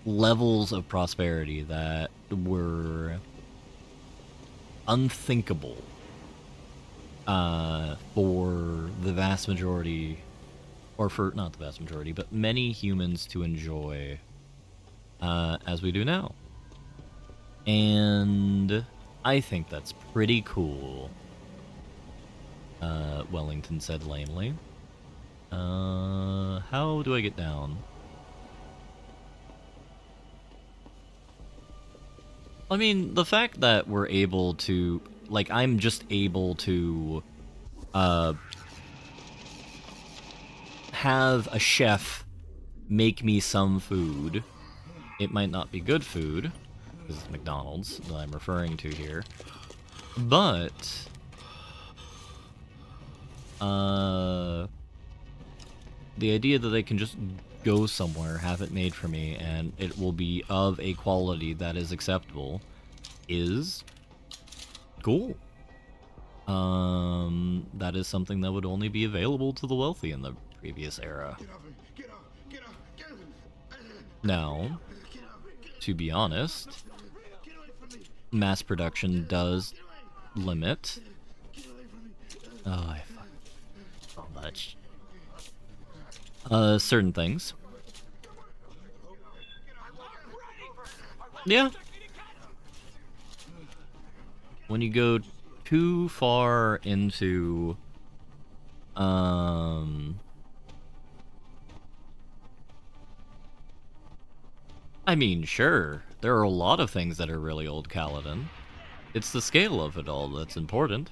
levels of prosperity that were unthinkable for the vast majority, or for, not the vast majority, but many humans to enjoy as we do now. And I think that's pretty cool, Wellington said lamely. How do I get down? I mean, the fact that we're able to, like, I'm just able to, have a chef make me some food. It might not be good food, because it's McDonald's that I'm referring to here, but the idea that they can just go somewhere, have it made for me, and it will be of a quality that is acceptable is cool. That is something that would only be available to the wealthy in the previous era. Now, to be honest, mass production does limit... Oh, I fuck so much. Certain things. Yeah. When you go too far into, I mean, sure, there are a lot of things that are really old, Kaladin. It's the scale of it all that's important.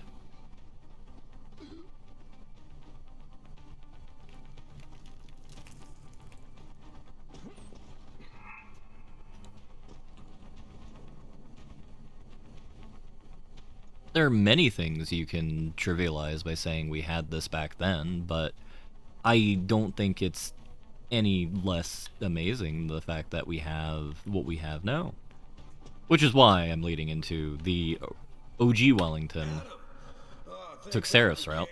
there are many things you can trivialize by saying we had this back then, but I don't think it's any less amazing the fact that we have what we have now. Which is why I'm leading into the OG Wellington took Seraph's route.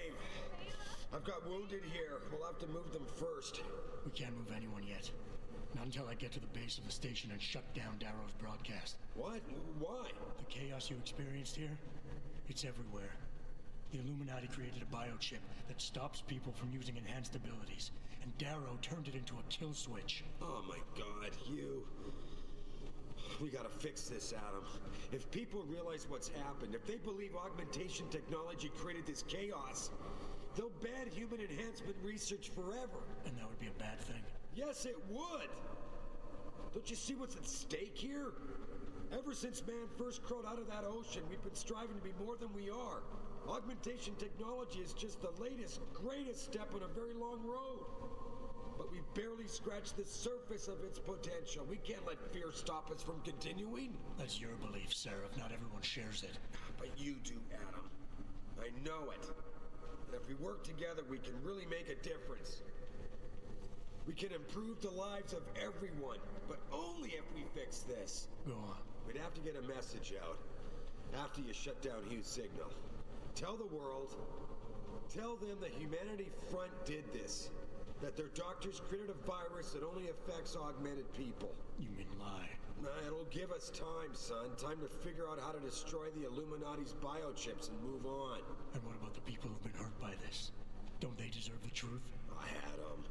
I've got wounded here. We'll have to move them first. We can't move anyone yet. Not until I get to the base of the station and shut down Darrow's broadcast. What? Why? The chaos you experienced here, it's everywhere. The Illuminati created a biochip that stops people from using enhanced abilities, and Darrow turned it into a kill switch. Oh my god, you... We gotta fix this, Adam. If people realize what's happened, if they believe augmentation technology created this chaos, they'll ban human enhancement research forever. And that would be a bad thing. Yes, it would! Don't you see what's at stake here? Ever since man first crawled out of that ocean, we've been striving to be more than we are. Augmentation technology is just the latest, greatest step on a very long road. But we've barely scratched the surface of its potential. We can't let fear stop us from continuing. That's your belief, Seraph. Not everyone shares it. But you do, Adam. I know it. And if we work together, we can really make a difference. We can improve the lives of everyone, but only if we fix this. Go on. We'd have to get a message out after you shut down Hugh's signal. Tell the world, tell them the Humanity Front did this. That their doctors created a virus that only affects augmented people. You mean lie? It'll give us time, son. Time to figure out how to destroy the Illuminati's biochips and move on. And what about the people who've been hurt by this? Don't they deserve the truth? Adam,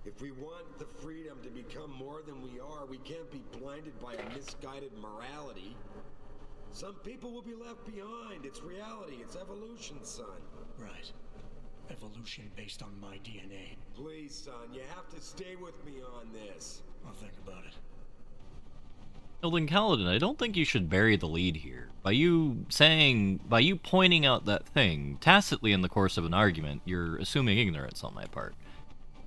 if we want the freedom to become more than we are, we can't be blinded by a misguided morality. Some people will be left behind. It's reality. It's evolution, son. Right. Evolution based on my DNA. Please, son, you have to stay with me on this. I'll think about it. Eldon Kaladin, I don't think you should bury the lead here. By you pointing out that thing, tacitly in the course of an argument, you're assuming ignorance on my part.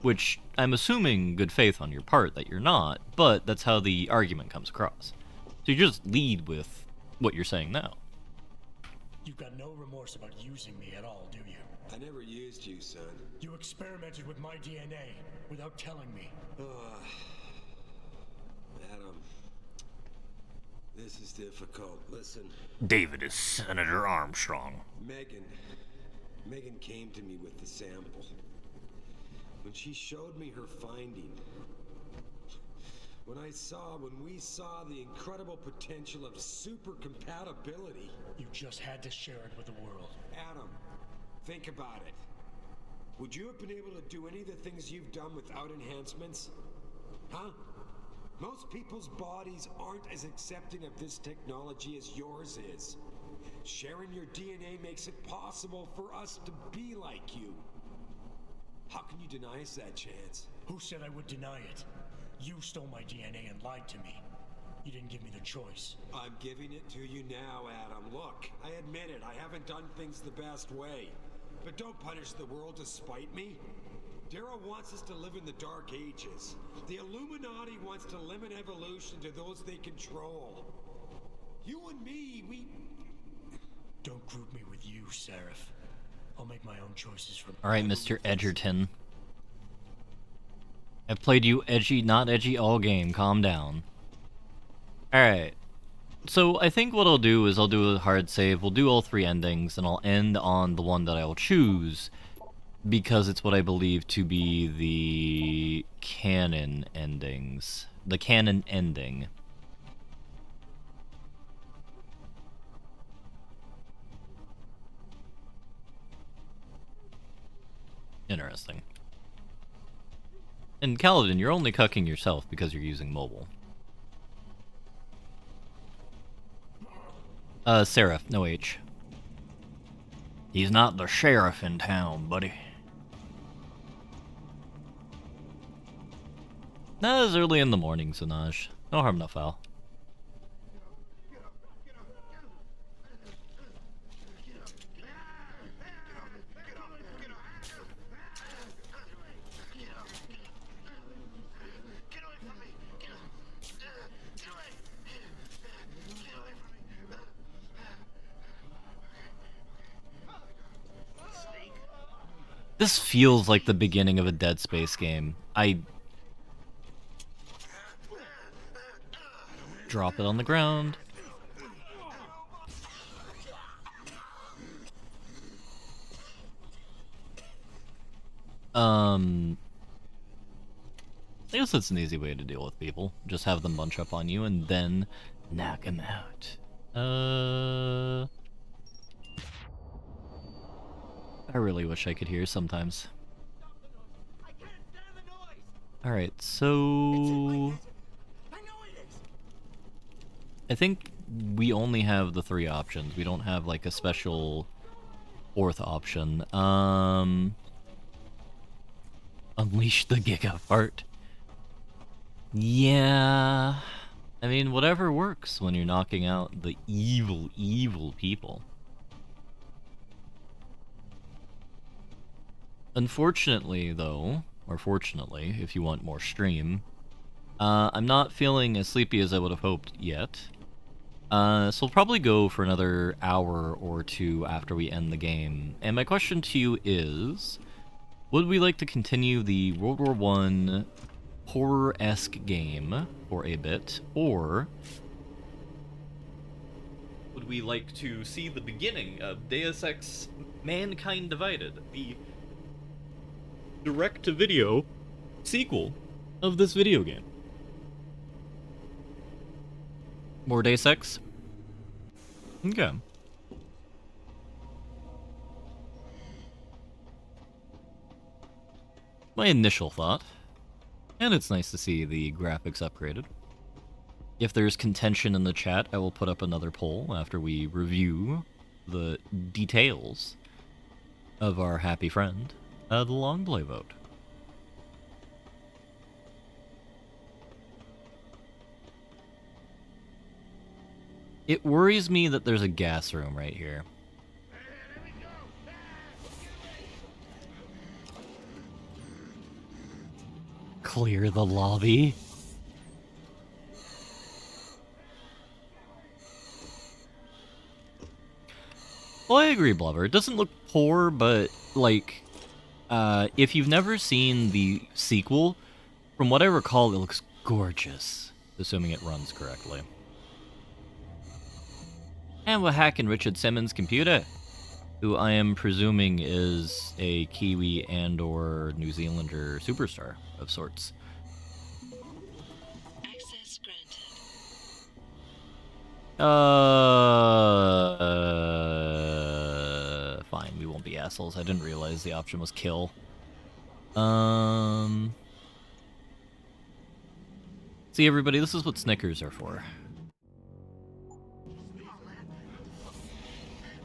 Which, I'm assuming good faith on your part that you're not, but that's how the argument comes across. So you just lead with what you're saying now. You've got no remorse about using me at all, do you? I never used you, son. You experimented with my DNA without telling me. Adam, this is difficult. Listen. David is Senator Armstrong. Megan came to me with the sample. When she showed me her finding, when we saw the incredible potential of super compatibility. You just had to share it with the world. Adam, think about it. Would you have been able to do any of the things you've done without enhancements? Huh? Most people's bodies aren't as accepting of this technology as yours is. Sharing your DNA makes it possible for us to be like you. How can you deny us that chance? Who said I would deny it? You stole my DNA and lied to me. You didn't give me the choice. I'm giving it to you now, Adam. Look, I admit it. I haven't done things the best way. But don't punish the world to spite me. Darrow wants us to live in the Dark Ages. The Illuminati wants to limit evolution to those they control. You and me, we... Don't group me with you, Seraph. I'll make my own choices from... Alright, Mr. Edgerton. I've played you edgy, not edgy all game. Calm down. Alright. So I think what I'll do is I'll do a hard save. We'll do all three endings, and I'll end on the one that I will choose, because it's what I believe to be the canon endings. The canon ending. Interesting. And Kaladin, you're only cucking yourself because you're using mobile. Seraph, no H. He's not the sheriff in town, buddy. That is early in the morning, Zanaj. No harm, no foul. This feels like the beginning of a Dead Space game. I drop it on the ground. I guess that's an easy way to deal with people. Just have them bunch up on you and then knock them out. I really wish I could hear sometimes. Alright, so... I think we only have the 3 options. We don't have, like, a special 4th option. Unleash the Gigafart. Yeah... I mean, whatever works when you're knocking out the evil, evil people. Unfortunately, though, or fortunately, if you want more stream, I'm not feeling as sleepy as I would have hoped yet. So we'll probably go for another hour or 2 after we end the game. And my question to you is, would we like to continue the World War I horror-esque game for a bit, or would we like to see the beginning of Deus Ex Mankind Divided, the direct-to-video sequel of this video game? More Deus Ex? Okay. My initial thought, and it's nice to see the graphics upgraded. If there's contention in the chat, I will put up another poll after we review the details of our happy friend, the long play vote. It worries me that there's a gas room right here. Clear the lobby. Well, I agree, Blubber. It doesn't look poor, but, like, if you've never seen the sequel, from what I recall, it looks gorgeous, assuming it runs correctly. And we're hacking Richard Simmons' computer, who I am presuming is a Kiwi and/or New Zealander superstar of sorts. Access granted. Fine, we won't be assholes. I didn't realize the option was kill. See, everybody, this is what Snickers are for.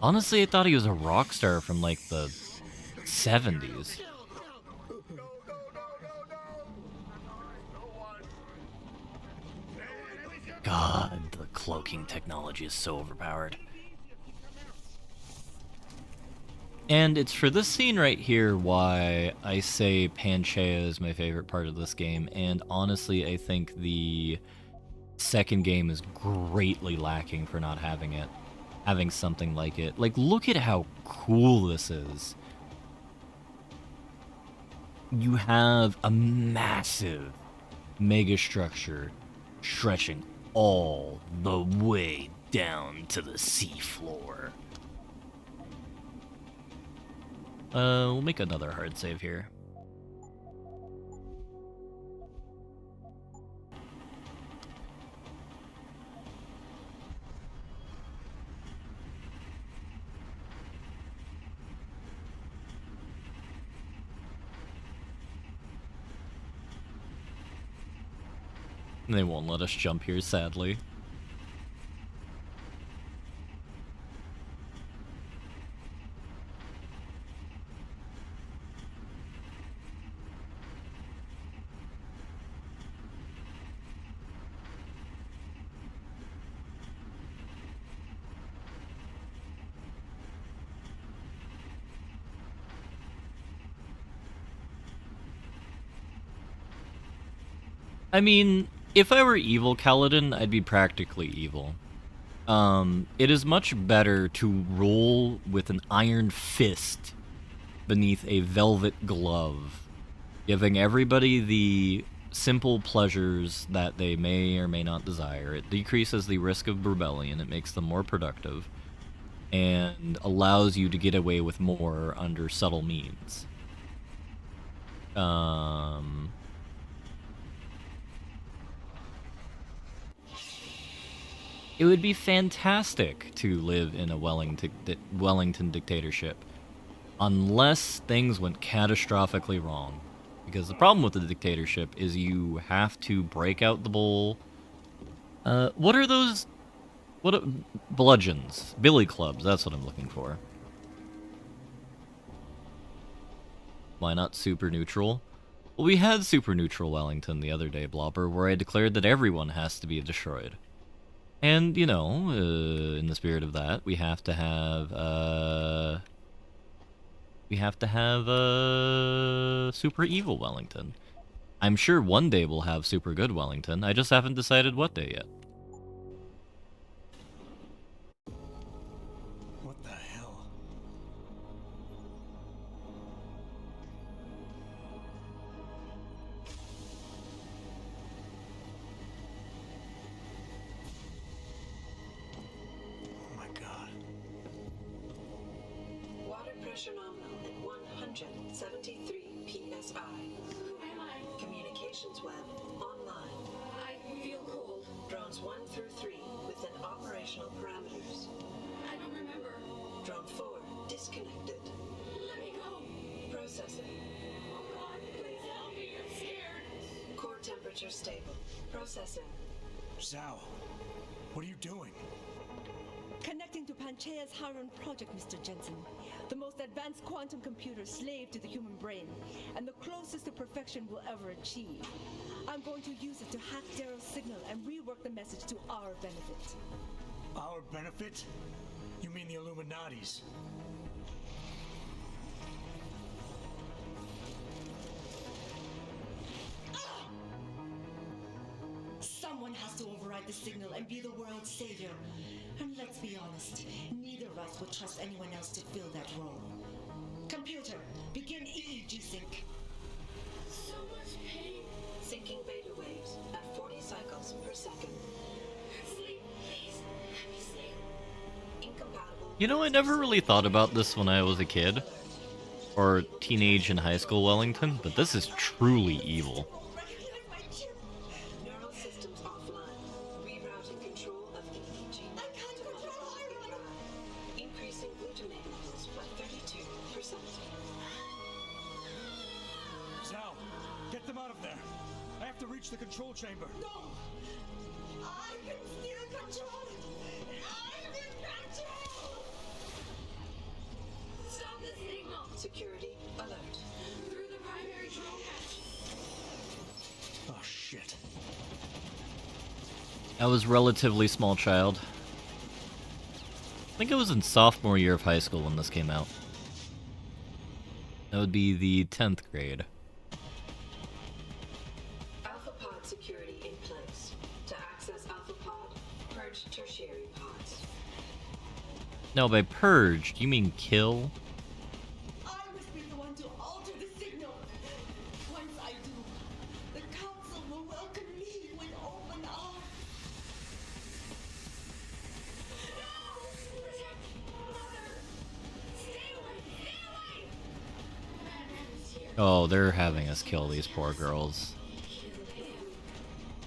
Honestly, I thought he was a rock star from, like, the 70s. God, the cloaking technology is so overpowered. And it's for this scene right here why I say Panchaea is my favorite part of this game, and honestly, I think the second game is greatly lacking for not having it. Having something like it. Like, look at how cool this is. You have a massive megastructure stretching all the way down to the seafloor. We'll make another hard save here. They won't let us jump here, sadly. I mean, if I were evil Kaladin, I'd be practically evil. It is much better to roll with an iron fist beneath a velvet glove, giving everybody the simple pleasures that they may or may not desire. It decreases the risk of rebellion, it makes them more productive, and allows you to get away with more under subtle means. It would be fantastic to live in a Wellington dictatorship, unless things went catastrophically wrong. Because the problem with the dictatorship is you have to break out the bowl. What are those? Bludgeons? Billy clubs, that's what I'm looking for. Why not super neutral? Well, we had super neutral Wellington the other day, Blobber, where I declared that everyone has to be destroyed. And, you know, in the spirit of that, we have to have super evil Wellington. I'm sure one day we'll have super good Wellington, I just haven't decided what day yet. What the hell? Oh my god. Water pressure nominal at 173 psi. Who am I? Communications web online. I feel cold. Drones 1 through 3 within operational parameters. I don't remember. Drone 4 disconnected. Let me go. Processing. Oh God, please help me. I'm scared. Core temperature stable. Processing. Zhao, what are you doing? Connecting to Panchea's Haron project, Mr. Jensen. The most advanced quantum computer slave to the human brain, and the closest to perfection we'll ever achieve. I'm going to use it to hack Darrow's signal and rework the message to our benefit. Our benefit? You mean the Illuminati's? Someone has to override the signal and be the world's savior. And let's be honest, neither of us would trust anyone else to fill that role. Computer, begin EEG sync. So much pain. Syncing beta waves at 40 cycles per second. Sleep, please. Let me sleep. Incompatible. You know, I never really thought about this when I was a kid, or teenage and high school Wellington, but this is truly evil. Neural systems offline. Rerouting control of EEG. I can't control Iron! Increasing glutamate levels by 32%. Zhao, get them out of there. I have to reach the control chamber. No! I can still control it! I'm in control! Stop the signal. Security alert. Through the primary drone hatch. Oh shit. I was a relatively small child. I think I was in sophomore year of high school when this came out. That would be the 10th grade. Alpha pod security in place. To access Alpha pod, purge tertiary pods. Now, by purged, you mean kill? I must be the one to alter the signal. Once I do, the council will welcome me with open arms. Oh, they're having us kill these poor girls.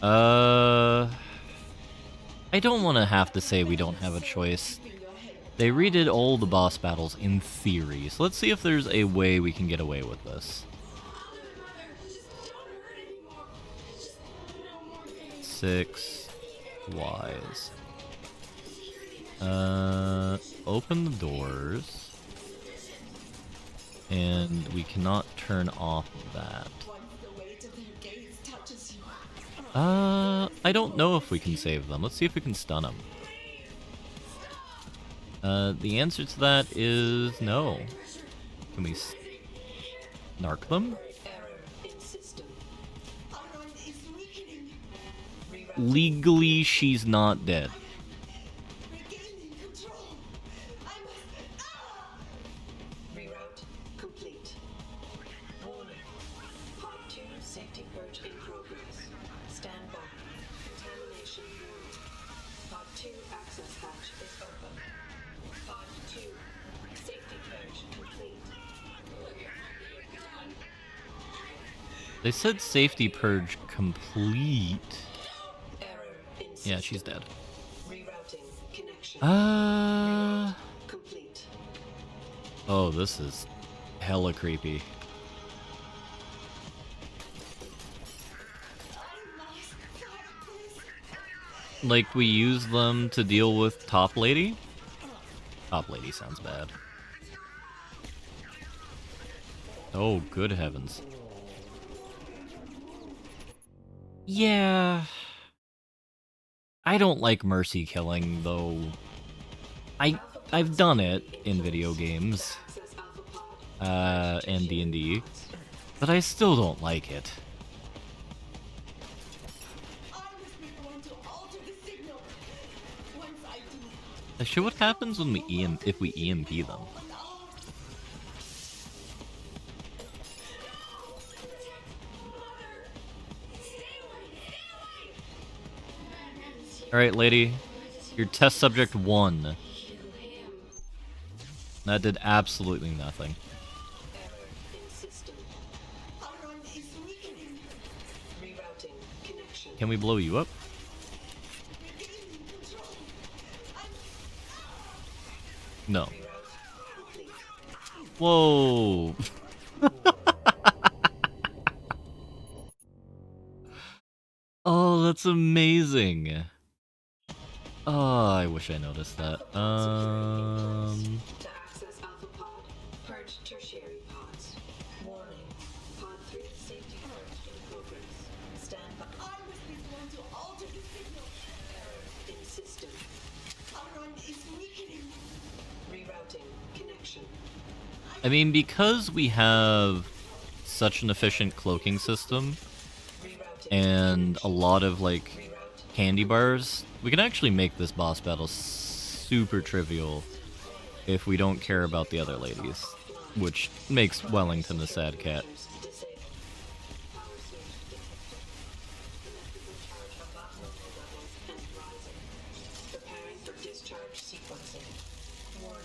I don't want to have to say we don't have a choice. They redid all the boss battles in theory, so let's see if there's a way we can get away with this. 6 Ys. Open the doors. And we cannot turn off that. I don't know if we can save them. Let's see if we can stun them. The answer to that is no. Can we narc them? Legally, she's not dead. Reroute complete. They said safety purge complete. Yeah, she's dead. Oh, this is hella creepy. Like, we use them to deal with Top Lady? Top Lady sounds bad. Oh, good heavens. Yeah. I don't like mercy killing, though. I've done it in video games. And D&D. But I still don't like it. Actually, what happens when we if we EMP them? Alright, lady. You're test subject 1. That did absolutely nothing. Can we blow you up? No. Whoa! Oh, that's amazing. Oh, I wish I noticed that. To access Alpha Pod, purge tertiary pods. Warning. Pod 3 safety purge in progress. Stand by. I was the one to alter the signal. Error in system. Our run is weakening. Rerouting connection. I mean, because we have such an efficient cloaking system and a lot of, like, candy bars, we can actually make this boss battle super trivial if we don't care about the other ladies, which makes Wellington a sad cat.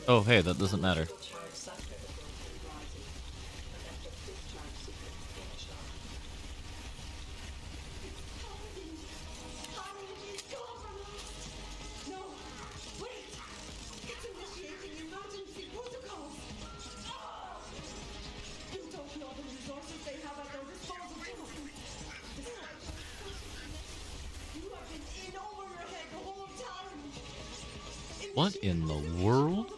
Oh, hey, that doesn't matter. What in the world?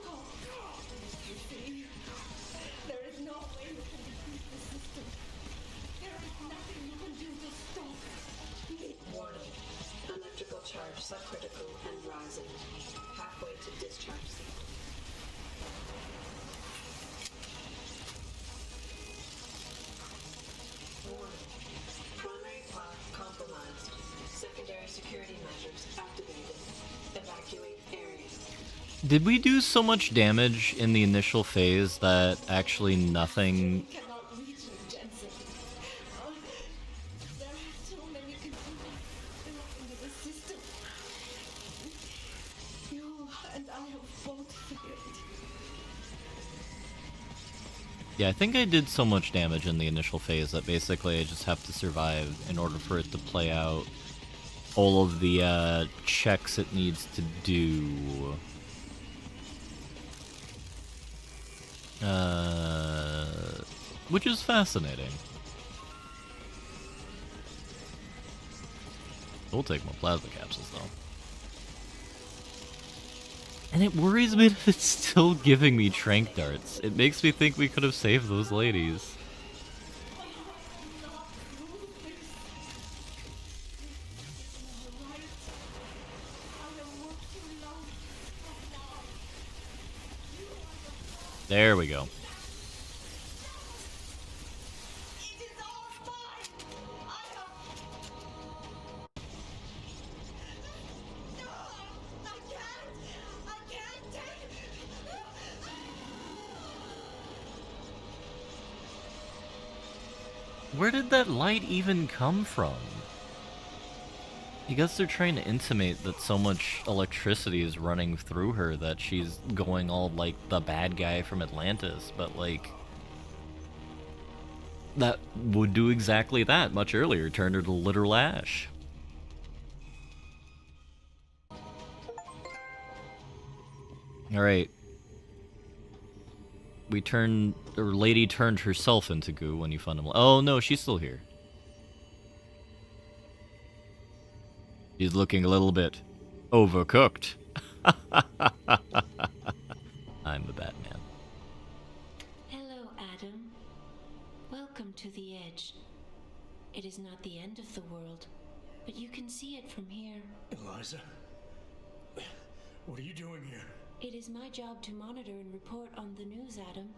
Warning. Electrical charge subcritical and rising. Halfway to discharge sequence. Warning. Primary pod compromised. Secondary security measures activated. Evacuate area. Did we do so much damage in the initial phase that actually nothing... Yeah, I think I did so much damage in the initial phase that basically I just have to survive in order for it to play out all of the checks it needs to do. Which is fascinating. We'll take more plasma capsules, though. And it worries me that it's still giving me tranq darts. It makes me think we could have saved those ladies. There we go. Where did that light even come from? I guess they're trying to intimate that so much electricity is running through her that she's going all like the bad guy from Atlantis, but like... that would do exactly that much earlier, turn her to literal ash. Alright. Lady turned herself into goo when you fundamentally. Oh no, she's still here. She's looking a little bit overcooked. I'm the Batman. Hello, Adam. Welcome to the Edge. It is not the end of the world, but you can see it from here. Eliza? What are you doing here? It is my job to monitor and report on the news, Adam.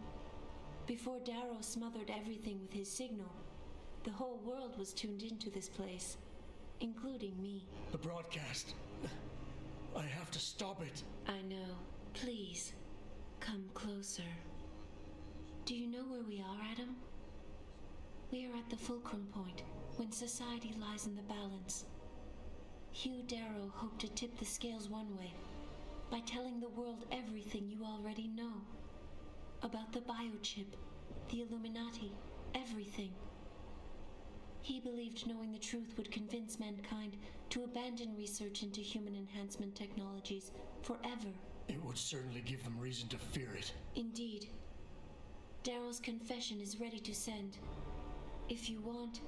Before Darrow smothered everything with his signal, the whole world was tuned into this place, including me. The broadcast. I have to stop it. I know. Please, come closer. Do you know where we are, Adam? We are at the fulcrum point, when society lies in the balance. Hugh Darrow hoped to tip the scales one way, by telling the world everything you already know. About the biochip, the Illuminati, everything. He believed knowing the truth would convince mankind to abandon research into human enhancement technologies forever. It would certainly give them reason to fear it. Indeed. Darrow's confession is ready to send. If you want,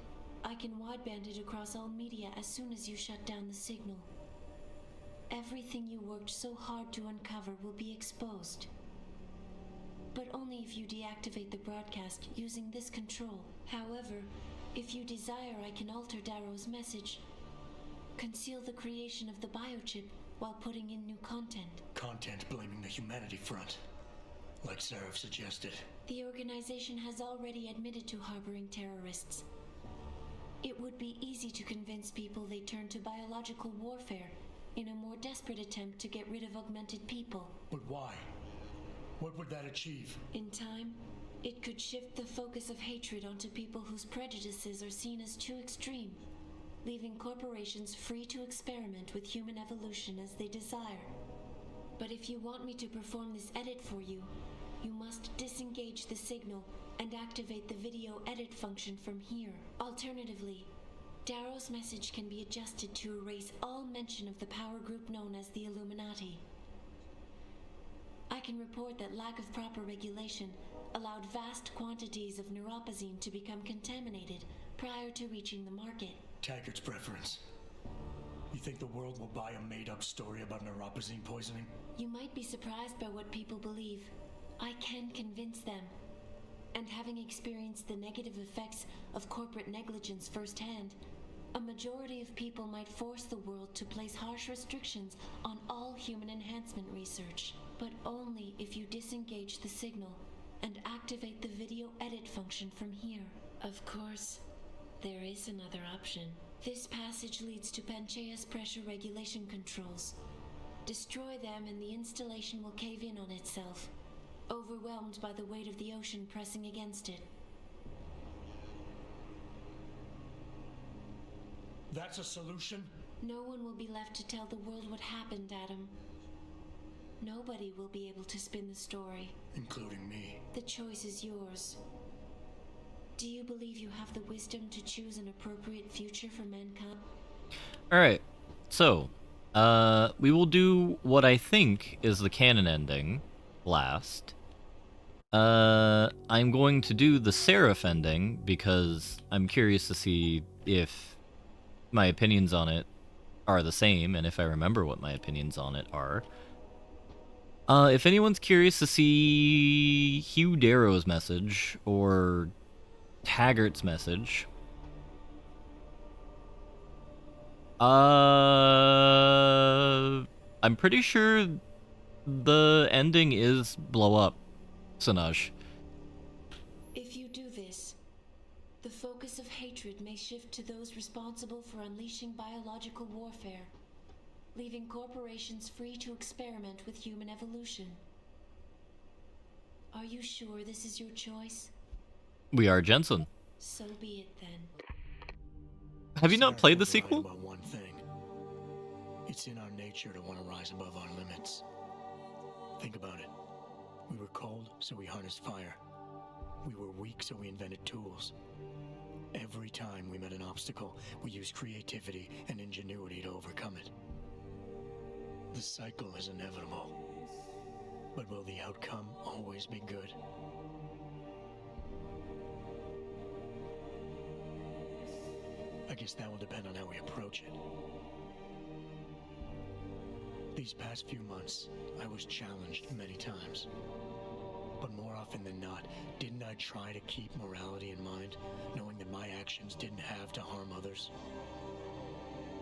I can wideband it across all media as soon as you shut down the signal. Everything you worked so hard to uncover will be exposed. But only if you deactivate the broadcast using this control. However, if you desire, I can alter Darrow's message. Conceal the creation of the biochip while putting in new content. Content blaming the humanity front, like Seraph suggested. The organization has already admitted to harboring terrorists. It would be easy to convince people they turn to biological warfare in a more desperate attempt to get rid of augmented people. But why? What would that achieve? In time, it could shift the focus of hatred onto people whose prejudices are seen as too extreme, leaving corporations free to experiment with human evolution as they desire. But if you want me to perform this edit for you, you must disengage the signal and activate the video edit function from here. Alternatively, Darrow's message can be adjusted to erase all mention of the power group known as the Illuminati. I can report that lack of proper regulation allowed vast quantities of neuropozyne to become contaminated prior to reaching the market. Taggart's preference. You think the world will buy a made-up story about neuropozyne poisoning? You might be surprised by what people believe. I can convince them. And having experienced the negative effects of corporate negligence firsthand, a majority of people might force the world to place harsh restrictions on all human enhancement research. But only if you disengage the signal and activate the video edit function from here. Of course, there is another option. This passage leads to Panchaea's pressure regulation controls. Destroy them and the installation will cave in on itself, overwhelmed by the weight of the ocean pressing against it. That's a solution? No one will be left to tell the world what happened, Adam. Nobody will be able to spin the story. Including me. The choice is yours. Do you believe you have the wisdom to choose an appropriate future for mankind? Alright, so, we will do what I think is the canon ending last. I'm going to do the Seraph ending because I'm curious to see if my opinions on it are the same and if I remember what my opinions on it are. If anyone's curious to see Hugh Darrow's message or Taggart's message, I'm pretty sure the ending is blow up Sinaj. If you do this, the focus of hatred may shift to those responsible for unleashing biological warfare, leaving corporations free to experiment with human evolution. Are you sure this is your choice? We are Jensen. So be it then. Have you not played the sequel? About one thing. It's in our nature to want to rise above our limits. Think about it. We were cold, so we harnessed fire. We were weak, so we invented tools. Every time we met an obstacle, we used creativity and ingenuity to overcome it. The cycle is inevitable. But will the outcome always be good? I guess that will depend on how we approach it. These past few months, I was challenged many times. But more often than not, didn't I try to keep morality in mind, knowing that my actions didn't have to harm others?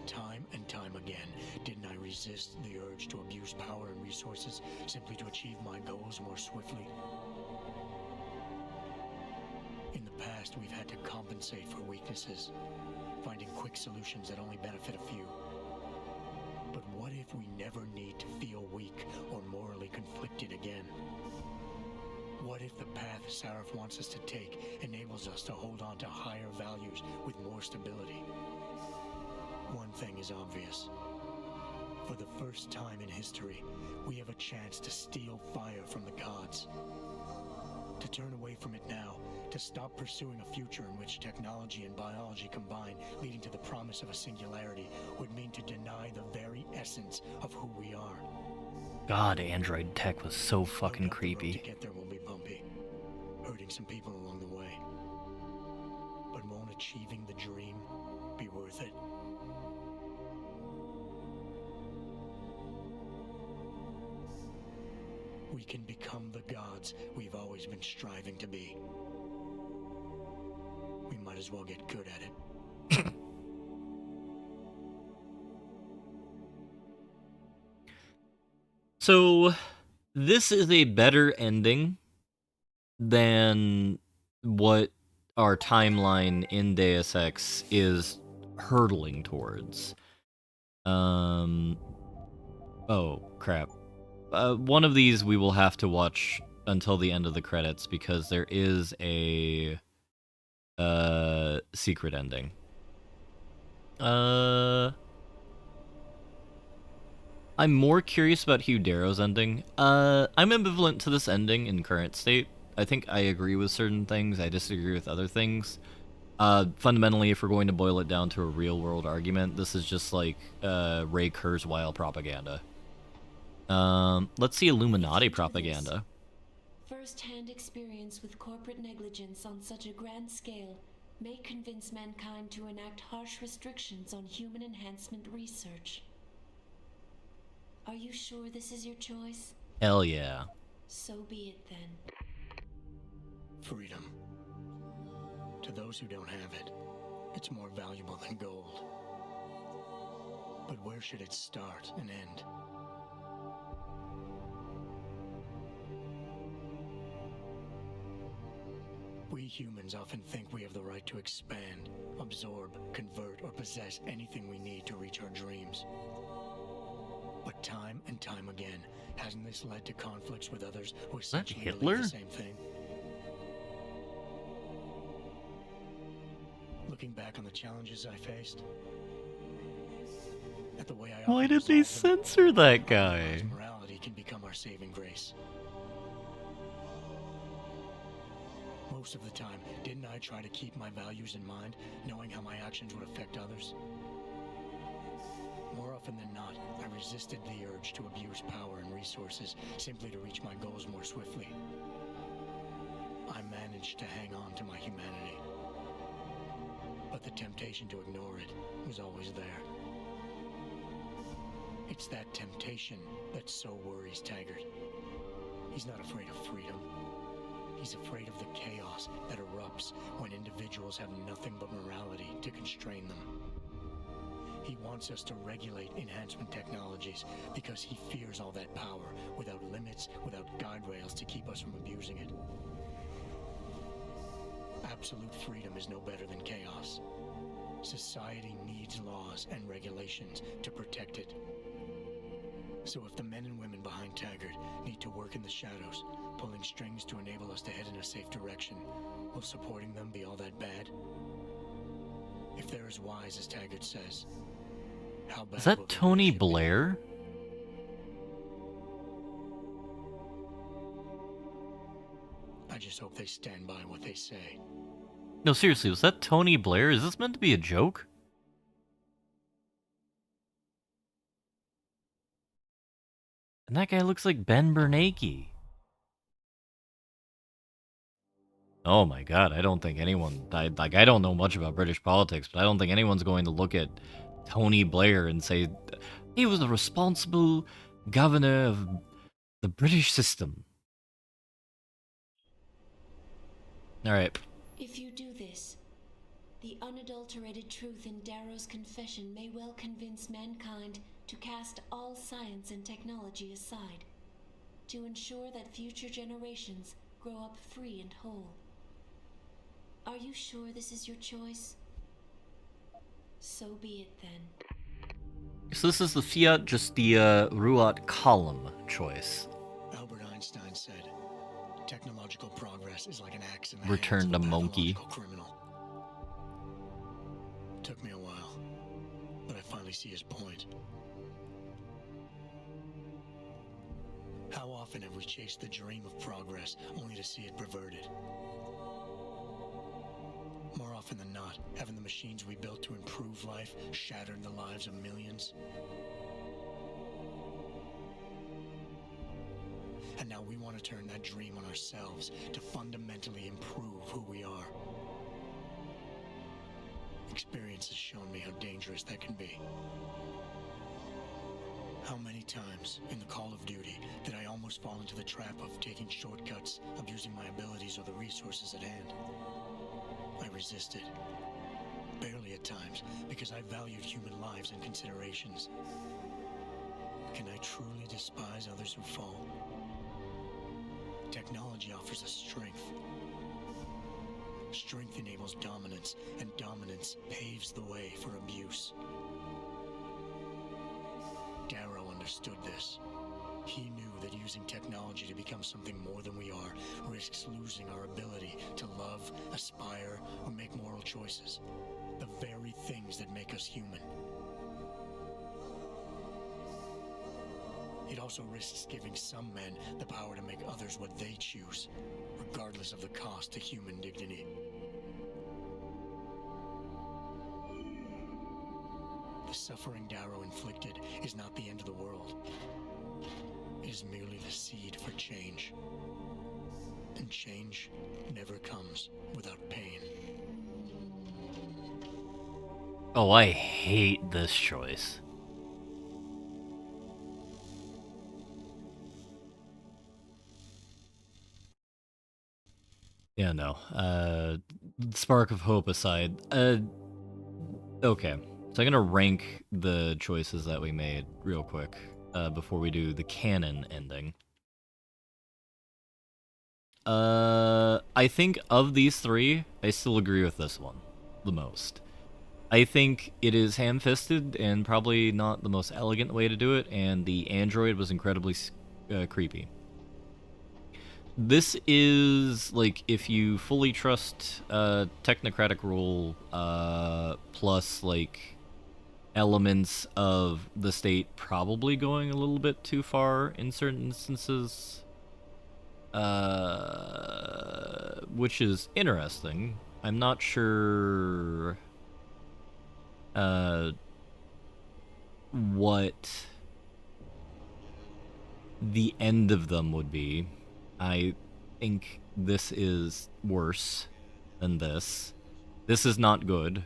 Time and time again, didn't I resist the urge to abuse power and resources simply to achieve my goals more swiftly? In the past, we've had to compensate for weaknesses, finding quick solutions that only benefit a few. But what if we never need to feel weak or morally conflicted again? What if the path Sarif wants us to take enables us to hold on to higher values with more stability? One thing is obvious. For the first time in history, we have a chance to steal fire from the gods. To turn away from it now, to stop pursuing a future in which technology and biology combine, leading to the promise of a singularity, would mean to deny the very essence of who we are. God, android tech was so fucking creepy. To get there will be bumpy, hurting some people along the way. But won't achieving the dream be worth it? We can become the gods we've always been striving to be. We might as well get good at it. So, this is a better ending than what our timeline in Deus Ex is hurtling towards. Oh, crap. One of these we will have to watch until the end of the credits because there is a secret ending. I'm more curious about Hugh Darrow's ending. I'm ambivalent to this ending in current state. I think I agree with certain things, I disagree with other things. Fundamentally, if we're going to boil it down to a real-world argument, this is just like Ray Kurzweil propaganda. Let's see Illuminati propaganda. First-hand experience with corporate negligence on such a grand scale may convince mankind to enact harsh restrictions on human enhancement research. Are you sure this is your choice? Hell yeah. So be it then. Freedom. To those who don't have it, it's more valuable than gold. But where should it start and end? We humans often think we have the right to expand, absorb, convert, or possess anything we need to reach our dreams. But time and time again, hasn't this led to conflicts with others who essentially believe the same thing? Looking back on the challenges I faced, at the way I Why did they censor that guy? Morality can become our saving grace. Most of the time, didn't I try to keep my values in mind, knowing how my actions would affect others? More often than not, I resisted the urge to abuse power and resources simply to reach my goals more swiftly. I managed to hang on to my humanity. But the temptation to ignore it was always there. It's that temptation that so worries Taggart. He's not afraid of freedom. He's afraid of the chaos that erupts when individuals have nothing but morality to constrain them. He wants us to regulate enhancement technologies because he fears all that power without limits, without guide rails to keep us from abusing it. Absolute freedom is no better than chaos. Society needs laws and regulations to protect it. So if the men and women behind Taggart need to work in the shadows, pulling strings to enable us to head in a safe direction, will supporting them be all that bad? If they're as wise as Taggart says, how bad Is that Tony Blair? I just hope they stand by what they say. No, seriously, was that Tony Blair? Is this meant to be a joke? And that guy looks like Ben Bernanke. Oh my god, I don't think anyone... I don't know much about British politics, but I don't think anyone's going to look at Tony Blair and say he was the responsible governor of the British system. Alright. If you do this, the unadulterated truth in Darrow's confession may well convince mankind to cast all science and technology aside, to ensure that future generations grow up free and whole. Are you sure this is your choice? So be it then. So this is the Fiat Justia Ruat Column choice. Albert Einstein said, technological progress is like an axe in the Return hands to of a monkey. pathological criminal. Took me a while, but I finally see his point. How often have we chased the dream of progress only to see it perverted? More often than not, haven't the machines we built to improve life shattered the lives of millions? And now we want to turn that dream on ourselves to fundamentally improve who we are. Experience has shown me how dangerous that can be. How many times in the Call of Duty did I almost fall into the trap of taking shortcuts, abusing my abilities or the resources at hand? I resisted. Barely at times, because I valued human lives and considerations. Can I truly despise others who fall? Technology offers us strength. Strength enables dominance, and dominance paves the way for abuse. Darrow understood this. He knew that using technology to become something more than we are risks losing our ability to love, aspire, or make moral choices. The very things that make us human. It also risks giving some men the power to make others what they choose, regardless of the cost to human dignity. The suffering Darrow inflicted is not the end of the world. It is merely the seed for change. And change never comes without pain. Oh, I hate this choice. Yeah, no. Spark of hope aside. Okay. So I'm gonna rank the choices that we made real quick before we do the canon ending. I think of these three, I still agree with this one the most. I think it is ham-fisted and probably not the most elegant way to do it, and the android was incredibly creepy. This is, like, if you fully trust technocratic rule, plus, like, elements of the state probably going a little bit too far in certain instances, which is interesting. I'm not sure what the end of them would be. I think this is worse than this. This is not good.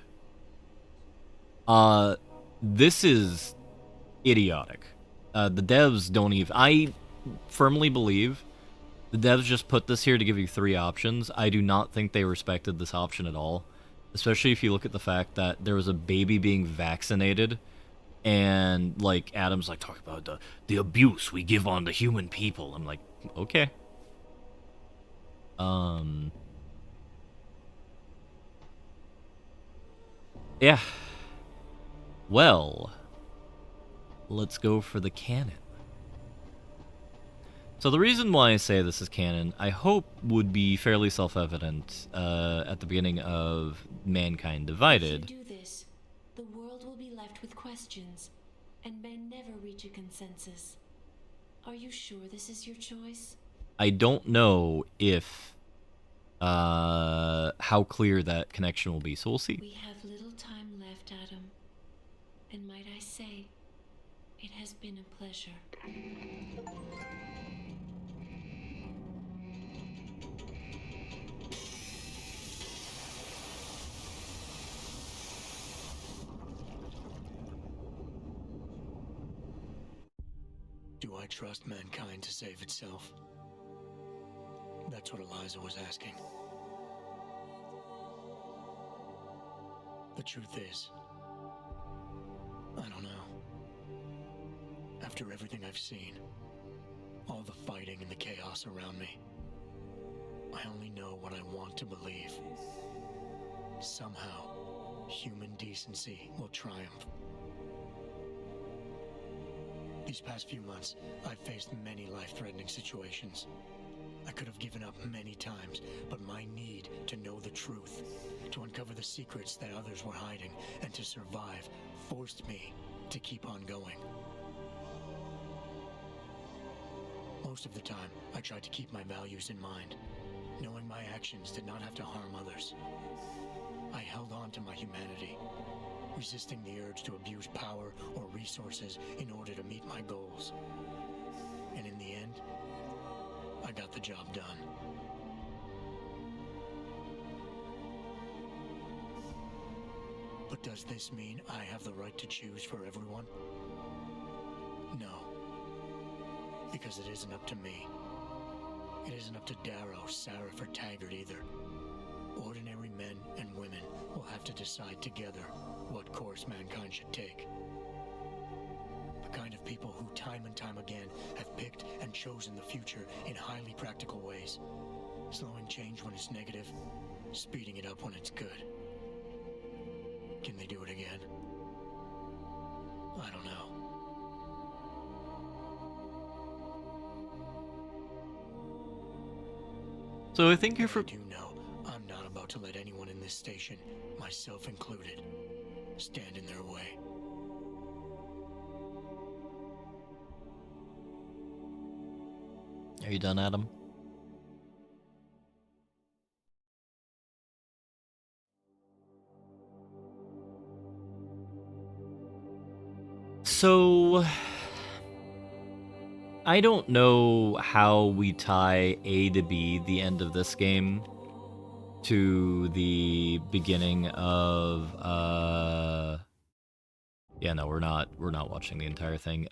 This is idiotic. The devs don't even... I firmly believe the devs just put this here to give you 3 options. I do not think they respected this option at all. Especially if you look at the fact that there was a baby being vaccinated, and, like, Adam's, like, talking about the abuse we give on the human people. I'm like, okay. Yeah. Well, let's go for the canon. So the reason why I say this is canon, I hope would be fairly self-evident at the beginning of Mankind Divided. If you do this, the world will be left with questions and may never reach a consensus. Are you sure this is your choice? I don't know if how clear that connection will be. So we'll see. We have little time left, Adam. And might I say, it has been a pleasure. Do I trust mankind to save itself? That's what Eliza was asking. The truth is, I don't know. After everything I've seen, all the fighting and the chaos around me, I only know what I want to believe. Somehow, human decency will triumph. These past few months, I've faced many life-threatening situations. I could have given up many times, but my need to know the truth, to uncover the secrets that others were hiding, and to survive forced me to keep on going. Most of the time, I tried to keep my values in mind, knowing my actions did not have to harm others. I held on to my humanity, resisting the urge to abuse power or resources in order to meet my goals. And in the end, I got the job done. But does this mean I have the right to choose for everyone? No. Because it isn't up to me. It isn't up to Darrow, Sarif, or Taggart either. Ordinary men and women will have to decide together what course mankind should take. The kind of people who time and time again have picked and chosen the future in highly practical ways. Slowing change when it's negative, speeding it up when it's good. Can they do it again? I don't know. So I think you're for... I do know I'm not about to let anyone in this station, myself included, stand in their way. Are you done, Adam? So... I don't know how we tie A to B, the end of this game, to the beginning of, yeah, no, we're not watching the entire thing.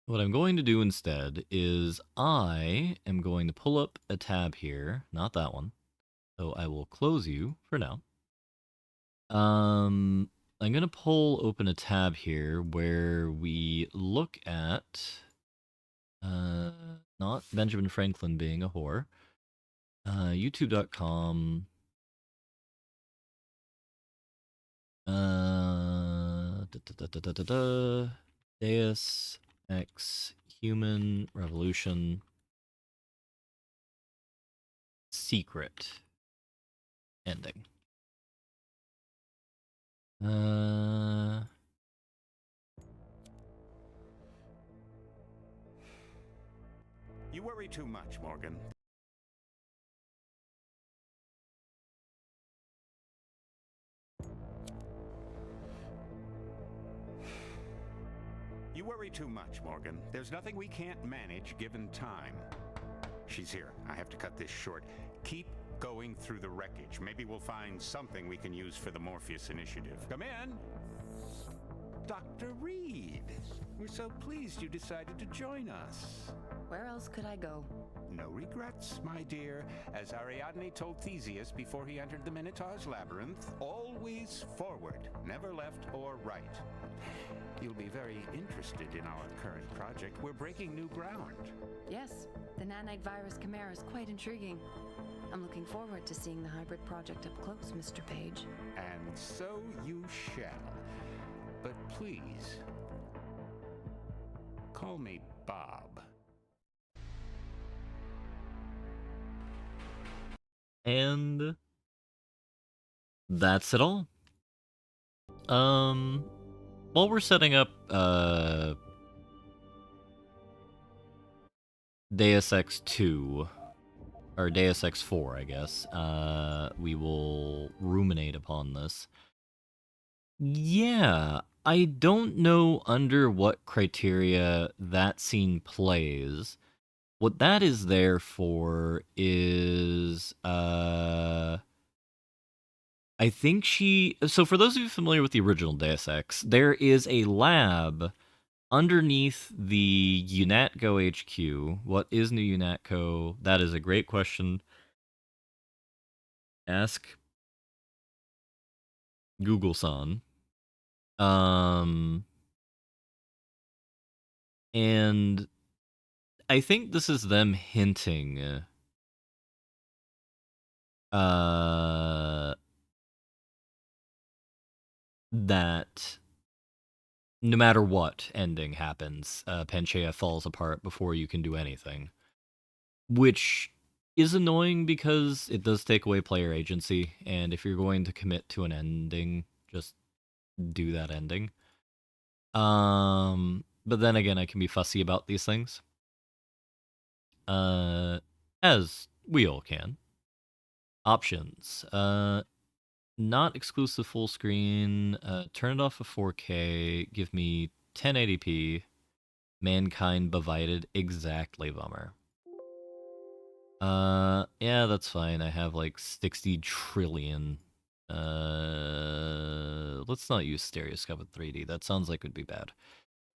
What I'm going to do instead is I am going to pull up a tab here, not that one. So I will close you for now. I'm going to pull open a tab here where we look at, not Benjamin Franklin being a whore, youtube.com, Deus Ex Human Revolution Secret ending. You worry too much, Morgan. You worry too much, Morgan. There's nothing we can't manage given time. She's here. I have to cut this short. Keep going through the wreckage. Maybe we'll find something we can use for the Morpheus initiative. Come in. Dr. Reed. We're so pleased you decided to join us. Where else could I go? No regrets, my dear. As Ariadne told Theseus before he entered the Minotaur's labyrinth, always forward, never left or right. You'll be very interested in our current project. We're breaking new ground. Yes, the nanite virus chimera is quite intriguing. I'm looking forward to seeing the hybrid project up close, Mr. Page. And so you shall. But please, call me Bob. And that's it all. While we're setting up Deus Ex 2, or Deus Ex 4, I guess, we will ruminate upon this. Yeah, I don't know under what criteria that scene plays. What that is there for is, I think so for those of you familiar with the original Deus Ex, there is a lab underneath the UNATCO HQ. What is New UNATCO? That is a great question. Ask Google-san. And I think this is them hinting that no matter what ending happens, Panchaea falls apart before you can do anything. Which is annoying because it does take away player agency, and if you're going to commit to an ending, just do that ending. But then again, I can be fussy about these things. As we all can. Options. Not exclusive full screen. Turn it off of 4K. Give me 1080p. Mankind divided. Exactly, bummer. Yeah, that's fine. I have like 60 trillion. Let's not use stereoscopic 3D. That sounds like it would be bad.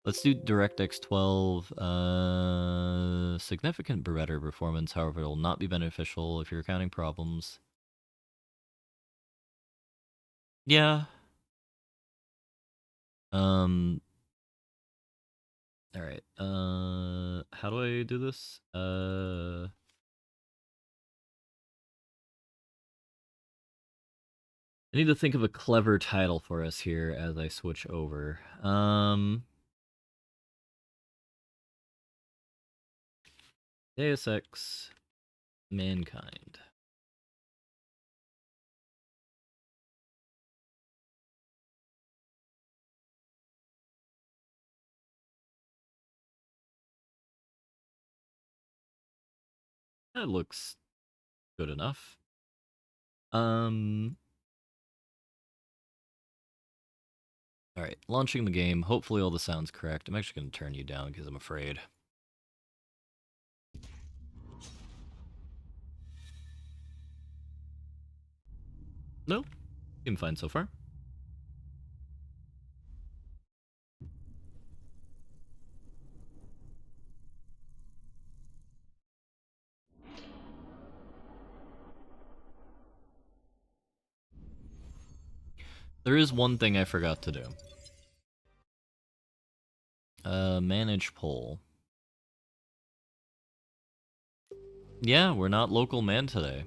Let's do DirectX 12. Significant better performance, however, it will not be beneficial if you're counting problems. Yeah. Alright. How do I do this? I need to think of a clever title for us here as I switch over. Deus Ex Mankind. That looks good enough. Alright, launching the game. Hopefully all the sound's correct. I'm actually going to turn you down because I'm afraid. No, seem fine so far. There is one thing I forgot to do. Manage poll. Yeah, we're not local man today.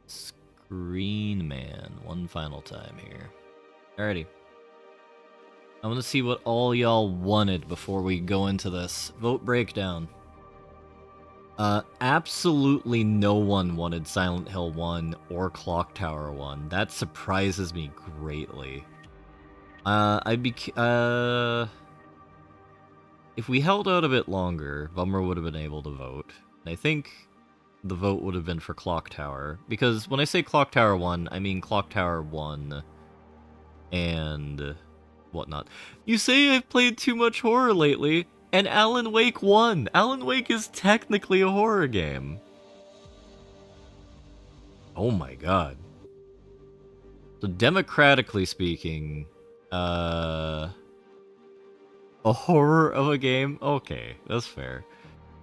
Screen man. One final time here. Alrighty. I want to see what all y'all wanted before we go into this. Vote breakdown. Absolutely no one wanted Silent Hill 1 or Clock Tower 1. That surprises me greatly. If we held out a bit longer, Bummer would have been able to vote. And I think the vote would have been for Clock Tower. Because when I say Clock Tower 1, I mean Clock Tower 1 and whatnot. You say I've played too much horror lately, and Alan Wake won! Alan Wake is technically a horror game. Oh my god. So democratically speaking, a horror of a game? Okay, that's fair.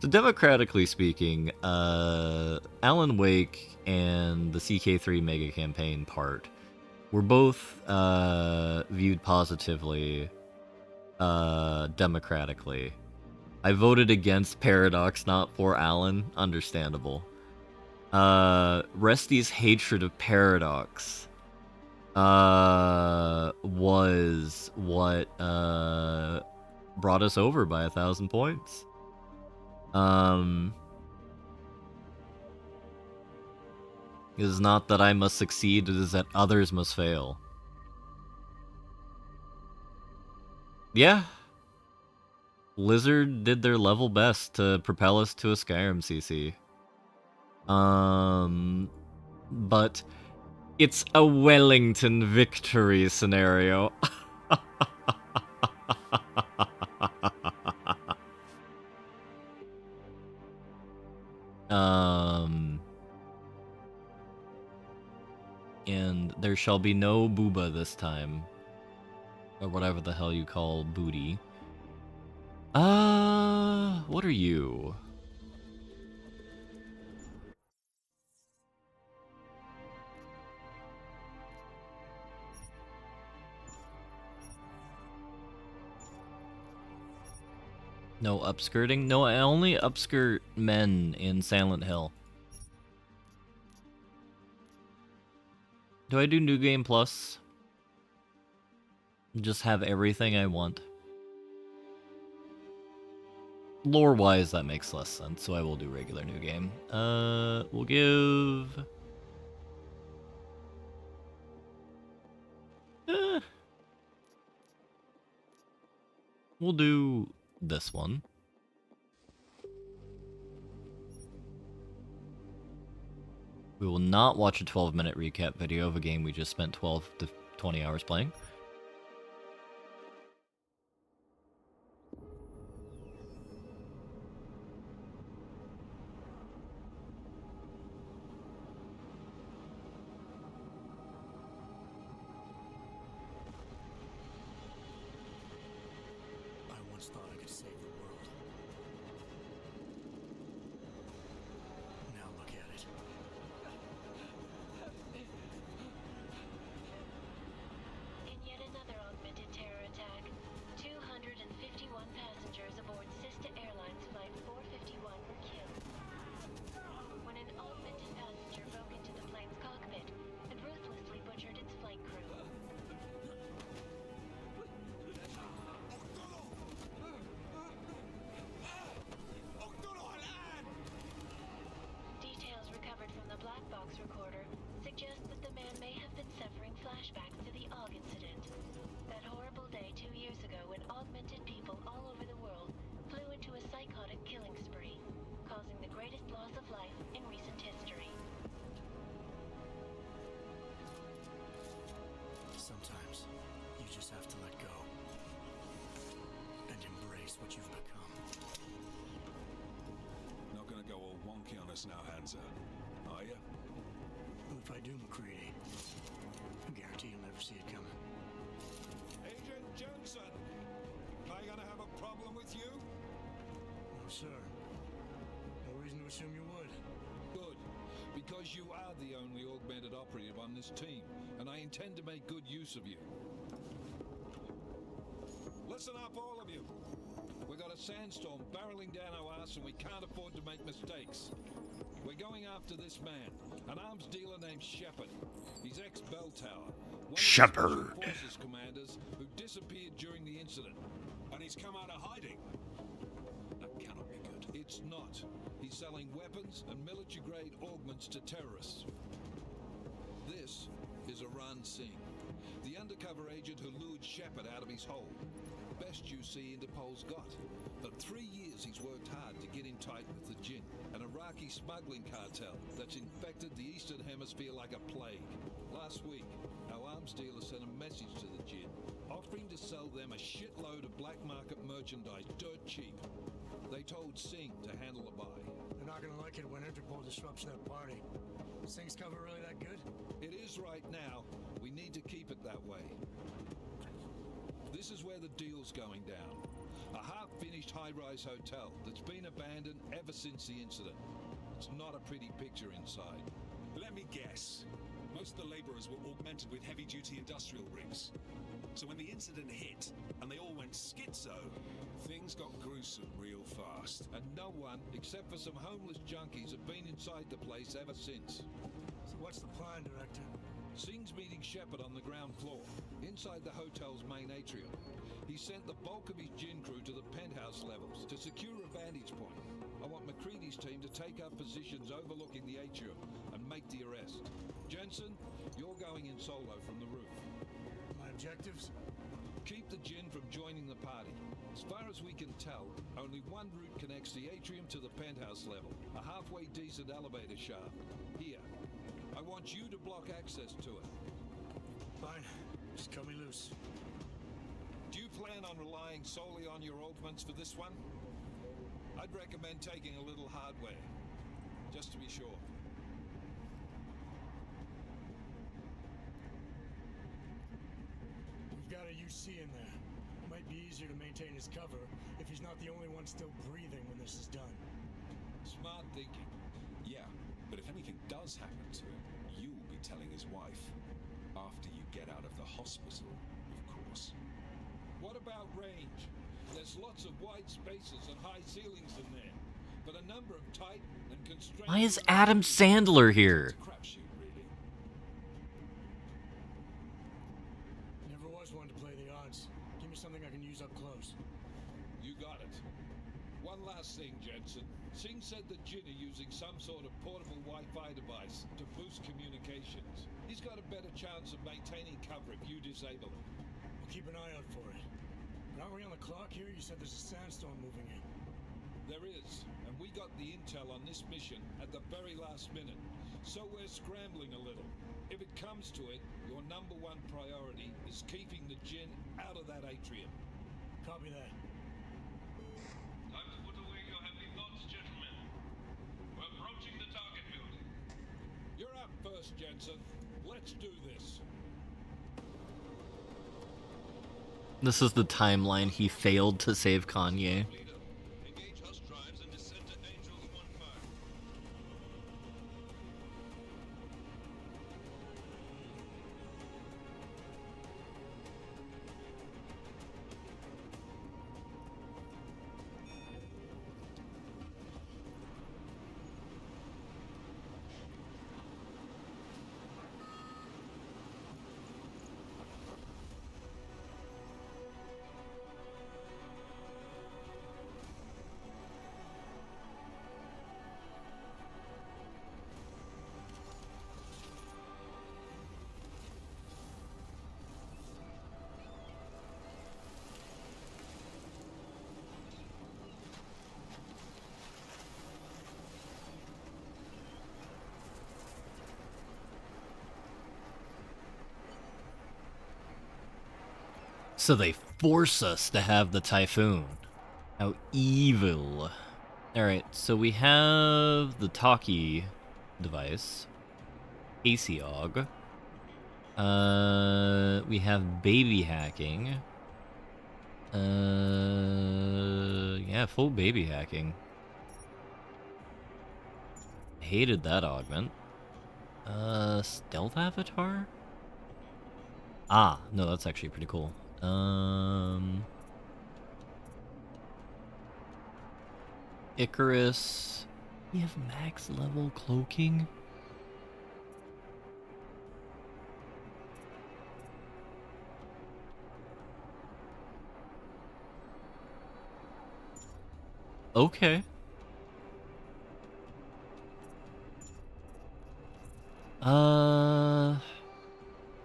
So democratically speaking, Alan Wake and the CK3 Mega Campaign part were both viewed positively democratically. I voted against Paradox, not for Alan. Understandable. Resty's hatred of Paradox was what brought us over by 1,000 points. It is not that I must succeed, it is that others must fail. Yeah. Blizzard did their level best to propel us to a Skyrim CC. But it's a Wellington victory scenario. And there shall be no booba this time. Or whatever the hell you call booty. What are you? No upskirting? No, I only upskirt men in Silent Hill. Do I do New Game Plus? Just have everything I want. Lore-wise, that makes less sense, so I will do regular New Game. We'll give... We'll do this one. We will not watch a 12-minute recap video of a game we just spent 12 to 20 hours playing. I once thought I could save the world. Now look at it. In yet another augmented terror attack, 251 passengers aboard Sister Airlines Flight 451 were killed. When an augmented passenger broke into the plane's cockpit and ruthlessly butchered its flight crew. Details recovered from the black box recorder suggest that the man may have been suffering flashbacks to the AUG incident. That horrible day 2 years ago when augmented people all over the world flew into a psychotic killing spree, causing the greatest loss of life in recent history. Sometimes you just have to let go and embrace what you've become. Not gonna go all wonky on us now, Hansa, are you? Well, if I do, McCready, I guarantee you'll never see it coming. Agent Johnson! Am I gonna have a problem with you? No, sir. No reason to assume you would. Good. Because you are the only augmented operative on this team, and I intend to make good use of you. Listen up, all of you. We've got a sandstorm barreling down our ass and we can't afford to make mistakes. We're going after this man, an arms dealer named Shepard. He's ex-Bell Tower. Shepard. Forces commanders who disappeared during the incident. And he's come out of hiding. That cannot be good. It's not. He's selling weapons and military-grade augments to terrorists. This is Iran Singh, the undercover agent who lured Shepard out of his hole. Best you see Interpol's got. For 3 years he's worked hard to get in tight with the Jinn, an Iraqi smuggling cartel that's infected the Eastern Hemisphere like a plague. Last week, our arms dealer sent a message to the Jinn, offering to sell them a shitload of black market merchandise dirt cheap. They told Singh to handle the buy. They're not gonna like it when Interpol disrupts their party. Singh's cover really that good? It is right now. We need to keep it that way. This is where the deal's going down. A half-finished high-rise hotel that's been abandoned ever since the incident. It's not a pretty picture inside. Let me guess. Most of the laborers were augmented with heavy-duty industrial rigs. So when the incident hit, and they all went schizo, things got gruesome real fast. And no one, except for some homeless junkies, have been inside the place ever since. So what's the plan, Director? Singh's meeting Shepard on the ground floor, inside the hotel's main atrium. He sent the bulk of his Jinn crew to the penthouse levels to secure a vantage point. I want McCready's team to take up positions overlooking the atrium and make the arrest. Jensen, you're going in solo from the roof. My objectives? keep the Jinn from joining the party. As far as we can tell, only one route connects the atrium to the penthouse level. A halfway decent elevator shaft. Here. I want you to block access to it. Fine. Just cut me loose. Do you plan on relying solely on your augments for this one? I'd recommend taking a little hardware, just to be sure. We've got a UC in there. Might be easier to maintain his cover if he's not the only one still breathing when this is done. Smart thinking. Yeah, but if anything does happen to him, you'll be telling his wife. After you get out of the hospital, of course. What about range? There's lots of wide spaces and high ceilings in there, but a number of tight and constrained... Why is Adam Sandler here? Crapshoot, really. Never was one to play the odds. Give me something I can use up close. You got it. One last thing, Jensen. Singh said the Jinn are using some sort of portable Wi-Fi device to boost communications. He's got a better chance of maintaining cover if you disable it. We'll keep an eye out for it. But aren't we on the clock here? You said there's a sandstorm moving in. There is, and we got the intel on this mission at the very last minute, so we're scrambling a little. If it comes to it, your number one priority is keeping the Jinn out of that atrium. Copy that. Time to put away your heavy thoughts, gentlemen. We're approaching the target building. You're up first, Jensen. Let's do this. This is the timeline he failed to save Kanye. Engage host drives and descend to Angels 1-5. So they force us to have the Typhoon. How evil. Alright, so we have the talkie device. ACOG. We have baby hacking. Yeah, full baby hacking. Hated that augment. Stealth avatar? Ah, no, that's actually pretty cool. Icarus. We have max level cloaking. Okay.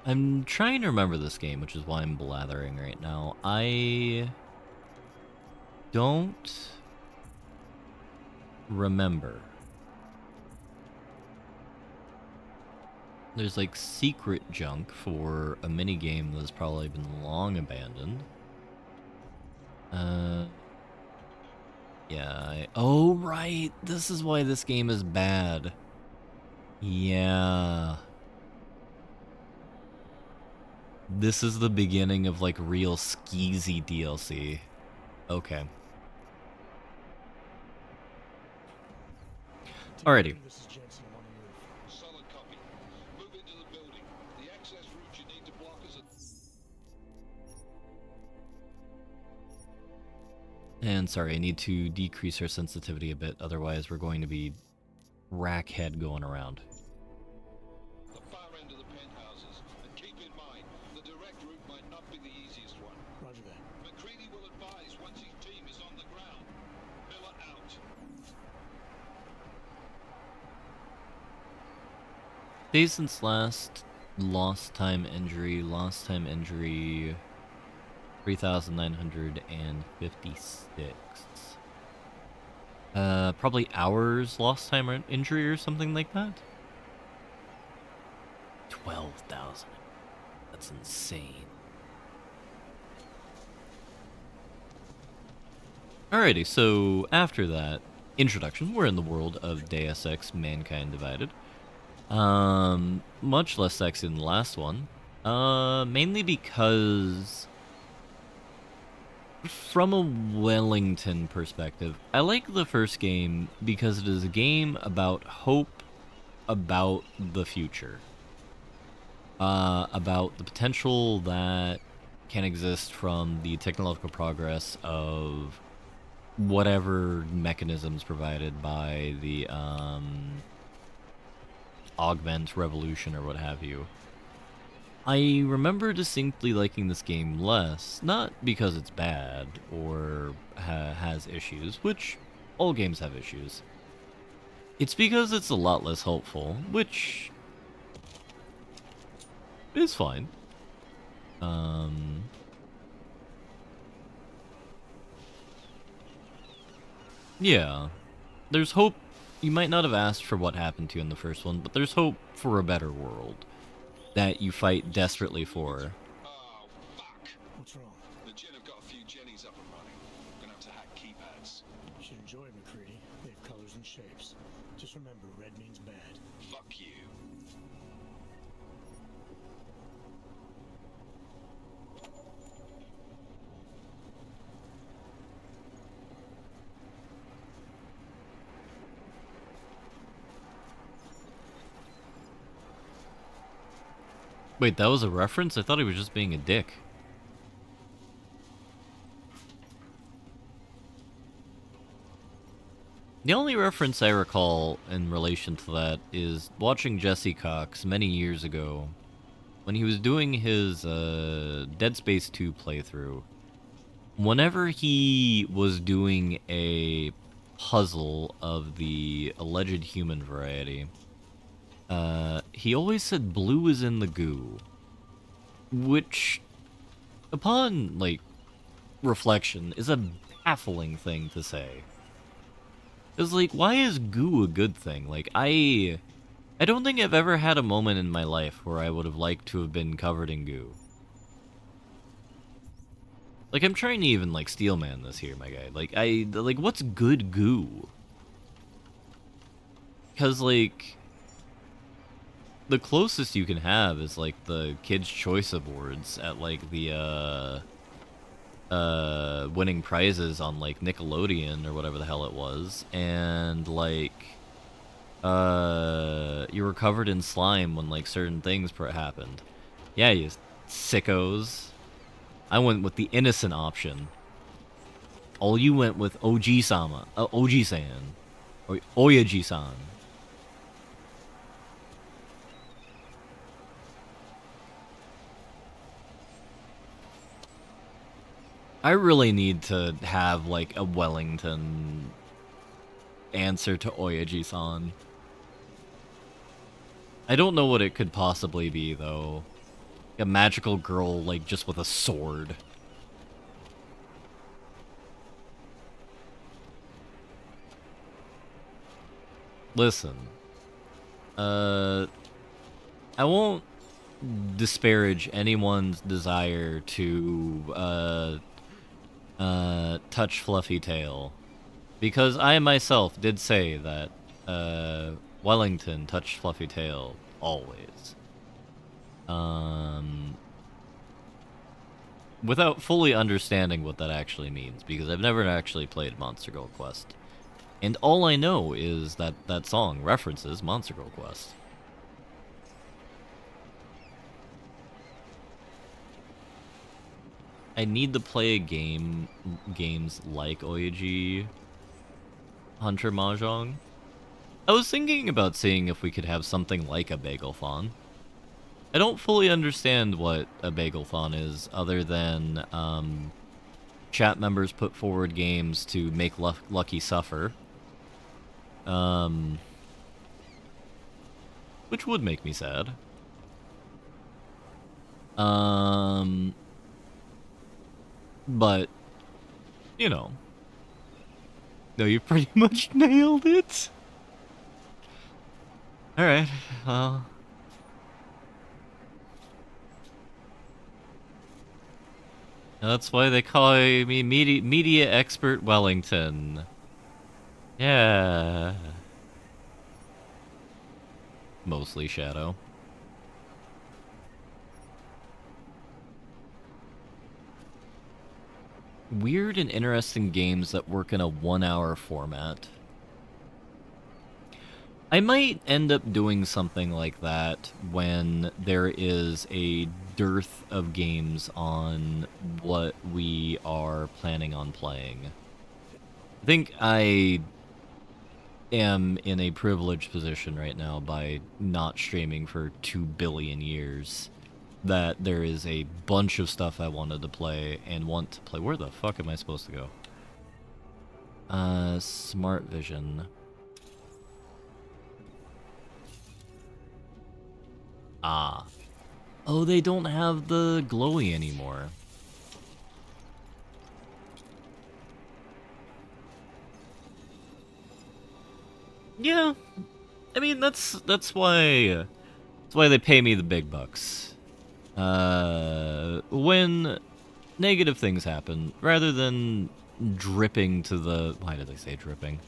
I'm trying to remember this game, which is why I'm blathering right now. I don't remember. There's like secret junk for a minigame that's probably been long abandoned. Yeah, oh right, this is why this game is bad. Yeah. This is the beginning of like real skeezy DLC. Okay. Alrighty. Solid copy. Move into the building. The access route you need to block is a... And sorry, I need to decrease our sensitivity a bit, otherwise we're going to be rackhead going around. The far end of the penthouses. And keep in mind, the direct route might not be the easiest one. Roger that. McCready will advise once his team is on the ground. Miller out. Days since last, lost time injury. 3,956. Probably hours lost time or injury or something like that. 12,000. That's insane. Alrighty, so after that introduction, we're in the world of Deus Ex Mankind Divided. Much less sexy than the last one. Mainly because from a Wellington perspective, I like the first game because it is a game about hope, about the future. About the potential that can exist from the technological progress of whatever mechanisms provided by the augment revolution or what have you. I remember distinctly liking this game less, not because it's bad or has issues, which all games have issues. It's because it's a lot less hopeful, which is fine. Yeah. There's hope. You might not have asked for what happened to you in the first one, but there's hope for a better world that you fight desperately for. Oh, fuck. What's wrong? The Jinn have got a few Jennies up and running. Gonna have to hack keypads. You should enjoy it, McCready. They have colors and shapes. Just remember, red means bad. Fuck you. Wait, that was a reference? I thought he was just being a dick. The only reference I recall in relation to that is watching Jesse Cox many years ago when he was doing his Dead Space 2 playthrough. Whenever he was doing a puzzle of the alleged human variety, he always said blue is in the goo, which, upon, like, reflection, is a baffling thing to say. It's like, why is goo a good thing? Like, I don't think I've ever had a moment in my life where I would have liked to have been covered in goo. Like, I'm trying to even, like, steelman this here, my guy. Like, what's good goo? Because, like, the closest you can have is, like, the Kids' Choice Awards at, like, the, winning prizes on, like, Nickelodeon or whatever the hell it was. And, like, you were covered in slime when, like, certain things happened. Yeah, you sickos. I went with the innocent option. All you went with Oji-sama, Oji-san, or Oyaji-san. I really need to have, like, a Wellington answer to Oyaji-san. I don't know what it could possibly be, though. A magical girl, like, just with a sword. Listen. I won't disparage anyone's desire to, touch Fluffy Tail. Because I myself did say that, Wellington touched Fluffy Tail always. Without fully understanding what that actually means, because I've never actually played Monster Girl Quest. And all I know is that that song references Monster Girl Quest. I need to play games like Oyaji Hunter Mahjong. I was thinking about seeing if we could have something like a Bagel-thon. I don't fully understand what a Bagel-thon is, other than chat members put forward games to make Lucky suffer. Which would make me sad. But, you know. No, you pretty much nailed it. Alright, well. That's why they call me media expert Wellington. Yeah. Mostly Shadow. Weird and interesting games that work in a 1-hour format. I might end up doing something like that when there is a dearth of games on what we are planning on playing. I think I am in a privileged position right now by not streaming for 2 billion years. That there is a bunch of stuff I wanted to play and want to play. Where the fuck am I supposed to go? Smart Vision. Ah. Oh, they don't have the glowy anymore. Yeah. I mean, that's why they pay me the big bucks. When negative things happen, rather than dripping to the... Why did I say dripping?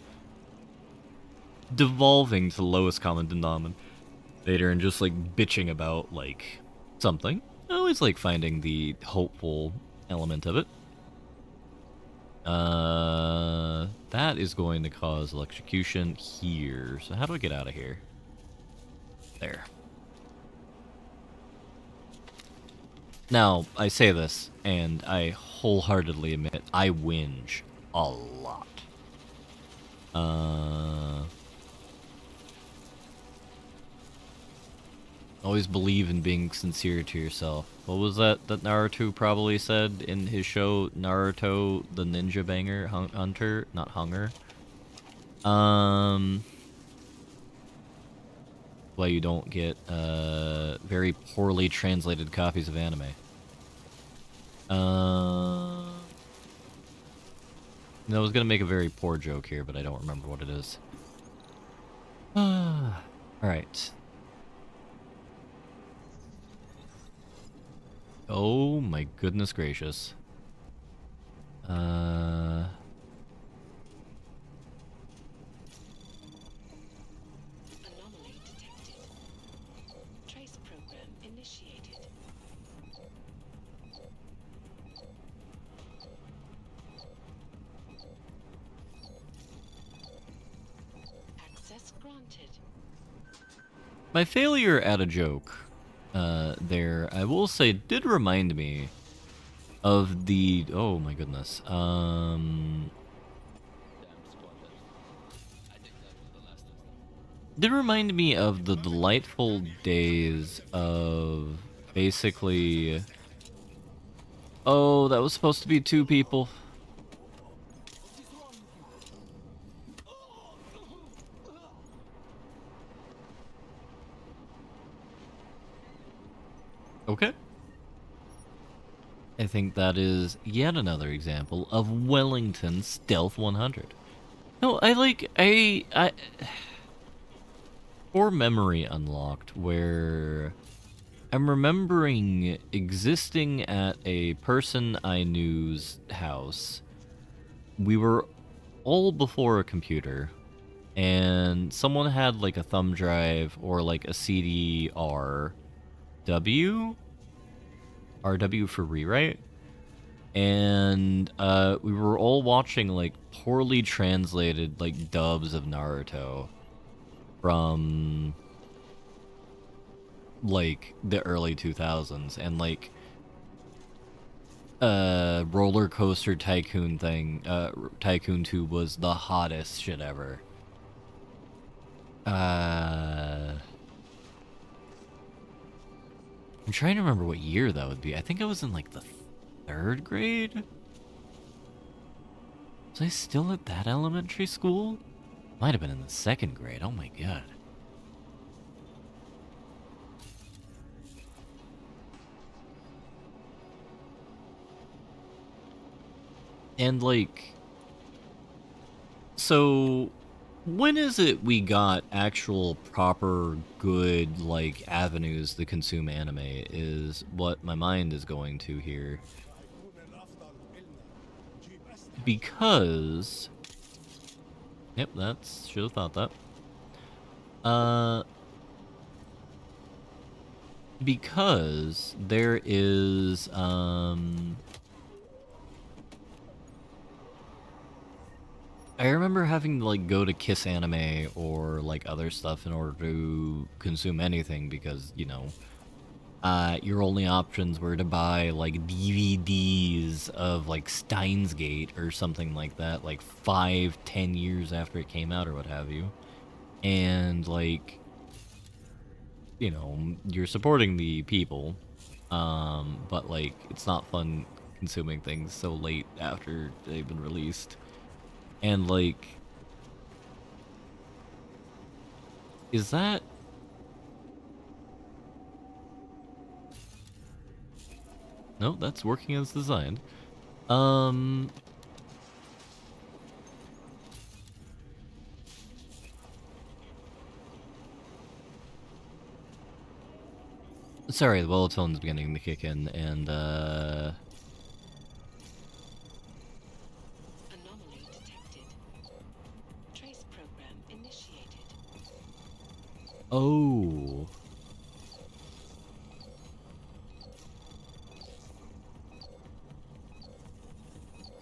Devolving to the lowest common denominator and just, like, bitching about, like, something. I always like finding the hopeful element of it. That is going to cause electrocution here. So how do I get out of here? There. Now, I say this, and I wholeheartedly admit, I whinge a lot. Always believe in being sincere to yourself. What was that Naruto probably said in his show, Naruto the Ninja Banger Hunter? Not Hunger. Why you don't get very poorly translated copies of anime. I was gonna make a very poor joke here, but I don't remember what it is. Alright. Oh my goodness gracious. Anomaly detected. Trace program initiated. Access granted. My failure at a joke there, I will say, did remind me of the... Oh my goodness. Did remind me of the delightful days of basically... Oh, that was supposed to be 2 people. Okay. I think that is yet another example of Wellington Stealth 100. No, I core memory unlocked where I'm remembering existing at a person I knew's house. We were all before a computer, and someone had like a thumb drive or like a CD-RW? RW for rewrite? And we were all watching like poorly translated like dubs of Naruto from like the early 2000s, and like Roller Coaster Tycoon thing, Tycoon 2 was the hottest shit ever. I'm trying to remember what year that would be. I think I was in like the 3rd grade? Was I still at that elementary school? Might have been in the 2nd grade. Oh my god. And, like... So... When is it we got actual proper good, like, avenues to consume anime is what my mind is going to here. Because... Yep, that's... Should have thought that. Because there is, I remember having to, like, go to Kiss Anime or, like, other stuff in order to consume anything because, you know, your only options were to buy, like, DVDs of, like, Steins Gate or something like that, like, 5-10 years after it came out or what have you. And, like, you know, you're supporting the people, but, like, it's not fun consuming things so late after they've been released. And, like, is that... No, that's working as designed. Sorry, the Welltone's beginning to kick in, and, Anomaly detected. Trace program initiated. Oh.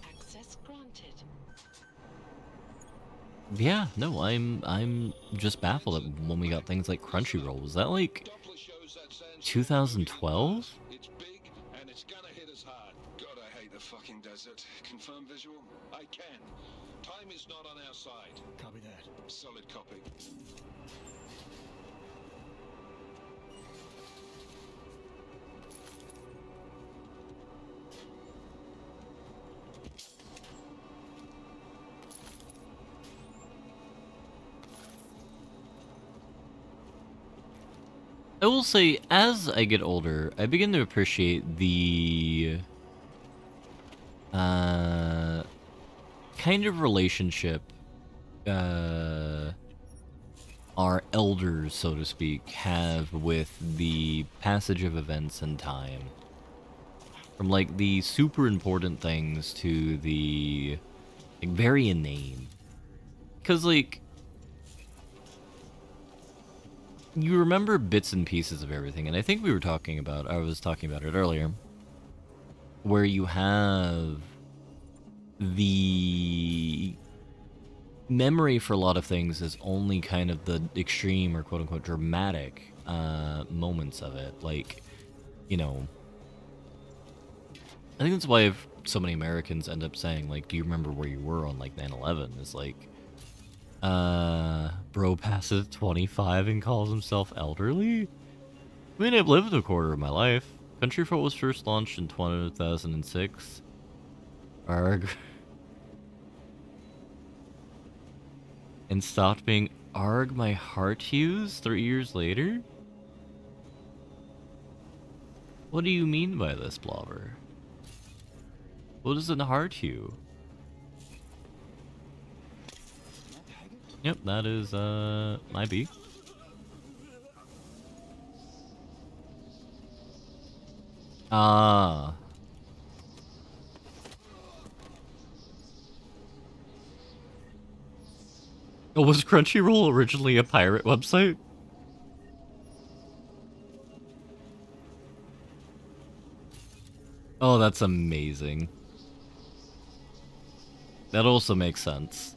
Access granted. Yeah, no, I'm just baffled at when we got things like Crunchyroll. Was that, like, 2012? It's big and it's gonna hit us hard. God, I hate the fucking desert. Confirm visual? I can. Time is not on our side. Copy that. Solid copy. I will say, as I get older, I begin to appreciate the kind of relationship our elders, so to speak, have with the passage of events and time. From, like, the super important things to the, like, very inane. Because, like, you remember bits and pieces of everything, and I think I was talking about it earlier, where you have the memory for a lot of things is only kind of the extreme or quote-unquote dramatic moments of it. Like, you know, I think that's why so many Americans end up saying, like, do you remember where you were on, like, 9/11? Is like, bro passes 25 and calls himself elderly? I mean, I've lived a quarter of my life. Countryful was first launched in 2006. Arg. And stopped being Arg my heart hues 3 years later? What do you mean by this, Blobber? What is a heart hue? Yep, that is, my B. Ah. Oh, was Crunchyroll originally a pirate website? Oh, that's amazing. That also makes sense.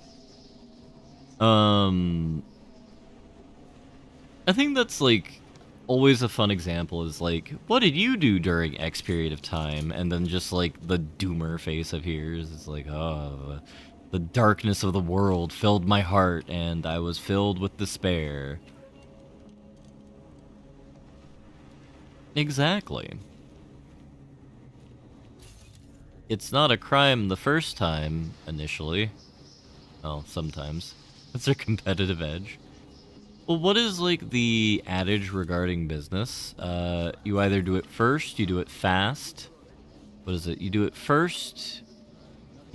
I think that's, like, always a fun example is, like, what did you do during X period of time? And then just, like, the doomer face appears. It's like, oh, the darkness of the world filled my heart, and I was filled with despair. Exactly. It's not a crime the first time, initially. Well, sometimes. That's their competitive edge. Well, what is, like, the adage regarding business? You either do it first, you do it fast. What is it? You do it first,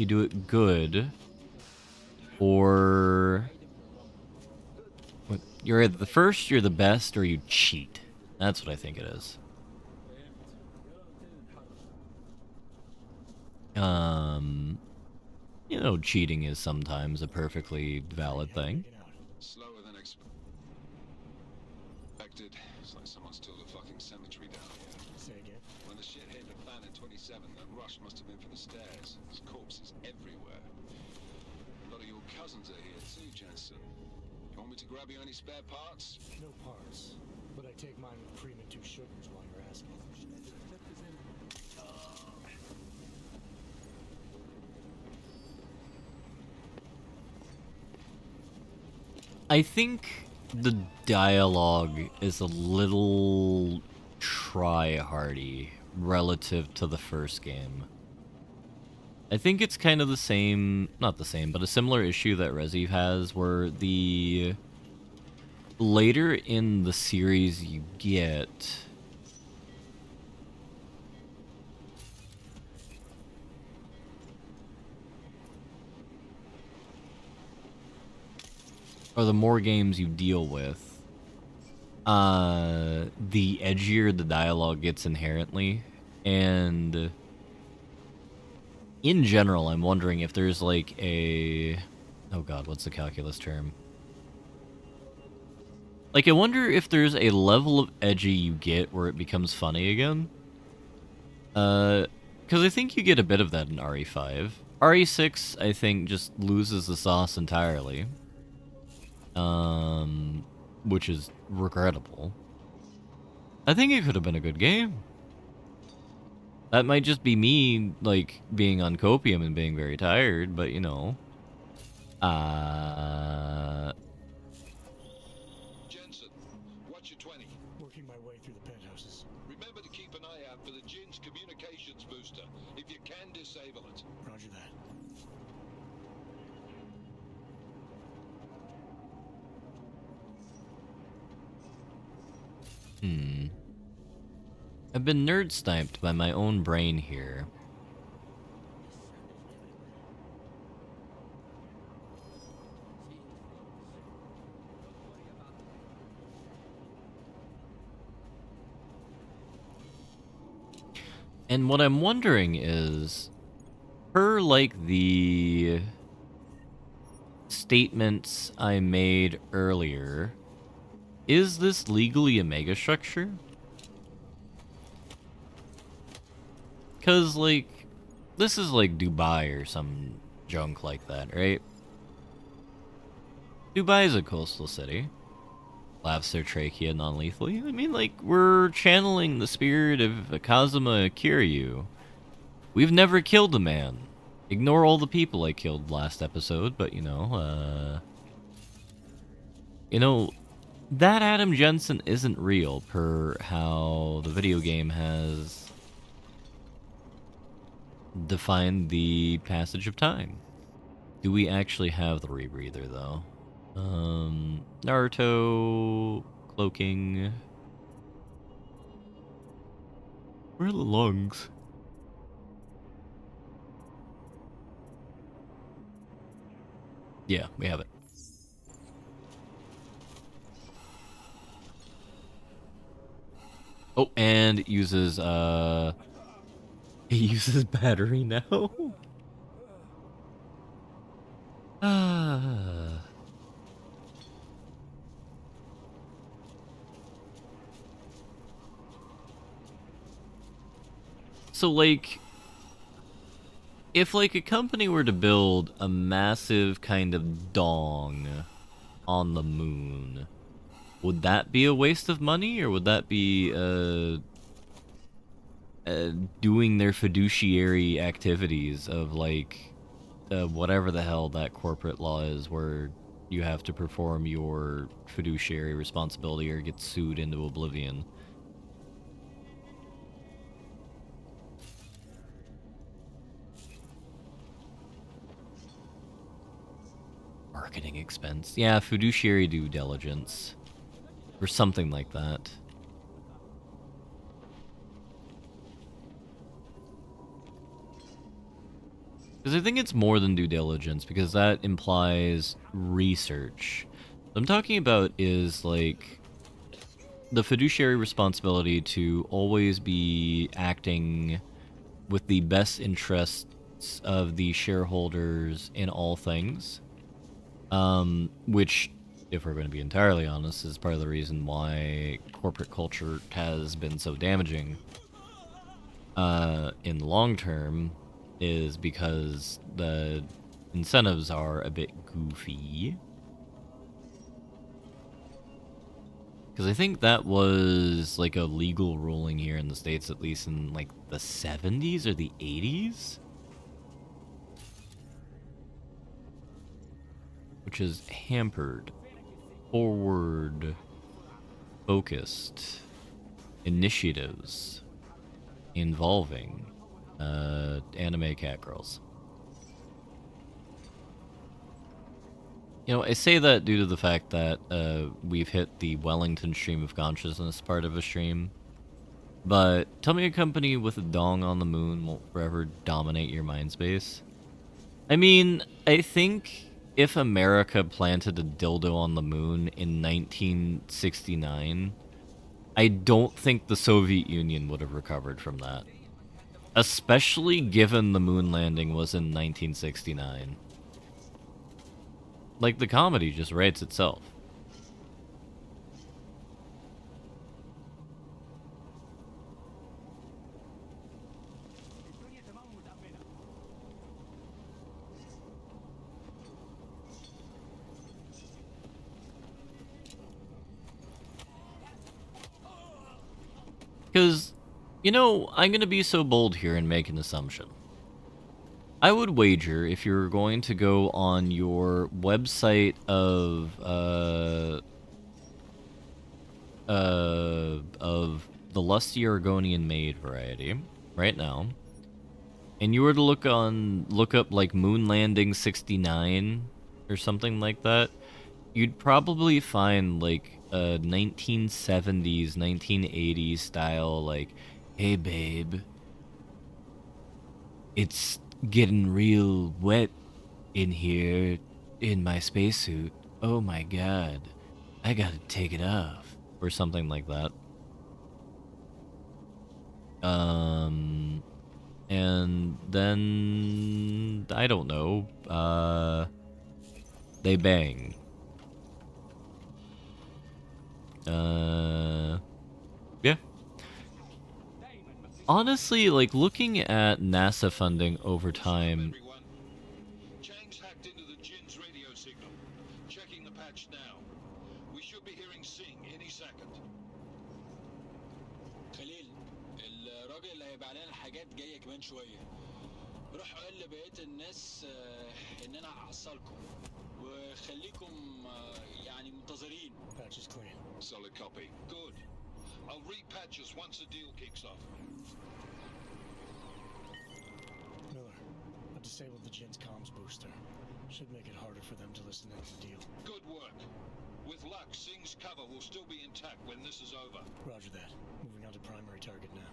you do it good, or you're either the first, you're the best, or you cheat. That's what I think it is. You know, cheating is sometimes a perfectly valid thing. Slower than expected. It's like someone stole a fucking cemetery down here. Say again. When the shit hit the fan in 27, the rush must have been for the stairs. There's corpses everywhere. A lot of your cousins are here too, Jensen. You want me to grab you any spare parts? No parts, but I take mine with cream and 2 sugars while you're asking. I think the dialogue is a little try-hardy relative to the first game. I think it's kind of the same, not the same, but a similar issue that Resi has, where the later in the series you get, or the more games you deal with, the edgier the dialogue gets inherently, and in general, I'm wondering if there's like a... Oh god, what's the calculus term? Like, I wonder if there's a level of edgy you get where it becomes funny again. Because I think you get a bit of that in RE5. RE6, I think, just loses the sauce entirely. Which is regrettable. I think it could have been a good game. That might just be me, like, being on copium and being very tired, but, you know. Jensen, what's your 20? Working my way through the penthouses. Remember to keep an eye out for the Jin's communications booster. If you can, disable it. Roger that. I've been nerd sniped by my own brain here. And what I'm wondering is, per like the statements I made earlier, is this legally a megastructure? Because, like, this is like Dubai or some junk like that, right? Dubai is a coastal city. Laughs their trachea non-lethally. I mean, like, we're channeling the spirit of Kazuma Kiryu. We've never killed a man. Ignore all the people I killed last episode, but, you know, that Adam Jensen isn't real, per how the video game has defined the passage of time. Do we actually have the rebreather, though? Naruto, cloaking. Where are the lungs? Yeah, we have it. Oh, and it uses, it uses battery now? So, like, if, like, a company were to build a massive kind of dong on the moon, would that be a waste of money, or would that be, doing their fiduciary activities of, like, whatever the hell that corporate law is, where you have to perform your fiduciary responsibility or get sued into oblivion? Marketing expense. Yeah, fiduciary due diligence. Or something like that. Because I think it's more than due diligence, because that implies research. What I'm talking about is, like, the fiduciary responsibility to always be acting with the best interests of the shareholders in all things. Which, if we're going to be entirely honest, is part of the reason why corporate culture has been so damaging in the long term, is because the incentives are a bit goofy. Because I think that was like a legal ruling here in the States, at least in like the 70s or the 80s? Which has hampered forward focused initiatives involving anime cat girls. You know, I say that due to the fact that we've hit the Wellington stream of consciousness part of a stream. But tell me a company with a dong on the moon won't forever dominate your mind space. I mean, I think if America planted a dildo on the moon in 1969, I don't think the Soviet Union would have recovered from that. Especially given the moon landing was in 1969. Like, the comedy just writes itself. Because, you know, I'm going to be so bold here and make an assumption. I would wager if you're going to go on your website of the lusty Oregonian maid variety right now, and you were to look up like Moon Landing 69 or something like that, you'd probably find like a 1970s, 1980s style, like, hey babe, it's getting real wet in here in my spacesuit. Oh my god, I gotta take it off. Or something like that. And then, I don't know, they bang. Yeah. Honestly, like, looking at NASA funding over time... Chang's hacked into the Jin's radio signal. Checking the patch now. We should be hearing Sing any second. خليل الراجل اللي هيبقى علينا الحاجات جايه كمان شويه. روح قول لبقيه الناس ان انا هحصلكم وخليكم يعني منتظرين. Patch is clean. Solid copy. Good. I'll repatch us once the deal kicks off. Miller, I disabled the Jin's comms booster. Should make it harder for them to listen in the deal. Good work. With luck, Sing's cover will still be intact when this is over. Roger that. Moving on to primary target now.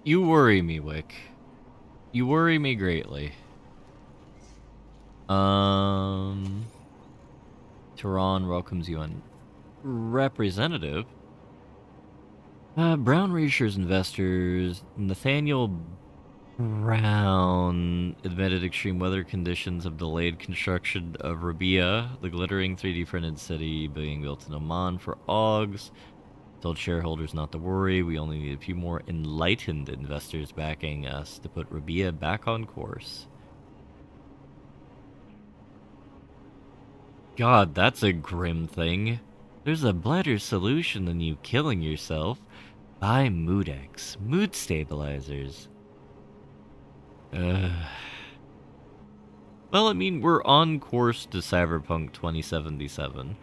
You worry me, Wick. You worry me greatly. Tehran welcomes you on representative. Brown Reassure's investors, Nathaniel Brown, admitted extreme weather conditions have delayed construction of Rabia, the glittering 3D printed city being built in Oman for Augs. Told shareholders not to worry, we only need a few more enlightened investors backing us to put Rabia back on course. God, that's a grim thing. There's a better solution than you killing yourself. Buy Moodex, mood stabilizers. Well, I mean, we're on course to Cyberpunk 2077.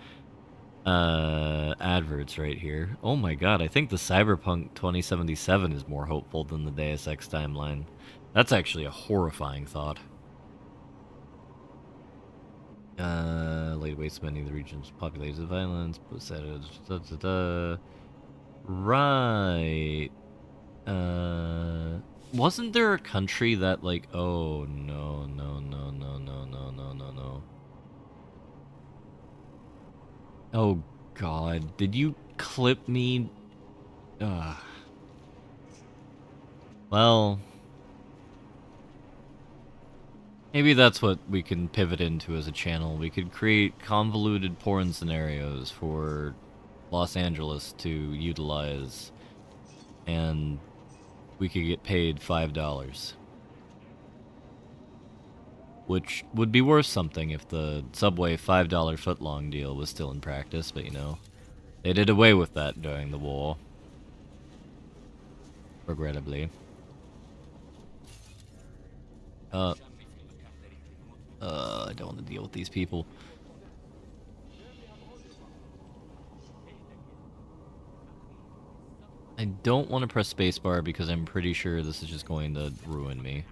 Adverts right here. Oh my god, I think the Cyberpunk 2077 is more hopeful than the Deus Ex timeline. That's actually a horrifying thought. Laid waste many of the region's populated with violence, right. Wasn't there a country that, like, oh, no, no, no, no, no, no, no, no, no. Oh, God. Did you clip me? Ugh. Well, maybe that's what we can pivot into as a channel. We could create convoluted porn scenarios for Los Angeles to utilize, and we could get paid $5. Which would be worth something if the Subway $5 footlong deal was still in practice, but you know, they did away with that during the war. Regrettably. I don't want to deal with these people. I don't want to press spacebar because I'm pretty sure this is just going to ruin me.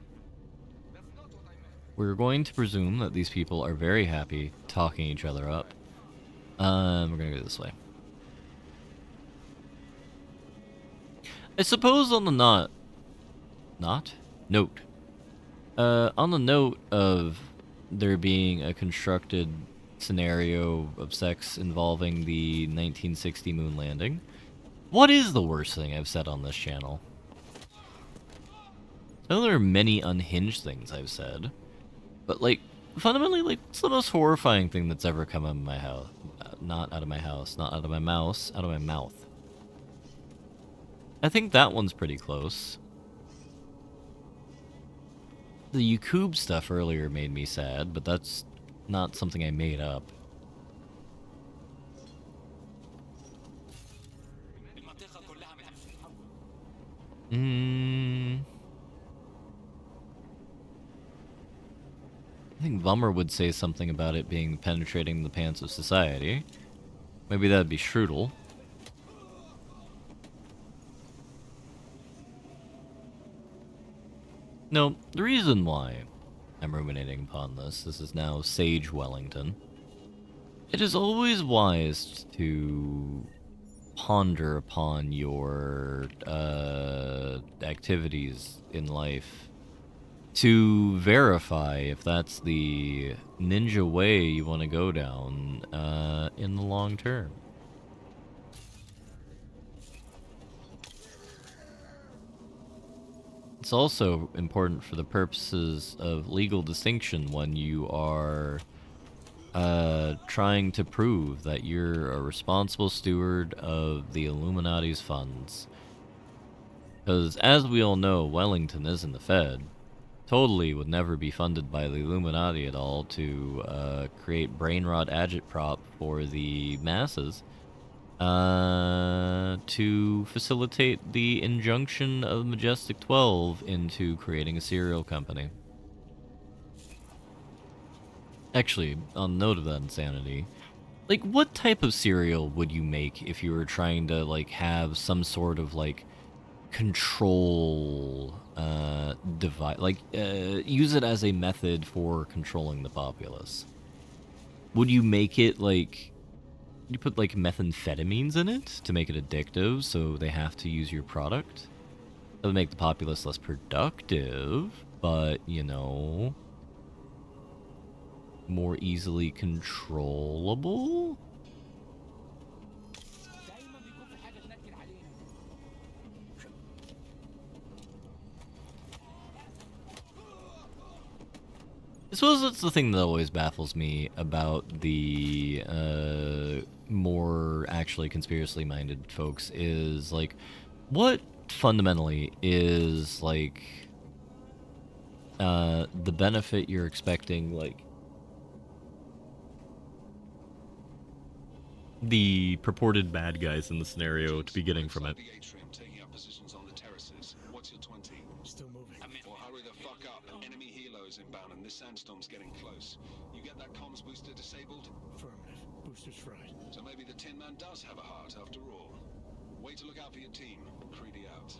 We're going to presume that these people are very happy talking each other up. We're gonna go this way. I suppose on the note, on the note of there being a constructed scenario of sex involving the 1960 moon landing, what is the worst thing I've said on this channel? I know there are many unhinged things I've said, but, like, fundamentally, like, what's the most horrifying thing that's ever come out of my house? Not out of my house, not out of my mouse, out of my mouth. I think that one's pretty close. The Yakub stuff earlier made me sad, but that's not something I made up. I think Vummer would say something about it being penetrating the pants of society. Maybe that'd be Strudel. No, the reason why I'm ruminating upon this is now Sage Wellington. It is always wise to ponder upon your activities in life to verify if that's the ninja way you want to go down in the long term. It's also important for the purposes of legal distinction when you are trying to prove that you're a responsible steward of the Illuminati's funds. Because, as we all know, Wellington isn't the Fed. Totally would never be funded by the Illuminati at all to create brainrot agitprop for the masses to facilitate the injunction of Majestic 12 into creating a cereal company. Actually, on the note of that insanity, like, what type of cereal would you make if you were trying to, like, have some sort of, like, control device, like, use it as a method for controlling the populace? Would you make it, like, you put, like, methamphetamines in it to make it addictive so they have to use your product? That would make the populace less productive, but, you know, more easily controllable? I suppose that's the thing that always baffles me about the more actually conspiracy minded folks is, like, what fundamentally is, like, the benefit you're expecting, like, the purported bad guys in the scenario to be getting from it? Taking up positions on the terraces. What's your 20? Still moving. Well, hurry the fuck up. Enemy helos inbound and this sandstorm's getting close. You get that comms booster disabled? Affirmative. Booster's fried. So maybe the Tin Man does have a heart after all. Way to look out for your team. Creedy out.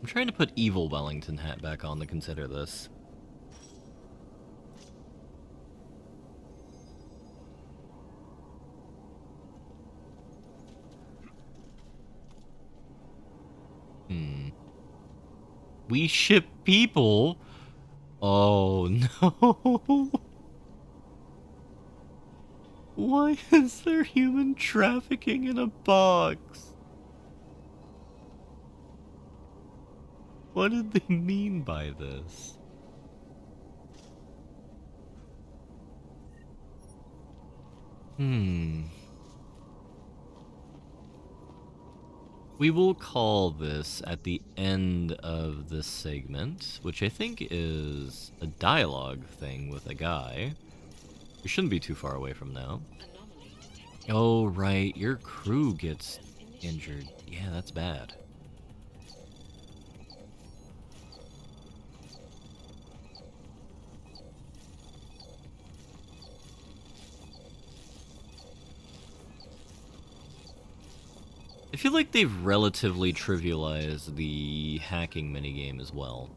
I'm trying to put evil Wellington hat back on to consider this. We ship people? Oh no. Why is there human trafficking in a box? What did they mean by this? We will call this at the end of this segment, which I think is a dialogue thing with a guy. We shouldn't be too far away from now. Oh, right, your crew gets injured. Yeah, that's bad. I feel like they've relatively trivialized the hacking minigame as well.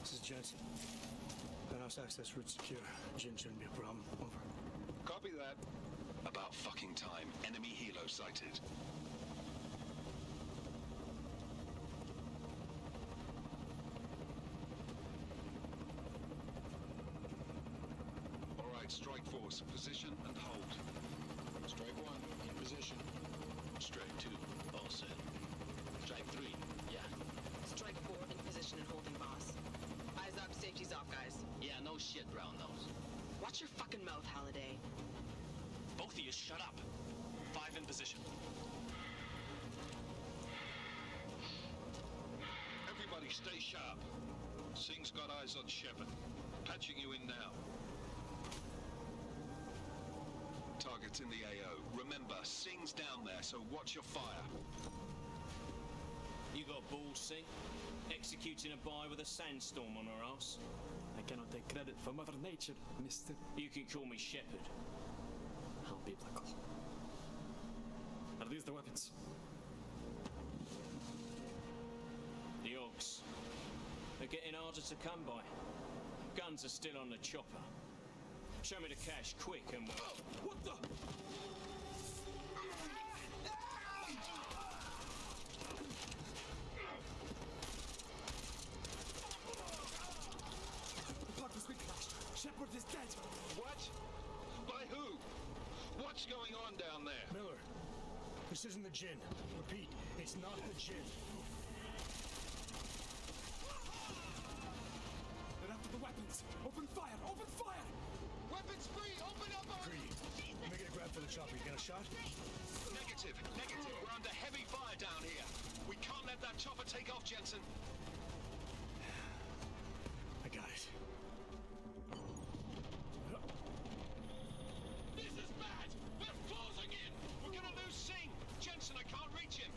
This is Jensen. Penthouse access route secure. Jin shouldn't be a problem. Over. Copy that. About fucking time. Enemy helo sighted. All right, strike force. Position and hold. Strike 1, in position. Strike 2, all set. Strike 3, yeah. Strike 4 in position and holding, boss. Eyes up, safety's off, guys. Yeah, no shit, brown nose. Watch your fucking mouth, Halliday. Both of you shut up. 5 in position. Everybody stay sharp. Singh's got eyes on Shepard. Patching you in now. Target's in the AO. Remember, Singh's down there, so watch your fire. You got balls, Singh? Executing a buy with a sandstorm on her ass? I cannot take credit for Mother Nature, mister. You can call me Shepard. How biblical. Are these the weapons? The Ogs. They're getting harder to come by. Guns are still on the chopper. Show me the cash, quick, and... What the? The part was whiplashed. Shepard is dead. What? By who? What's going on down there? Miller, this isn't the Jinn. Repeat, it's not the Jinn. They're after the weapons. Open fire! Open fire! Weapons free! Open up! Greedy, make it a grab for the chopper. You got a shot? Negative. Negative. We're under heavy fire down here. We can't let that chopper take off, Jensen. I got it. This is bad! They're closing in! We're gonna lose Singh! Jensen, I can't reach him!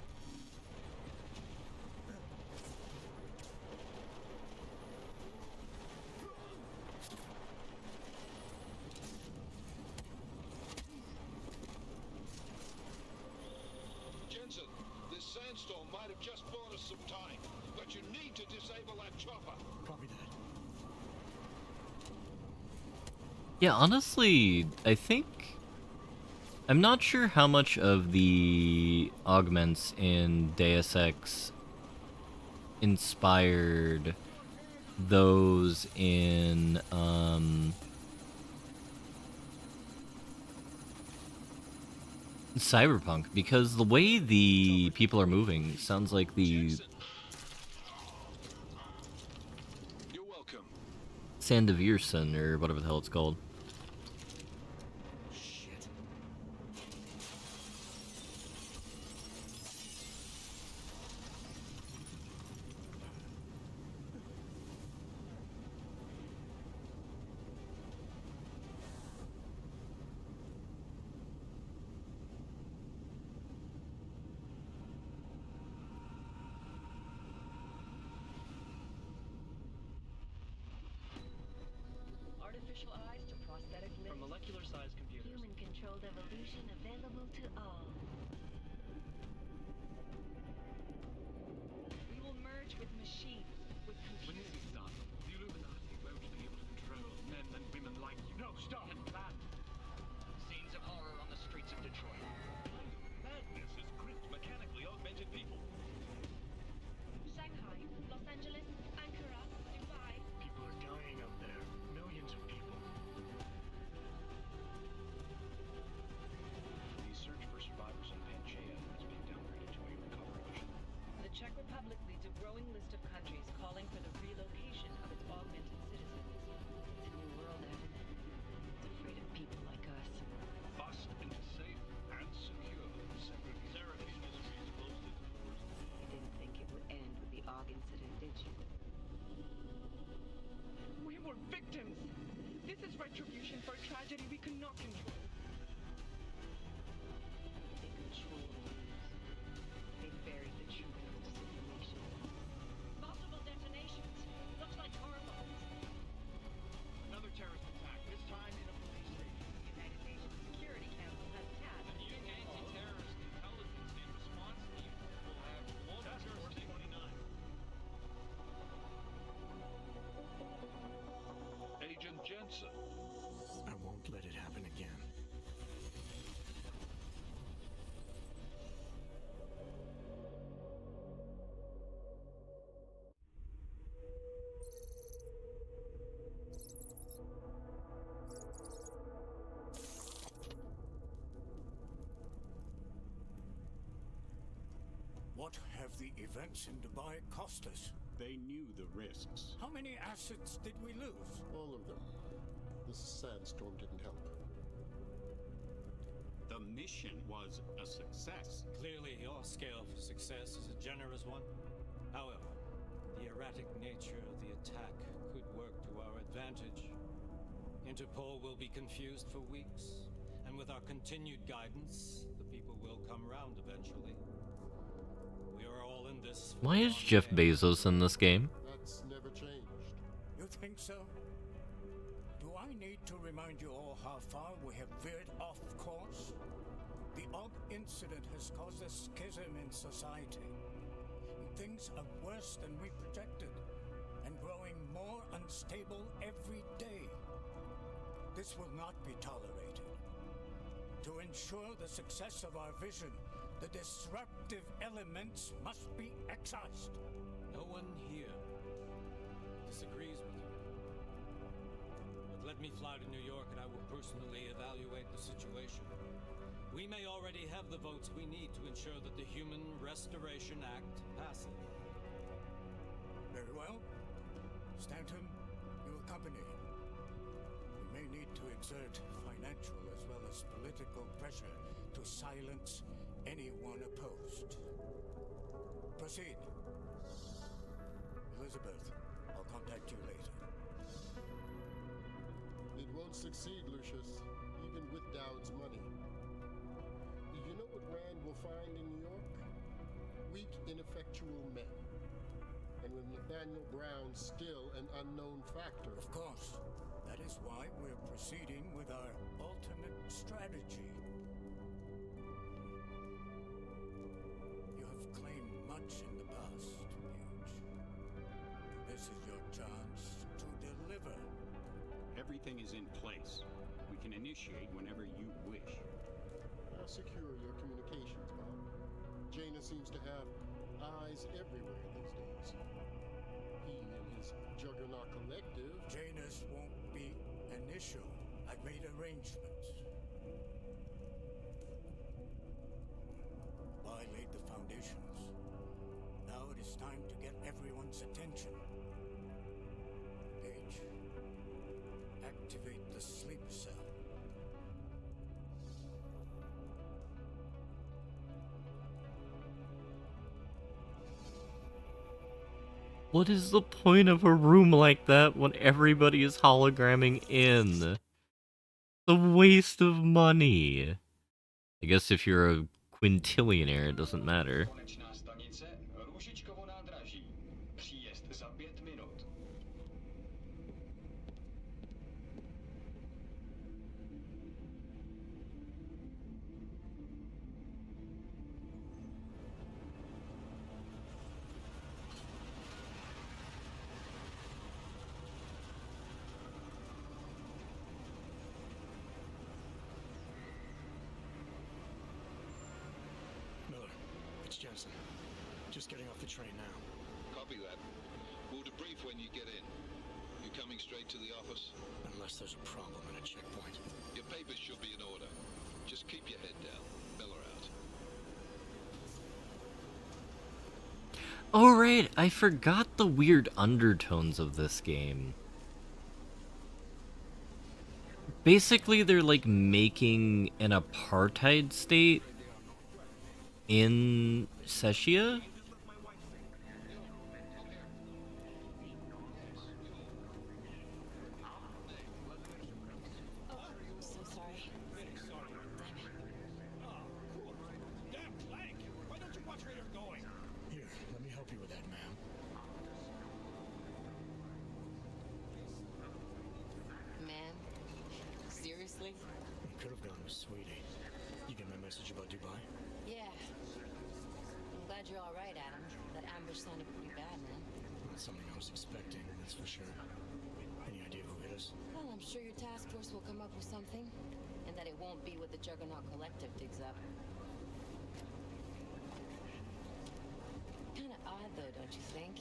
Jensen, this sandstorm might have just bought us some time, but you need to disable that chopper. Copy that. Yeah, honestly, I think... I'm not sure how much of the augments in Deus Ex inspired those in, Cyberpunk, because the way the people are moving sounds like the Sandevierson, or whatever the hell it's called. from molecular-sized computers. Human-controlled evolution available to all. We will merge with machines, with When computers. this is done, the Illuminati won't be able to control men and women like you. No, stop! And that. Scenes of horror on the streets of Detroit. Madness has gripped mechanically augmented people. Shanghai, Los Angeles, Ankara, Dubai. People are dying out there. Millions of people. The search for survivors in Panchaea has been downgraded to a recovery mission. The Czech Republic leads a growing list of countries calling for the relocation of its augmented citizens. It's a new world, Evan. It's afraid of people like us. Bust into safe and secure Seraphine Industries closed its doors. You didn't think it would end with the AUG incident, did you? We were victims. This is retribution for a tragedy we cannot control. They control the news. They buried the truth of disinformation. Multiple detonations. Looks like hormones. Another terrorist attack, this time in a police station. The United Nations Security Council has tasked. A new anti-terrorist intelligence and response team will have Task Force 29. Agent Jensen. I won't let it happen again. What have the events in Dubai cost us? They knew the risks. How many assets did we lose? All of them. This sandstorm didn't help. The mission was a success. Clearly, your scale for success is a generous one. However, the erratic nature of the attack could work to our advantage. Interpol will be confused for weeks, and with our continued guidance, the people will come round eventually. We are all in this. Why is Jeff Bezos in this game? That's never changed. You think so? Do I need to remind you all how far we have veered off course? The Og incident has caused a schism in society. Things are worse than we projected, and growing more unstable every day. This will not be tolerated. To ensure the success of our vision, the disruptive elements must be excised. No one here disagrees with you. But let me fly to New York and I will personally evaluate the situation. We may already have the votes we need to ensure that the Human Restoration Act passes. Very well. Stanton, you accompany. We may need to exert financial as well as political pressure to silence anyone opposed. Proceed. Elizabeth, I'll contact you later. It won't succeed, Lucius, even with Dowd's money. You know what Rand will find in New York? Weak, ineffectual men. And with Nathaniel Brown still an unknown factor. Of course. That is why we're proceeding with our alternate strategy. You have claimed much in the past, Paige. This is your chance to deliver. Everything is in place. We can initiate whenever you wish. I'll secure your communications, Bob. Jaina seems to have eyes everywhere these days. He and his Juggernaut Collective. Janus won't be an issue. I've made arrangements. I laid the foundations. Now it is time to get everyone's attention. Paige, activate the sleep cell. What is the point of a room like that when everybody is hologramming in? The waste of money. I guess if you're a quintillionaire, it doesn't matter. Konečná stanice, Růžičkovo nádraží. Příjezd za 5 minut. Jensen. Just getting off the train now. Copy that. We'll debrief when you get in. You coming straight to the office? Unless there's a problem at a checkpoint. Your papers should be in order. Just keep your head down. Miller out. Oh right, I forgot the weird undertones of this game. Basically, they're like making an apartheid state in Sechia. So sorry. Damn Clank! Why don't you watch where you're going? Here, let me help you with that, ma'am. Man, seriously? You could have gone with Sweetie. You get my message about Dubai? Yeah. I'm glad you're all right, Adam. That ambush sounded pretty bad, man. Not something I was expecting, that's for sure. Any idea who hit us? Well, I'm sure your task force will come up with something, and that it won't be what the Juggernaut Collective digs up. Kinda odd, though, don't you think?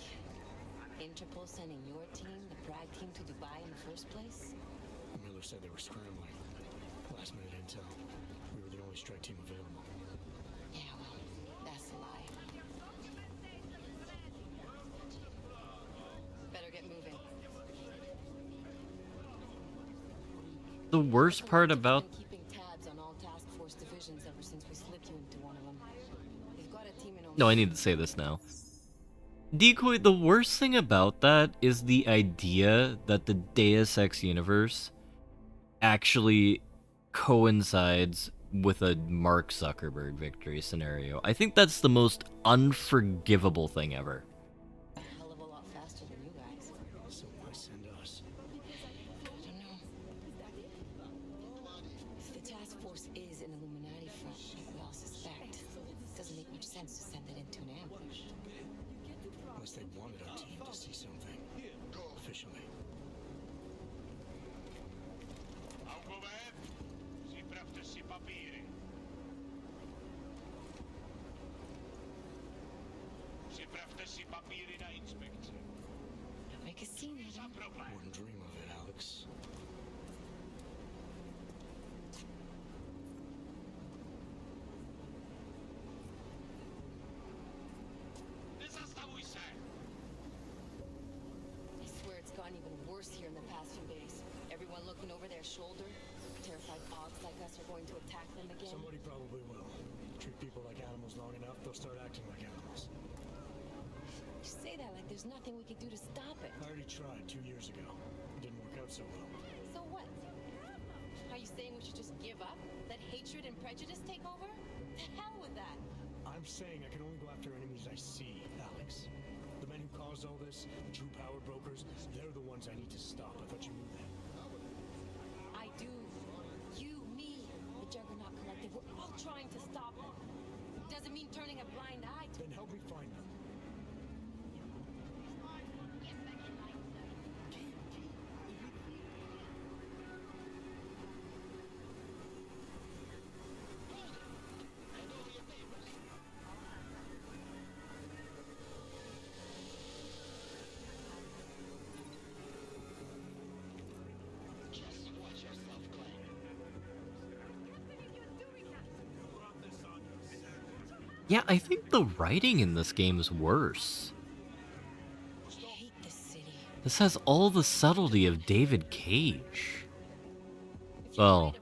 Interpol sending your team, the Prague team, to Dubai in the first place? Miller said they were scrambling. Last minute intel. We were the only strike team available. Yeah, well, that's a lie. Better get moving. The worst part about Keeping tabs on all task force divisions ever since we slipped you into one of them. We've got a team in No, I need to say this now. Decoy, the worst thing about that is the idea that the Deus Ex universe actually coincides with a Mark Zuckerberg victory scenario. I think that's the most unforgivable thing ever. a hell of a lot faster than you guys. So why send us? I don't know. If the task force is an Illuminati front, like we all suspect, it doesn't make much sense to send it into an ambush. Unless they wanted our team to see something. Officially. Don't make a scene, Adam. Wouldn't dream of it, Alex. I swear it's gotten even worse here in the past few days. Everyone looking over their shoulder. Terrified odds like us are going to attack them again. Somebody probably will. Treat people like animals long enough, they'll start acting like animals. You say that like there's nothing we could do to stop it. I already tried 2 years ago. It didn't work out so well. So what? Are you saying we should just give up? Let hatred and prejudice take over? The hell with that! I'm saying I can only go after enemies I see, Alex. The men who caused all this, the true power brokers, they're the ones I need to stop. I thought you knew that. I do. You, me, the Juggernaut Collective, we're all trying to stop them. Doesn't mean turning a blind eye to Then help me find them. Yeah, I think the writing in this game is worse. I hate this city. This has all the subtlety of David Cage. Well,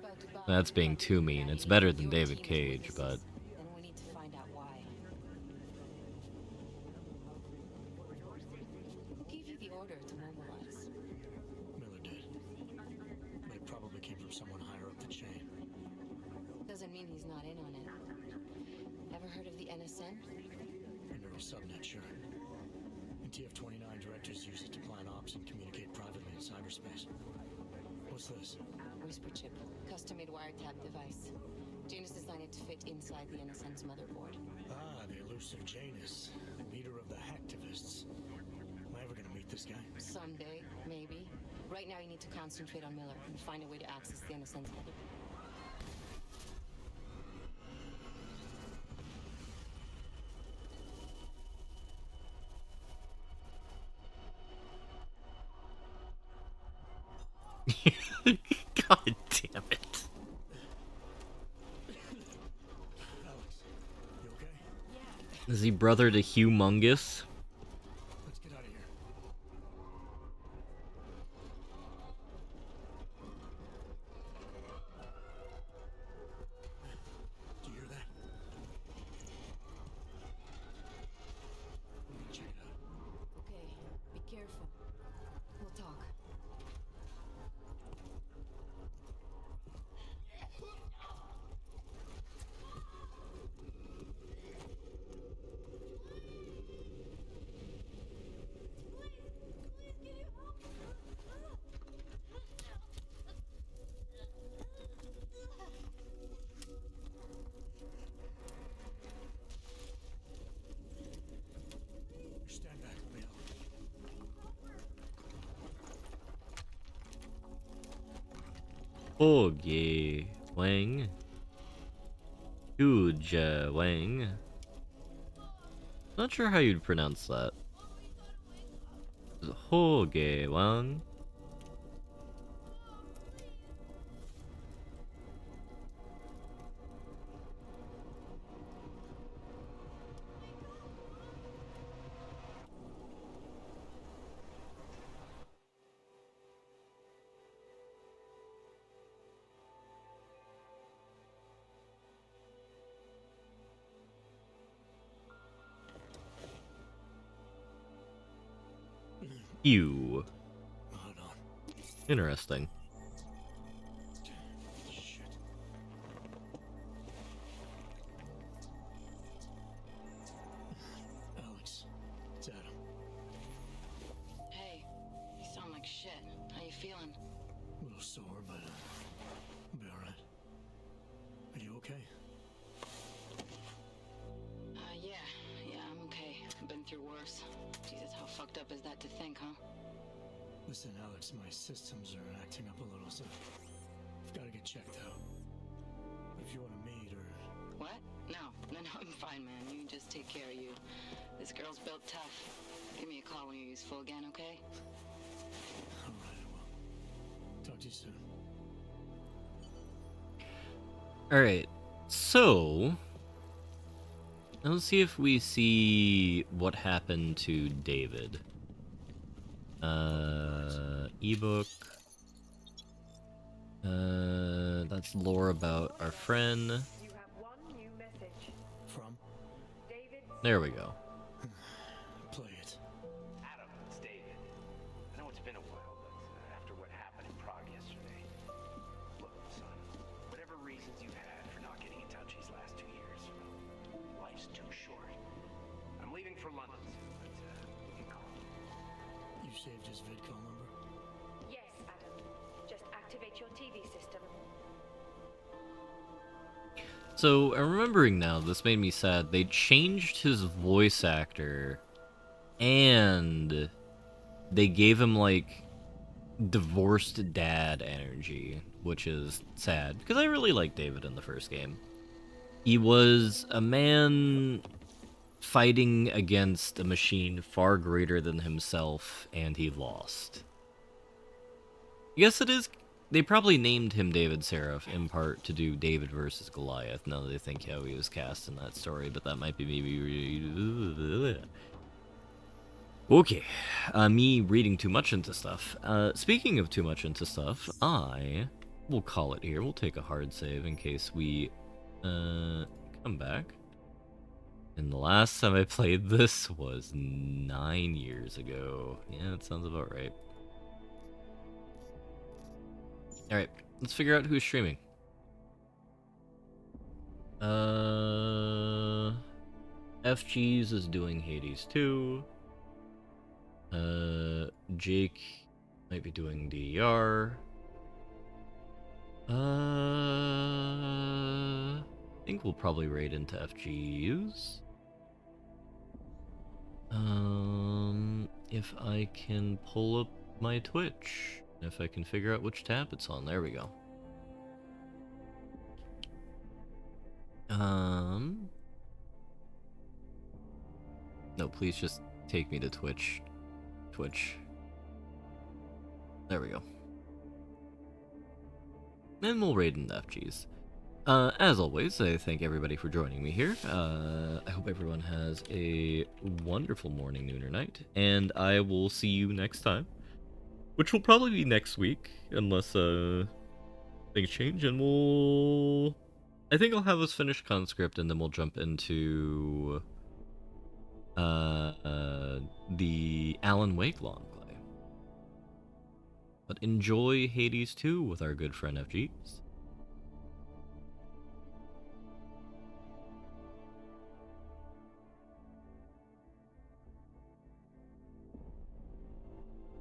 that's being too mean. It's better than David Cage, but... Then we need to find out why. Who gave you the order to mobilize? Miller did. But it probably came from someone higher up the chain. Doesn't mean he's not in on it. Ever heard of the NSN? A neural subnet, sure. And TF-29 directors use it to plan ops and communicate privately in cyberspace. What's this? Whisper chip, custom-made wiretap device. Janus designed it to fit inside the NSN's motherboard. Ah, the elusive Janus, leader of the hacktivists. Am I ever gonna meet this guy? Someday, maybe. Right now you need to concentrate on Miller and find a way to access the NSN's motherboard. God damn it. Alex, you okay? Is he brother to Humongous? Let's get out of here. Do you hear that? Check it out. Okay, be careful. We'll talk. Stand back, Leo. Hoge Wang. Huge Wang. Not sure how you'd pronounce that. Hoge Wang. You. Hold on. Interesting. Shit. Alex, it's Adam. Hey, you sound like shit. How you feeling? A little sore, but I'll be alright. Are you okay? Yeah, I'm okay. I've been through worse. Jesus, how fucked up is that to think, huh? Listen, Alex, my systems are acting up a little, so I've got to get checked out. If you want to meet or... What? No, I'm fine, man. You just take care of you. This girl's built tough. Give me a call when you're useful again, okay? Alright, I will. Talk to you soon. Alright, so let's see if we see what happened to David. Ebook. That's lore about our friend. You have one new message. From? David. There we go. Play it. Adam, it's David. I know it's been a while, but after what happened in Prague yesterday, look, son, whatever reasons you had for not getting in touch these last 2 years, life's too short. I'm leaving for London soon, but we can call. You saved his vidcall number? Yes, Adam. Just activate your TV system. So, remembering now, this made me sad. They changed his voice actor, and they gave him, like, divorced dad energy, which is sad, because I really liked David in the first game. He was a man fighting against a machine far greater than himself, and he lost. I guess it is... They probably named him David Seraph in part to do David versus Goliath. Now they think how he was cast in that story, but that might be maybe... Okay, me reading too much into stuff. Speaking of too much into stuff, I will call it here. We'll take a hard save in case we come back. And the last time I played this was 9 years ago. Yeah, that sounds about right. Alright, let's figure out who's streaming. FG's is doing Hades 2. Jake might be doing DER. I think we'll probably raid into FGUs. If I can pull up my Twitch. If I can figure out which tab it's on. There we go. No, please just take me to Twitch. Twitch. There we go. and we'll raid in the FGs. As always, I thank everybody for joining me here. I hope everyone has a wonderful morning, noon, or night, and I will see you next time, which will probably be next week, unless things change, and I think I'll have us finish Conscript, and then we'll jump into the Alan Wake long play. But enjoy Hades 2 with our good friend FGs.